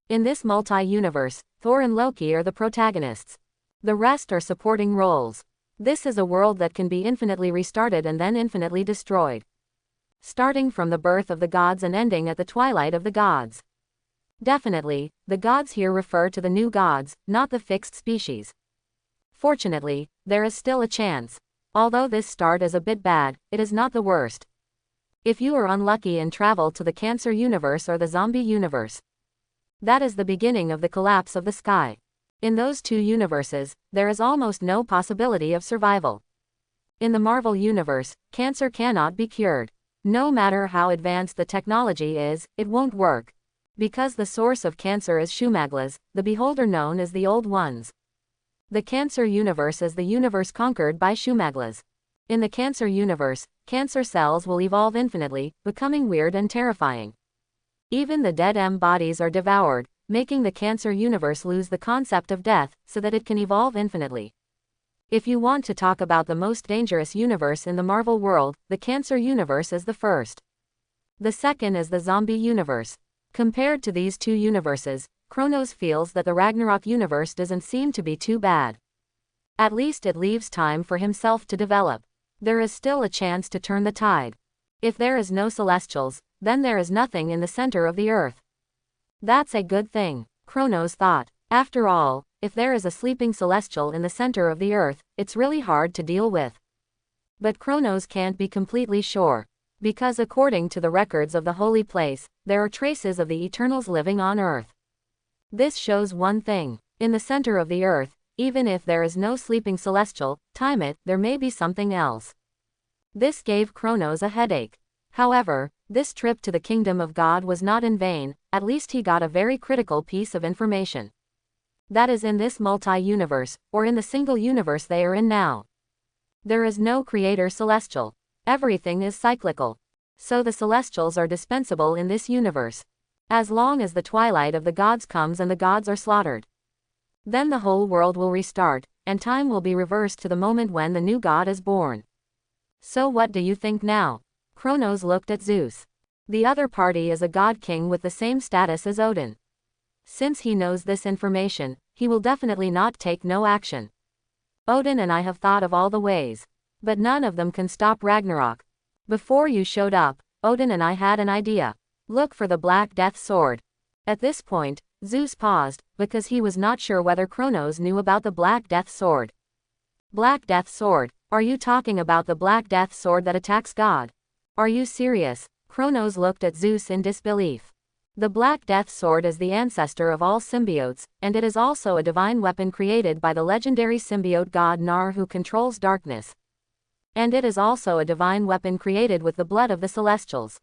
In this multi-universe, Thor and Loki are the protagonists. The rest are supporting roles. This is a world that can be infinitely restarted and then infinitely destroyed. Starting from the birth of the gods and ending at the twilight of the gods. Definitely, the gods here refer to the new gods, not the fixed species. Fortunately, there is still a chance. Although this start is a bit bad, it is not the worst. If you are unlucky and travel to the Cancer universe or the Zombie universe, that is the beginning of the collapse of the sky. In those two universes, there is almost no possibility of survival. In the Marvel universe, cancer cannot be cured. No matter how advanced the technology is, it won't work. Because the source of cancer is Shumaglas, the beholder known as the Old Ones. The Cancer universe is the universe conquered by Shumaglas. In the Cancer universe, cancer cells will evolve infinitely, becoming weird and terrifying. Even the dead bodies are devoured, making the cancer universe lose the concept of death, so that it can evolve infinitely. If you want to talk about the most dangerous universe in the Marvel world, the cancer universe is the first. The second is the zombie universe. Compared to these two universes, Kronos feels that the Ragnarok universe doesn't seem to be too bad. At least it leaves time for himself to develop. There is still a chance to turn the tide. If there is no Celestials, then there is nothing in the center of the earth. That's a good thing, Kronos thought. After all, if there is a sleeping Celestial in the center of the earth, it's really hard to deal with. But Kronos can't be completely sure. Because according to the records of the holy place, there are traces of the Eternals living on earth. This shows one thing. In the center of the earth, even if there is no sleeping Celestial, there may be something else. This gave Kronos a headache. However, this trip to the kingdom of God was not in vain, at least he got a very critical piece of information. That is in this multi-universe, or in the single universe they are in now. There is no creator Celestial. Everything is cyclical. So the Celestials are dispensable in this universe. As long as the twilight of the gods comes and the gods are slaughtered. Then the whole world will restart, and time will be reversed to the moment when the new god is born. So what do you think now? Kronos looked at Zeus. The other party is a god king with the same status as Odin. Since he knows this information, he will definitely not take no action. Odin and I have thought of all the ways. But none of them can stop Ragnarok. Before you showed up, Odin and I had an idea. Look for the Black Death Sword. At this point, Zeus paused, because he was not sure whether Kronos knew about the Black Death Sword. Black Death Sword? Are you talking about the Black Death Sword that attacks God? Are you serious? Kronos looked at Zeus in disbelief. The Black Death Sword is the ancestor of all symbiotes, and it is also a divine weapon created by the legendary symbiote god Nar who controls darkness. And it is also a divine weapon created with the blood of the Celestials.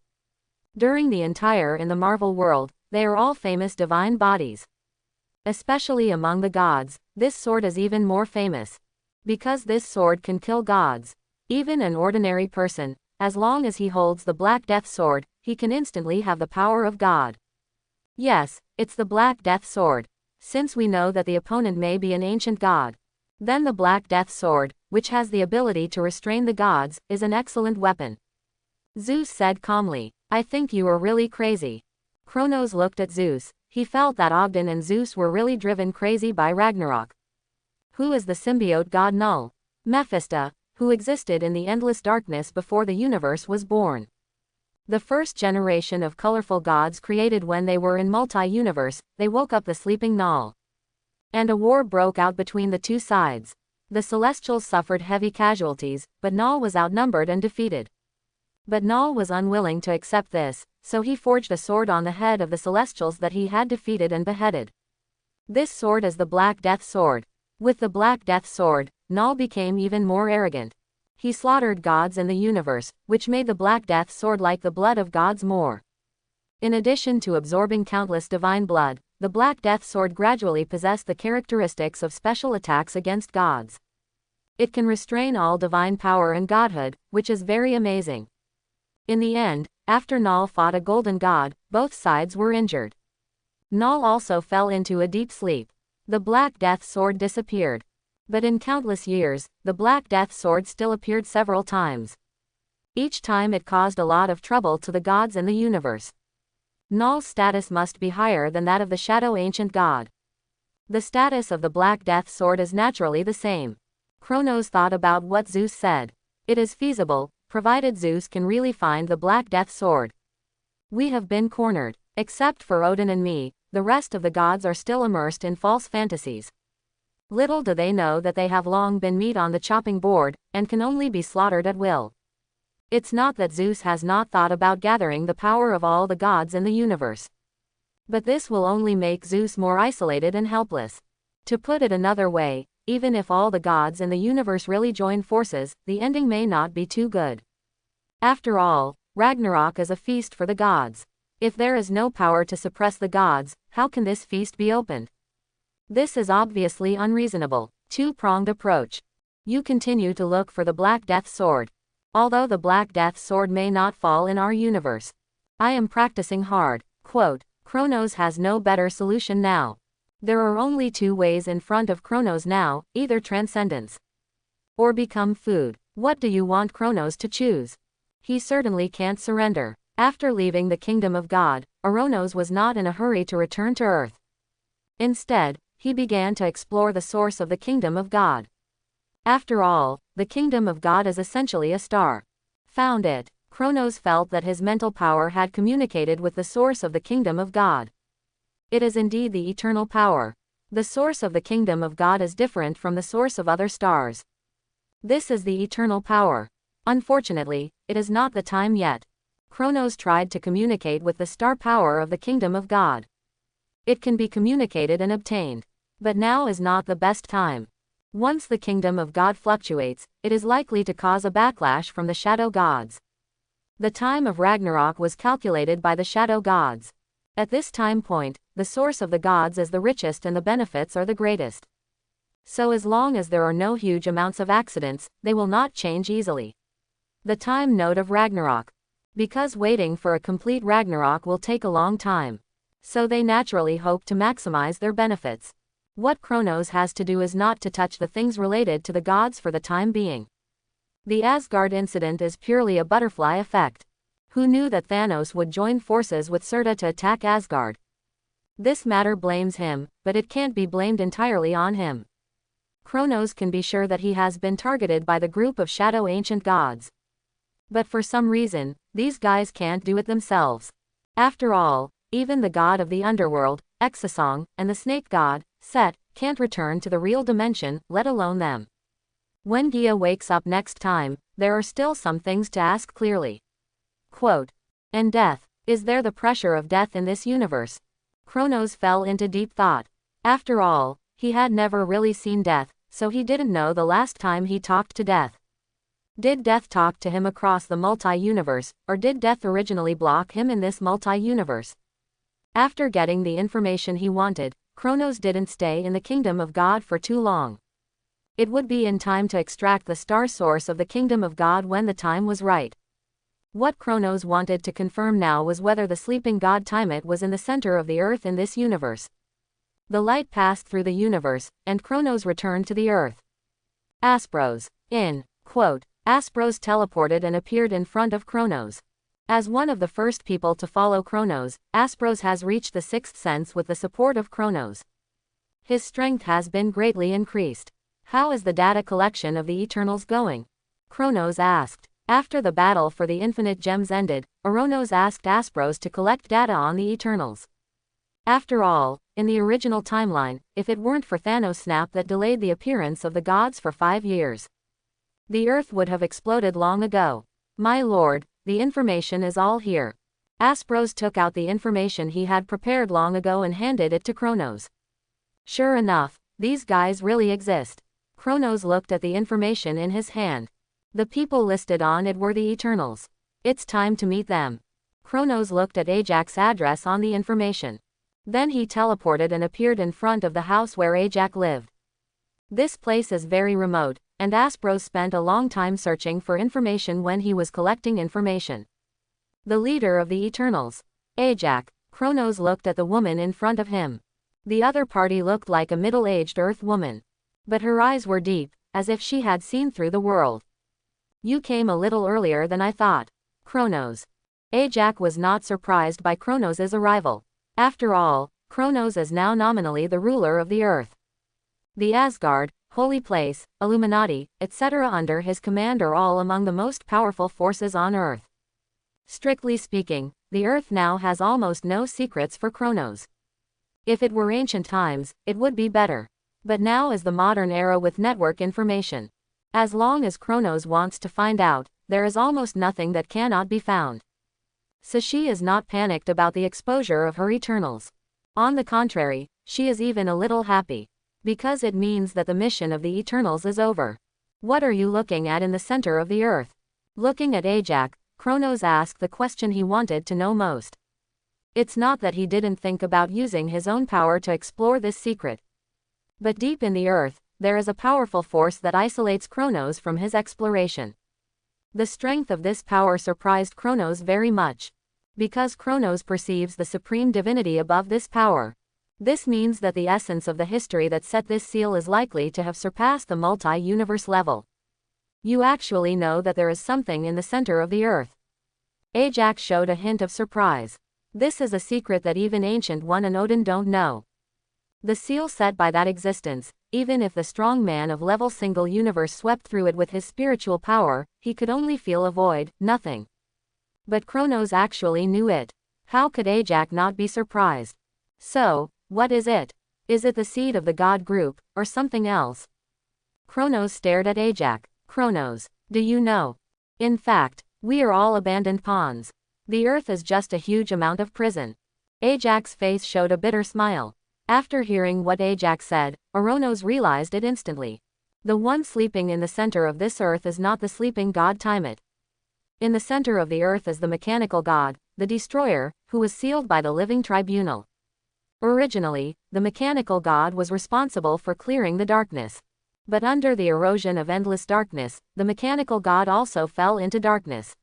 During the entire in the Marvel world, they are all famous divine bodies. Especially among the gods, this sword is even more famous. Because this sword can kill gods. Even an ordinary person, as long as he holds the Black Death Sword, he can instantly have the power of God. Yes, it's the Black Death Sword. Since we know that the opponent may be an ancient god, then the Black Death Sword, which has the ability to restrain the gods, is an excellent weapon. Zeus said calmly, I think you are really crazy. Kronos looked at Zeus. He felt that Odin and Zeus were really driven crazy by Ragnarok. Who is the symbiote god Null? Mephisto, who existed in the endless darkness before the universe was born. The first generation of colorful gods created when they were in multi-universe, they woke up the sleeping Null. And a war broke out between the two sides. The Celestials suffered heavy casualties, but Null was outnumbered and defeated. But Null was unwilling to accept this, so he forged a sword on the head of the Celestials that he had defeated and beheaded. This sword is the Black Death Sword. With the Black Death Sword, Null became even more arrogant. He slaughtered gods in the universe, which made the Black Death Sword like the blood of gods more. In addition to absorbing countless divine blood, the Black Death Sword gradually possessed the characteristics of special attacks against gods. It can restrain all divine power and godhood, which is very amazing. In the end, after Null fought a golden god, both sides were injured. Null also fell into a deep sleep. The Black Death Sword disappeared. But in countless years, the Black Death Sword still appeared several times. Each time it caused a lot of trouble to the gods in the universe. Null's status must be higher than that of the Shadow Ancient God. The status of the Black Death Sword is naturally the same. Kronos thought about what Zeus said. It is feasible, provided Zeus can really find the Black Death Sword. We have been cornered. Except for Odin and me, the rest of the gods are still immersed in false fantasies. Little do they know that they have long been meat on the chopping board, and can only be slaughtered at will. It's not that Zeus has not thought about gathering the power of all the gods in the universe. But this will only make Zeus more isolated and helpless. To put it another way, even if all the gods in the universe really join forces, the ending may not be too good. After all, Ragnarok is a feast for the gods. If there is no power to suppress the gods, how can this feast be opened? This is obviously unreasonable. Two-pronged approach. You continue to look for the Black Death Sword. Although the Black Death sword may not fall in our universe, I am practicing hard. Quote, Kronos has no better solution now. There are only two ways in front of Kronos now, either transcendence or become food. What do you want Kronos to choose? He certainly can't surrender. After leaving the kingdom of God, Kronos was not in a hurry to return to Earth. Instead, he began to explore the source of the kingdom of God. After all, the kingdom of God is essentially a star. Found it. Kronos felt that his mental power had communicated with the source of the kingdom of God. It is indeed the eternal power. The source of the kingdom of God is different from the source of other stars. This is the eternal power. Unfortunately, it is not the time yet. Kronos tried to communicate with the star power of the kingdom of God. It can be communicated and obtained. But now is not the best time. Once the kingdom of God fluctuates, it is likely to cause a backlash from the shadow gods. The time of Ragnarok was calculated by the shadow gods. At this time point, the source of the gods is the richest and the benefits are the greatest. So as long as there are no huge amounts of accidents, they will not change easily. The time node of Ragnarok. Because waiting for a complete Ragnarok will take a long time. So they naturally hope to maximize their benefits. What Kronos has to do is not to touch the things related to the gods for the time being. The Asgard incident is purely a butterfly effect. Who knew that Thanos would join forces with Serta to attack Asgard? This matter blames him, but it can't be blamed entirely on him. Kronos can be sure that he has been targeted by the group of shadow ancient gods. But for some reason, these guys can't do it themselves. After all, even the god of the underworld, Exasong, and the snake god, Set, can't return to the real dimension, let alone them. When Gia wakes up next time, there are still some things to ask clearly. Quote, and death. Is there the pressure of death in this universe? Kronos fell into deep thought. After all, he had never really seen death, so he didn't know the last time he talked to death. Did death talk to him across the multi-universe, or did death originally block him in this multi-universe? After getting the information he wanted, Kronos didn't stay in the kingdom of God for too long. It would be in time to extract the star source of the kingdom of God when the time was right. What Kronos wanted to confirm now was whether the sleeping god Tiamat was in the center of the earth in this universe. The light passed through the universe, and Kronos returned to the earth. Aspros. In. Quote, Aspros teleported and appeared in front of Kronos. As one of the first people to follow Kronos, Aspros has reached the sixth sense with the support of Kronos. His strength has been greatly increased. How is the data collection of the Eternals going? Kronos asked. After the battle for the infinite gems ended, Kronos asked Aspros to collect data on the Eternals. After all, in the original timeline, if it weren't for Thanos' snap that delayed the appearance of the gods for 5 years, the Earth would have exploded long ago. My lord, the information is all here. Aspros took out the information he had prepared long ago and handed it to Kronos. Sure enough, these guys really exist. Kronos looked at the information in his hand. The people listed on it were the Eternals. It's time to meet them. Kronos looked at Ajax's address on the information. Then he teleported and appeared in front of the house where Ajax lived. This place is very remote, and Aspros spent a long time searching for information when he was collecting information. The leader of the Eternals. Ajax. Kronos looked at the woman in front of him. The other party looked like a middle-aged Earth woman. But her eyes were deep, as if she had seen through the world. You came a little earlier than I thought. Kronos. Ajax was not surprised by Kronos' arrival. After all, Kronos is now nominally the ruler of the Earth. The Asgard, Holy Place, Illuminati, etc. under his command are all among the most powerful forces on Earth. Strictly speaking, the Earth now has almost no secrets for Kronos. If it were ancient times, it would be better. But now is the modern era with network information. As long as Kronos wants to find out, there is almost nothing that cannot be found. So she is not panicked about the exposure of her Eternals. On the contrary, she is even a little happy. Because it means that the mission of the Eternals is over. What are you looking at in the center of the Earth? Looking at Ajax, Kronos asked the question he wanted to know most. It's not that he didn't think about using his own power to explore this secret. But deep in the Earth, there is a powerful force that isolates Kronos from his exploration. The strength of this power surprised Kronos very much. Because Kronos perceives the supreme divinity above this power. This means that the essence of the history that set this seal is likely to have surpassed the multi-universe level. You actually know that there is something in the center of the earth. Ajax showed a hint of surprise. This is a secret that even Ancient One and Odin don't know. The seal set by that existence, even if the strong man of level single universe swept through it with his spiritual power, he could only feel a void, nothing. But Kronos actually knew it. How could Ajax not be surprised? So, what is it? Is it the seed of the god group, or something else? Kronos stared at Ajax. Kronos, do you know? In fact, we are all abandoned pawns. The earth is just a huge amount of prison. Ajax's face showed a bitter smile. After hearing what Ajax said, Kronos realized it instantly. The one sleeping in the center of this earth is not the sleeping god Tiamat. In the center of the earth is the mechanical god, the destroyer, who was sealed by the living tribunal. Originally, the mechanical god was responsible for clearing the darkness. But under the erosion of endless darkness, the mechanical god also fell into darkness.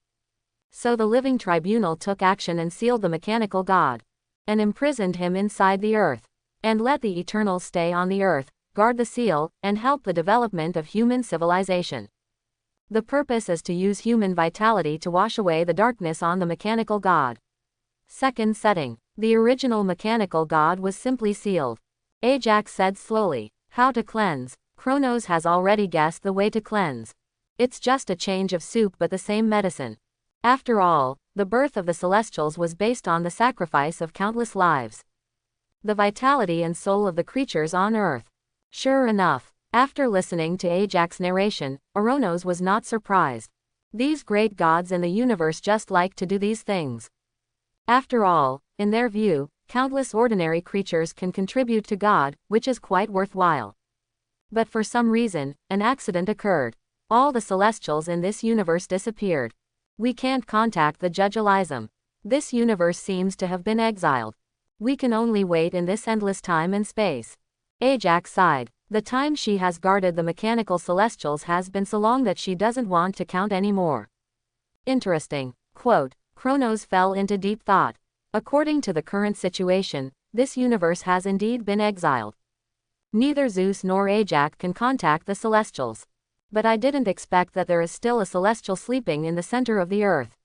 So the living tribunal took action and sealed the mechanical god. And imprisoned him inside the earth. And let the Eternals stay on the earth, guard the seal, and help the development of human civilization. The purpose is to use human vitality to wash away the darkness on the mechanical god. Second setting. The original mechanical god was simply sealed. Ajax said slowly. How to cleanse? Kronos has already guessed the way to cleanse. It's just a change of soup but the same medicine. After all, the birth of the Celestials was based on the sacrifice of countless lives. The vitality and soul of the creatures on Earth. Sure enough, after listening to Ajax's narration, Kronos was not surprised. These great gods in the universe just like to do these things. After all, in their view, countless ordinary creatures can contribute to God, which is quite worthwhile. But for some reason, an accident occurred. All the Celestials in this universe disappeared. We can't contact the Judge Elysium. This universe seems to have been exiled. We can only wait in this endless time and space. Ajax sighed. The time she has guarded the mechanical Celestials has been so long that she doesn't want to count anymore. Interesting. Quote, Kronos fell into deep thought. According to the current situation, this universe has indeed been exiled. Neither Zeus nor Ajax can contact the Celestials. But I didn't expect that there is still a Celestial sleeping in the center of the earth.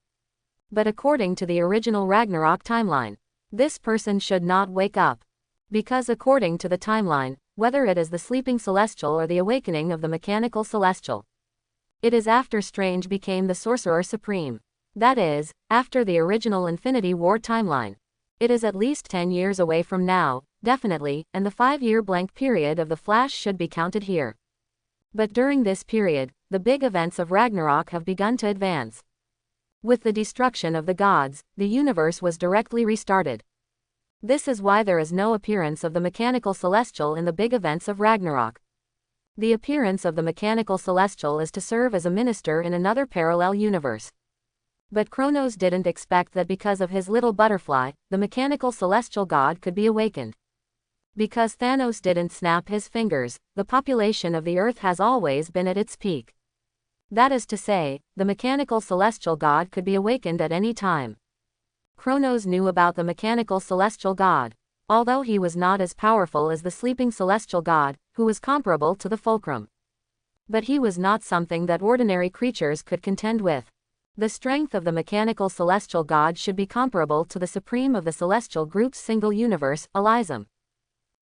But according to the original Ragnarok timeline, this person should not wake up. Because according to the timeline, whether it is the sleeping Celestial or the awakening of the mechanical Celestial, it is after Strange became the Sorcerer Supreme. That is, after the original Infinity War timeline. It is at least 10 years away from now, definitely, and the 5-year blank period of the Flash should be counted here. But during this period, the big events of Ragnarok have begun to advance. With the destruction of the gods, the universe was directly restarted. This is why there is no appearance of the mechanical Celestial in the big events of Ragnarok. The appearance of the mechanical Celestial is to serve as a minister in another parallel universe. But Kronos didn't expect that because of his little butterfly, the mechanical Celestial god could be awakened. Because Thanos didn't snap his fingers, the population of the Earth has always been at its peak. That is to say, the mechanical Celestial god could be awakened at any time. Kronos knew about the mechanical Celestial god, although he was not as powerful as the sleeping Celestial god, who was comparable to the Fulcrum. But he was not something that ordinary creatures could contend with. The strength of the mechanical Celestial god should be comparable to the supreme of the Celestial group's single universe, Elysium.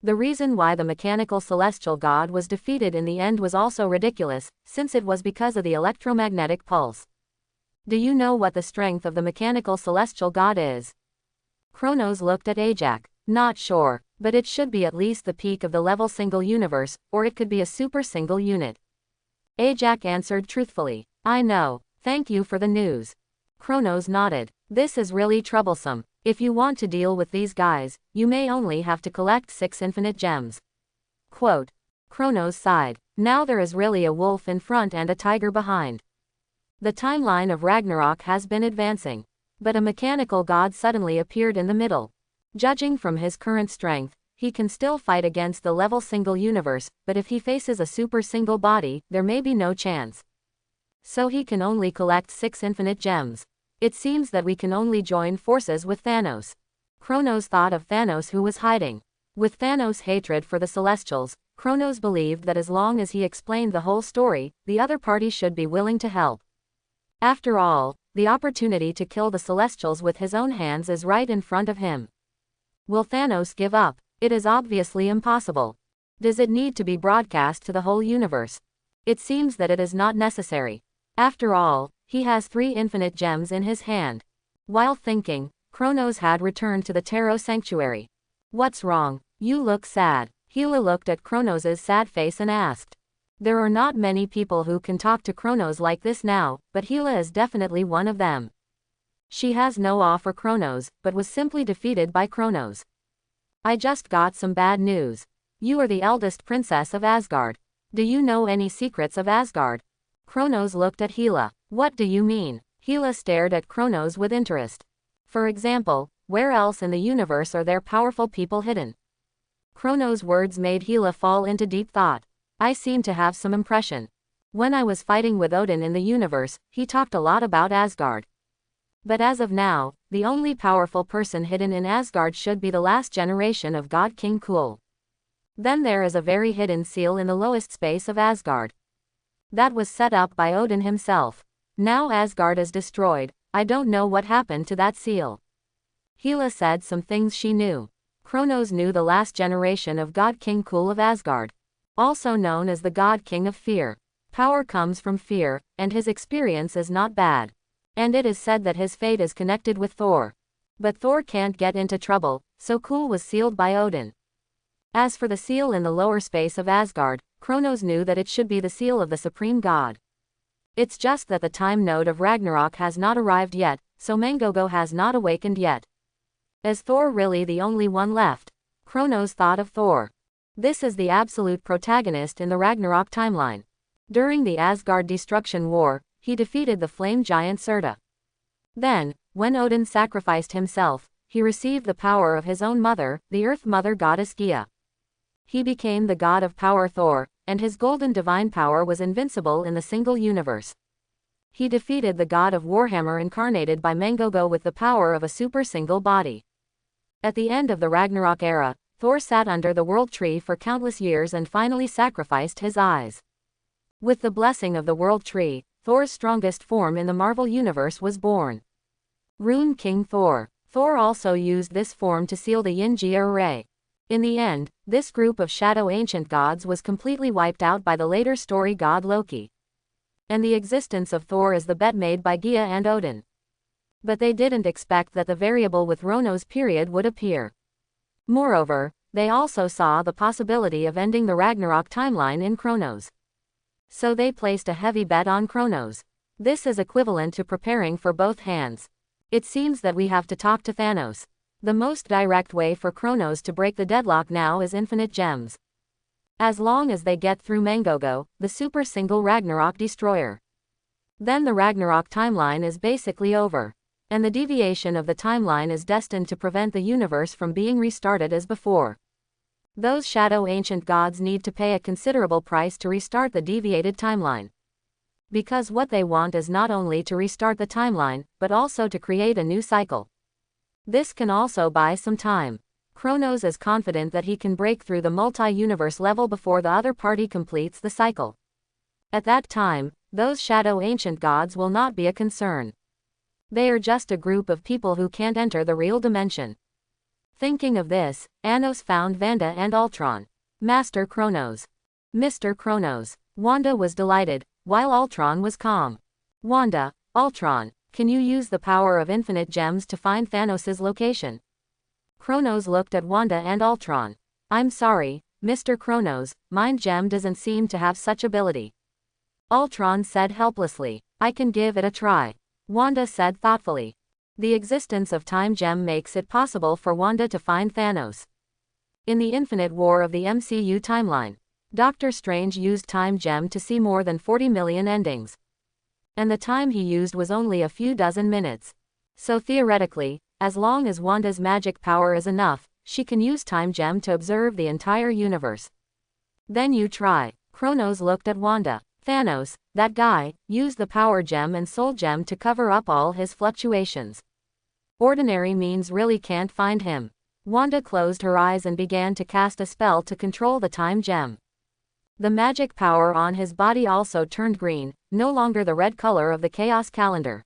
The reason why the mechanical Celestial god was defeated in the end was also ridiculous, since it was because of the electromagnetic pulse. Do you know what the strength of the mechanical Celestial god is? Kronos looked at Ajax. Not sure, but it should be at least the peak of the level single universe, or it could be a super single unit. Ajax answered truthfully. I know, thank you for the news. Kronos nodded. This is really troublesome. If you want to deal with these guys, you may only have to collect 6 infinite gems. Quote. Kronos sighed. Now there is really a wolf in front and a tiger behind. The timeline of Ragnarok has been advancing. But a mechanical god suddenly appeared in the middle. Judging from his current strength, he can still fight against the level single universe, but if he faces a super single body, there may be no chance. So he can only collect 6 infinite gems. It seems that we can only join forces with Thanos. Kronos thought of Thanos, who was hiding. With Thanos' hatred for the Celestials, Kronos believed that as long as he explained the whole story, the other party should be willing to help. After all, the opportunity to kill the Celestials with his own hands is right in front of him. Will Thanos give up? It is obviously impossible. Does it need to be broadcast to the whole universe? It seems that it is not necessary. After all, he has 3 infinite gems in his hand. While thinking, Kronos had returned to the Tarot Sanctuary. What's wrong? You look sad. Hila looked at Kronos' sad face and asked. There are not many people who can talk to Kronos like this now, but Hila is definitely one of them. She has no awe for Kronos, but was simply defeated by Kronos. I just got some bad news. You are the eldest princess of Asgard. Do you know any secrets of Asgard? Kronos looked at Hila. What do you mean? Hila stared at Kronos with interest. For example, where else in the universe are there powerful people hidden? Kronos' words made Hila fall into deep thought. I seem to have some impression. When I was fighting with Odin in the universe, he talked a lot about Asgard. But as of now, the only powerful person hidden in Asgard should be the last generation of God King Kul. Then there is a very hidden seal in the lowest space of Asgard. That was set up by Odin himself. Now Asgard is destroyed, I don't know what happened to that seal. Hila said some things she knew. Kronos knew the last generation of God King Kul of Asgard. Also known as the God King of Fear. Power comes from fear, and his experience is not bad. And it is said that his fate is connected with Thor. But Thor can't get into trouble, so Kul was sealed by Odin. As for the seal in the lower space of Asgard, Kronos knew that it should be the seal of the Supreme God. It's just that the time node of Ragnarok has not arrived yet, so Mangogo has not awakened yet. Is Thor really the only one left? Kronos thought of Thor. This is the absolute protagonist in the Ragnarok timeline. During the Asgard Destruction War, he defeated the flame giant Serta. Then, when Odin sacrificed himself, he received the power of his own mother, the Earth Mother goddess Gaia. He became the god of power Thor, and his golden divine power was invincible in the single universe. He defeated the god of Warhammer incarnated by Mangogo with the power of a super single body. At the end of the Ragnarok era, Thor sat under the World Tree for countless years and finally sacrificed his eyes. With the blessing of the World Tree, Thor's strongest form in the Marvel Universe was born. Rune King Thor. Thor also used this form to seal the Yin-Jia array. In the end, this group of shadow ancient gods was completely wiped out by the later story god Loki. And the existence of Thor is the bet made by Gaia and Odin. But they didn't expect that the variable with Kronos period would appear. Moreover, they also saw the possibility of ending the Ragnarok timeline in Kronos. So they placed a heavy bet on Kronos. This is equivalent to preparing for both hands. It seems that we have to talk to Thanos. The most direct way for Kronos to break the deadlock now is infinite gems. As long as they get through Mangogo, the super single Ragnarok destroyer. Then the Ragnarok timeline is basically over. And the deviation of the timeline is destined to prevent the universe from being restarted as before. Those shadow ancient gods need to pay a considerable price to restart the deviated timeline. Because what they want is not only to restart the timeline, but also to create a new cycle. This can also buy some time. Kronos is confident that he can break through the multi-universe level before the other party completes the cycle. At that time, those shadow ancient gods will not be a concern. They are just a group of people who can't enter the real dimension. Thinking of this, Anos found Wanda and Ultron. Master Kronos. Mr. Kronos. Wanda was delighted, while Ultron was calm. Wanda, Ultron, can you use the power of infinite gems to find Thanos' location? Kronos looked at Wanda and Ultron. I'm sorry, Mr. Kronos, Mind Gem doesn't seem to have such ability. Ultron said helplessly. I can give it a try. Wanda said thoughtfully. The existence of Time Gem makes it possible for Wanda to find Thanos. In the Infinite War of the MCU timeline, Doctor Strange used Time Gem to see more than 40 million endings. And the time he used was only a few dozen minutes. So theoretically, as long as Wanda's magic power is enough, she can use Time Gem to observe the entire universe. Then you try. Kronos looked at Wanda. Thanos, that guy, used the power gem and soul gem to cover up all his fluctuations. Ordinary means really can't find him. Wanda closed her eyes and began to cast a spell to control the time gem. The magic power on his body also turned green, no longer the red color of the chaos calendar.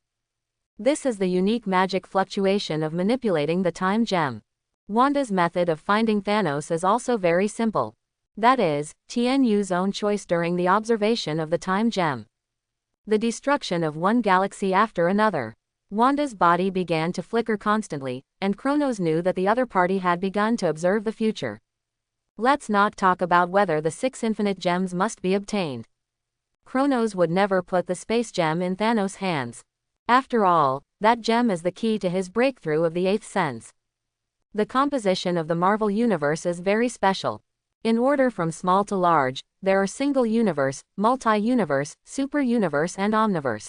This is the unique magic fluctuation of manipulating the time gem. Wanda's method of finding Thanos is also very simple. That is, Tianyu's own choice during the observation of the time gem. The destruction of one galaxy after another. Wanda's body began to flicker constantly, and Kronos knew that the other party had begun to observe the future. Let's not talk about whether the 6 infinite gems must be obtained. Kronos would never put the space gem in Thanos' hands. After all, that gem is the key to his breakthrough of the 8th sense. The composition of the Marvel Universe is very special. In order from small to large, there are single universe, multi-universe, super-universe and omniverse.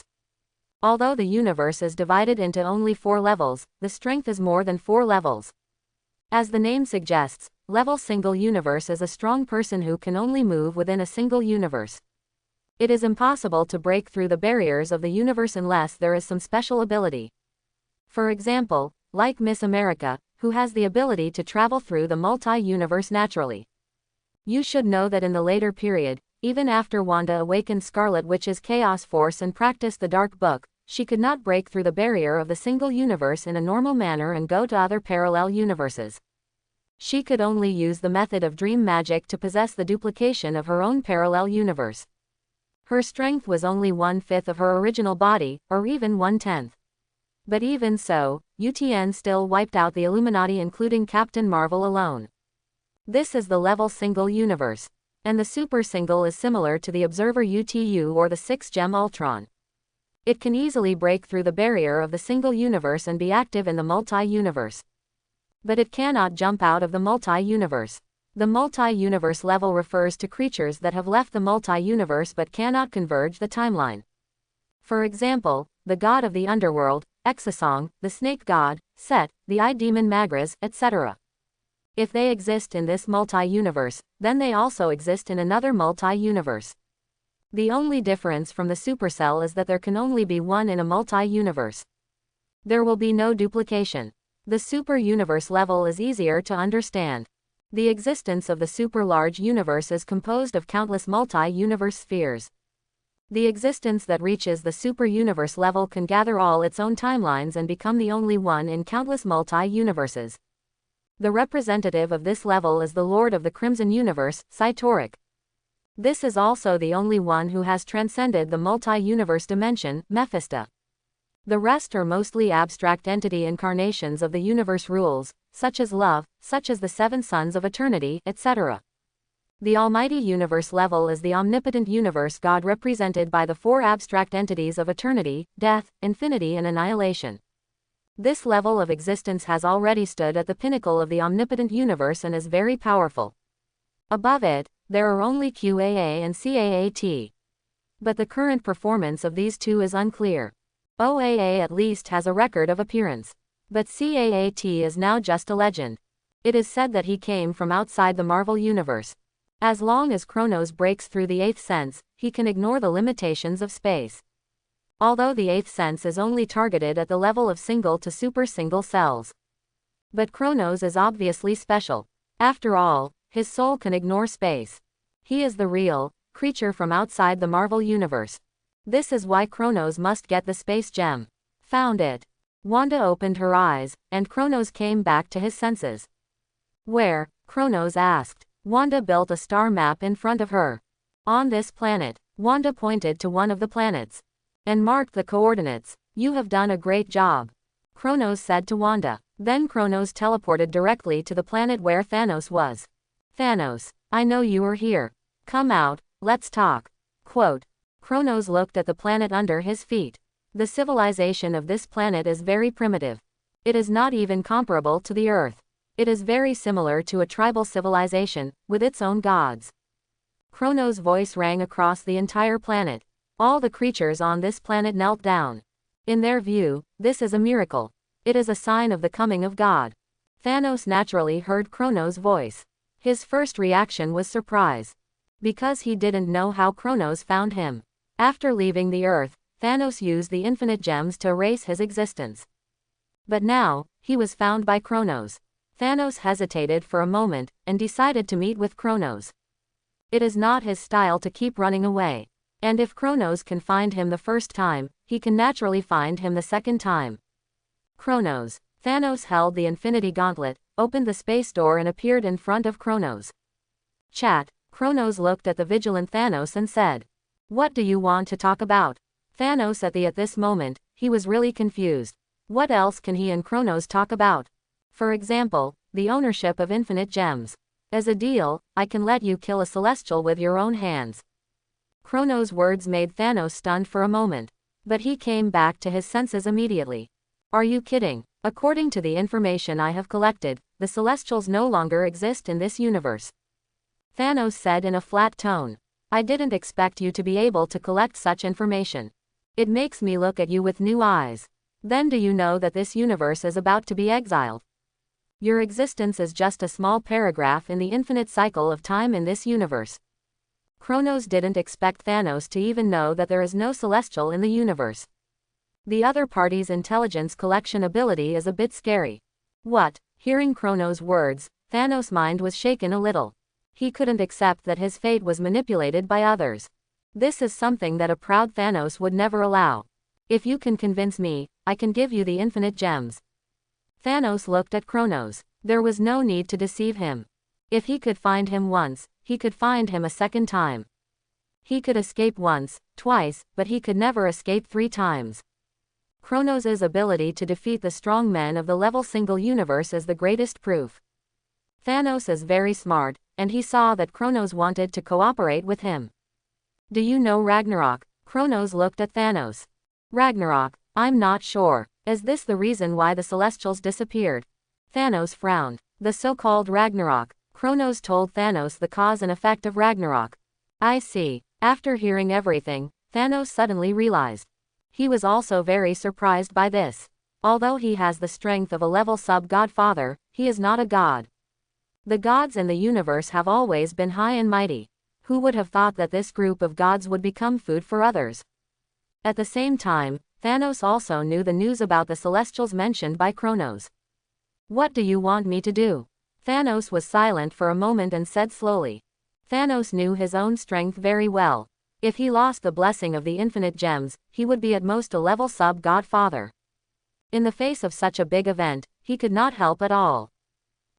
Although the universe is divided into only 4 levels, the strength is more than 4 levels. As the name suggests, level single universe is a strong person who can only move within a single universe. It is impossible to break through the barriers of the universe unless there is some special ability. For example, like Miss America, who has the ability to travel through the multi-universe naturally. You should know that in the later period, even after Wanda awakened Scarlet Witch's Chaos Force and practiced the Dark Book, she could not break through the barrier of the single universe in a normal manner and go to other parallel universes. She could only use the method of dream magic to possess the duplication of her own parallel universe. Her strength was only 1/5 of her original body, or even 1/10. But even so, UTN still wiped out the Illuminati including Captain Marvel alone. This is the level single universe. And the super single is similar to the Observer UTU or the 6-gem Ultron. It can easily break through the barrier of the single universe and be active in the multi-universe. But it cannot jump out of the multi-universe. The multi-universe level refers to creatures that have left the multi-universe but cannot converge the timeline. For example, the god of the underworld, Exasong, the snake god, Set, the eye demon Magras, etc. If they exist in this multi-universe, then they also exist in another multi-universe. The only difference from the supercell is that there can only be one in a multi-universe. There will be no duplication. The super-universe level is easier to understand. The existence of the super-large universe is composed of countless multi-universe spheres. The existence that reaches the super-universe level can gather all its own timelines and become the only one in countless multi-universes. The representative of this level is the Lord of the Crimson Universe, Cytoric. This is also the only one who has transcended the multi-universe dimension, Mephisto. The rest are mostly abstract entity incarnations of the universe rules, such as love, such as the 7 sons of eternity, etc. The Almighty Universe level is the omnipotent universe God represented by the 4 abstract entities of eternity, death, infinity and annihilation. This level of existence has already stood at the pinnacle of the omnipotent universe and is very powerful. Above it, there are only QAA and CAAT. But the current performance of these 2 is unclear. OAA at least has a record of appearance. But CAAT is now just a legend. It is said that he came from outside the Marvel Universe. As long as Kronos breaks through the 8th sense, he can ignore the limitations of space. Although the 8th sense is only targeted at the level of single to super single cells. But Kronos is obviously special. After all, his soul can ignore space. He is the real creature from outside the Marvel Universe. This is why Kronos must get the space gem. Found it. Wanda opened her eyes, and Kronos came back to his senses. Where? Kronos asked. Wanda built a star map in front of her. On this planet. Wanda pointed to one of the planets. And marked the coordinates. You have done a great job. Kronos said to Wanda. Then Kronos teleported directly to the planet where Thanos was. Thanos, I know you are here. Come out, let's talk. Quote. Kronos looked at the planet under his feet. The civilization of this planet is very primitive. It is not even comparable to the Earth. It is very similar to a tribal civilization, with its own gods. Kronos' voice rang across the entire planet. All the creatures on this planet knelt down. In their view, this is a miracle. It is a sign of the coming of God. Thanos naturally heard Kronos' voice. His first reaction was surprise. Because he didn't know how Kronos found him. After leaving the Earth, Thanos used the infinite gems to erase his existence. But now, he was found by Kronos. Thanos hesitated for a moment, and decided to meet with Kronos. It is not his style to keep running away. And if Kronos can find him the first time, he can naturally find him the second time. Kronos. Thanos held the Infinity Gauntlet, opened the space door and appeared in front of Kronos. Chat. Kronos looked at the vigilant Thanos and said, "What do you want to talk about?" Thanos at this moment, he was really confused. What else can he and Kronos talk about? For example, the ownership of infinite gems. As a deal, I can let you kill a Celestial with your own hands. Kronos' words made Thanos stunned for a moment. But he came back to his senses immediately. Are you kidding? According to the information I have collected, the Celestials no longer exist in this universe. Thanos said in a flat tone. I didn't expect you to be able to collect such information. It makes me look at you with new eyes. Then do you know that this universe is about to be exiled? Your existence is just a small paragraph in the infinite cycle of time in this universe. Kronos didn't expect Thanos to even know that there is no Celestial in the universe. The other party's intelligence collection ability is a bit scary. What? Hearing Kronos' words, Thanos' mind was shaken a little. He couldn't accept that his fate was manipulated by others. This is something that a proud Thanos would never allow. If you can convince me, I can give you the infinite gems. Thanos looked at Kronos. There was no need to deceive him. If he could find him once, he could find him a second time. He could escape once, twice, but he could never escape 3 times. Kronos' ability to defeat the strong men of the level single universe is the greatest proof. Thanos is very smart, and he saw that Kronos wanted to cooperate with him. Do you know Ragnarok? Kronos looked at Thanos. Ragnarok? I'm not sure. Is this the reason why the Celestials disappeared? Thanos frowned. The so-called Ragnarok. Kronos told Thanos the cause and effect of Ragnarok. I see. After hearing everything, Thanos suddenly realized. He was also very surprised by this. Although he has the strength of a level sub-godfather, he is not a god. The gods in the universe have always been high and mighty. Who would have thought that this group of gods would become food for others? At the same time, Thanos also knew the news about the Celestials mentioned by Kronos. What do you want me to do? Thanos was silent for a moment and said slowly. Thanos knew his own strength very well. If he lost the blessing of the infinite gems, he would be at most a level sub-godfather. In the face of such a big event, he could not help at all.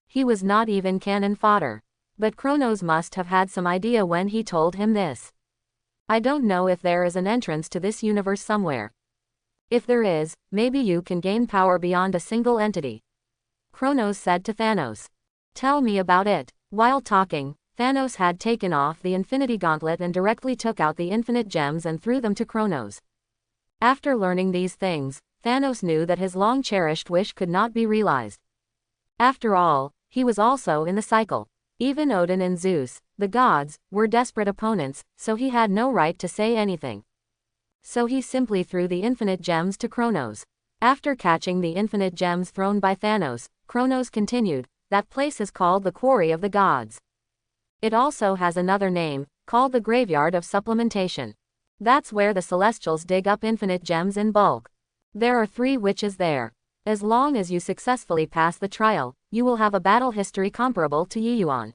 He was not even cannon fodder. But Kronos must have had some idea when he told him this. I don't know if there is an entrance to this universe somewhere. If there is, maybe you can gain power beyond a single entity. Kronos said to Thanos. Tell me about it. While talking, Thanos had taken off the Infinity Gauntlet and directly took out the infinite gems and threw them to Kronos. After learning these things, Thanos knew that his long-cherished wish could not be realized. After all, he was also in the cycle. Even Odin and Zeus, the gods, were desperate opponents, so he had no right to say anything. So he simply threw the infinite gems to Kronos. After catching the infinite gems thrown by Thanos, Kronos continued, that place is called the Quarry of the Gods. It also has another name, called the Graveyard of Supplementation. That's where the Celestials dig up infinite gems in bulk. There are 3 witches there. As long as you successfully pass the trial, you will have a battle history comparable to Yuan.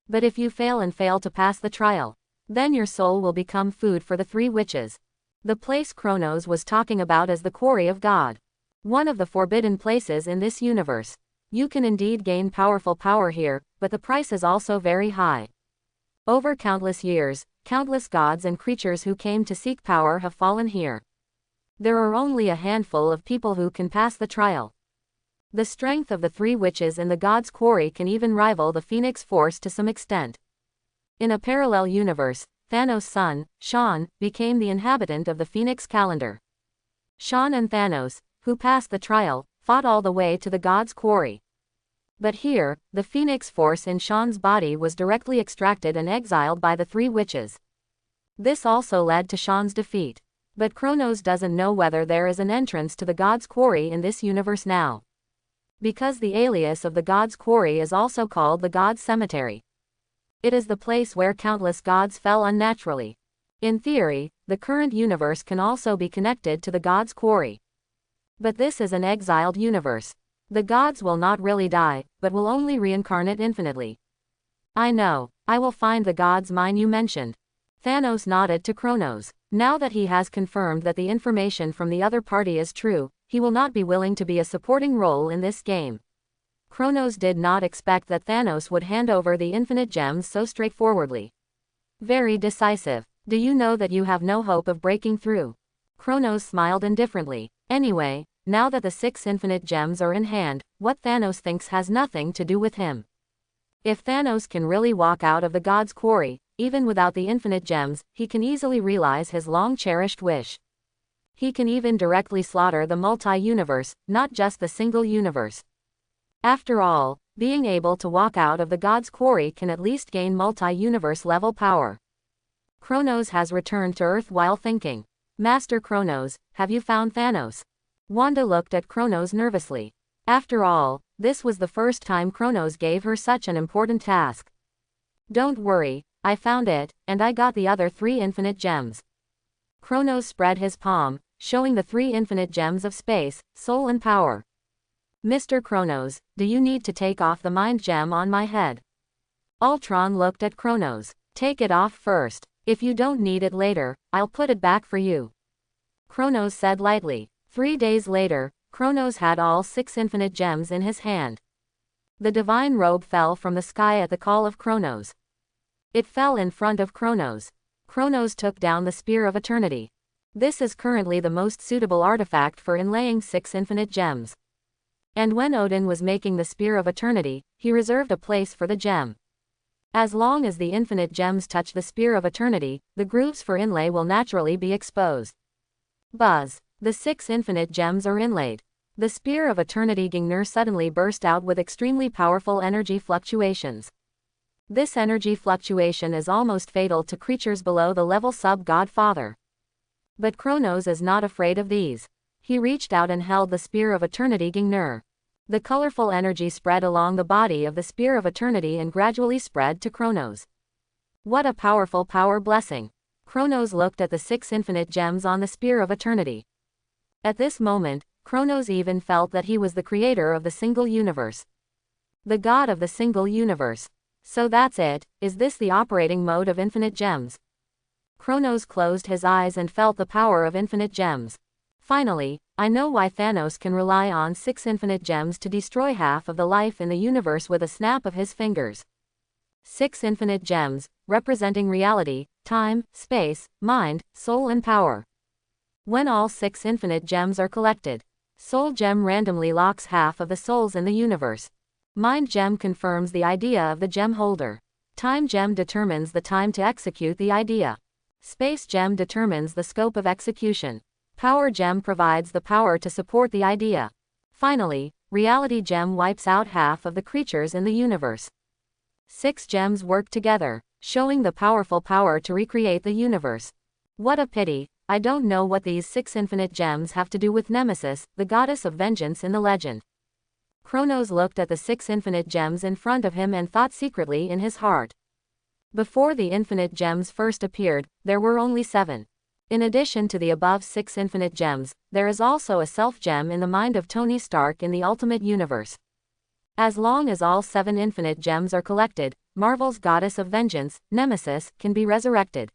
But if you fail to pass the trial, then your soul will become food for the 3 witches. The place Kronos was talking about is the Quarry of God. One of the forbidden places in this universe. You can indeed gain powerful power here, but the price is also very high. Over countless years, countless gods and creatures who came to seek power have fallen here. There are only a handful of people who can pass the trial. The strength of the 3 witches in the God's Quarry can even rival the Phoenix Force to some extent. In a parallel universe, Thanos' son, Sean, became the inhabitant of the Phoenix calendar. Sean and Thanos, who passed the trial, fought all the way to the God's Quarry. But here, the Phoenix Force in Sean's body was directly extracted and exiled by the 3 witches. This also led to Sean's defeat. But Kronos doesn't know whether there is an entrance to the God's Quarry in this universe now. Because the alias of the God's Quarry is also called the God's Cemetery. It is the place where countless gods fell unnaturally. In theory, the current universe can also be connected to the gods' quarry. But this is an exiled universe. The gods will not really die, but will only reincarnate infinitely. I know. I will find the god's mine you mentioned. Thanos nodded to Kronos. Now that he has confirmed that the information from the other party is true, he will not be willing to be a supporting role in this game. Kronos did not expect that Thanos would hand over the infinite gems so straightforwardly. Very decisive. Do you know that you have no hope of breaking through? Kronos smiled indifferently. Anyway, now that the 6 infinite gems are in hand, what Thanos thinks has nothing to do with him. If Thanos can really walk out of the god's quarry, even without the infinite gems, he can easily realize his long-cherished wish. He can even directly slaughter the multi-universe, not just the single universe. After all, being able to walk out of the god's quarry can at least gain multi-universe level power. Kronos has returned to Earth while thinking. Master Kronos, have you found Thanos? Wanda looked at Kronos nervously. After all, this was the first time Kronos gave her such an important task. Don't worry, I found it, and I got the other 3 infinite gems. Kronos spread his palm, showing the 3 infinite gems of space, soul and power. Mr. Kronos, do you need to take off the mind gem on my head? Ultron looked at Kronos. Take it off first. If you don't need it later, I'll put it back for you. Kronos said lightly. 3 days later, Kronos had all 6 infinite gems in his hand. The divine robe fell from the sky at the call of Kronos. It fell in front of Kronos. Kronos took down the Spear of Eternity. This is currently the most suitable artifact for inlaying 6 infinite gems. And when Odin was making the Spear of Eternity, he reserved a place for the gem. As long as the infinite gems touch the Spear of Eternity, the grooves for inlay will naturally be exposed. Buzz. The 6 infinite gems are inlaid. The Spear of Eternity Gingnir suddenly burst out with extremely powerful energy fluctuations. This energy fluctuation is almost fatal to creatures below the level sub-Godfather. But Kronos is not afraid of these. He reached out and held the Spear of Eternity Gingnir. The colorful energy spread along the body of the Spear of Eternity and gradually spread to Kronos. What a powerful power blessing! Kronos looked at the 6 infinite gems on the Spear of Eternity. At this moment, Kronos even felt that he was the creator of the single universe. The god of the single universe. So that's it, is this the operating mode of infinite gems? Kronos closed his eyes and felt the power of infinite gems. Finally, I know why Thanos can rely on 6 infinite gems to destroy half of the life in the universe with a snap of his fingers. 6 infinite gems, representing reality, time, space, mind, soul and power. When all 6 infinite gems are collected, Soul Gem randomly locks half of the souls in the universe. Mind Gem confirms the idea of the gem holder. Time Gem determines the time to execute the idea. Space Gem determines the scope of execution. Power Gem provides the power to support the idea. Finally, Reality Gem wipes out half of the creatures in the universe. 6 gems work together, showing the powerful power to recreate the universe. What a pity, I don't know what these 6 infinite gems have to do with Nemesis, the goddess of vengeance in the legend. Kronos looked at the 6 infinite gems in front of him and thought secretly in his heart. Before the infinite gems first appeared, there were only 7. In addition to the above 6 infinite gems, there is also a self-gem in the mind of Tony Stark in the Ultimate Universe. As long as all 7 infinite gems are collected, Marvel's goddess of vengeance, Nemesis, can be resurrected.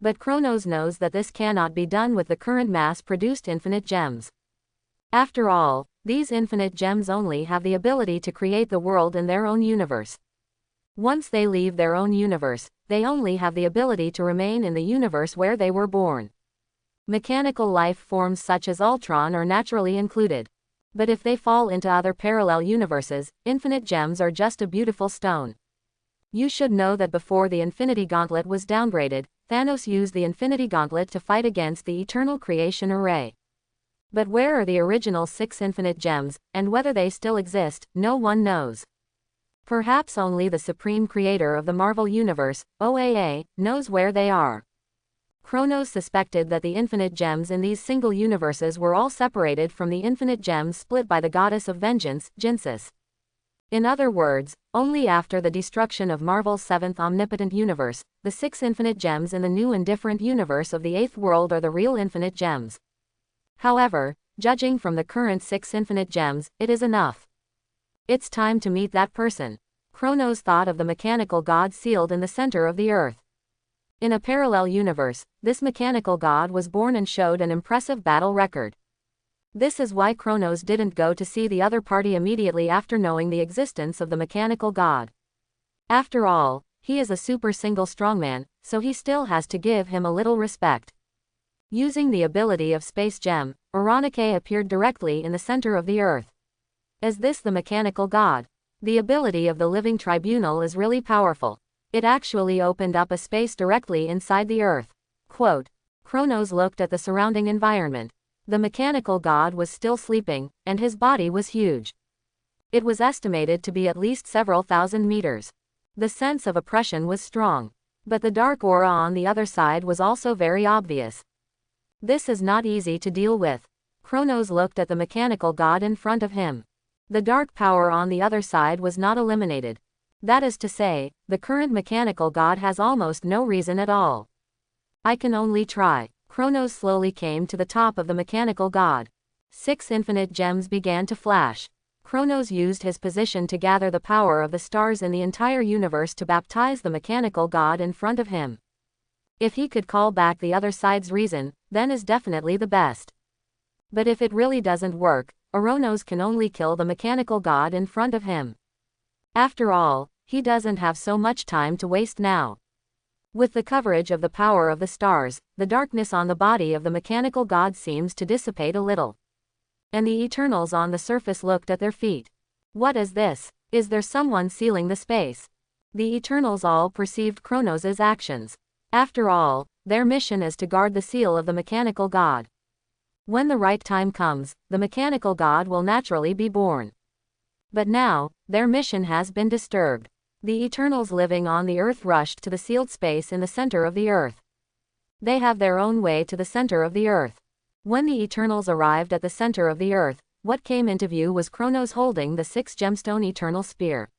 But Kronos knows that this cannot be done with the current mass-produced infinite gems. After all, these infinite gems only have the ability to create the world in their own universe. Once they leave their own universe, they only have the ability to remain in the universe where they were born. Mechanical life forms such as Ultron are naturally included. But if they fall into other parallel universes, infinite gems are just a beautiful stone. You should know that before the Infinity Gauntlet was downgraded, Thanos used the Infinity Gauntlet to fight against the Eternal Creation Array. But where are the original 6 infinite gems, and whether they still exist, no one knows. Perhaps only the Supreme Creator of the Marvel Universe, OAA, knows where they are. Kronos suspected that the infinite gems in these single universes were all separated from the infinite gems split by the goddess of vengeance, Jinsis. In other words, only after the destruction of Marvel's 7th omnipotent universe, the 6 infinite gems in the new and different universe of the 8th world are the real infinite gems. However, judging from the current 6 infinite gems, it is enough. It's time to meet that person. Kronos thought of the mechanical god sealed in the center of the earth. In a parallel universe, this mechanical god was born and showed an impressive battle record. This is why Kronos didn't go to see the other party immediately after knowing the existence of the mechanical god. After all, he is a super single strongman, so he still has to give him a little respect. Using the ability of Space Gem, Oronike appeared directly in the center of the earth. Is this the mechanical god? The ability of the Living Tribunal is really powerful. It actually opened up a space directly inside the earth. Quote, Kronos looked at the surrounding environment. The mechanical god was still sleeping, and his body was huge. It was estimated to be at least several thousand meters. The sense of oppression was strong. But the dark aura on the other side was also very obvious. This is not easy to deal with. Kronos looked at the mechanical god in front of him. The dark power on the other side was not eliminated. That is to say, the current mechanical god has almost no reason at all. I can only try. Kronos slowly came to the top of the mechanical god. 6 infinite gems began to flash. Kronos used his position to gather the power of the stars in the entire universe to baptize the mechanical god in front of him. If he could call back the other side's reason, then is definitely the best. But if it really doesn't work, Kronos can only kill the mechanical god in front of him. After all, he doesn't have so much time to waste now. With the coverage of the power of the stars, the darkness on the body of the mechanical god seems to dissipate a little. And the Eternals on the surface looked at their feet. What is this? Is there someone sealing the space? The Eternals all perceived Kronos' actions. After all, their mission is to guard the seal of the mechanical god. When the right time comes, the mechanical god will naturally be born. But now, their mission has been disturbed. The Eternals living on the earth rushed to the sealed space in the center of the earth. They have their own way to the center of the earth. When the Eternals arrived at the center of the earth, what came into view was Kronos holding the 6-gemstone Eternal Spear.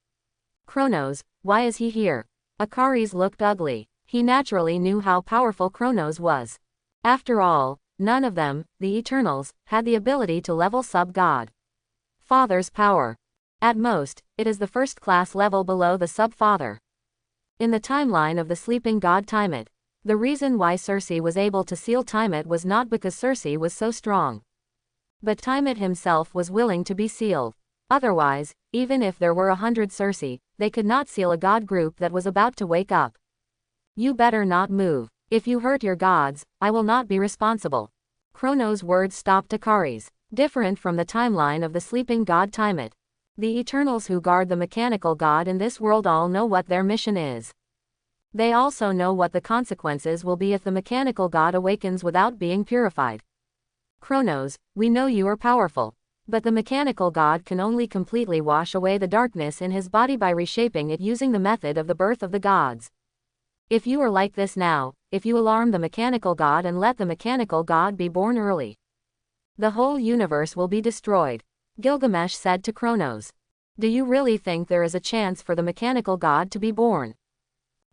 Kronos, why is he here? Akaris looked ugly. He naturally knew how powerful Kronos was. After all, none of them, the Eternals, had the ability to level sub-god. Father's power. At most, it is the first-class level below the sub-father. In the timeline of the sleeping god Tiamat, the reason why Circe was able to seal Tiamat was not because Circe was so strong. But Tiamat himself was willing to be sealed. Otherwise, even if there were 100 Circe, they could not seal a god group that was about to wake up. You better not move. If you hurt your gods, I will not be responsible. Kronos' words stopped Akaris. Different from the timeline of the sleeping god Tiamat. The Eternals who guard the mechanical god in this world all know what their mission is. They also know what the consequences will be if the mechanical god awakens without being purified. Kronos, we know you are powerful. But the mechanical god can only completely wash away the darkness in his body by reshaping it using the method of the birth of the gods. If you are like this now, if you alarm the mechanical god and let the mechanical god be born early, the whole universe will be destroyed. Gilgamesh said to Kronos. Do you really think there is a chance for the mechanical god to be born?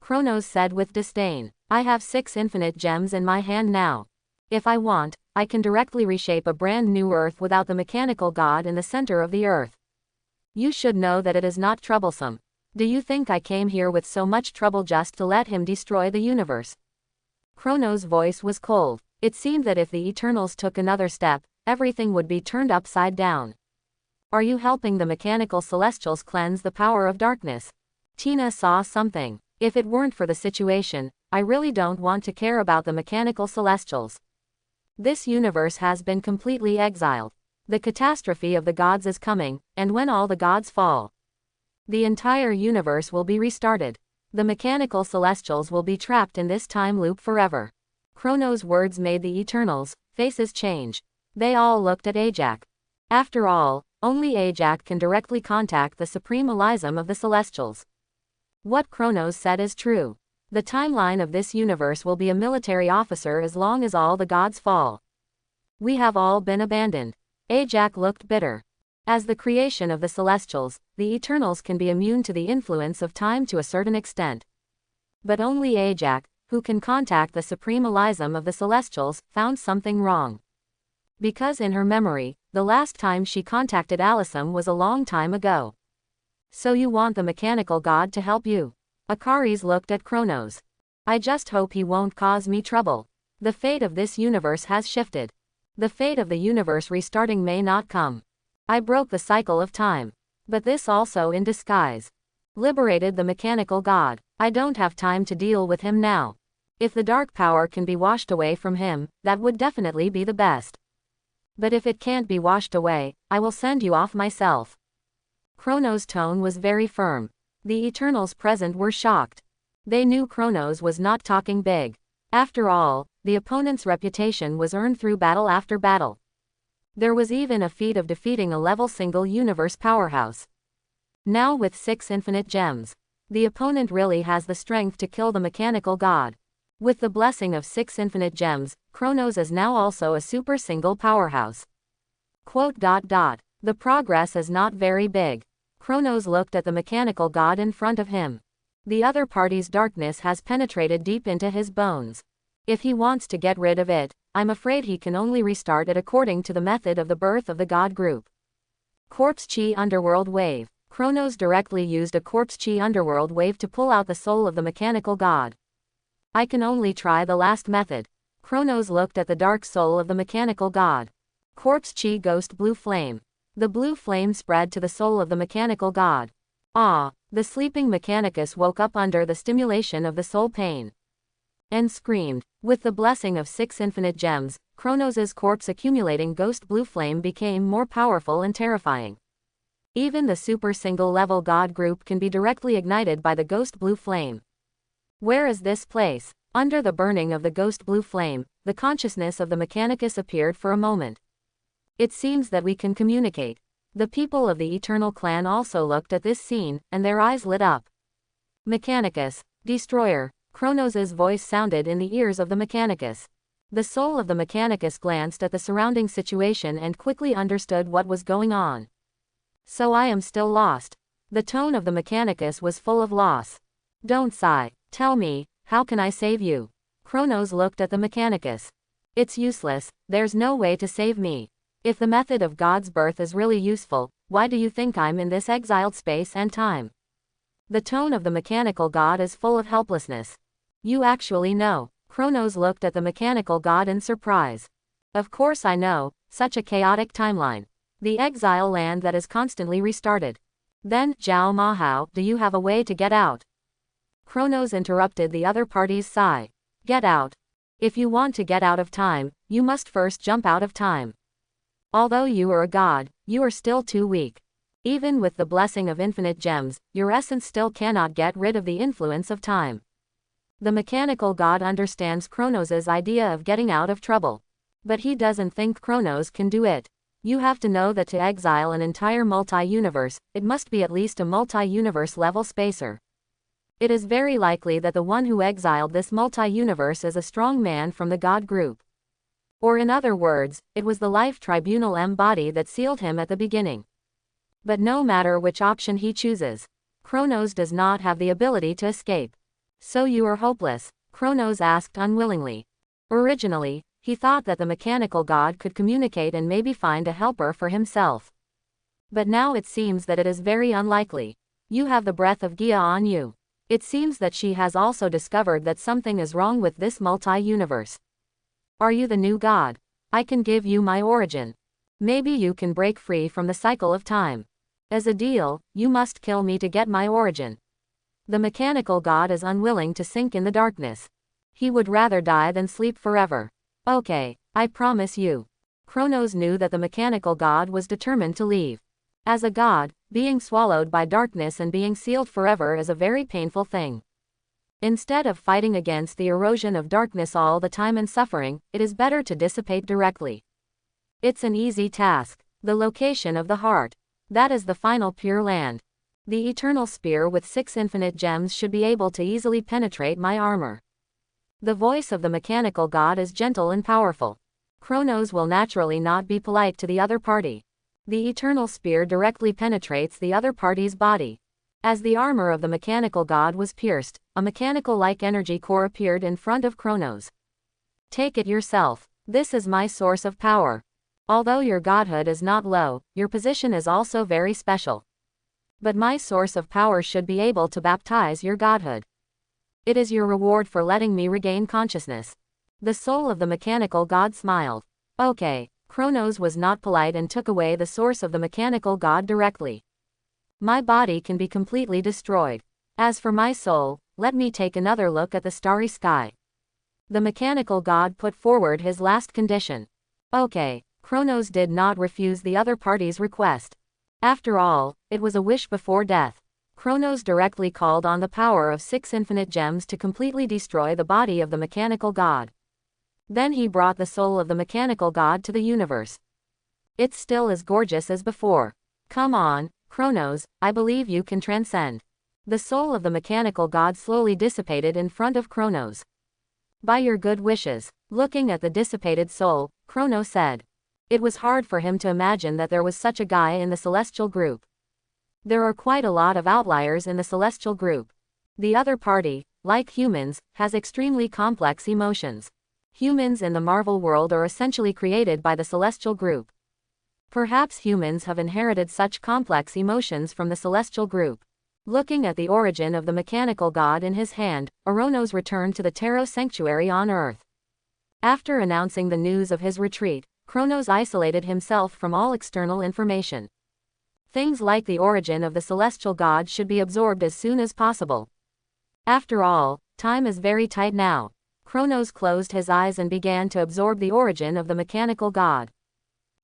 Kronos said with disdain. I have 6 infinite gems in my hand now. If I want, I can directly reshape a brand new earth without the mechanical god in the center of the earth. You should know that it is not troublesome. Do you think I came here with so much trouble just to let him destroy the universe? Kronos' voice was cold. It seemed that if the Eternals took another step, everything would be turned upside down. Are you helping the mechanical celestials cleanse the power of darkness? Tina saw something. If it weren't for the situation, I really don't want to care about the mechanical celestials. This universe has been completely exiled. The catastrophe of the gods is coming, and when all the gods fall, the entire universe will be restarted. The mechanical celestials will be trapped in this time loop forever. Kronos' words made the Eternals' faces change. They all looked at Ajax. After all, only Ajax can directly contact the supreme Elysium of the Celestials. What Kronos said is true. The timeline of this universe will be a military officer as long as all the gods fall. We have all been abandoned. Ajax looked bitter. As the creation of the Celestials, the Eternals can be immune to the influence of time to a certain extent. But only Ajak, who can contact the supreme Elysium of the Celestials, found something wrong. Because in her memory, the last time she contacted Elysium was a long time ago. So you want the mechanical god to help you? Akaris looked at Kronos. I just hope he won't cause me trouble. The fate of this universe has shifted. The fate of the universe restarting may not come. I broke the cycle of time. But this also in disguise. Liberated the mechanical god. I don't have time to deal with him now. If the dark power can be washed away from him, that would definitely be the best. But if it can't be washed away, I will send you off myself. Kronos' tone was very firm. The Eternals present were shocked. They knew Kronos was not talking big. After all, the opponent's reputation was earned through battle after battle. There was even a feat of defeating a level single universe powerhouse. Now with 6 infinite gems, the opponent really has the strength to kill the mechanical god. With the blessing of 6 infinite gems, Kronos is now also a super single powerhouse. ... The progress is not very big. Kronos looked at the mechanical god in front of him. The other party's darkness has penetrated deep into his bones. If he wants to get rid of it, I'm afraid he can only restart it according to the method of the birth of the god group. Corpse Chi Underworld Wave. Kronos directly used a Corpse Chi Underworld Wave to pull out the soul of the mechanical god. I can only try the last method. Kronos looked at the dark soul of the mechanical god. Corpse Chi Ghost Blue Flame. The blue flame spread to the soul of the mechanical god. Ah! The sleeping Mechanicus woke up under the stimulation of the soul pain. And screamed. With the blessing of 6 infinite gems, Kronos' corpse accumulating ghost blue flame became more powerful and terrifying. Even the super single level god group can be directly ignited by the ghost blue flame. Where is this place? Under the burning of the ghost blue flame, the consciousness of the Mechanicus appeared for a moment. It seems that we can communicate. The people of the Eternal Clan also looked at this scene, and their eyes lit up. Mechanicus, Destroyer. Kronos' voice sounded in the ears of the Mechanicus. The soul of the Mechanicus glanced at the surrounding situation and quickly understood what was going on. So I am still lost. The tone of the Mechanicus was full of loss. Don't sigh. Tell me, how can I save you? Kronos looked at the Mechanicus. It's useless, there's no way to save me. If the method of God's birth is really useful, why do you think I'm in this exiled space and time? The tone of the mechanical god is full of helplessness. You actually know. Kronos looked at the mechanical god in surprise. Of course I know, such a chaotic timeline. The exile land that is constantly restarted. Then, Zhao Mahao, do you have a way to get out? Kronos interrupted the other party's sigh. Get out. If you want to get out of time, you must first jump out of time. Although you are a god, you are still too weak. Even with the blessing of infinite gems, your essence still cannot get rid of the influence of time. The mechanical god understands Kronos' idea of getting out of trouble. But he doesn't think Kronos can do it. You have to know that to exile an entire multi-universe, it must be at least a multi-universe level spacer. It is very likely that the one who exiled this multi-universe is a strong man from the god group. Or in other words, it was the Life Tribunal M body that sealed him at the beginning. But no matter which option he chooses, Kronos does not have the ability to escape. So you are hopeless? Kronos asked unwillingly. Originally, he thought that the mechanical god could communicate and maybe find a helper for himself. But now it seems that it is very unlikely. You have the breath of Gia on you. It seems that she has also discovered that something is wrong with this multi-universe. Are you the new god? I can give you my origin. Maybe you can break free from the cycle of time. As a deal, you must kill me to get my origin. The mechanical god is unwilling to sink in the darkness. He would rather die than sleep forever. Okay, I promise you. Kronos knew that the mechanical god was determined to leave. As a god, being swallowed by darkness and being sealed forever is a very painful thing. Instead of fighting against the erosion of darkness all the time and suffering, it is better to dissipate directly. It's an easy task. The location of the heart. That is the final Pure Land. The eternal spear with 6 infinite gems should be able to easily penetrate my armor. The voice of the mechanical god is gentle and powerful. Kronos will naturally not be polite to the other party. The eternal spear directly penetrates the other party's body. As the armor of the mechanical god was pierced, a mechanical-like energy core appeared in front of Kronos. Take it yourself. This is my source of power. Although your godhood is not low, your position is also very special. But my source of power should be able to baptize your godhood. It is your reward for letting me regain consciousness. The soul of the mechanical god smiled. Okay. Kronos was not polite and took away the source of the mechanical god directly. My body can be completely destroyed. As for my soul, let me take another look at the starry sky. The mechanical god put forward his last condition. Okay. Kronos did not refuse the other party's request. After all, it was a wish before death. Kronos directly called on the power of 6 infinite gems to completely destroy the body of the mechanical god. Then he brought the soul of the mechanical god to the universe. It's still as gorgeous as before. Come on, Kronos, I believe you can transcend. The soul of the mechanical god slowly dissipated in front of Kronos. By your good wishes. Looking at the dissipated soul, Kronos said. It was hard for him to imagine that there was such a guy in the celestial group. There are quite a lot of outliers in the celestial group. The other party, like humans, has extremely complex emotions. Humans in the Marvel world are essentially created by the celestial group. Perhaps humans have inherited such complex emotions from the celestial group. Looking at the origin of the mechanical god in his hand, Kronos returned to the Tarot Sanctuary on Earth. After announcing the news of his retreat, Kronos isolated himself from all external information. Things like the origin of the celestial god should be absorbed as soon as possible. After all, time is very tight now. Kronos closed his eyes and began to absorb the origin of the mechanical god.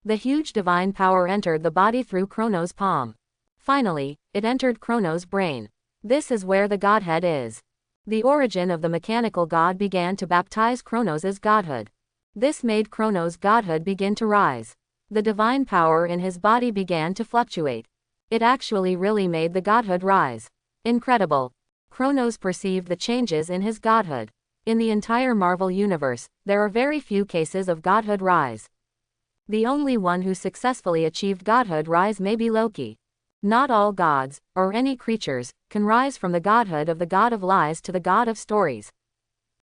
The huge divine power entered the body through Kronos' palm. Finally, it entered Kronos' brain. This is where the godhead is. The origin of the mechanical god began to baptize Kronos' godhood. This made Kronos' godhood begin to rise. The divine power in his body began to fluctuate. It actually really made the godhood rise. Incredible. Kronos perceived the changes in his godhood. In the entire Marvel universe, there are very few cases of godhood rise. The only one who successfully achieved godhood rise may be Loki. Not all gods, or any creatures, can rise from the godhood of the god of lies to the god of stories.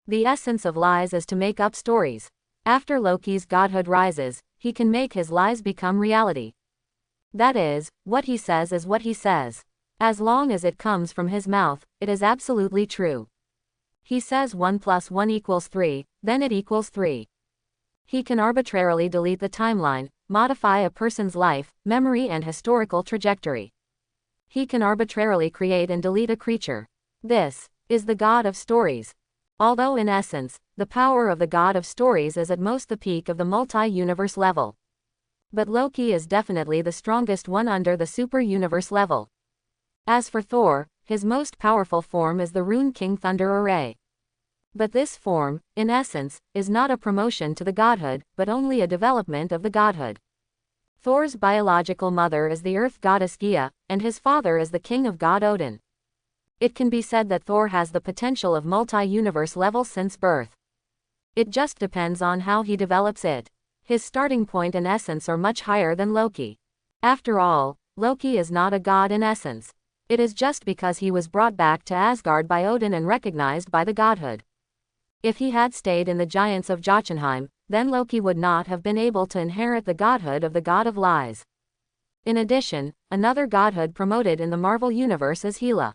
The essence of lies is to make up stories. After Loki's godhood rises, he can make his lies become reality. That is, what he says is what he says. As long as it comes from his mouth, it is absolutely true. He says 1 + 1 = 3, then it equals 3. He can arbitrarily delete the timeline, modify a person's life, memory and historical trajectory. He can arbitrarily create and delete a creature. This is the god of stories. Although in essence, the power of the god of stories is at most the peak of the multi-universe level. But Loki is definitely the strongest one under the super-universe level. As for Thor, his most powerful form is the Rune King Thunder Array. But this form, in essence, is not a promotion to the godhood, but only a development of the godhood. Thor's biological mother is the earth goddess Hila, and his father is the king of god Odin. It can be said that Thor has the potential of multi-universe level since birth. It just depends on how he develops it. His starting point and essence are much higher than Loki. After all, Loki is not a god in essence. It is just because he was brought back to Asgard by Odin and recognized by the godhood. If he had stayed in the giants of Jotunheim, then Loki would not have been able to inherit the godhood of the god of lies. In addition, another godhood promoted in the Marvel universe is Hila.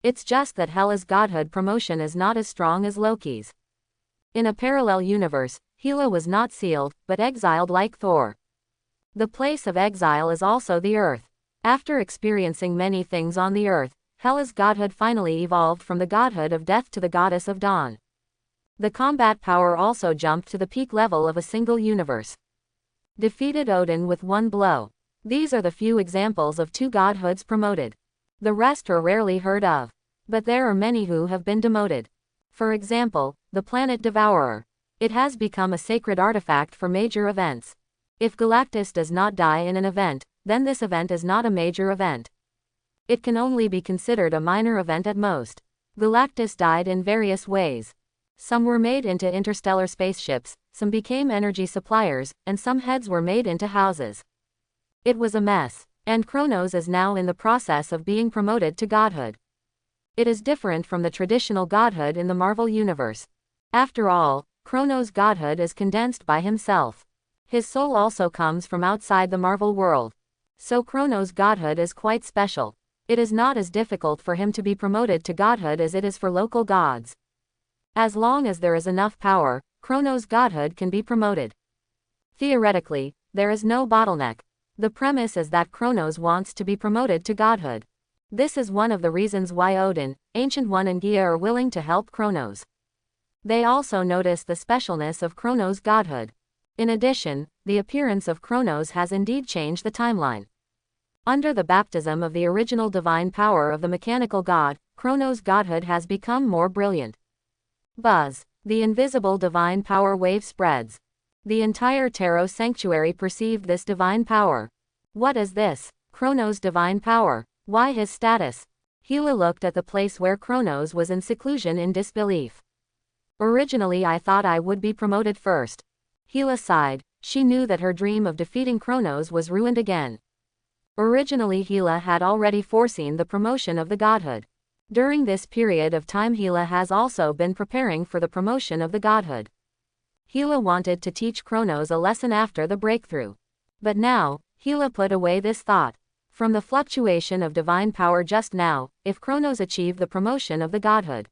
It's just that Hela's godhood promotion is not as strong as Loki's. In a parallel universe, Hila was not sealed, but exiled like Thor. The place of exile is also the earth. After experiencing many things on the earth, Hela's godhood finally evolved from the godhood of death to the goddess of dawn. The combat power also jumped to the peak level of a single universe. Defeated Odin with one blow. These are the few examples of 2 godhoods promoted. The rest are rarely heard of. But there are many who have been demoted. For example, the planet Devourer. It has become a sacred artifact for major events. If Galactus does not die in an event, then this event is not a major event. It can only be considered a minor event at most. Galactus died in various ways. Some were made into interstellar spaceships, some became energy suppliers, and some heads were made into houses. It was a mess, and Kronos is now in the process of being promoted to godhood. It is different from the traditional godhood in the Marvel Universe. After all, Kronos' godhood is condensed by himself. His soul also comes from outside the Marvel world. So Kronos' godhood is quite special. It is not as difficult for him to be promoted to godhood as it is for local gods. As long as there is enough power, Kronos' godhood can be promoted. Theoretically, there is no bottleneck. The premise is that Kronos wants to be promoted to godhood. This is one of the reasons why Odin, Ancient One and Gaia are willing to help Kronos. They also notice the specialness of Kronos' godhood. In addition, the appearance of Kronos has indeed changed the timeline. Under the baptism of the original divine power of the mechanical god, Kronos' godhood has become more brilliant. Buzz. The invisible divine power wave spreads. The entire Tarot sanctuary perceived this divine power. What is this? Kronos' divine power. Why his status? Hila looked at the place where Kronos was in seclusion in disbelief. Originally I thought I would be promoted first. Hila sighed. She knew that her dream of defeating Kronos was ruined again. Originally Hila had already foreseen the promotion of the godhood. During this period of time Hila has also been preparing for the promotion of the godhood. Hila wanted to teach Kronos a lesson after the breakthrough. But now, Hila put away this thought. From the fluctuation of divine power just now, if Kronos achieved the promotion of the godhood,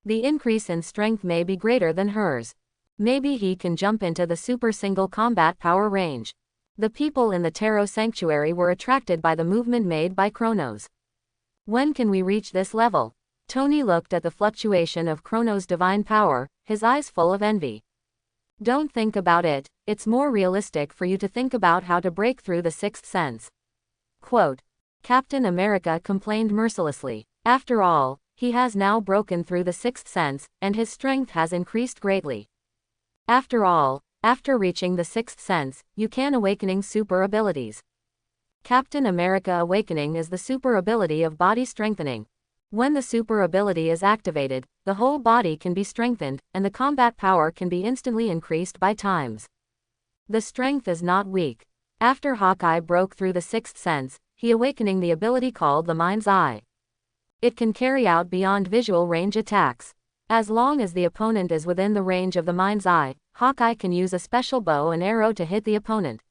the increase in strength may be greater than hers. Maybe he can jump into the super single combat power range. The people in the Tarot Sanctuary were attracted by the movement made by Kronos. When can we reach this level? Tony looked at the fluctuation of Kronos' divine power, his eyes full of envy. Don't think about it, it's more realistic for you to think about how to break through the sixth sense. Quote. Captain America complained mercilessly. After all, he has now broken through the sixth sense, and his strength has increased greatly. After all, after reaching the sixth sense, you can awakening super abilities. Captain America Awakening is the super ability of body strengthening. When the super ability is activated, the whole body can be strengthened, and the combat power can be instantly increased by times. The strength is not weak. After Hawkeye broke through the sixth sense, he awakening the ability called the Mind's Eye. It can carry out beyond visual range attacks. As long as the opponent is within the range of the Mind's Eye, Hawkeye can use a special bow and arrow to hit the opponent.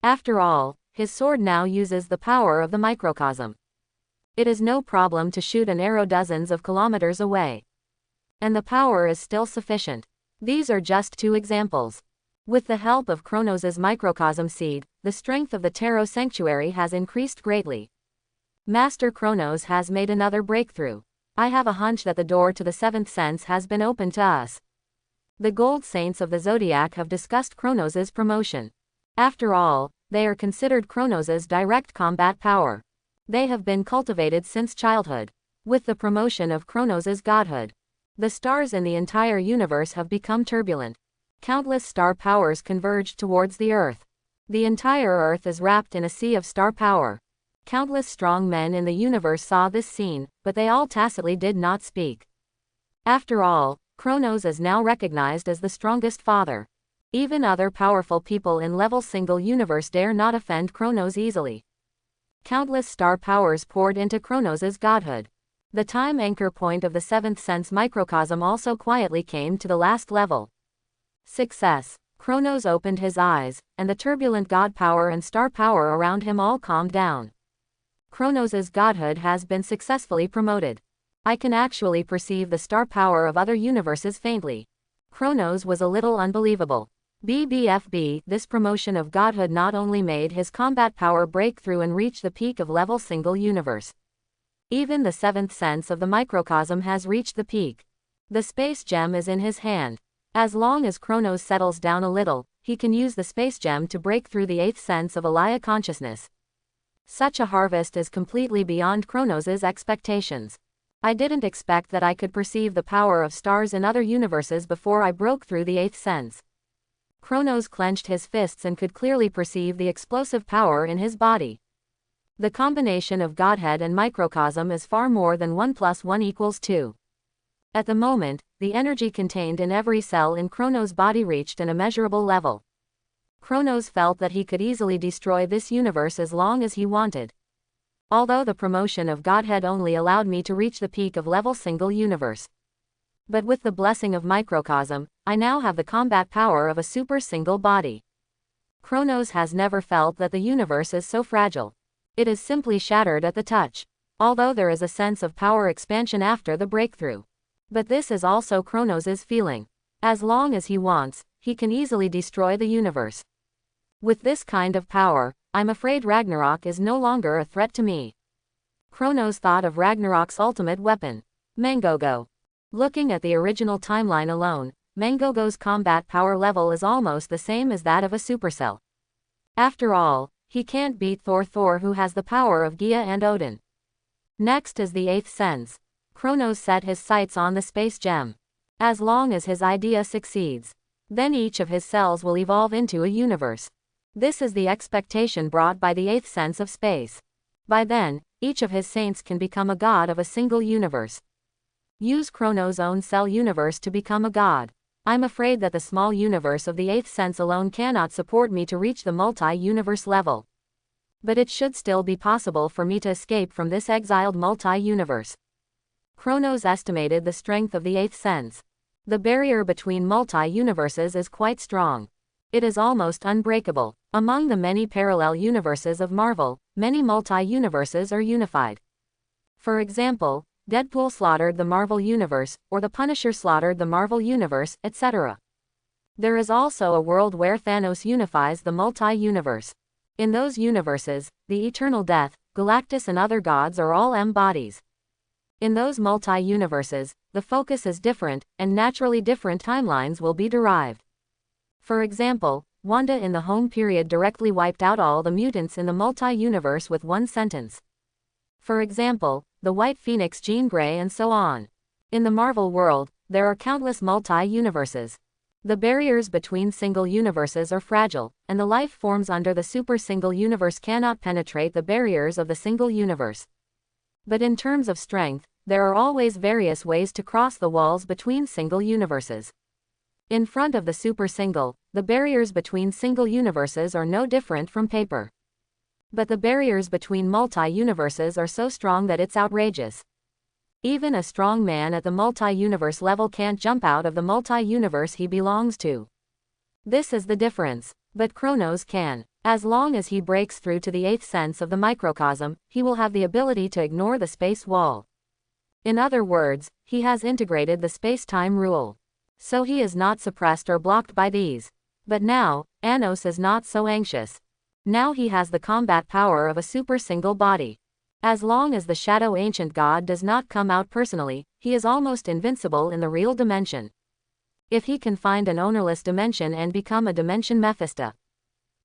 After all, his sword now uses the power of the microcosm. It is no problem to shoot an arrow dozens of kilometers away. And the power is still sufficient. These are just two examples. With the help of Kronos' microcosm seed, the strength of the Tarot Sanctuary has increased greatly. Master Kronos has made another breakthrough. I have a hunch that the door to the seventh sense has been opened to us. The Gold Saints of the Zodiac have discussed Kronos' promotion. After all, they are considered Kronos' direct combat power. They have been cultivated since childhood. With the promotion of Kronos' godhood, the stars in the entire universe have become turbulent. Countless star powers converged towards the Earth. The entire Earth is wrapped in a sea of star power. Countless strong men in the universe saw this scene, but they all tacitly did not speak. After all, Kronos is now recognized as the strongest father. Even other powerful people in level single universe dare not offend Kronos easily. Countless star powers poured into Kronos' godhood. The time anchor point of the seventh sense microcosm also quietly came to the last level. Success. Kronos opened his eyes, and the turbulent god power and star power around him all calmed down. Kronos' godhood has been successfully promoted. I can actually perceive the star power of other universes faintly. Kronos was a little unbelievable. BBFB, this promotion of godhood not only made his combat power break through and reach the peak of level single universe. Even the seventh sense of the microcosm has reached the peak. The space gem is in his hand. As long as Kronos settles down a little, he can use the space gem to break through the eighth sense of Alaya consciousness. Such a harvest is completely beyond Kronos' expectations. I didn't expect that I could perceive the power of stars in other universes before I broke through the eighth sense. Kronos clenched his fists and could clearly perceive the explosive power in his body. The combination of Godhead and microcosm is far more than 1 + 1 = 2. At the moment, the energy contained in every cell in Kronos' body reached an immeasurable level. Kronos felt that he could easily destroy this universe as long as he wanted. Although the promotion of Godhead only allowed me to reach the peak of level single universe. But with the blessing of microcosm, I now have the combat power of a super single body. Kronos has never felt that the universe is so fragile. It is simply shattered at the touch. Although there is a sense of power expansion after the breakthrough. But this is also Kronos' feeling. As long as he wants, he can easily destroy the universe. With this kind of power, I'm afraid Ragnarok is no longer a threat to me. Kronos thought of Ragnarok's ultimate weapon, Mangogo. Looking at the original timeline alone, Mangogo's combat power level is almost the same as that of a supercell. After all, he can't beat Thor who has the power of Gaia and Odin. Next is the eighth sense. Kronos set his sights on the space gem. As long as his idea succeeds, then each of his cells will evolve into a universe. This is the expectation brought by the eighth sense of space. By then, each of his saints can become a god of a single universe. Use Kronos' own cell universe to become a god. I'm afraid that the small universe of the eighth sense alone cannot support me to reach the multi-universe level. But it should still be possible for me to escape from this exiled multi-universe. Kronos estimated the strength of the eighth sense. The barrier between multi-universes is quite strong. It is almost unbreakable. Among the many parallel universes of Marvel, many multi-universes are unified. For example, Deadpool slaughtered the Marvel Universe, or the Punisher slaughtered the Marvel Universe, etc. There is also a world where Thanos unifies the multi-universe. In those universes, the Eternal Death, Galactus and other gods are all M-bodies. In those multi-universes, the focus is different, and naturally different timelines will be derived. For example, Wanda in the home period directly wiped out all the mutants in the multi-universe with one sentence. For example, the White Phoenix Jean Grey and so on. In the Marvel world, there are countless multi-universes. The barriers between single universes are fragile, and the life forms under the super single universe cannot penetrate the barriers of the single universe. But in terms of strength, there are always various ways to cross the walls between single universes. In front of the super single, the barriers between single universes are no different from paper. But the barriers between multi-universes are so strong that it's outrageous. Even a strong man at the multi-universe level can't jump out of the multi-universe he belongs to. This is the difference. But Kronos can. As long as he breaks through to the eighth sense of the microcosm, he will have the ability to ignore the space wall. In other words, he has integrated the space-time rule. So he is not suppressed or blocked by these. But now, Anos is not so anxious. Now he has the combat power of a super single body. As long as the Shadow Ancient God does not come out personally, he is almost invincible in the real dimension. If he can find an ownerless dimension and become a dimension Mephisto,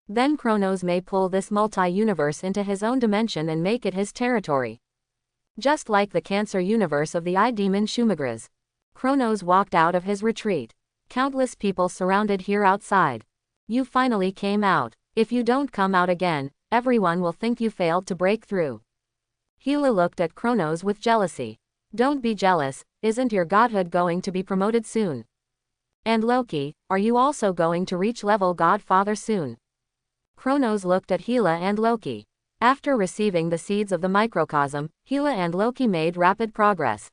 then Kronos may pull this multi-universe into his own dimension and make it his territory. Just like the Cancer universe of the Eye-Demon Shumagras. Kronos walked out of his retreat. Countless people surrounded here outside. You finally came out. If you don't come out again, everyone will think you failed to break through. Hila looked at Kronos with jealousy. Don't be jealous, isn't your godhood going to be promoted soon? And Loki, are you also going to reach level Godfather soon? Kronos looked at Hila and Loki. After receiving the seeds of the microcosm, Hila and Loki made rapid progress.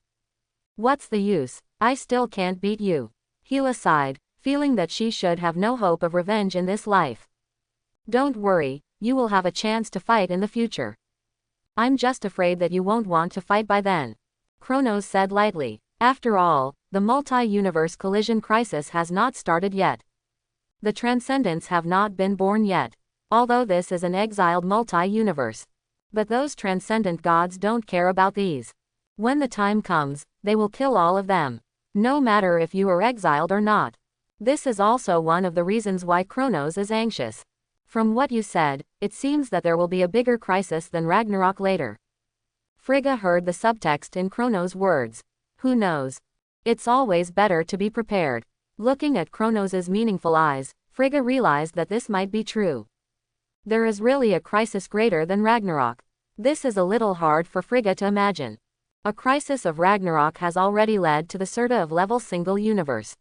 What's the use? I still can't beat you. Hila sighed, feeling that she should have no hope of revenge in this life. Don't worry, you will have a chance to fight in the future. I'm just afraid that you won't want to fight by then. Kronos said lightly. After all, the multi-universe collision crisis has not started yet. The Transcendents have not been born yet. Although this is an exiled multi-universe. But those transcendent gods don't care about these. When the time comes, they will kill all of them. No matter if you are exiled or not. This is also one of the reasons why Kronos is anxious. From what you said, it seems that there will be a bigger crisis than Ragnarok later. Frigga heard the subtext in Kronos' words. Who knows? It's always better to be prepared. Looking at Kronos' meaningful eyes, Frigga realized that this might be true. There is really a crisis greater than Ragnarok. This is a little hard for Frigga to imagine. A crisis of Ragnarok has already led to the Serta of level single universe.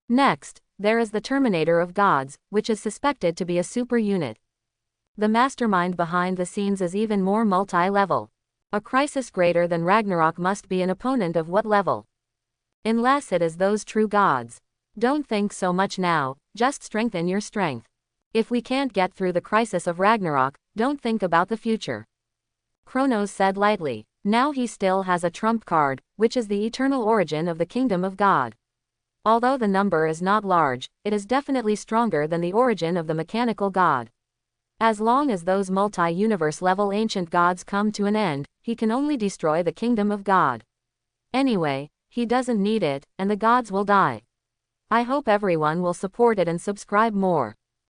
Next, there is the Terminator of Gods, which is suspected to be a super unit. The mastermind behind the scenes is even more multi-level. A crisis greater than Ragnarok must be an opponent of what level? Unless it is those true gods. Don't think so much now, just strengthen your strength. If we can't get through the crisis of Ragnarok, don't think about the future. Kronos said lightly. Now he still has a trump card, which is the eternal origin of the kingdom of God. Although the number is not large, it is definitely stronger than the origin of the mechanical god. As long as those multi-universe level ancient gods come to an end, he can only destroy the kingdom of God. Anyway, he doesn't need it, and the gods will die. I hope everyone will support it and subscribe more.